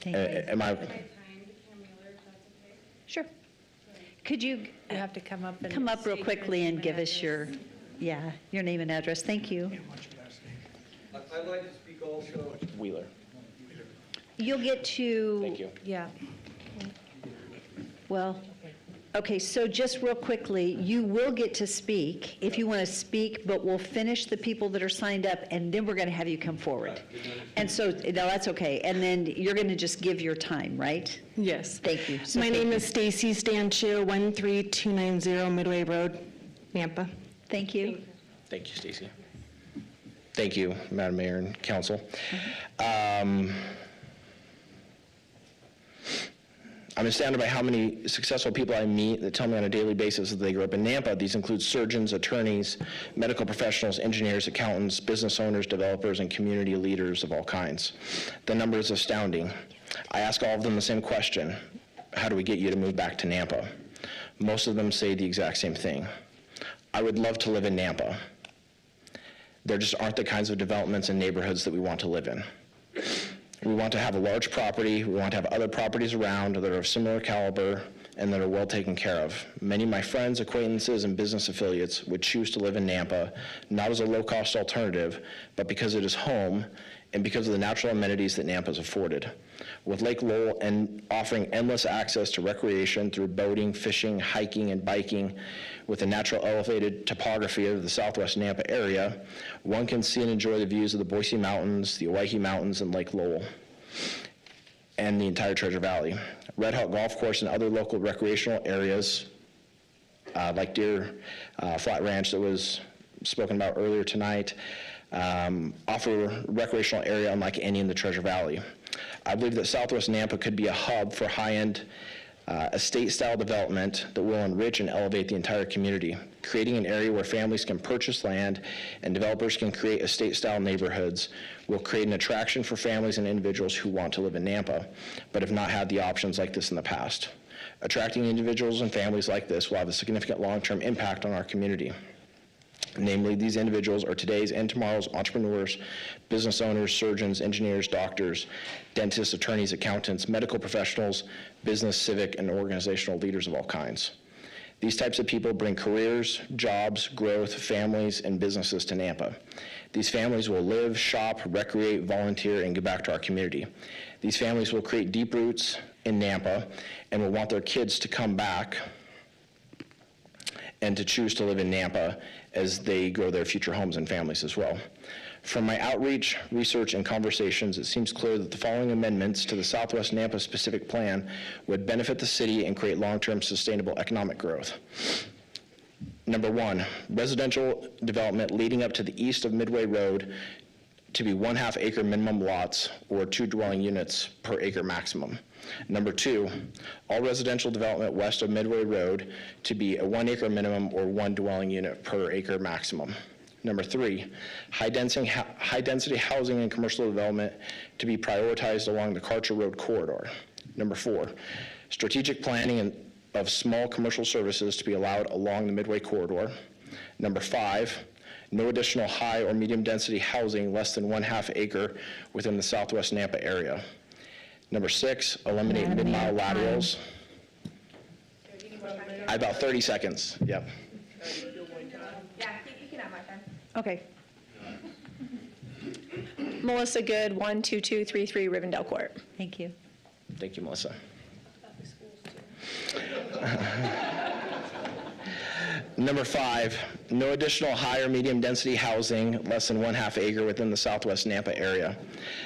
Thank you. Sure. Could you
have to come up and
come up real
state your
quickly and
name
give
and
us your name and address? Thank you.
I'd like to speak also.
Wheeler.
You'll get to.
Thank you.
Yeah.
Well, okay, so just real quickly, you will get to speak if you want to speak, but we'll finish the people that are signed up, and then we're going to have you come forward. And so, no, that's okay. And then you're going to just give your time, right?
Yes.
Thank you.
My name is Stacy Stanchu, 13290 Midway Road, Nampa.
Thank you.
Thank you, Stacy. Thank you, Madam Mayor and Council. I'm astounded by how many successful people I meet that tell me on a daily basis that they grew up in Nampa. These include surgeons, attorneys, medical professionals, engineers, accountants, business owners, developers, and community leaders of all kinds. The number is astounding. I ask all of them the same question: how do we get you to move back to Nampa? Most of them say the exact same thing: I would love to live in Nampa. There just aren't the kinds of developments and neighborhoods that we want to live in. We want to have a large property. We want to have other properties around that are of similar caliber and that are well taken care of. Many of my friends, acquaintances, and business affiliates would choose to live in Nampa, not as a low-cost alternative, but because it is home and because of the natural amenities that Nampa is afforded. With Lake Lowell and offering endless access to recreation through boating, fishing, hiking, and biking, with the natural elevated topography of the southwest Nampa area, one can see and enjoy the views of the Boise Mountains, the Owyhee Mountains, and Lake Lowell, and the entire Treasure Valley. Red Hawk Golf Course and other local recreational areas, like Deer Flat Ranch that was spoken about earlier tonight, offer a recreational area unlike any in the Treasure Valley. I believe that Southwest Nampa could be a hub for high-end estate-style development that will enrich and elevate the entire community, creating an area where families can purchase land and developers can create estate-style neighborhoods will create an attraction for families and individuals who want to live in Nampa, but have not had the options like this in the past. Attracting individuals and families like this will have a significant long-term impact on our community. Namely, these individuals are today's and tomorrow's entrepreneurs, business owners, surgeons, engineers, doctors, dentists, attorneys, accountants, medical professionals, business, civic, and organizational leaders of all kinds. These types of people bring careers, jobs, growth, families, and businesses to Nampa. These families will live, shop, recreate, volunteer, and give back to our community. These families will create deep roots in Nampa and will want their kids to come back and to choose to live in Nampa as they grow their future homes and families as well. From my outreach, research, and conversations, it seems clear that the following amendments to the Southwest Nampa specific plan would benefit the city and create long-term sustainable economic growth. Number 1, residential development leading up to the east of Midway Road to be 1/2 acre minimum lots or 2 dwelling units per acre maximum. Number 2, all residential development west of Midway Road to be a 1 acre minimum or 1 dwelling unit per acre maximum. Number 3, high density housing and commercial development to be prioritized along the Karcher Road corridor. Number 4, strategic planning of small commercial services to be allowed along the Midway corridor. Number 5, no additional high or medium density housing less than 1/2 acre within the Southwest Nampa area. Number 6, eliminate mid-mile laterals. About 30 seconds, yep.
Okay. Melissa Good, 12233 Rivendell Court.
Thank you.
Thank you, Melissa. Number 5, no additional high or medium density housing less than 1/2 acre within the Southwest Nampa area.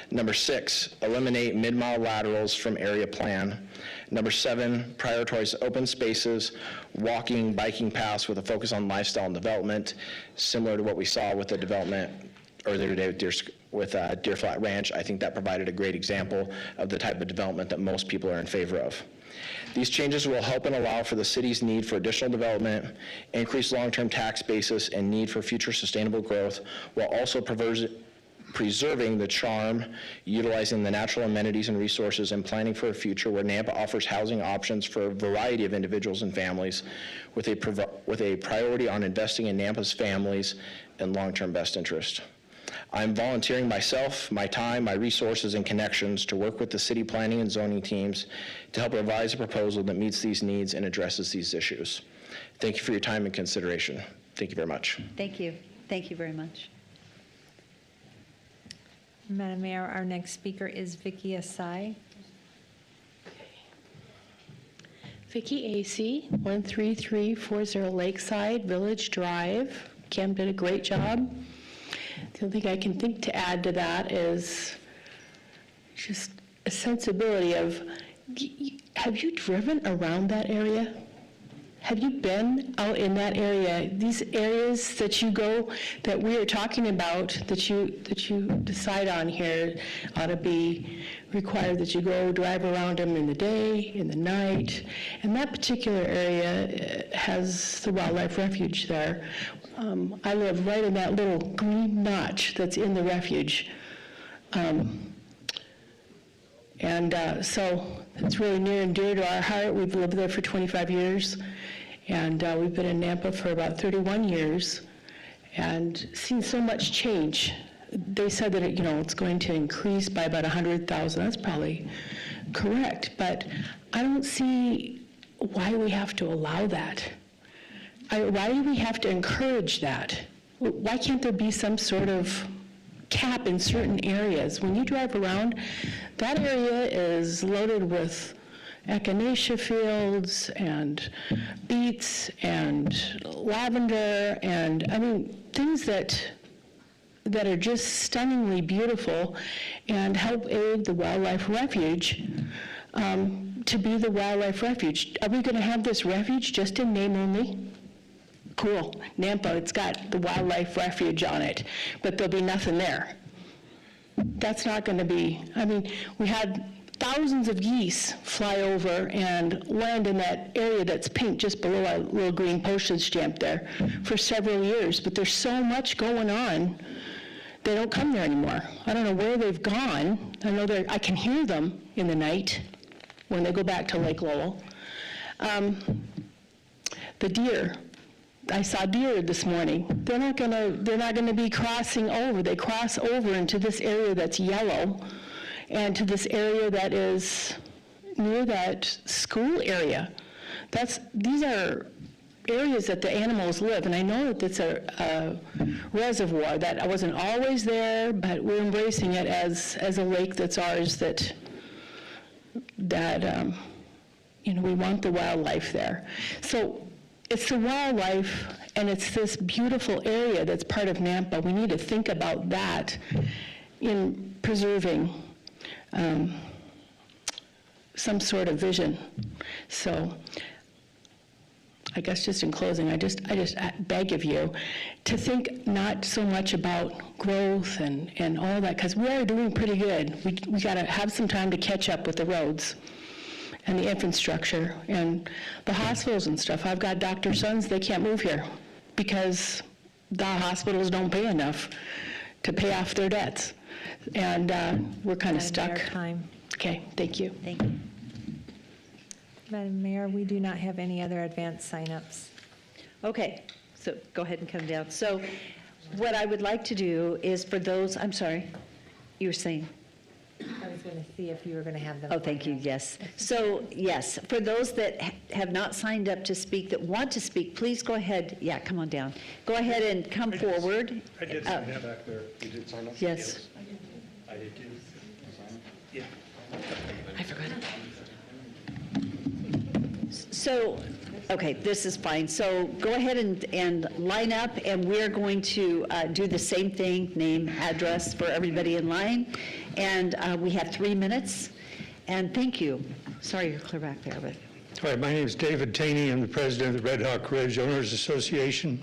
Number 6, eliminate mid-mile laterals from area plan. Number 7, prioritize open spaces, walking, biking paths with a focus on lifestyle and development, similar to what we saw with the development earlier today with Deer Flat Ranch. I think that provided a great example of the type of development that most people are in favor of. These changes will help and allow for the city's need for additional development, increased long-term tax basis, and need for future sustainable growth, while also preserving the charm, utilizing the natural amenities and resources, and planning for a future where Nampa offers housing options for a variety of individuals and families with a priority on investing in Nampa's families and long-term best interest. I'm volunteering myself, my time, my resources, and connections to work with the city planning and zoning teams to help revise a proposal that meets these needs and addresses these issues. Thank you for your time and consideration. Thank you very much.
Thank you. Thank you very much.
Madam Mayor, our next speaker is Vicky Asai.
Vicki AC, 13340 Lakeside Village Drive. Cam did a great job. The only thing I can think to add to that is just a sensibility of, have you driven around that area? Have you been out in that area? These areas that you go, that we are talking about, that you decide on here, ought to be required that you go drive around them in the day, in the night. And that particular area has the wildlife refuge there. I live right in that little green notch that's in the refuge. So it's really near and dear to our heart. We've lived there for 25 years, and we've been in Nampa for about 31 years, and seen so much change. They said that it's going to increase by about 100,000. That's probably correct, but I don't see why we have to allow that. Why do we have to encourage that? Why can't there be some sort of cap in certain areas? When you drive around, that area is loaded with echinacea fields and beets and lavender and, things that are just stunningly beautiful and help aid the wildlife refuge to be the wildlife refuge. Are we going to have this refuge just in name only? Cool. Nampa, it's got the wildlife refuge on it, but there'll be nothing there. That's not going to be, we had thousands of geese fly over and land in that area that's pink just below our little green postage stamp there for several years, but there's so much going on, they don't come there anymore. I don't know where they've gone. I know I can hear them in the night when they go back to Lake Lowell. The deer, I saw deer this morning. They're not gonna be crossing over. They cross over into this area that's yellow and to this area that is near that school area. These are
areas that the animals live, and I know that it's a reservoir that wasn't always there, but we're embracing it as a lake that's ours, that we want the wildlife there. So it's the wildlife, and it's this beautiful area that's part of Nampa. We need to think about that in preserving some sort of vision. So I guess just in closing, I just beg of you to think not so much about growth and all that, because we are doing pretty good. We got to have some time to catch up with the roads and the infrastructure and the hospitals and stuff. I've got doctor's sons, they can't move here because the hospitals don't pay enough to pay off their debts. And we're kind of stuck.
Time.
Okay, thank you.
Thank you. Madam Mayor, we do not have any other advanced signups.
Okay, so go ahead and come down. So what I would like to do is for those, I'm sorry, you were saying?
I was going to see if you were going to have them.
Oh, thank you, yes. So, yes, for those that have not signed up to speak, that want to speak, please go ahead. Yeah, come on down. Go ahead and come forward.
I did sign up back there. You did sign up?
Yes.
I did too. Yeah.
I forgot it. So, okay, this is fine. So go ahead and line up, and we're going to do the same thing, name, address for everybody in line. And we have 3 minutes. And thank you. Sorry you're clear back there, but.
Hi, my name is David Taney. I'm the president of the Red Hawk Ridge Owners Association,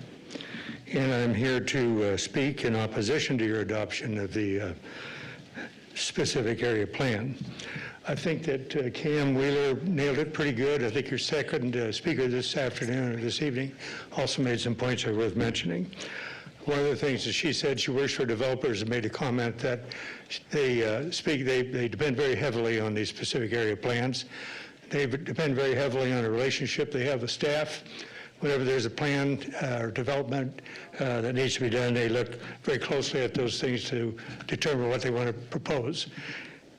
and I'm here to speak in opposition to your adoption of the specific area plan. I think that Cam Wheeler nailed it pretty good. I think your second speaker this afternoon or this evening also made some points that are worth mentioning. One of the things that she said, she works for developers and made a comment that they depend very heavily on these specific area plans. They depend very heavily on a relationship they have with staff. Whenever there's a plan or development that needs to be done, they look very closely at those things to determine what they want to propose.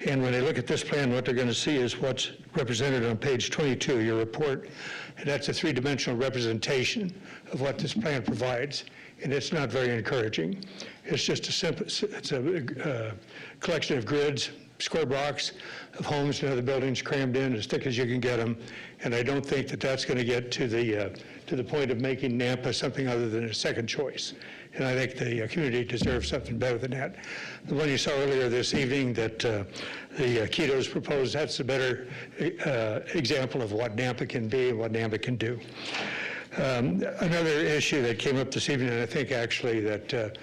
And when they look at this plan, what they're going to see is what's represented on page 22 of your report. And that's a three-dimensional representation of what this plan provides. And it's not very encouraging. It's just it's a collection of grids, square blocks of homes and other buildings crammed in as thick as you can get them. And I don't think that that's going to get to the point of making Nampa something other than a second choice. And I think the community deserves something better than that. The one you saw earlier this evening that the Keto's proposed, that's a better example of what Nampa can be and what Nampa can do. Another issue that came up this evening, and I think actually that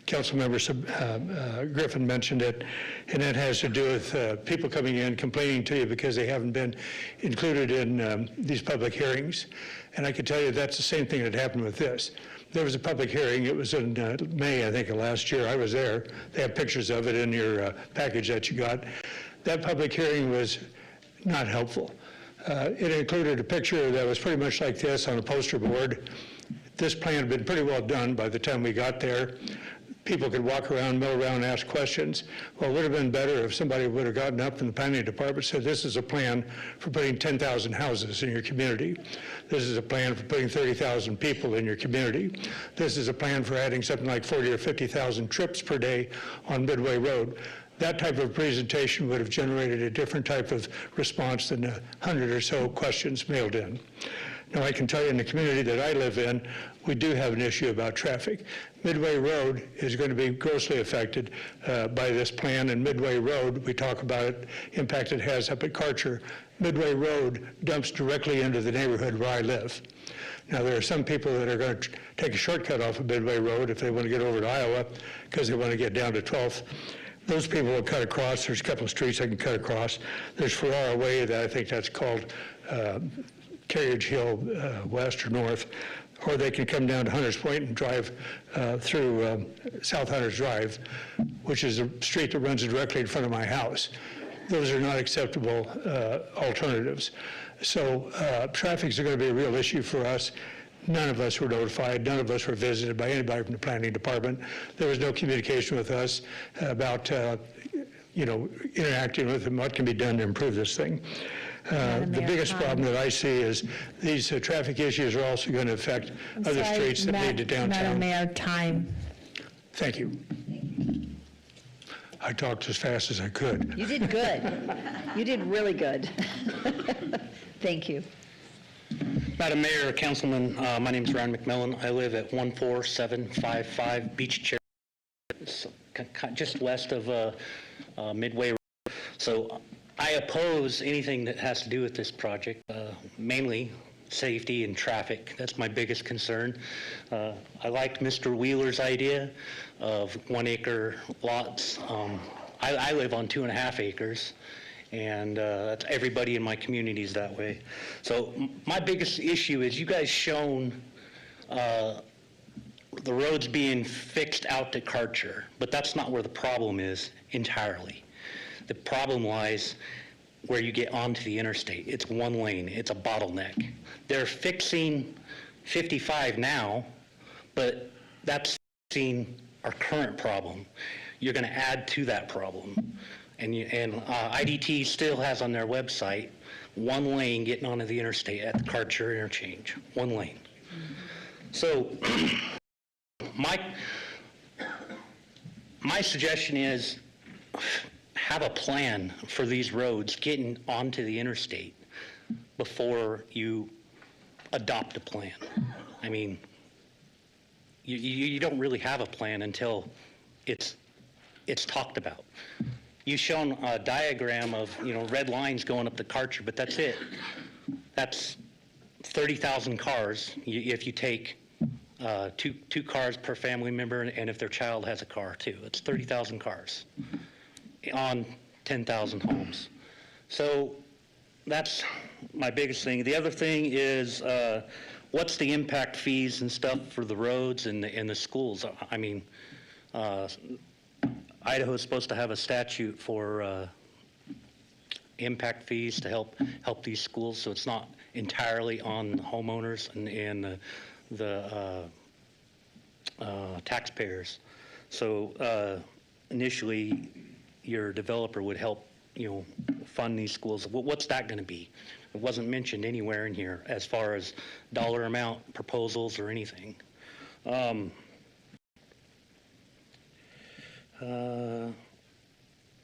Councilmember Griffin mentioned it, and that has to do with people coming in complaining to you because they haven't been included in these public hearings. And I can tell you that's the same thing that happened with this. There was a public hearing. It was in May, I think, of last year. I was there. They have pictures of it in your package that you got. That public hearing was not helpful. It included a picture that was pretty much like this on a poster board. This plan had been pretty well done by the time we got there. People could walk around, mill around, ask questions. Well, it would have been better if somebody would have gotten up in the planning department and said, this is a plan for putting 10,000 houses in your community. This is a plan for putting 30,000 people in your community. This is a plan for adding something like 40 or 50,000 trips per day on Midway Road. That type of presentation would have generated a different type of response than 100 or so questions mailed in. Now, I can tell you in the community that I live in, we do have an issue about traffic. Midway Road is going to be grossly affected by this plan, and Midway Road, we talk about it, impact it has up at Karcher. Midway Road dumps directly into the neighborhood where I live. Now, there are some people that are going to take a shortcut off of Midway Road if they want to get over to Iowa because they want to get down to 12th. Those people will cut across. There's a couple of streets I can cut across. There's Ferrara Way that I think that's called Carriage Hill west or north, or they can come down to Hunters Point and drive through South Hunters Drive, which is a street that runs directly in front of my house. Those are not acceptable alternatives. So traffic is going to be a real issue for us. None of us were notified. None of us were visited by anybody from the planning department. There was no communication with us about interacting with them, what can be done to improve this thing. The
Mayor,
biggest
time.
problem that I see is these traffic issues are also going to affect other
Sorry,
streets that lead to
Madam
downtown.
Mayor, time.
Thank you. I talked as fast as I could.
You did good. You did really good. Thank you.
Madam Mayor, Councilman, my name is Ryan McMillan. I live at 14755 Beach Chair, just west of Midway Road. So I oppose anything that has to do with this project, mainly safety and traffic. That's my biggest concern. I liked Mr. Wheeler's idea of 1 acre lots. I live on 2.5 acres. And that's everybody in my community is that way. So my biggest issue is you guys shown the roads being fixed out to Karcher, but that's not where the problem is entirely. The problem lies where you get onto the interstate. It's 1 lane, it's a bottleneck. They're fixing 55 now, but that's fixing our current problem. You're gonna add to that problem. And IDT still has on their website 1 lane getting onto the interstate at the Karcher interchange, 1 lane. So my suggestion is have a plan for these roads getting onto the interstate before you adopt a plan. I mean, you don't really have a plan until it's talked about. You've shown a diagram of, red lines going up the Karcher, but that's it. That's 30,000 cars if you take two cars per family member, and if their child has a car too. It's 30,000 cars on 10,000 homes. So that's my biggest thing. The other thing is what's the impact fees and stuff for the roads and the schools? I mean, Idaho is supposed to have a statute for impact fees to help these schools, so it's not entirely on the homeowners and the taxpayers. So initially, your developer would help, fund these schools. What's that going to be? It wasn't mentioned anywhere in here as far as dollar amount, proposals, or anything. A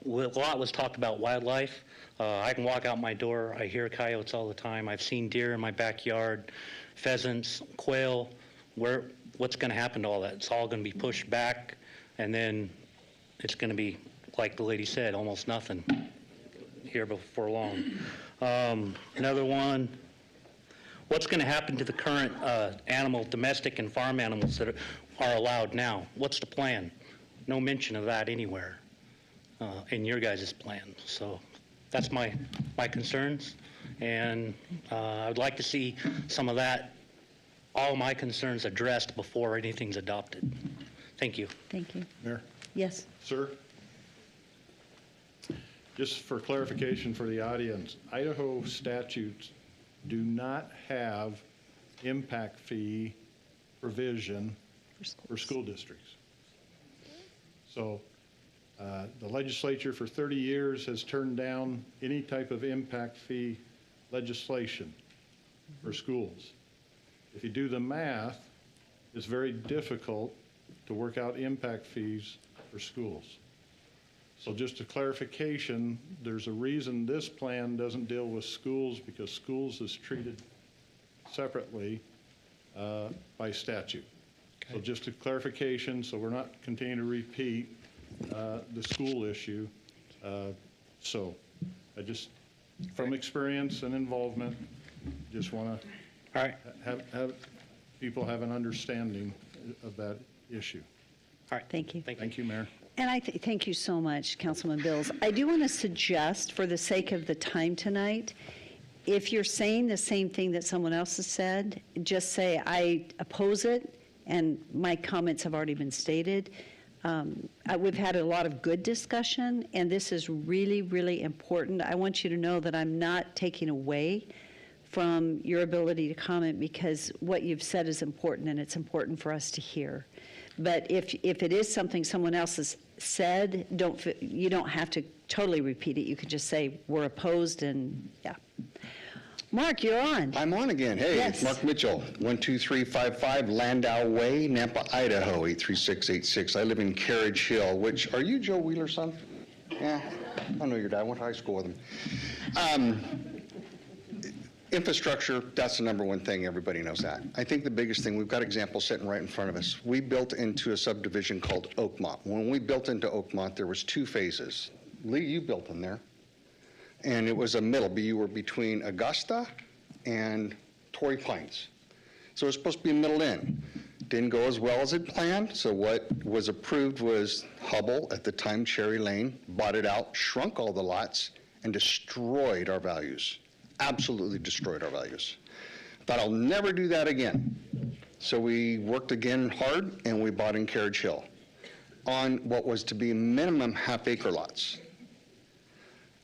lot was talked about wildlife. I can walk out my door, I hear coyotes all the time. I've seen deer in my backyard, pheasants, quail. What's going to happen to all that? It's all going to be pushed back, and then it's going to be, like the lady said, almost nothing here before long. Another one, what's going to happen to the current domestic and farm animals that are allowed now? What's the plan? No mention of that anywhere in your guys' plan. So that's my concerns, and I'd like to see some of that, all my concerns addressed before anything's adopted. Thank you.
Thank you.
Mayor?
Yes.
Sir? Just for clarification for the audience, Idaho statutes do not have impact fee provision for school districts. So the legislature for 30 years has turned down any type of impact fee legislation for schools. If you do the math, it's very difficult to work out impact fees for schools. So just a clarification, there's a reason this plan doesn't deal with schools, because schools is treated separately by statute. Okay. So just a clarification, so we're not continuing to repeat the school issue. So I just, from experience and involvement, just want to have people have an understanding of that issue.
All right. Thank you.
Thank you, Mayor.
And I thank you so much, Councilman Bills. I do want to suggest, for the sake of the time tonight, if you're saying the same thing that someone else has said, just say, I oppose it, and my comments have already been stated. We've had a lot of good discussion, and this is really, really important. I want you to know that I'm not taking away from your ability to comment, because what you've said is important, and it's important for us to hear. But if it is something someone else has said, you don't have to totally repeat it. You can just say, we're opposed, and yeah. Mark, you're on.
I'm on again. Hey,
Yes.
it's Mark Mitchell, 12355 Landau Way, Nampa, Idaho, 83686. I live in Carriage Hill, which, are you Joe Wheeler's son? Yeah, I know your dad. I went to high school with him. Infrastructure, that's the number one thing. Everybody knows that. I think the biggest thing, we've got examples sitting right in front of us. We built into a subdivision called Oakmont. When we built into Oakmont, there was 2 phases. Lee, you built in there. And it was a middle, but you were between Augusta and Torrey Pines. So it was supposed to be a middle in. Didn't go as well as it planned, so what was approved was Hubble, at the time Cherry Lane, bought it out, shrunk all the lots, and destroyed our values. Absolutely destroyed our values. Thought I'll never do that again. So we worked again hard, and we bought in Carriage Hill on what was to be minimum half-acre lots.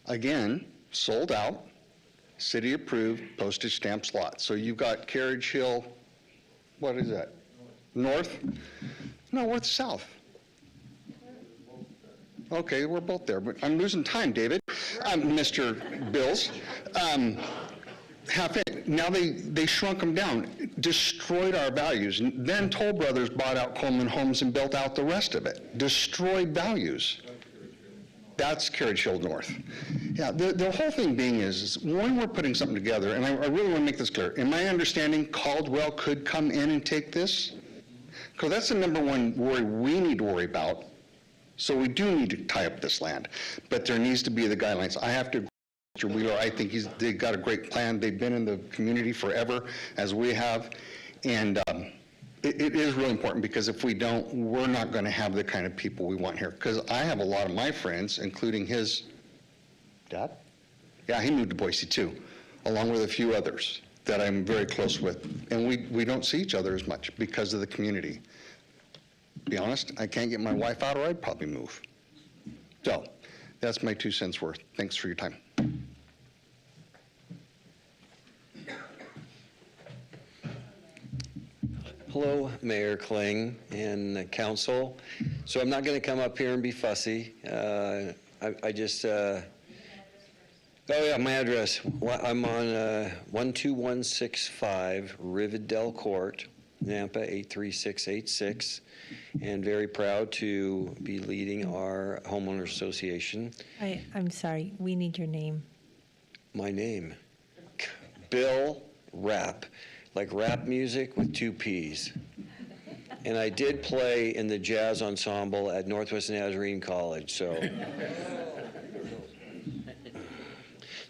Again, sold out, city approved, postage stamp slots. So you've got Carriage Hill, what is that? North? No, we're south. Okay, we're both there, but I'm losing time, David. Mr. Bills. Now they shrunk them down, destroyed our values. And then Toll Brothers bought out Coleman Homes and built out the rest of it. Destroyed values. That's Carriage Hill North. Yeah, the whole thing being is when we're putting something together, and I really want to make this clear, in my understanding, Caldwell could come in and take this, because that's the number one worry we need to worry about. So we do need to tie up this land, but there needs to be the guidelines. I have to agree with Mr. Wheeler. I think they've got a great plan. They've been in the community forever, as we have, and it is really important, because if we don't, we're not going to have the kind of people we want here. Because I have a lot of my friends, including his dad. Yeah, he moved to Boise too, along with a few others that I'm very close with. And we don't see each other as much because of the community. Be honest, I can't get my wife out, or I'd probably move. So that's my 2 cents worth. Thanks for your time.
Hello, Mayor Kling and council. So I'm not going to come up here and be fussy. I just, oh yeah, my address. I'm on 12165 Rivendell Court, Nampa 83686, and very proud to be leading our homeowners association.
I'm sorry, we need your name.
My name, Bill Rapp. Like rap music with 2 P's. And I did play in the jazz ensemble at Northwest Nazarene College, so.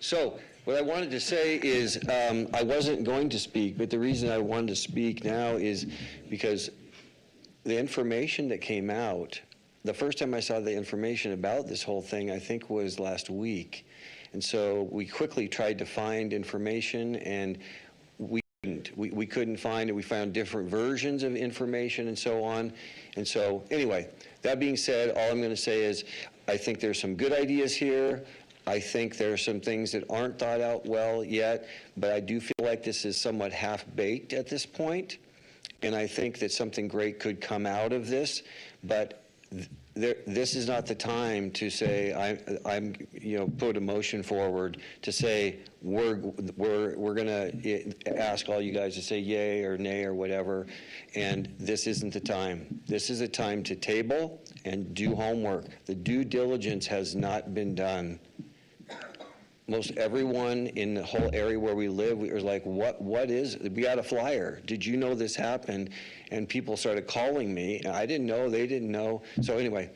So what I wanted to say is I wasn't going to speak, but the reason I wanted to speak now is because the information that came out, the first time I saw the information about this whole thing, I think was last week. And so we quickly tried to find information, and we couldn't find it. We found different versions of information and so on. And so anyway, that being said, all I'm going to say is I think there's some good ideas here. I think there are some things that aren't thought out well yet, but I do feel like this is somewhat half-baked at this point. And I think that something great could come out of this, but this is not the time to say I'm put a motion forward to say we're going to ask all you guys to say yay or nay or whatever, and this isn't the time. This is a time to table and do homework. The due diligence has not been done. Most everyone in the whole area where we live, we were like, what is, we got a flyer. Did you know this happened? And people started calling me. I didn't know, they didn't know. So anyway,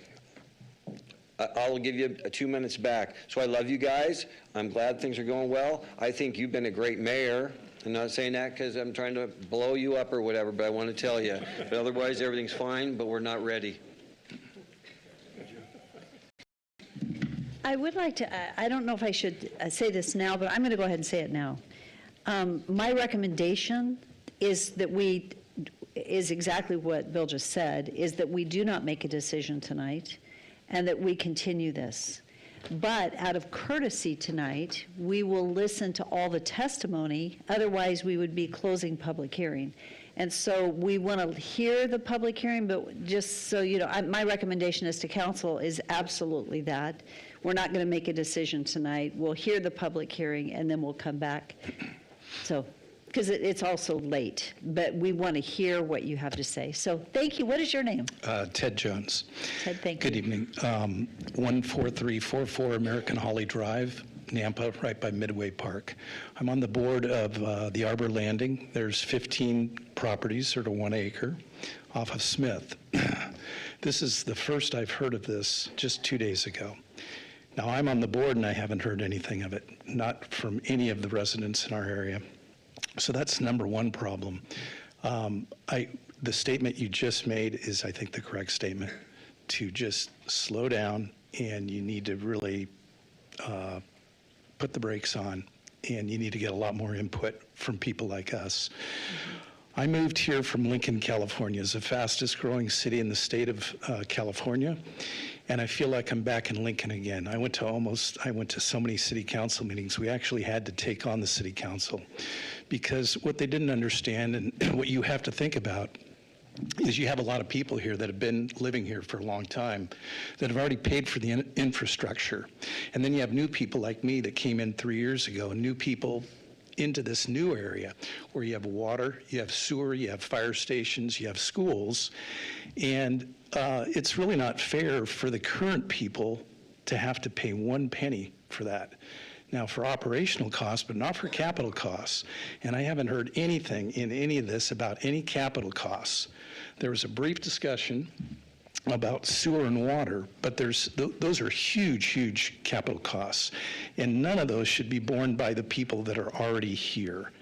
I'll give you 2 minutes back. So I love you guys. I'm glad things are going well. I think you've been a great mayor. I'm not saying that because I'm trying to blow you up or whatever, but I want to tell you. But otherwise, everything's fine, but we're not ready.
I would like to, I don't know if I should say this now, but I'm going to go ahead and say it now. My recommendation is that is exactly what Bill just said, is that we do not make a decision tonight and that we continue this. But out of courtesy tonight, we will listen to all the testimony, otherwise we would be closing public hearing. And so we want to hear the public hearing, but just so you know, my recommendation as to council is absolutely that. We're not going to make a decision tonight. We'll hear the public hearing, and then we'll come back So, because it's also late, but we want to hear what you have to say. So thank you. What is your name?
Ted Jones.
Ted, thank
Good
you.
evening. 14344 American Holly Drive, Nampa, right by Midway Park. I'm on the board of the Arbor Landing. There's 15 properties, sort of 1 acre, off of Smith. This is the first I've heard of this just 2 days ago. Now, I'm on the board and I haven't heard anything of it, not from any of the residents in our area. So that's number one problem. The statement you just made is, I think, the correct statement, to just slow down, and you need to really put the brakes on, and you need to get a lot more input from people like us. I moved here from Lincoln, California. It's the fastest growing city in the state of California, and I feel like I'm back in Lincoln again. I went to so many city council meetings. We actually had to take on the city council, because what they didn't understand, and what you have to think about, is you have a lot of people here that have been living here for a long time that have already paid for the infrastructure. And then you have new people like me that came in 3 years ago, and new people into this new area where you have water, you have sewer, you have fire stations, you have schools. And it's really not fair for the current people to have to pay 1 penny for that. Now, for operational costs, but not for capital costs. And I haven't heard anything in any of this about any capital costs. There was a brief discussion about sewer and water, but those are huge, huge capital costs. And none of those should be borne by the people that are already here.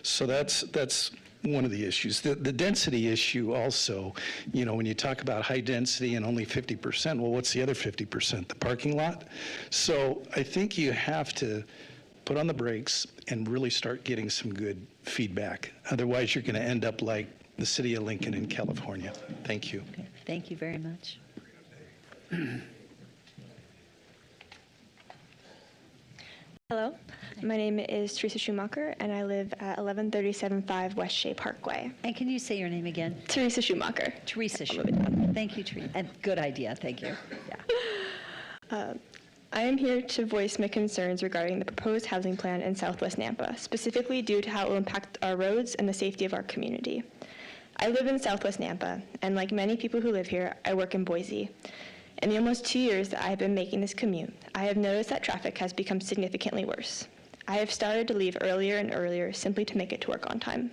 So that's one of the issues. The density issue also, when you talk about high density and only 50%, well, what's the other 50%? The parking lot? So I think you have to put on the brakes and really start getting some good feedback. Otherwise, you're going to end up like the city of Lincoln in California. Thank you.
Okay. Thank you very much.
Hello, my name is Teresa Schumacher, and I live at 11375 West Shea Parkway.
And can you say your name again?
Teresa Schumacher.
Teresa Schumacher. Thank you, Teresa. And good idea. Thank you. Yeah.
I am here to voice my concerns regarding the proposed housing plan in Southwest Nampa, specifically due to how it will impact our roads and the safety of our community. I live in Southwest Nampa, and like many people who live here, I work in Boise. In the almost 2 years that I have been making this commute, I have noticed that traffic has become significantly worse. I have started to leave earlier and earlier simply to make it to work on time.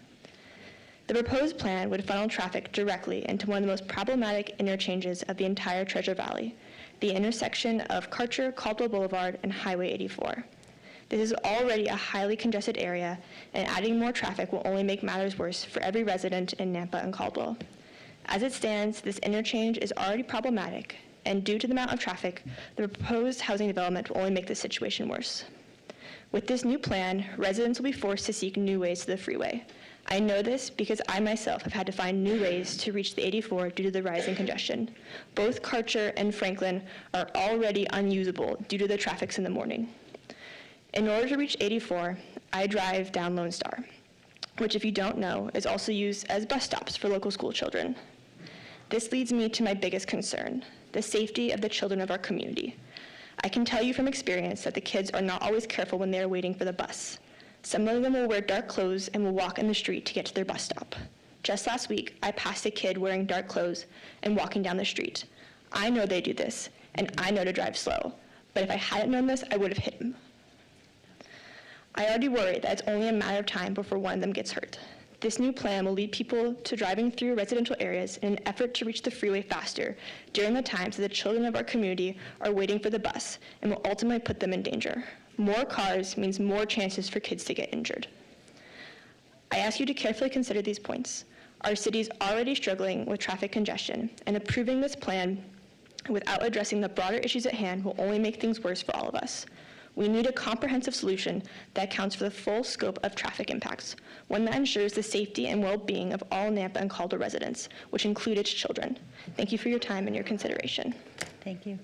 The proposed plan would funnel traffic directly into one of the most problematic interchanges of the entire Treasure Valley, the intersection of Karcher, Caldwell Boulevard, and Highway 84. This is already a highly congested area, and adding more traffic will only make matters worse for every resident in Nampa and Caldwell. As it stands, this interchange is already problematic, and due to the amount of traffic, the proposed housing development will only make the situation worse. With this new plan, residents will be forced to seek new ways to the freeway. I know this because I myself have had to find new ways to reach the 84 due to the rise in congestion. Both Karcher and Franklin are already unusable due to the traffics in the morning. In order to reach 84, I drive down Lone Star, which, if you don't know, is also used as bus stops for local school children. This leads me to my biggest concern, the safety of the children of our community. I can tell you from experience that the kids are not always careful when they are waiting for the bus. Some of them will wear dark clothes and will walk in the street to get to their bus stop. Just last week, I passed a kid wearing dark clothes and walking down the street. I know they do this, and I know to drive slow, but if I hadn't known this, I would have hit him. I already worry that it's only a matter of time before one of them gets hurt. This new plan will lead people to driving through residential areas in an effort to reach the freeway faster during the times that the children of our community are waiting for the bus, and will ultimately put them in danger. More cars means more chances for kids to get injured. I ask you to carefully consider these points. Our city is already struggling with traffic congestion, and approving this plan without addressing the broader issues at hand will only make things worse for all of us. We need a comprehensive solution that accounts for the full scope of traffic impacts, one that ensures the safety and well-being of all Nampa and Caldwell residents, which include its children. Thank you for your time and your consideration.
Thank you.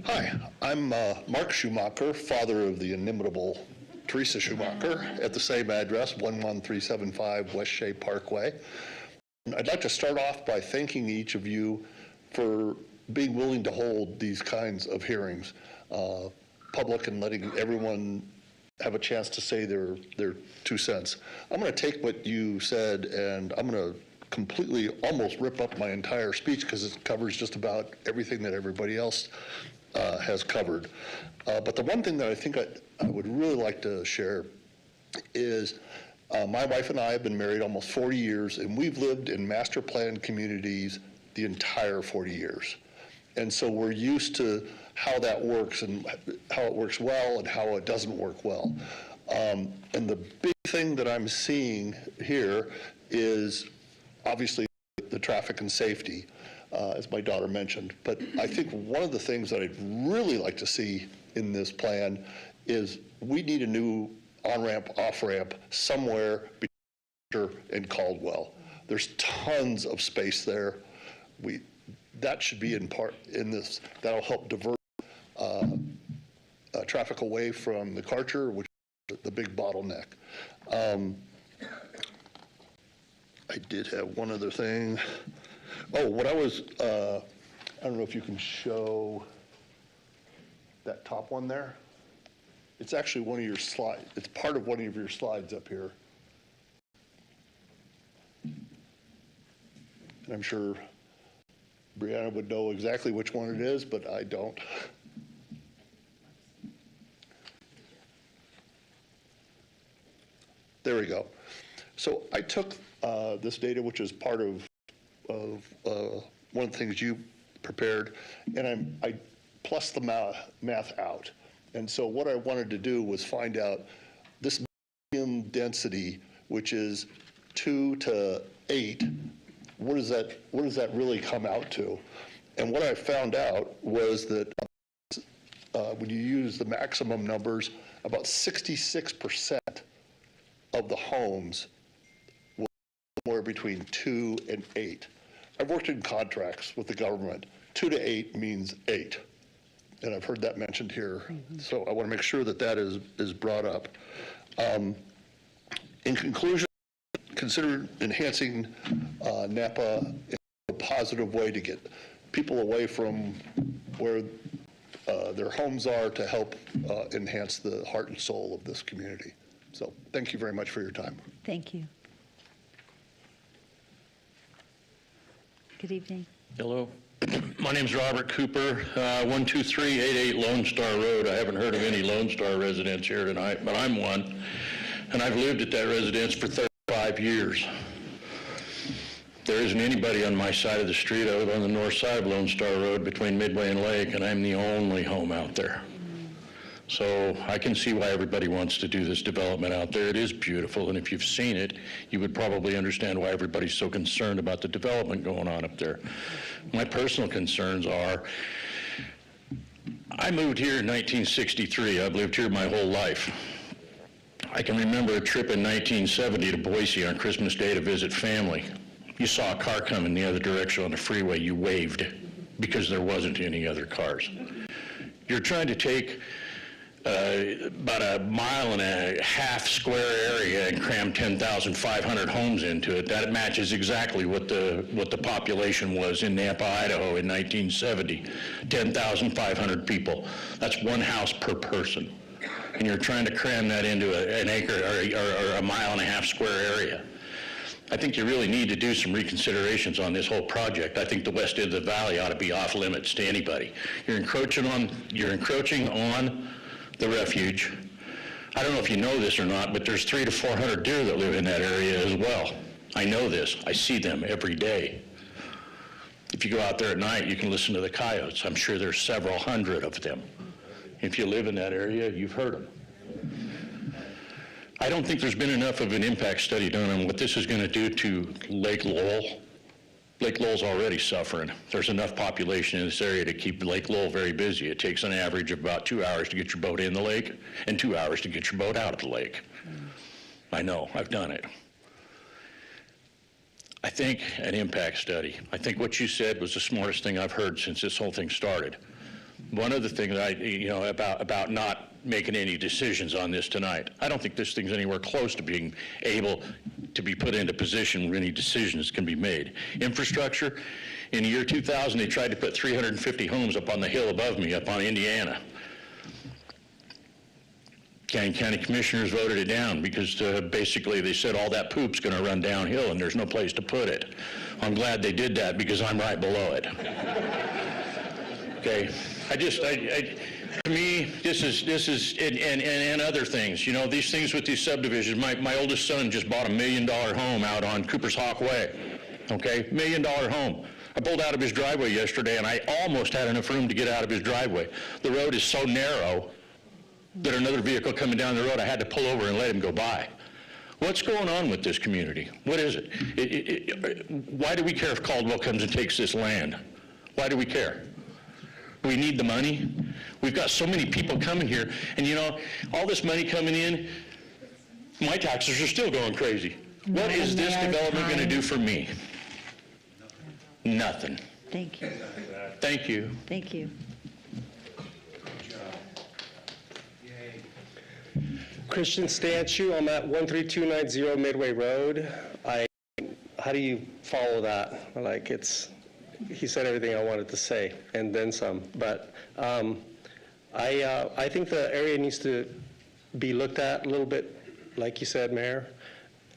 Hi, I'm Mark Schumacher, father of the inimitable Teresa Schumacher, at the same address, 11375 West Shea Parkway. I'd like to start off by thanking each of you for being willing to hold these kinds of hearings, public, and letting everyone have a chance to say their 2 cents. I'm going to take what you said and I'm going to completely almost rip up my entire speech because it covers just about everything that everybody else has covered. But the one thing that I think I would really like to share is my wife and I have been married almost 40 years, and we've lived in master plan communities the entire 40 years. And so we're used to how that works and how it works well and how it doesn't work well. And the big thing that I'm seeing here is obviously the traffic and safety, as my daughter mentioned. But I think one of the things that I'd really like to see in this plan is we need a new on-ramp, off-ramp somewhere between and Caldwell. There's tons of space there. That should be in part in this. That'll help divert traffic away from the Karcher, which is the big bottleneck. I did have one other thing. Oh, what I was, I don't know if you can show that top one there. It's actually one of your slides. It's part of one of your slides up here. And I'm sure Brianna would know exactly which one it is, but I don't. There we go. So I took this data, which is part of one of the things you prepared, and I plus the math out. And so what I wanted to do was find out this medium density, which is 2 to 8, what does that really come out to? And what I found out was that when you use the maximum numbers, about 66% of the homes will be somewhere between 2 and 8. I've worked in contracts with the government. 2 to 8 means 8. And I've heard that mentioned here. So I want to make sure that that is brought up. In conclusion, consider enhancing Napa in a positive way to get people away from where their homes are to help enhance the heart and soul of this community. So thank you very much for your time.
Thank you. Good evening.
Hello. My name's Robert Cooper, 12388 Lone Star Road. I haven't heard of any Lone Star residents here tonight, but I'm one, and I've lived at that residence for 35 years. There isn't anybody on my side of the street. I live on the north side of Lone Star Road between Midway and Lake, and I'm the only home out there. So I can see why everybody wants to do this development out there. It is beautiful, and if you've seen it, you would probably understand why everybody's so concerned about the development going on up there. My personal concerns are, I moved here in 1963. I've lived here my whole life. I can remember a trip in 1970 to Boise on Christmas Day to visit family. You saw a car coming the other direction on the freeway, you waved because there wasn't any other cars. You're trying to take about 1.5 mile square area and cram 10,500 homes into it. That matches exactly what the population was in Nampa, Idaho in 1970. 10,500 people. That's one house per person. And you're trying to cram that into an acre or 1.5 mile square area. I think you really need to do some reconsiderations on this whole project. I think the west end of the valley ought to be off limits to anybody. You're encroaching on the refuge. I don't know if you know this or not, but there's 300 to 400 deer that live in that area as well. I know this. I see them every day. If you go out there at night, you can listen to the coyotes. I'm sure there's several hundred of them. If you live in that area, you've heard them. I don't think there's been enough of an impact study done on what this is going to do to Lake Lowell. Lake Lowell's already suffering. There's enough population in this area to keep Lake Lowell very busy. It takes an average of about 2 hours to get your boat in the lake and 2 hours to get your boat out of the lake. I know, I've done it. I think an impact study. I think what you said was the smartest thing I've heard since this whole thing started. One of the things about not making any decisions on this tonight, I don't think this thing's anywhere close to being able to be put into position where any decisions can be made. Infrastructure, in the year 2000, they tried to put 350 homes up on the hill above me, up on Indiana. County commissioners voted it down because basically they said all that poop's going to run downhill and there's no place to put it. I'm glad they did that because I'm right below it. Okay, to me, this is, and other things, you know, these things with these subdivisions. My oldest son just bought $1 million home out on Cooper's Hawk Way, okay, $1 million home. I pulled out of his driveway yesterday and I almost had enough room to get out of his driveway. The road is so narrow that another vehicle coming down the road, I had to pull over and let him go by. What's going on with this community? What is it? Why do we care if Caldwell comes and takes this land? Why do we care? We need the money. We've got so many people coming here, and you know, all this money coming in, my taxes are still going crazy. What is this development going to do for me? Nothing.
Thank you.
Thank you.
Thank you.
Christian Stanchu, I'm at 13290 Midway Road. How do you follow that? Like, he said everything I wanted to say, and then some. But I think the area needs to be looked at a little bit, like you said, Mayor.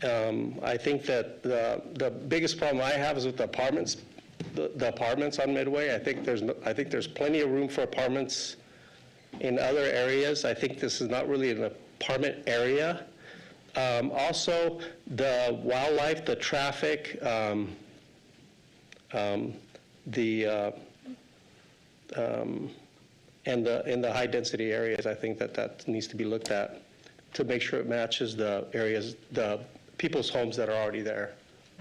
I think that the biggest problem I have is with the apartments, the apartments on Midway. I think there's plenty of room for apartments in other areas. I think this is not really an apartment area. Also, the wildlife, the traffic, and the high density areas, I think that needs to be looked at to make sure it matches the areas, the people's homes that are already there.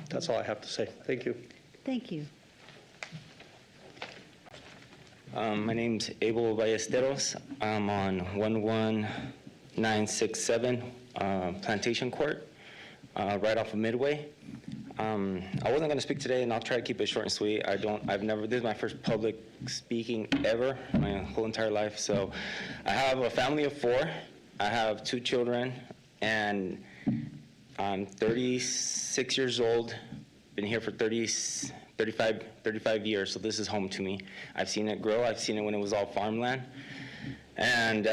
That's all I have to say. Thank you.
Thank you.
My name's Abel Ballesteros. I'm on 11967 Plantation Court, right off of Midway. I wasn't going to speak today, and I'll try to keep it short and sweet. This is my first public speaking ever, my whole entire life. So I have a family of 4. I have 2 children, and I'm 36 years old. Been here for 35 years, so this is home to me. I've seen it grow. I've seen it when it was all farmland. And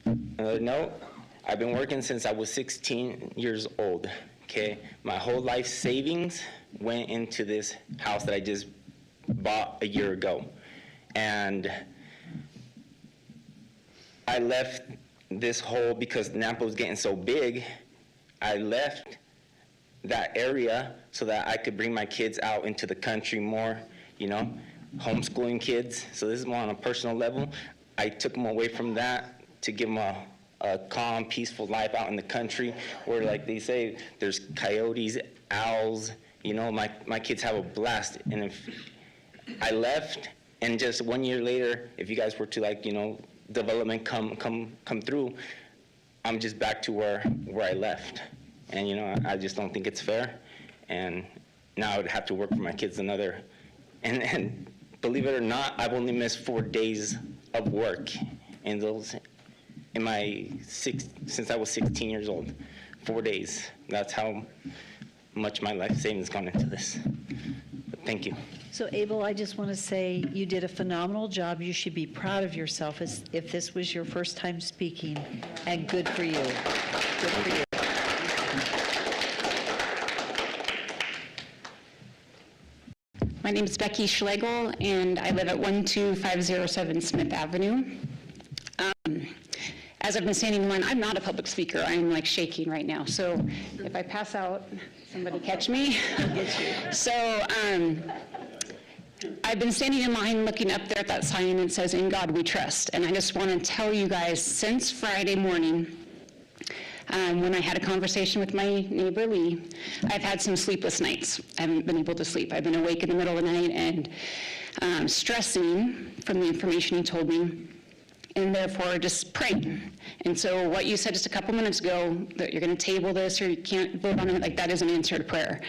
another note, I've been working since I was 16 years old, okay? My whole life savings went into this house that I just bought a year ago. And I left this whole, because Nampa was getting so big, I left that area so that I could bring my kids out into the country more, you know, homeschooling kids. So this is more on a personal level. I took them away from that to give them a calm, peaceful life out in the country where, like they say, there's coyotes, owls, you know, my kids have a blast. And if I left, and just 1 year later, if you guys were to, like, you know, development come through, I'm just back to where I left. And, you know, I just don't think it's fair. And now I would have to work for my kids another. And believe it or not, I've only missed 4 days of work since I was 16 years old. 4 days. That's how much my life savings gone into this. But thank you.
So Abel, I just want to say you did a phenomenal job. You should be proud of yourself as if this was your first time speaking, and good for you. Good for you.
My name is Becky Schlegel, and I live at 12507 Smith Avenue. As I've been standing in line, I'm not a public speaker. I'm like shaking right now. So if I pass out, somebody catch me. So I've been standing in line looking up there at that sign and it says, "In God We Trust." And I just want to tell you guys, since Friday morning, when I had a conversation with my neighbor Lee, I've had some sleepless nights. I haven't been able to sleep. I've been awake in the middle of the night and stressing from the information he told me, and therefore just praying. And so what you said just a couple minutes ago, that you're going to table this or you can't vote on it, like that is an answer to prayer,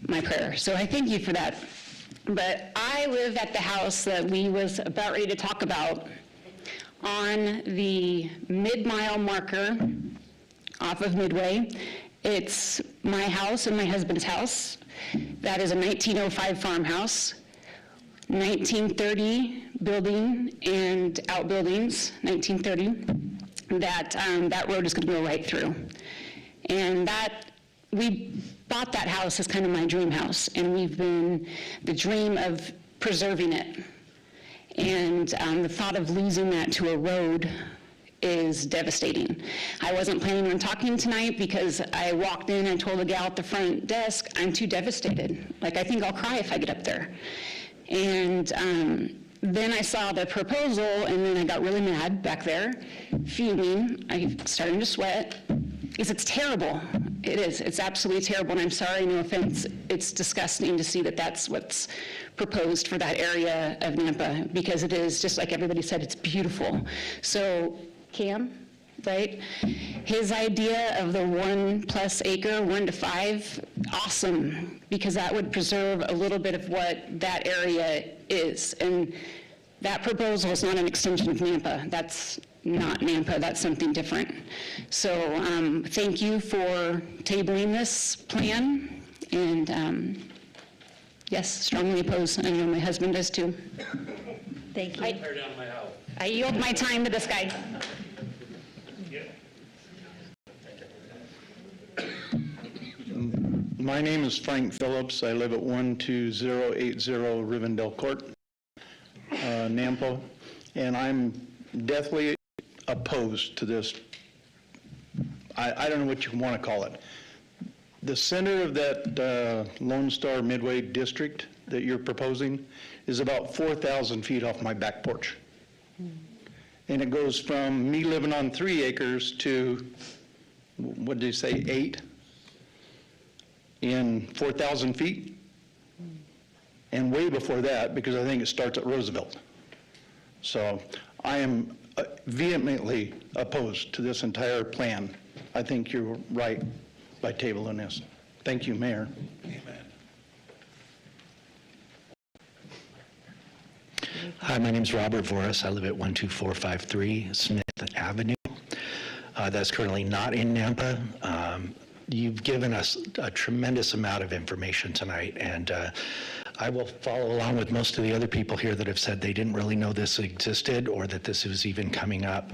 my prayer. So I thank you for that. But I live at the house that Lee was about ready to talk about on the mid-mile marker off of Midway. It's my house and my husband's house. That is a 1905 farmhouse, 1930 building and outbuildings, 1930. That road is going to go right through. And we bought that house as kind of my dream house, and we've been the dream of preserving it. And the thought of losing that to a road is devastating. I wasn't planning on talking tonight because I walked in and told the gal at the front desk, I'm too devastated. Like, I think I'll cry if I get up there. And then I saw the proposal, and then I got really mad back there, fuming. I started to sweat because it's terrible. It is. It's absolutely terrible, and I'm sorry, no offense. It's disgusting to see that that's what's proposed for that area of Nampa, because it is, just like everybody said, it's beautiful. So Cam, right? His idea of the 1+ acre, 1 to 5, awesome, because that would preserve a little bit of what that area is. And that proposal is not an extension of Nampa. That's not Nampa, that's something different. So thank you for tabling this plan, and yes, strongly oppose. I know my husband does too.
Thank you.
I yield my time to this guy.
My name is Frank Phillips. I live at 12080 Rivendell Court, Nampa, and I'm deathly opposed to this. I don't know what you want to call it. The center of that Lone Star Midway district that you're proposing is about 4,000 feet off my back porch. And it goes from me living on 3 acres to, what did you say, 8 in 4,000 feet? And way before that, because I think it starts at Roosevelt. So I am vehemently opposed to this entire plan. I think you're right by tabling this. Thank you, Mayor.
Hi, my name is Robert Voris. I live at 12453 Smith Avenue. That's currently not in Nampa. You've given us a tremendous amount of information tonight, and I will follow along with most of the other people here that have said they didn't really know this existed or that this was even coming up.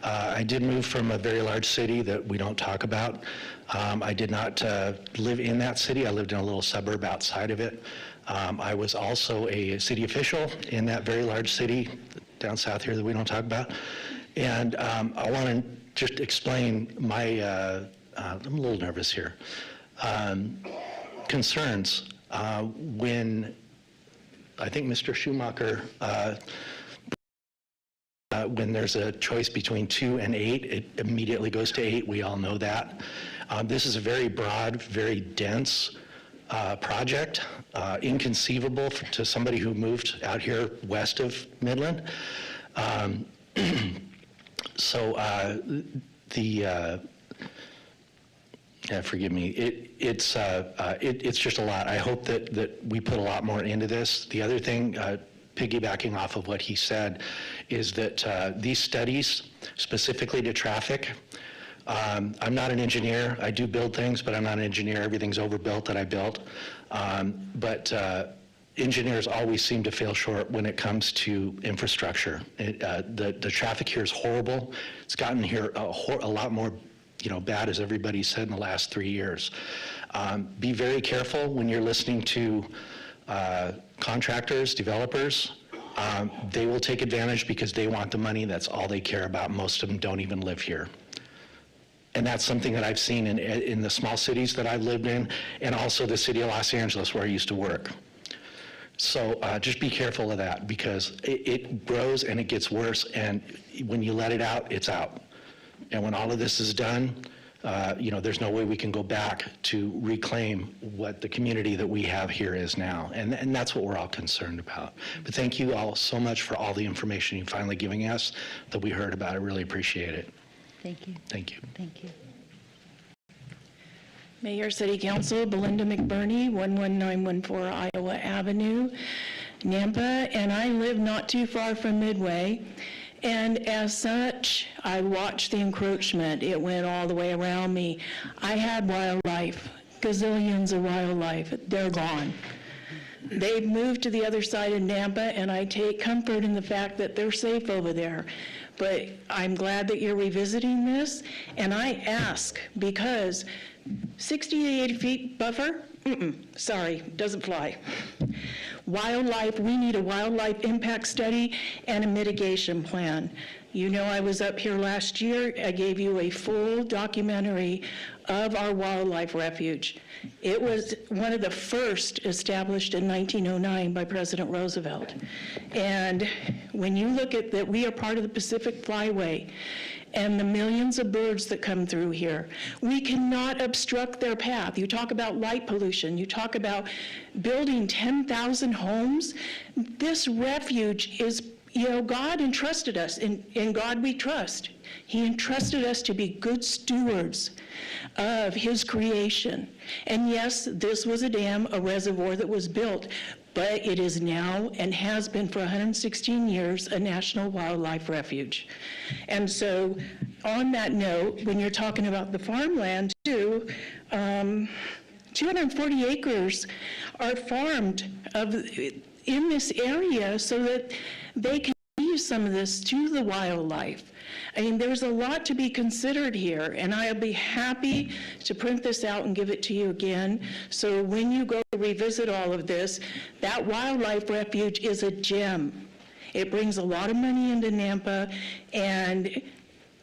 I did move from a very large city that we don't talk about. I did not live in that city. I lived in a little suburb outside of it. I was also a city official in that very large city down south here that we don't talk about. And I want to just explain my, I'm a little nervous here, concerns when I think Mr. Schumacher, when there's a choice between 2 and 8, it immediately goes to 8. We all know that. This is a very broad, very dense project, inconceivable to somebody who moved out here west of Midland. Forgive me, it's just a lot. I hope that we put a lot more into this. The other thing, piggybacking off of what he said, is that these studies, specifically to traffic, I'm not an engineer. I do build things, but I'm not an engineer. Everything's overbuilt that I built. But engineers always seem to fail short when it comes to infrastructure. The traffic here is horrible. It's gotten here a lot more bad, as everybody said, in the last 3 years. Be very careful when you're listening to contractors, developers. They will take advantage because they want the money. That's all they care about. Most of them don't even live here. And that's something that I've seen in the small cities that I've lived in, and also the city of Los Angeles where I used to work. So just be careful of that, because it grows and it gets worse, and when you let it out, it's out. And when all of this is done, there's no way we can go back to reclaim what the community that we have here is now. And that's what we're all concerned about. But thank you all so much for all the information you're finally giving us that we heard about. I really appreciate it.
Thank you.
Thank you.
Thank you.
Mayor, City Council, Belinda McBurney, 11914 Iowa Avenue, Nampa, and I live not too far from Midway. And as such, I watched the encroachment. It went all the way around me. I had wildlife, gazillions of wildlife. They're gone. They've moved to the other side of Nampa, and I take comfort in the fact that they're safe over there. But I'm glad that you're revisiting this, and I ask because 60 to 80 feet buffer, sorry, doesn't fly. Wildlife, we need a wildlife impact study and a mitigation plan. You know, I was up here last year, I gave you a full documentary of our wildlife refuge. It was one of the first established in 1909 by President Roosevelt. And when you look at that, we are part of the Pacific Flyway, and the millions of birds that come through here. We cannot obstruct their path. You talk about light pollution. You talk about building 10,000 homes. This refuge is, you know, God entrusted us. In God we trust. He entrusted us to be good stewards of His creation. And yes, this was a dam, a reservoir that was built, but it is now and has been for 116 years a national wildlife refuge. And so on that note, when you're talking about the farmland too, 240 acres are farmed in this area so that they can leave some of this to the wildlife. I mean, there's a lot to be considered here, and I'll be happy to print this out and give it to you again. So when you go to revisit all of this, that wildlife refuge is a gem. It brings a lot of money into Nampa, and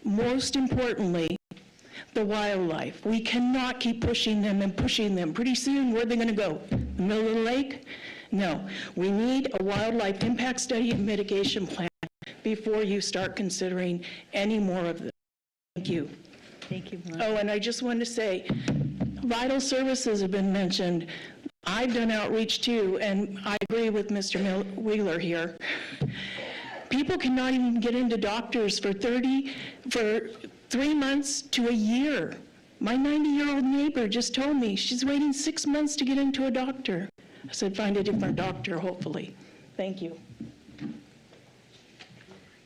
most importantly, the wildlife. We cannot keep pushing them and pushing them. Pretty soon, where are they going to go? The middle of the lake? No. We need a wildlife impact study and mitigation plan before you start considering any more of this. Thank you.
Thank you, Melinda.
Oh, and I just wanted to say, vital services have been mentioned. I've done outreach too, and I agree with Mr. Wheeler here. People cannot even get into doctors for 3 months to a year. My 90-year-old neighbor just told me she's waiting 6 months to get into a doctor. I said, find a different doctor, hopefully. Thank you.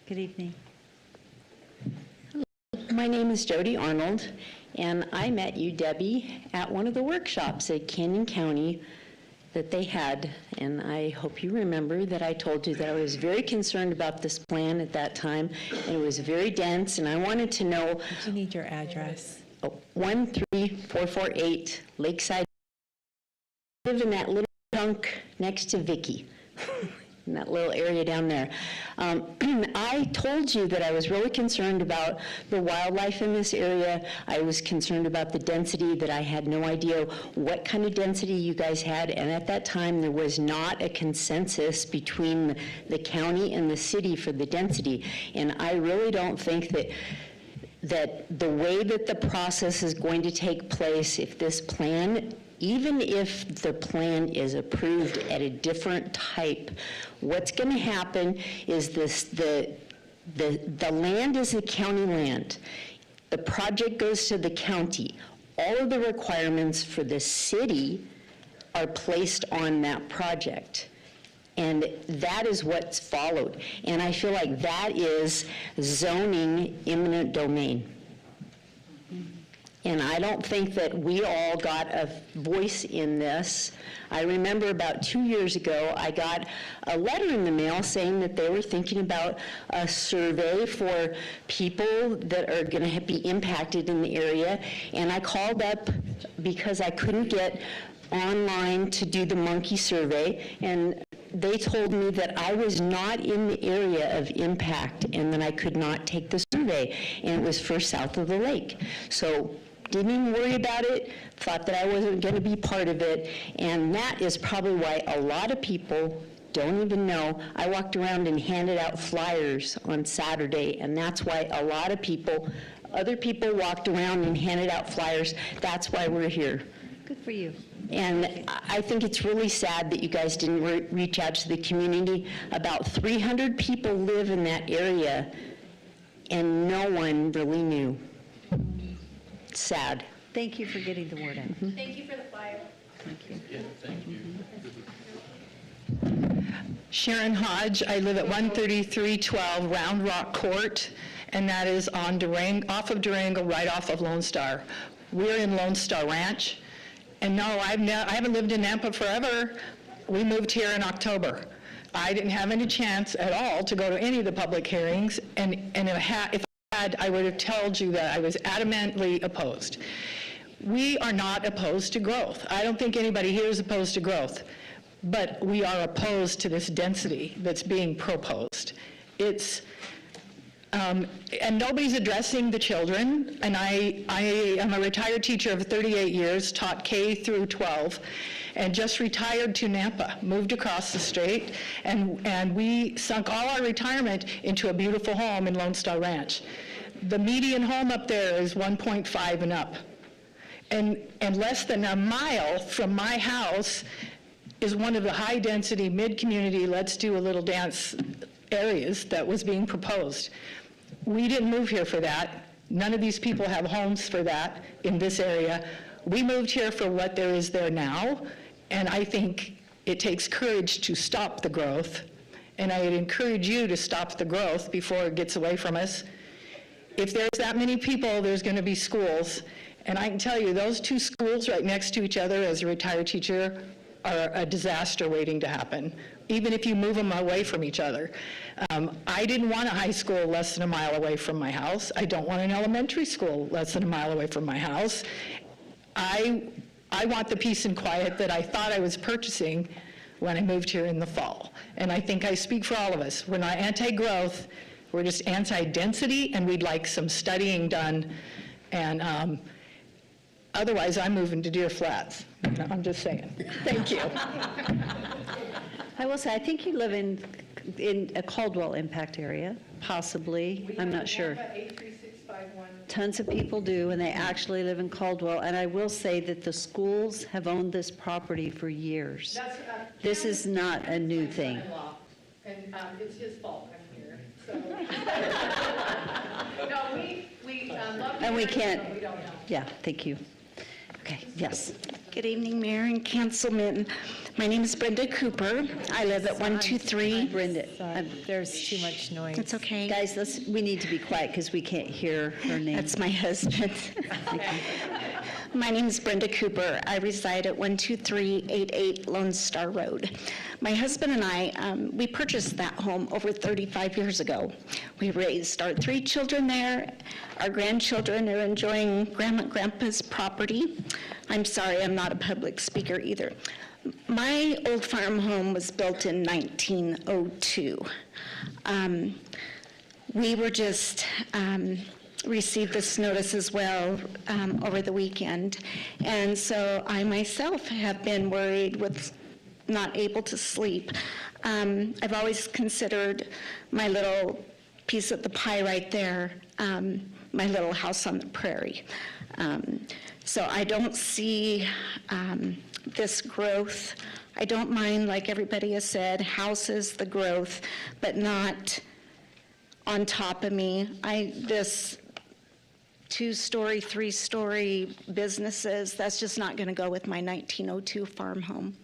Good evening.
My name is Jody Arnold, and I met you, Debbie, at one of the workshops at Canyon County that they had, and I hope you remember that I told you that I was very concerned about this plan at that time, and it was very dense, and I wanted to know...
Do you need your address?
13448 Lakeside. I live in that little chunk next to Vicky. In that little area down there. I told you that I was really concerned about the wildlife in this area. I was concerned about the density, that I had no idea what kind of density you guys had, and at that time there was not a consensus between the county and the city for the density, and I really don't think that the way that the process is going to take place, if this plan, even if the plan is approved at a different type, what's going to happen is the land is a county land. The project goes to the county. All of the requirements for the city are placed on that project. And that is what's followed. And I feel like that is zoning eminent domain. And I don't think that we all got a voice in this. I remember about 2 years ago, I got a letter in the mail saying that they were thinking about a survey for people that are going to be impacted in the area. And I called up because I couldn't get online to do the monkey survey, and they told me that I was not in the area of impact and that I could not take the survey, and it was for south of the lake. So didn't even worry about it, thought that I wasn't going to be part of it, and that is probably why a lot of people don't even know. I walked around and handed out flyers on Saturday, and that's why a lot of people, other people walked around and handed out flyers. That's why we're here.
Good for you.
And I think it's really sad that you guys didn't reach out to the community. About 300 people live in that area, and no one really knew. Sad.
Thank you for getting the word out.
Thank you for the flyer.
Thank you.
Yeah, thank you.
Sharon Hodge. I live at 13312 Round Rock Court, and that is on off of Durango, right off of Lone Star. We're in Lone Star Ranch, and no, I haven't lived in Nampa forever. We moved here in October. I didn't have any chance at all to go to any of the public hearings, and if I had, I would have told you that I was adamantly opposed. We are not opposed to growth. I don't think anybody here is opposed to growth, but we are opposed to this density that's being proposed. It's, and nobody's addressing the children, and I am a retired teacher of 38 years, taught K through 12, and just retired to Nampa, moved across the state, and we sunk all our retirement into a beautiful home in Lone Star Ranch. The median home up there is 1.5 and up. And less than a mile from my house is one of the high-density, mid-community, let's do a little dance areas that was being proposed. We didn't move here for that. None of these people have homes for that in this area. We moved here for what there is there now, and I think it takes courage to stop the growth, and I would encourage you to stop the growth before it gets away from us. If there's that many people, there's going to be schools. And I can tell you, those two schools right next to each other as a retired teacher are a disaster waiting to happen, even if you move them away from each other. I didn't want a high school less than a mile away from my house. I don't want an elementary school less than a mile away from my house. I want the peace and quiet that I thought I was purchasing when I moved here in the fall. And I think I speak for all of us. We're not anti-growth, we're just anti-density, and we'd like some studying done. And otherwise, I'm moving to Deer Flats. I'm just saying. Thank you.
I will say, I think you live in a Caldwell impact area, possibly. I'm not sure. Tons of people do, and they actually live in Caldwell. And I will say that the schools have owned this property for years. This is not a new thing.
And it's his fault I'm here. So. No, we love
And we
you,
can't,
but we don't know.
yeah, thank you. Okay, yes.
Good evening, Mayor and Councilman. My name is Brenda Cooper. I live at 123.
Brenda,
There's too much noise.
It's okay.
guys, we need to be quiet because we can't hear her name.
That's my husband. My name is Brenda Cooper. I reside at 12388 Lone Star Road. My husband and I, we purchased that home over 35 years ago. We raised our 3 children there. Our grandchildren are enjoying Grandma and Grandpa's property. I'm sorry, I'm not a public speaker either. My old farm home was built in 1902. We were just received this notice as well over the weekend. And so I myself have been worried with not able to sleep. I've always considered my little piece of the pie right there, my little house on the prairie. So I don't see this growth. I don't mind, like everybody has said, houses, the growth, but not on top of me. This 2-story, 3-story businesses, that's just not going to go with my 1902 farm home.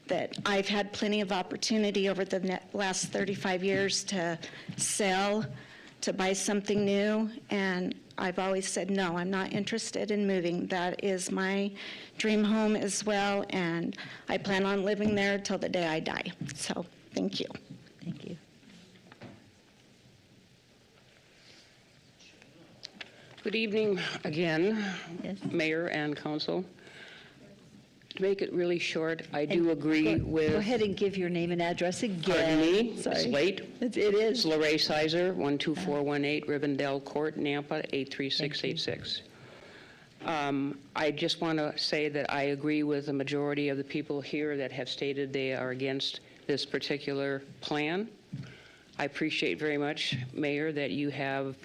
That I've had plenty of opportunity over the last 35 years to sell, to buy something new, and I've always said, no, I'm not interested in moving. That is my dream home as well, and I plan on living there till the day I die. So, thank you.
Thank you.
Good evening again,
Yes.
Mayor and Council. To make it really short, I do agree with...
Go ahead and give your name and address again.
Pardon me,
Sorry.
it's late.
It is.
It's Lorraine Sizer, 12418 Rivendell Court, Nampa, 83686. I just want to say that I agree with the majority of the people here that have stated they are against this particular plan. I appreciate very much, Mayor, that you have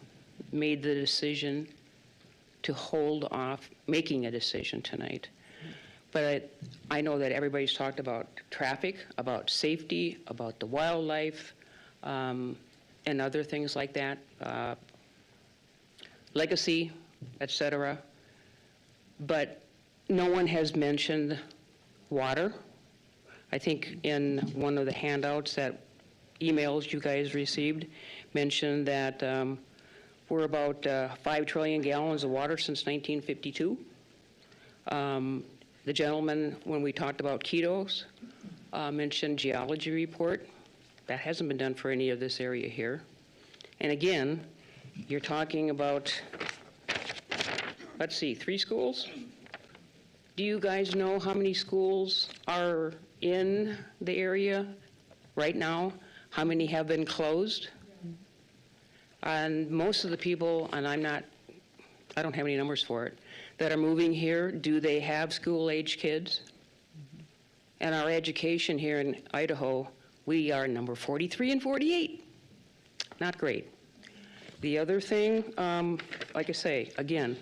made the decision to hold off making a decision tonight. But I know that everybody's talked about traffic, about safety, about the wildlife, and other things like that, legacy, etc. But no one has mentioned water, I think in one of the handouts that emails you guys received mentioned that we're about 5 trillion gallons of water since 1952. The gentleman, when we talked about ketos, mentioned geology report. That hasn't been done for any of this area here. And again, you're talking about, let's see, 3 schools? Do you guys know how many schools are in the area right now? How many have been closed? And most of the people, and I don't have any numbers for it, that are moving here, do they have school-age kids? And our education here in Idaho, we are number 43 and 48. Not great. The other thing, like I say, again,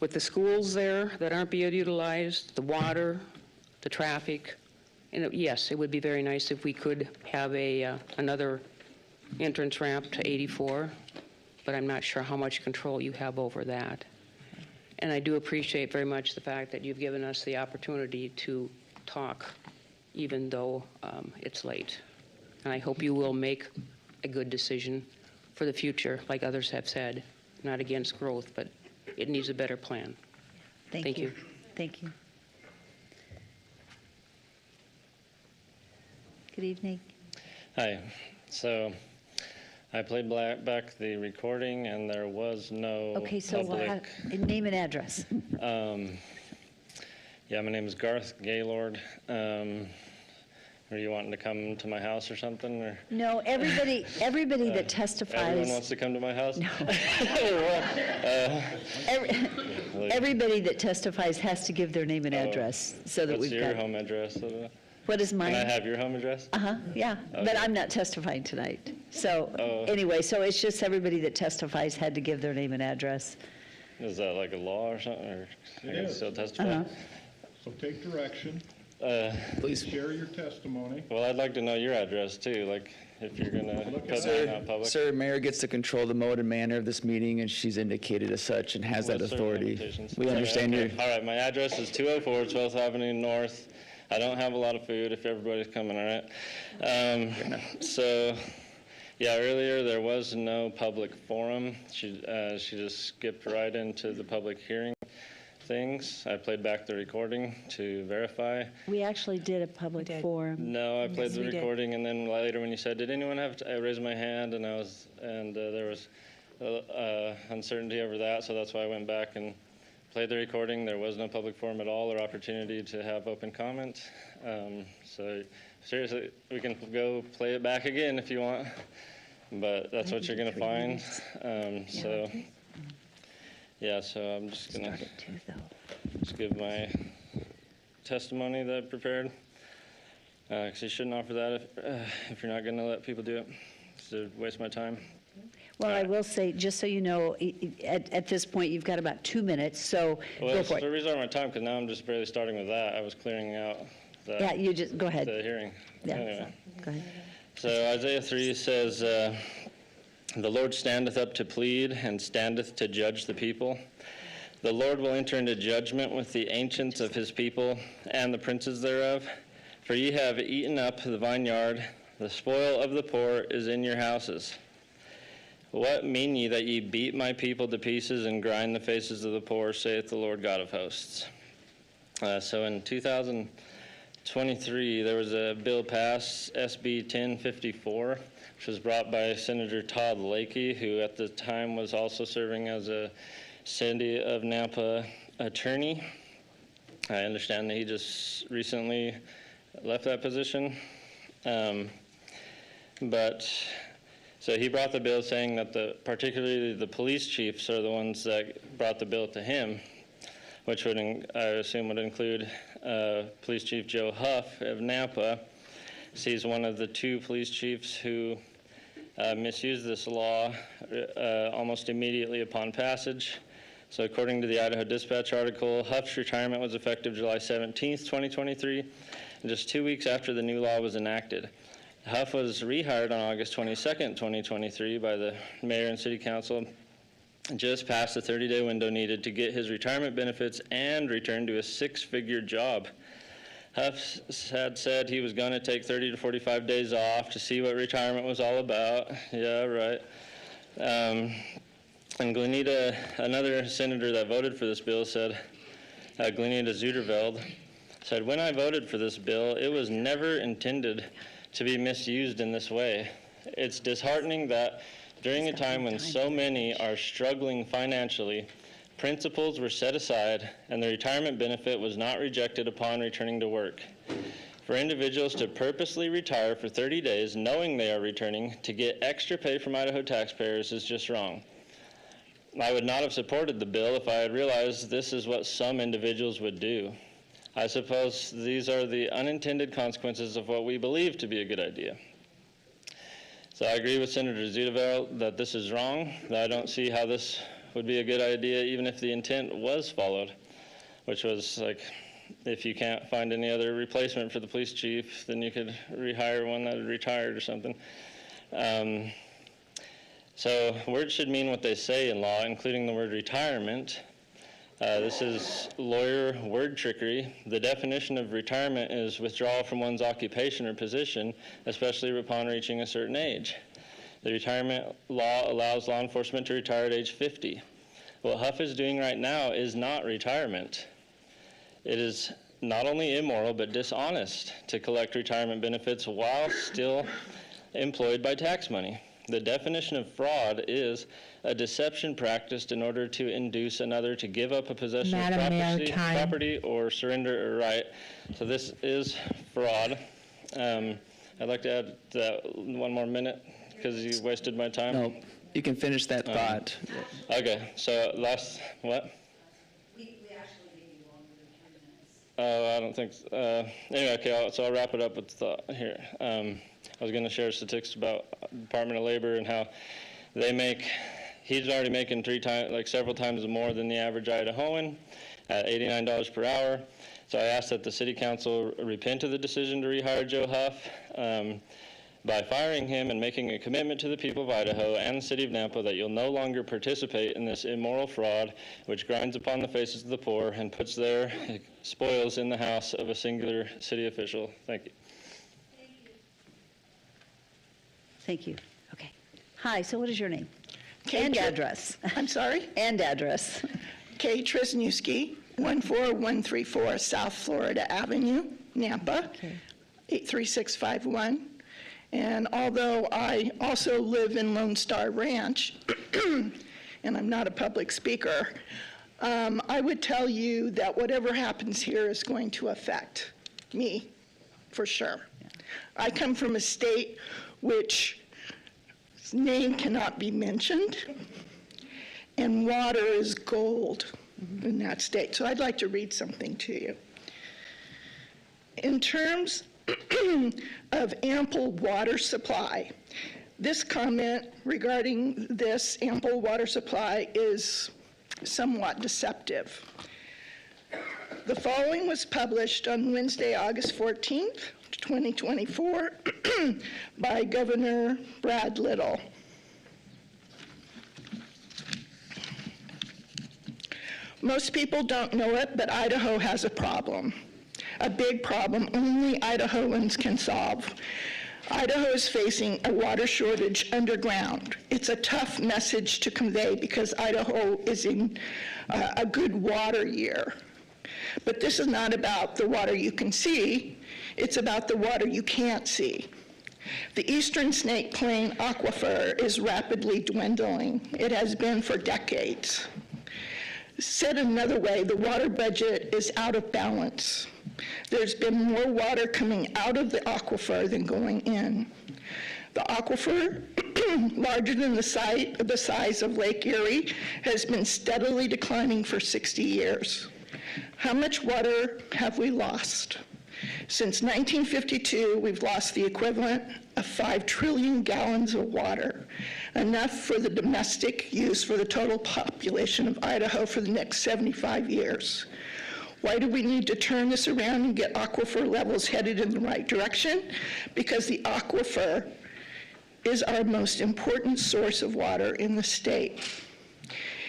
with the schools there that aren't being utilized, the water, the traffic, and yes, it would be very nice if we could have another entrance ramp to 84, but I'm not sure how much control you have over that. And I do appreciate very much the fact that you've given us the opportunity to talk, even though it's late. And I hope you will make a good decision for the future, like others have said. Not against growth, but it needs a better plan. Thank you.
Thank you. Good evening.
Hi. So I played back the recording, and there was no
Okay, so
public.
name and address.
Yeah, my name is Garth Gaylord. Are you wanting to come to my house or something? Or?
No, everybody that testifies.
Everyone wants to come to my house?
No. Everybody that testifies has to give their name and address so that
What's
we've
your
got.
home address?
What is mine?
Can I have your home address?
Yeah,
Okay.
but I'm not testifying tonight. So anyway, so it's just everybody that testifies had to give their name and address.
Is that like a law or something? Or I
It
can
is.
still testify?
So take direction.
Please
share your testimony.
Well, I'd like to know your address too, like if you're gonna put that out public.
Sir, Mayor gets to control the mode and manner of this meeting, and she's indicated as such and has that
With certain
authority.
limitations.
We understand
Okay.
your.
All right, my address is 204 12th Avenue North. I don't have a lot of food if everybody's coming, all right? So, yeah, earlier there was no public forum. She just skipped right into the public hearing things. I played back the recording to verify.
We actually did a public forum.
No, I played
Yes,
the
we did.
recording, and then later when you said, "Did anyone have?" I raised my hand, and there was uncertainty over that, so that's why I went back and played the recording. There was no public forum at all or opportunity to have open comment. So seriously, we can go play it back again if you want, but that's what you're going to find. So. Yeah, so I'm just going to just give my testimony that I prepared. Because you shouldn't offer that if you're not going to let people do it. It's to waste my time.
Well, I will say, just so you know, at this point, you've got about 2 minutes, so
Well,
go
it's
for
the
it.
reason my time, because now I'm just barely starting with that. I was clearing out
Yeah, you just, go ahead.
the hearing.
Yeah,
Anyway.
go ahead.
So Isaiah 3 says, "The Lord standeth up to plead, and standeth to judge the people. The Lord will enter into judgment with the ancients of his people, and the princes thereof. For ye have eaten up the vineyard, the spoil of the poor is in your houses. What mean ye that ye beat my people to pieces and grind the faces of the poor, saith the Lord God of hosts?" So in 2023, there was a bill passed, SB 1054, which was brought by Senator Todd Lakey, who at the time was also serving as a City of Nampa attorney. I understand that he just recently left that position. So he brought the bill saying that particularly the police chiefs are the ones that brought the bill to him, which would, I assume, would include Police Chief Joe Huff of Nampa. He's one of the 2 police chiefs who misused this law almost immediately upon passage. So according to the Idaho Dispatch article, Huff's retirement was effective July 17th, 2023, and just 2 weeks after the new law was enacted. Huff was rehired on August 22nd, 2023 by the mayor and city council, just past the 30-day window needed to get his retirement benefits and return to a 6-figure job. Huff had said he was going to take 30 to 45 days off to see what retirement was all about. Yeah, right. And Glenita, another senator that voted for this bill, said, Glenita Zuderveld, said, when I voted for this bill, it was never intended to be misused in this way. It's disheartening that during a time when so many are struggling financially, principles were set aside and the retirement benefit was not rejected upon returning to work. For individuals to purposely retire for 30 days knowing they are returning to get extra pay from Idaho taxpayers is just wrong. I would not have supported the bill if I had realized this is what some individuals would do. I suppose these are the unintended consequences of what we believe to be a good idea. So I agree with Senator Zuderveld that this is wrong, that I don't see how this would be a good idea even if the intent was followed, which was like, if you can't find any other replacement for the police chief, then you could rehire one that had retired or something. So words should mean what they say in law, including the word retirement. This is lawyer word trickery. The definition of retirement is withdrawal from one's occupation or position, especially upon reaching a certain age. The retirement law allows law enforcement to retire at age 50. What Huff is doing right now is not retirement. It is not only immoral, but dishonest to collect retirement benefits while still employed by tax money. The definition of fraud is a deception practiced in order to induce another to give up a possession of property or surrender a right. So this is fraud. I'd like to add that one more minute because you wasted my time.
No, you can finish that thought.
Okay, so last, what? Oh, I don't think, anyway, okay, so I'll wrap it up with the thought here. I was going to share statistics about Department of Labor and how they make, he's already making several times more than the average Idahoan at $89 per hour. So I asked that the City Council repent of the decision to rehire Joe Huff by firing him and making a commitment to the people of Idaho and the City of Nampa that you'll no longer participate in this immoral fraud which grinds upon the faces of the poor and puts their spoils in the house of a singular city official. Thank you.
Thank you. Okay. Hi, so what is your name?
Kay
And address.
I'm sorry?
And address.
Kay Trisniewski, 14134 South Florida Avenue, Nampa, 83651. And although I also live in Lone Star Ranch, and I'm not a public speaker, I would tell you that whatever happens here is going to affect me, for sure. I come from a state which name cannot be mentioned, and water is gold in that state. So I'd like to read something to you. In terms of ample water supply, this comment regarding this ample water supply is somewhat deceptive. The following was published on Wednesday, August 14th, 2024, by Governor Brad Little. Most people don't know it, but Idaho has a problem. A big problem only Idahoans can solve. Idaho is facing a water shortage underground. It's a tough message to convey because Idaho is in a good water year. But this is not about the water you can see, it's about the water you can't see. The Eastern Snake Plain aquifer is rapidly dwindling. It has been for decades. Said another way, the water budget is out of balance. There's been more water coming out of the aquifer than going in. The aquifer, larger than the size of Lake Erie, has been steadily declining for 60 years. How much water have we lost? Since 1952, we've lost the equivalent of 5 trillion gallons of water, enough for the domestic use for the total population of Idaho for the next 75 years. Why do we need to turn this around and get aquifer levels headed in the right direction? Because the aquifer is our most important source of water in the state.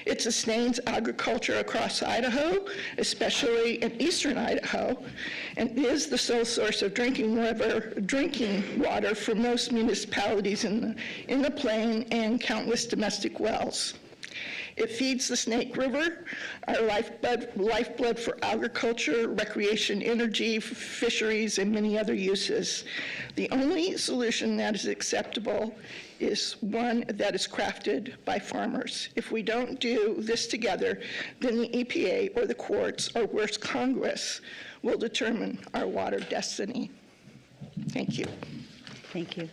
It sustains agriculture across Idaho, especially in eastern Idaho, and is the sole source of drinking water for most municipalities in the plain and countless domestic wells. It feeds the Snake River, our lifeblood for agriculture, recreation, energy, fisheries, and many other uses. The only solution that is acceptable is one that is crafted by farmers. If we don't do this together, then the EPA or the courts, or worse, Congress, will determine our water destiny. Thank you.
Thank you.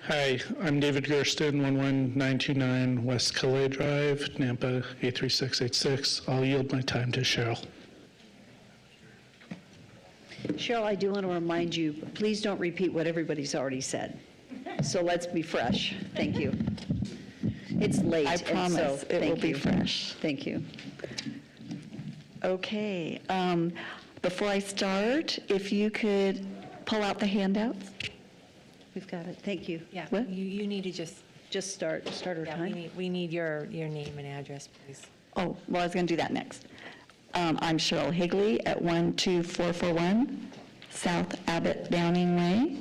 Hi, I'm David Gersten, 11929 West Calais Drive, Nampa 83686. I'll yield my time to Cheryl.
Cheryl, I do want to remind you, please don't repeat what everybody's already said. So let's be fresh. Thank you. It's late.
I promise it will be fresh.
Thank you.
Okay. Before I start, if you could pull out the handouts.
We've got it. Thank you.
Yeah,
What?
you need to just,
Start our
yeah,
time.
we need your name and address, please.
Oh, well, I was going to do that next. I'm Cheryl Higley at 12441 South Abbott Downing Way.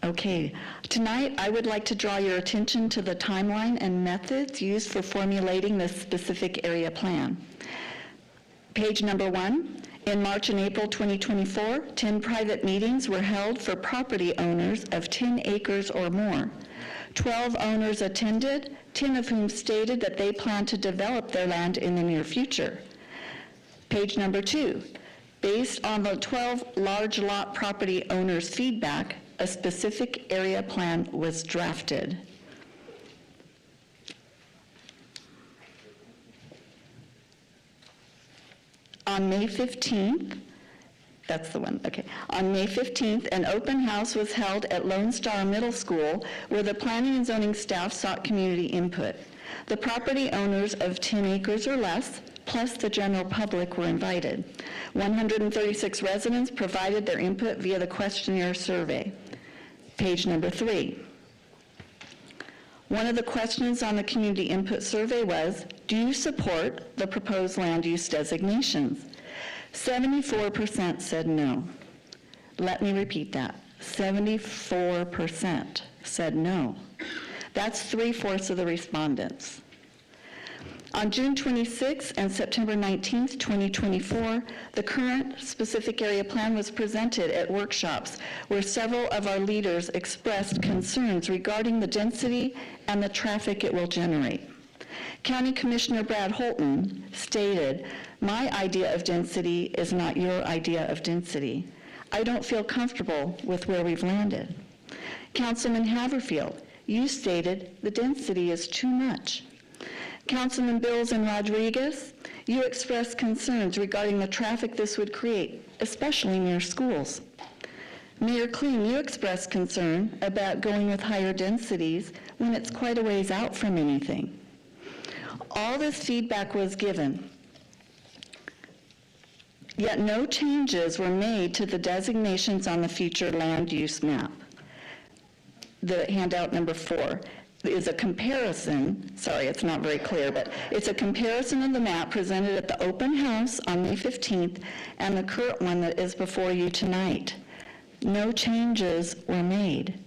Okay, tonight I would like to draw your attention to the timeline and methods used for formulating this specific area plan. Page number 1. In March and April 2024, 10 private meetings were held for property owners of 10 acres or more. 12 owners attended, 10 of whom stated that they plan to develop their land in the near future. Page number 2. Based on the 12 large lot property owners' feedback, a specific area plan was drafted. On May 15th, that's the one, okay. On May 15th, an open house was held at Lone Star Middle School where the planning and zoning staff sought community input. The property owners of 10 acres or less, plus the general public, were invited. 136 residents provided their input via the questionnaire survey. Page number 3. One of the questions on the community input survey was, do you support the proposed land use designations? 74% said no. Let me repeat that. 74% said no. That's 3/4 of the respondents. On June 26 and September 19, 2024, the current specific area plan was presented at workshops where several of our leaders expressed concerns regarding the density and the traffic it will generate. County Commissioner Brad Holton stated, "My idea of density is not your idea of density. I don't feel comfortable with where we've landed." Councilman Haverfield, you stated the density is too much. Councilman Bills and Rodriguez, you expressed concerns regarding the traffic this would create, especially near schools. Mayor Kleen, you expressed concern about going with higher densities when it's quite a ways out from anything. All this feedback was given, yet no changes were made to the designations on the future land use map. The handout number 4 is a comparison, sorry, it's not very clear, but it's a comparison of the map presented at the open house on May 15th and the current one that is before you tonight. No changes were made.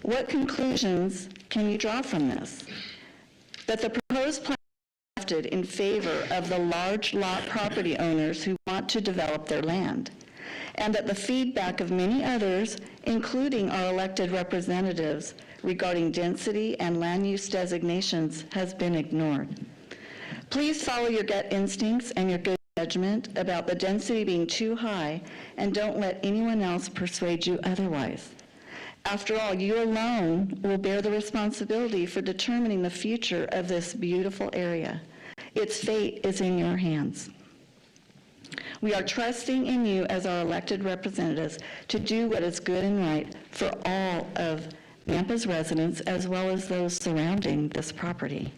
What conclusions can you draw from this? That the proposed plan is drafted in favor of the large lot property owners who want to develop their land, and that the feedback of many others, including our elected representatives, regarding density and land use designations has been ignored. Please follow your gut instincts and your good judgment about the density being too high, and don't let anyone else persuade you otherwise. After all, you alone will bear the responsibility for determining the future of this beautiful area. Its fate is in your hands. We are trusting in you as our elected representatives to do what is good and right for all of Nampa's residents as well as those surrounding this property.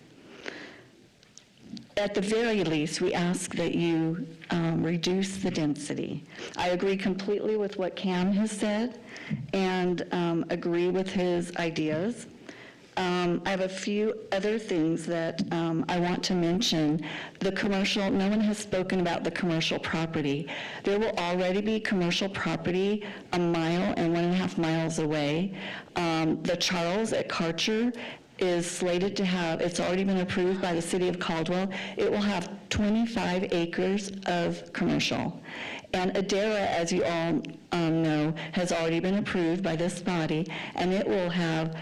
at the very least, we ask that you reduce the density. I agree completely with what Cam has said and agree with his ideas. I have a few other things that I want to mention. The commercial, no one has spoken about the commercial property. There will already be commercial property a mile and 1.5 miles away. The Charles at Karcher is slated to have, it's already been approved by the city of Caldwell, it will have 25 acres of commercial. And Adara, as you all know, has already been approved by this body, and it will have,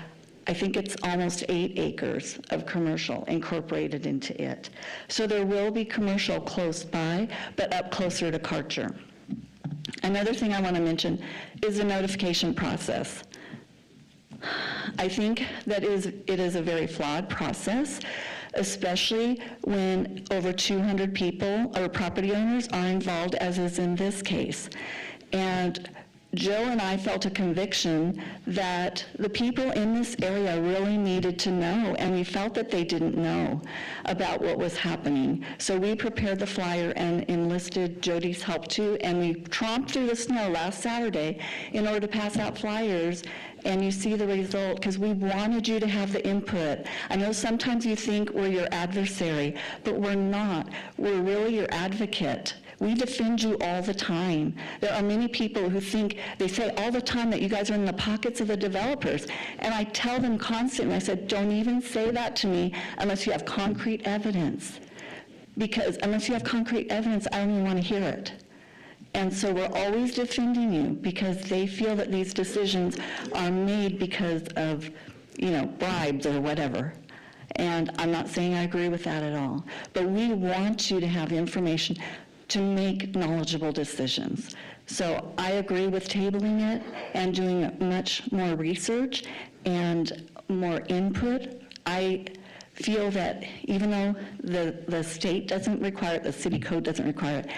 I think it's almost 8 acres of commercial incorporated into it. So there will be commercial close by, but up closer to Karcher. Another thing I want to mention is the notification process. I think that it is a very flawed process, especially when over 200 people or property owners are involved, as is in this case. And Joe and I felt a conviction that the people in this area really needed to know, and we felt that they didn't know about what was happening. So we prepared the flyer and enlisted Jody's help too, and we tromped through the snow last Saturday in order to pass out flyers, and you see the result, because we wanted you to have the input. I know sometimes you think we're your adversary, but we're not. We're really your advocate. We defend you all the time. There are many people who think, they say all the time that you guys are in the pockets of the developers. And I tell them constantly, I said, don't even say that to me unless you have concrete evidence. Because unless you have concrete evidence, I don't even want to hear it. And so we're always defending you because they feel that these decisions are made because of, bribes or whatever. And I'm not saying I agree with that at all. But we want you to have information to make knowledgeable decisions. So I agree with tabling it and doing much more research and more input. I feel that even though the state doesn't require it, the city code doesn't require it,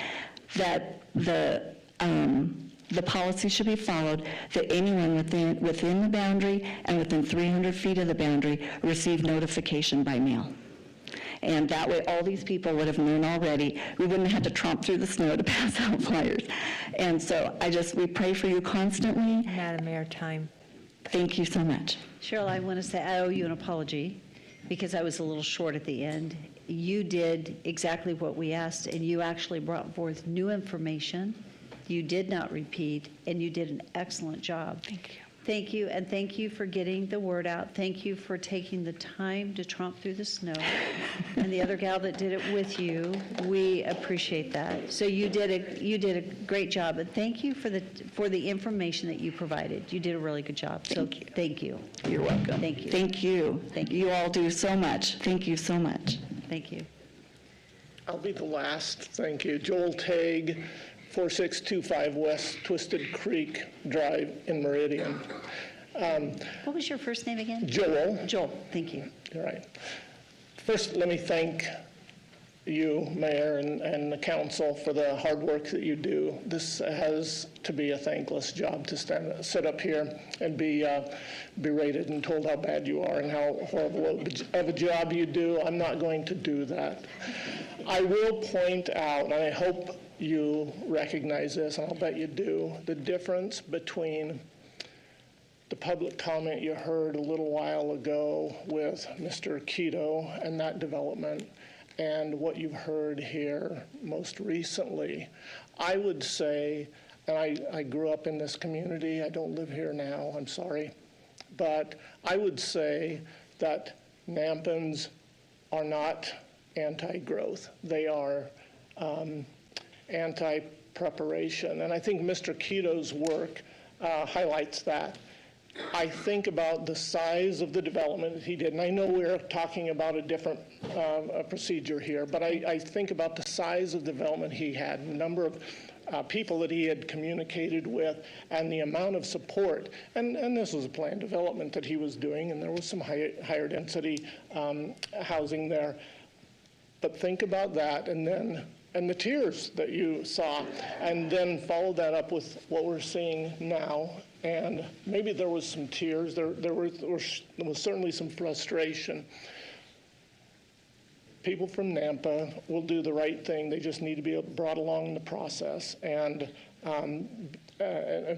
that the policy should be followed, that anyone within the boundary and within 300 feet of the boundary receive notification by mail. And that way, all these people would have known already. We wouldn't have had to tromp through the snow to pass out flyers. And so we pray for you constantly.
Madam Mayor, time.
Thank you so much.
Cheryl, I want to say I owe you an apology because I was a little short at the end. You did exactly what we asked, and you actually brought forth new information. You did not repeat, and you did an excellent job.
Thank you.
Thank you, and thank you for getting the word out. Thank you for taking the time to tromp through the snow. And the other gal that did it with you, we appreciate that. So you did a great job, and thank you for the information that you provided. You did a really good job. Thank you.
You're welcome.
Thank you.
Thank you.
Thank you.
You all do so much. Thank you so much.
Thank you.
I'll be the last. Thank you. Joel Tague, 4625 West Twisted Creek Drive in Meridian.
What was your first name again?
Joel.
Joel, thank you.
You're right. First, let me thank you, Mayor, and the council for the hard work that you do. This has to be a thankless job to sit up here and be berated and told how bad you are and how horrible of a job you do. I'm not going to do that. I will point out, and I hope you recognize this, and I'll bet you do, the difference between the public comment you heard a little while ago with Mr. Keto and that development and what you've heard here most recently. I would say, and I grew up in this community, I don't live here now, I'm sorry, but I would say that Nampans are not anti-growth. They are anti-preparation. And I think Mr. Keto's work highlights that. I think about the size of the development that he did, and I know we're talking about a different procedure here, but I think about the size of development he had, the number of people that he had communicated with, and the amount of support. And this was a planned development that he was doing, and there was some higher density housing there. But think about that, and the tears that you saw, and then follow that up with what we're seeing now. And maybe there was some tears, there was certainly some frustration. people from Nampa will do the right thing. They just need to be brought along in the process and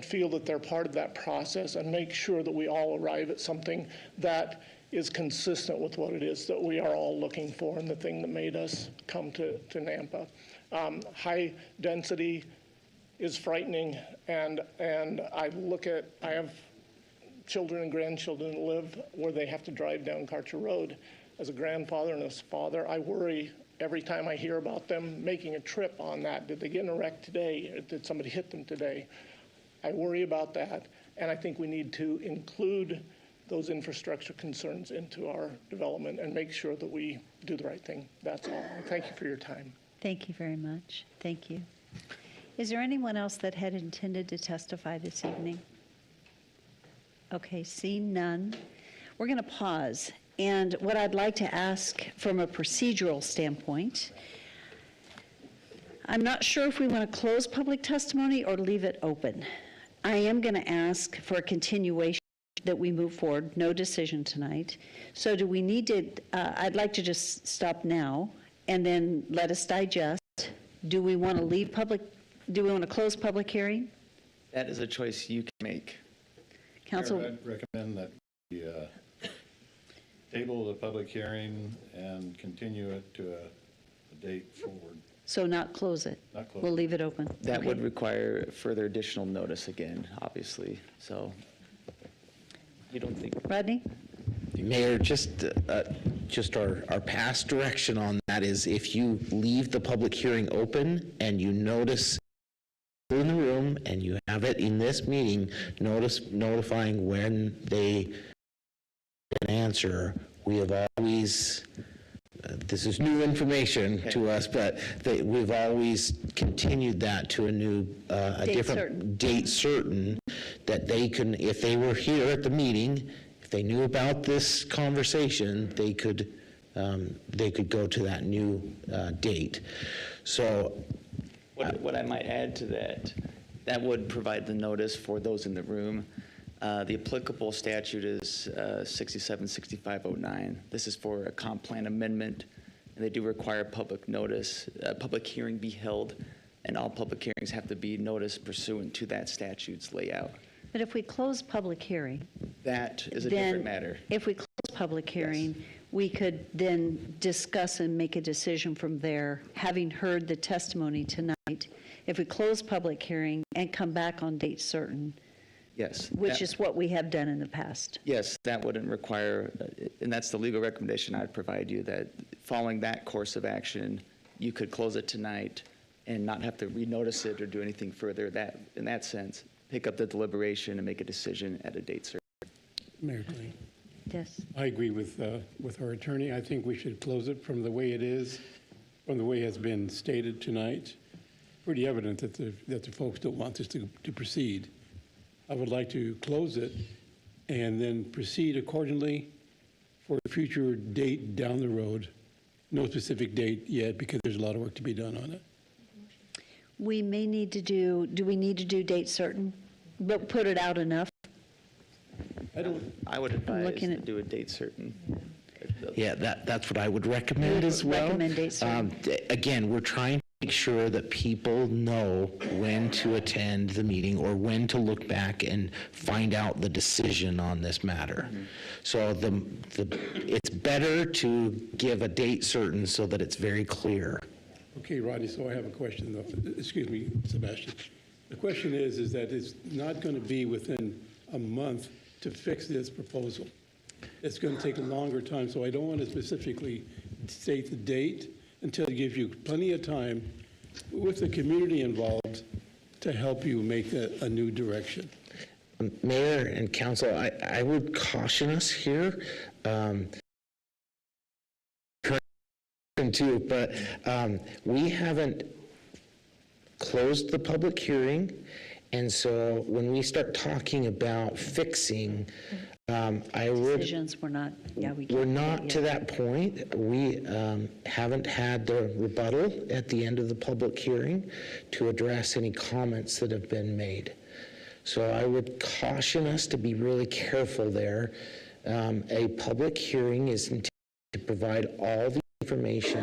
feel that they're part of that process, and make sure that we all arrive at something that is consistent with what it is that we are all looking for and the thing that made us come to Nampa. High density is frightening, and I have children and grandchildren that live where they have to drive down Karcher Road. As a grandfather and as a father, I worry every time I hear about them making a trip on that. Did they get in a wreck today? Or did somebody hit them today? I worry about that, and I think we need to include those infrastructure concerns into our development and make sure that we do the right thing. That's all. Thank you for your time.
Thank you very much. Thank you. Is there anyone else that had intended to testify this evening? Okay, seeing none, we're going to pause. And what I'd like to ask from a procedural standpoint, I'm not sure if we want to close public testimony or leave it open. I am going to ask for a continuation that we move forward, no decision tonight. So do we need to, I'd like to just stop now and then let us digest. Do we want to leave do we want to close public hearing?
That is a choice you can make.
Council.
Mayor, I'd recommend that we table the public hearing and continue it to a date forward.
So not close it?
Not close.
We'll leave it open.
That
Okay.
would require further additional notice again, obviously, so you don't think?
Rodney?
Mayor, just our past direction on that is if you leave the public hearing open and you notice in the room and you have it in this meeting, notifying when they an answer, we have always, this is new information to us, but we've always continued that to a new, a different date certain, that they can, if they were here at the meeting, if they knew about this conversation, they could go to that new date. So
What I might add to that would provide the notice for those in the room. The applicable statute is 676509. This is for a comp plan amendment, and they do require public notice, public hearing be held, and all public hearings have to be noticed pursuant to that statute's layout.
But if we close public hearing,
That is a
then
different matter.
if we close public hearing, we could then discuss and make a decision from there, having heard the testimony tonight. If we close public hearing and come back on date certain,
Yes.
which is what we have done in the past.
Yes, that wouldn't require, and that's the legal recommendation I'd provide you, that following that course of action, you could close it tonight and not have to renotice it or do anything further. That, in that sense, pick up the deliberation and make a decision at a date certain.
Mayor Clayton.
Yes.
I agree with our attorney. I think we should close it from the way it is, from the way it has been stated tonight. Pretty evident that the folks don't want this to proceed. I would like to close it and then proceed accordingly for a future date down the road. No specific date yet because there's a lot of work to be done on it.
We may need to do we need to do date certain, but put it out enough?
I would advise to do a date certain.
Yeah, that's what I would recommend as well.
Recommend date certain.
Again, we're trying to make sure that people know when to attend the meeting or when to look back and find out the decision on this matter. So it's better to give a date certain so that it's very clear.
Okay, Rodney, so I have a question, though. Excuse me, Sebastian. The question is that it's not going to be within a month to fix this proposal. It's going to take a longer time, so I don't want to specifically state the date until it gives you plenty of time with the community involved to help you make a new direction.
Mayor and council, I would caution us here. Too, but we haven't closed the public hearing, and so when we start talking about fixing, I would.
Decisions we're not. Yeah,
we're not to that point. We haven't had the rebuttal at the end of the public hearing to address any comments that have been made. So I would caution us to be really careful there. A public hearing is intended to provide all the information,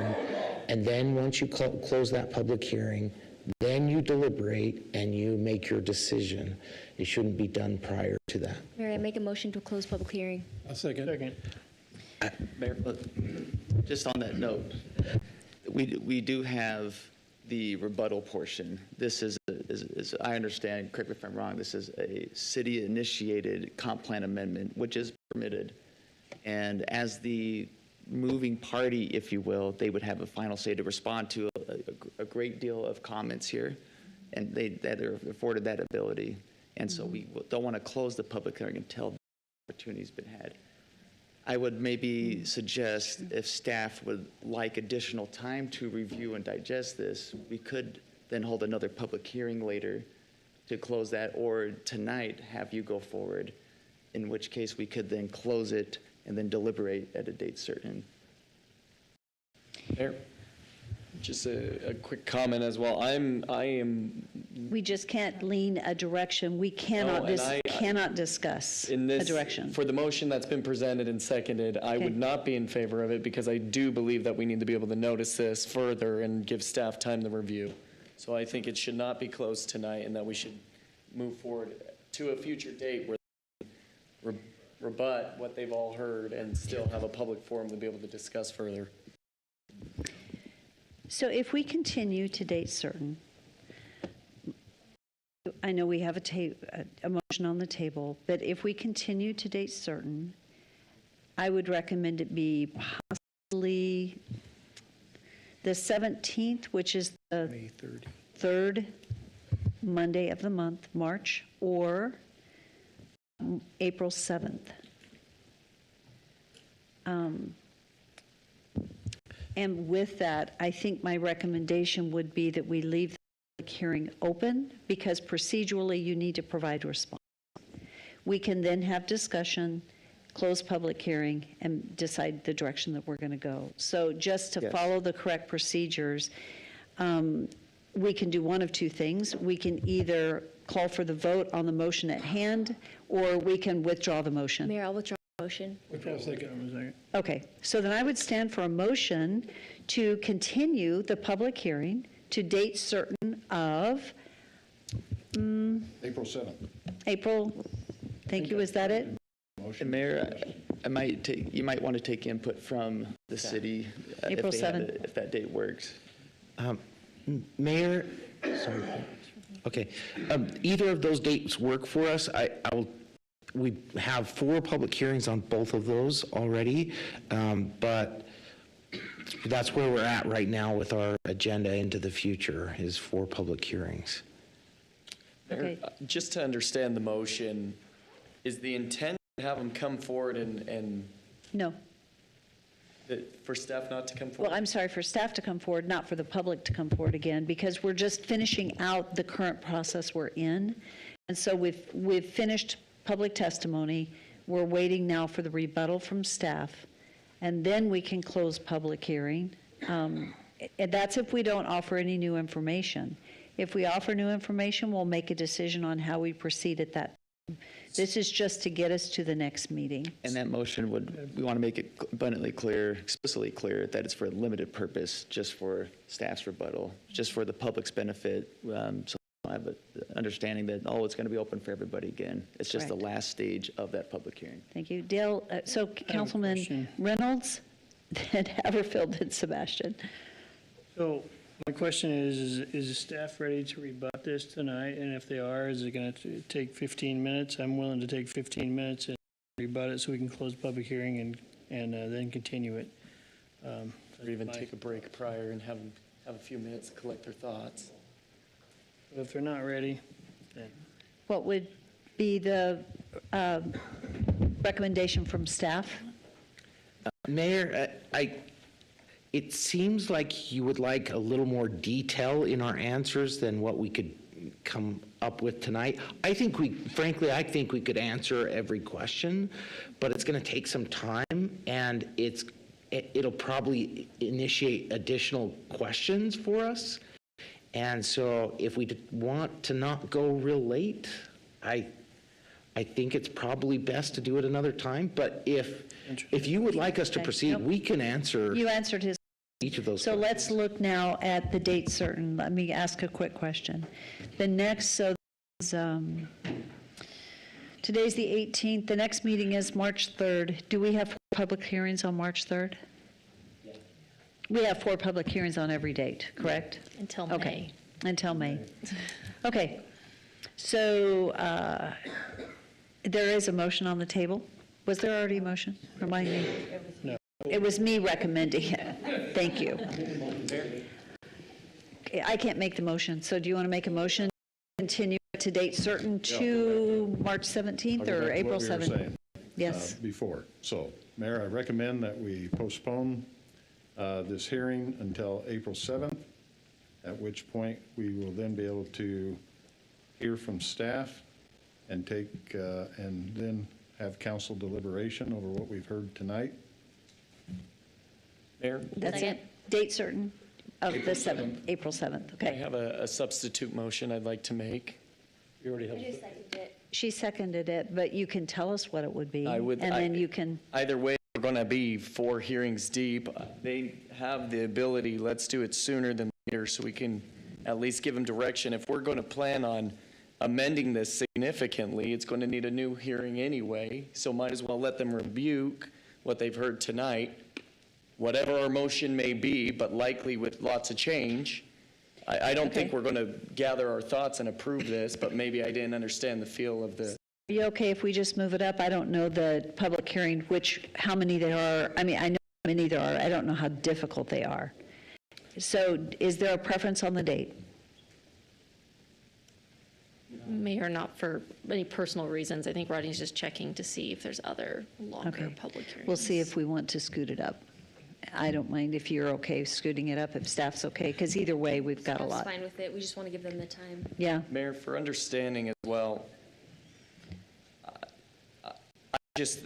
and then once you close that public hearing, then you deliberate and you make your decision. It shouldn't be done prior to that.
Mayor, I make a motion to close public hearing.
A second.
Mayor, just on that note, we do have the rebuttal portion. This is I understand, correct me if I'm wrong, this is a city-initiated comp plan amendment, which is permitted. And as the moving party, if you will, they would have a final say to respond to a great deal of comments here, and that are afforded that ability. And so we don't want to close the public hearing until the opportunity's been had. I would maybe suggest if staff would like additional time to review and digest this, we could then hold another public hearing later to close that, or tonight have you go forward, in which case we could then close it and then deliberate at a date certain.
Mayor, just a quick comment as well. I am.
We just can't lean a direction. We cannot, cannot discuss
in this,
a direction.
For the motion that's been presented and seconded, I would not be in favor of it because I do believe that we need to be able to notice this further and give staff time to review. So I think it should not be closed tonight and that we should move forward to a future date where they rebut what they've all heard and still have a public forum to be able to discuss further.
So if we continue to date certain, I know we have a motion on the table, but if we continue to date certain, I would recommend it be possibly the 17th, which is the
May 30.
third Monday of the month, March, or April 7th. And with that, I think my recommendation would be that we leave the public hearing open because procedurally you need to provide a response. We can then have discussion, close public hearing, and decide the direction that we're going to go. So just to follow the correct procedures, we can do one of two things. We can either call for the vote on the motion at hand, or we can withdraw the motion.
Mayor, I'll withdraw the motion.
Okay, so then I would stand for a motion to continue the public hearing to date certain of
April 7th.
April, thank you, is that it?
And Mayor, you might want to take input from the city
April 7th.
if that date works.
Mayor, sorry. Okay. Either of those dates work for us. We have 4 public hearings on both of those already, but that's where we're at right now with our agenda into the future is 4 public hearings.
Mayor, just to understand the motion, is the intent to have them come forward and
No.
for staff not to come forward?
Well, I'm sorry, for staff to come forward, not for the public to come forward again, because we're just finishing out the current process we're in. And so we've finished public testimony. We're waiting now for the rebuttal from staff, and then we can close public hearing. And that's if we don't offer any new information. If we offer new information, we'll make a decision on how we proceed at that time. This is just to get us to the next meeting.
And that motion we want to make it abundantly clear, explicitly clear, that it's for a limited purpose, just for staff's rebuttal, just for the public's benefit. So I have an understanding that, it's going to be open for everybody again. It's just the last stage of that public hearing.
Thank you. Dale, so Councilman Reynolds, then Haverfield, and Sebastian.
So my question is the staff ready to rebut this tonight? And if they are, is it going to take 15 minutes? I'm willing to take 15 minutes and rebut it so we can close public hearing and then continue it.
Or even take a break prior and have a few minutes to collect their thoughts.
But if they're not ready, then.
What would be the recommendation from staff?
Mayor, it seems like you would like a little more detail in our answers than what we could come up with tonight. I think we could answer every question, but it's going to take some time, and it'll probably initiate additional questions for us. And so if we want to not go real late, I think it's probably best to do it another time. But if you would like us to proceed, we can answer.
You answered his
each of those.
So let's look now at the date certain. Let me ask a quick question. The next, today's the 18th, the next meeting is March 3rd. Do we have public hearings on March 3rd? We have 4 public hearings on every date, correct?
Until May.
Okay, until May. Okay, so there is a motion on the table. Was there already a motion? Remind me.
No.
It was me recommending it. Thank you. Okay, I can't make the motion, so do you want to make a motion to continue to date certain to March 17th
I'll go
or
back to
April
what we were
7th?
saying,
Yes.
Before. So, Mayor, I recommend that we postpone this hearing until April 7th, at which point we will then be able to hear from staff and and then have council deliberation over what we've heard tonight.
Mayor?
That's it? Date certain of the 7th, April 7th,
I
okay.
have a substitute motion I'd like to make.
You already have.
She seconded it, but you can tell us what it would be.
I would-
And
I-
then you can,
Either way, we're going to be 4 hearings deep. They have the ability, let's do it sooner than later so we can at least give them direction. If we're going to plan on amending this significantly, it's going to need a new hearing anyway, so might as well let them rebuke what they've heard tonight, whatever our motion may be, but likely with lots of change. I don't think we're going to gather our thoughts and approve this, but maybe I didn't understand the feel of the.
are you okay if we just move it up? I don't know the public hearing, how many there are. I mean, I know how many there are. I don't know how difficult they are. So is there a preference on the date?
Mayor, not for any personal reasons. I think Rodney's just checking to see if there's other longer
Okay.
public hearings.
We'll see if we want to scoot it up. I don't mind if you're okay scooting it up, if staff's okay, because either way, we've got a lot.
Fine with it. We just want to give them the time.
Yeah.
Mayor, for understanding as well,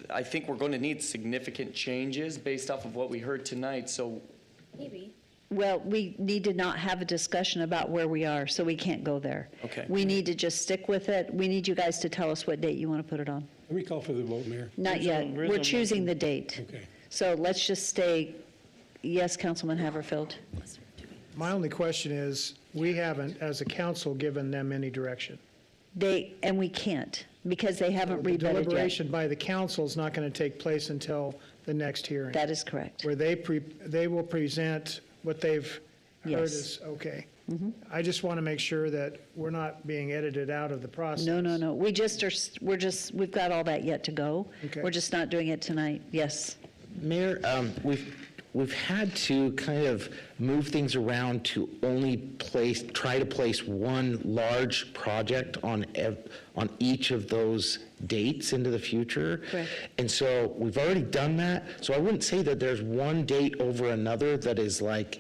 I think we're going to need significant changes based off of what we heard tonight, so.
Maybe.
Well, we need to not have a discussion about where we are, so we can't go there.
Okay.
We need to just stick with it. We need you guys to tell us what date you want to put it on.
Let me call for the vote, Mayor.
Not yet.
There's
We're
no
choosing
motion.
the date.
Okay.
So let's just stay, yes, Councilman Haverfield?
My only question is, we haven't, as a council, given them any direction.
And we can't, because they haven't
The
rebutted yet.
deliberation by the council is not going to take place until the next hearing.
That is correct.
Where they will present what they've heard
Yes.
is okay. I just want to make sure that we're not being edited out of the process.
No. We've got all that yet to go.
Okay.
We're just not doing it tonight. Yes.
Mayor, we've had to kind of move things around to only try to place one large project on each of those dates into the future.
Correct.
And so we've already done that. So I wouldn't say that there's one date over another that is like.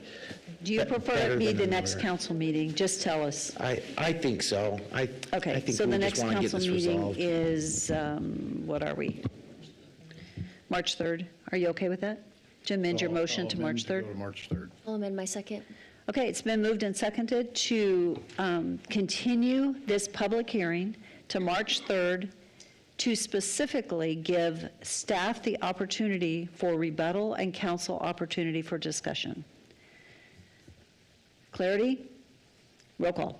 Do you prefer
better
it be
than
the next
another.
council meeting? Just tell us.
I think so. I
Okay,
think
so
we
the
just
next
want to get
council
this
meeting
resolved.
is, what are we? March 3rd. Are you okay with that? To amend your motion to March 3rd?
Go to March 3rd.
I'll amend my second.
Okay, it's been moved and seconded to continue this public hearing to March 3rd to specifically give staff the opportunity for rebuttal and council opportunity for discussion. Clarity? Roll call.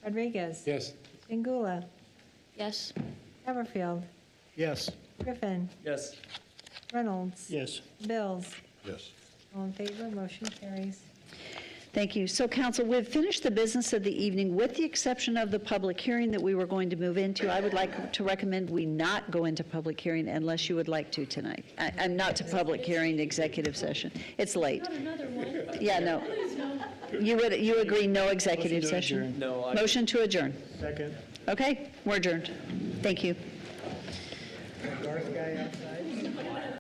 Rodriguez?
Yes.
Pingula?
Yes.
Haverfield?
Yes.
Griffin?
Yes.
Reynolds?
Yes.
Bills?
Yes.
All in favor, motion carries.
Thank you. So, council, we've finished the business of the evening with the exception of the public hearing that we were going to move into. I would like to recommend we not go into public hearing unless you would like to tonight. I'm not to public hearing, executive session. It's late. Yeah, no. You agree, no executive
Motion to
session?
adjourn.
No,
Motion to adjourn.
Second.
Okay, we're adjourned. Thank you.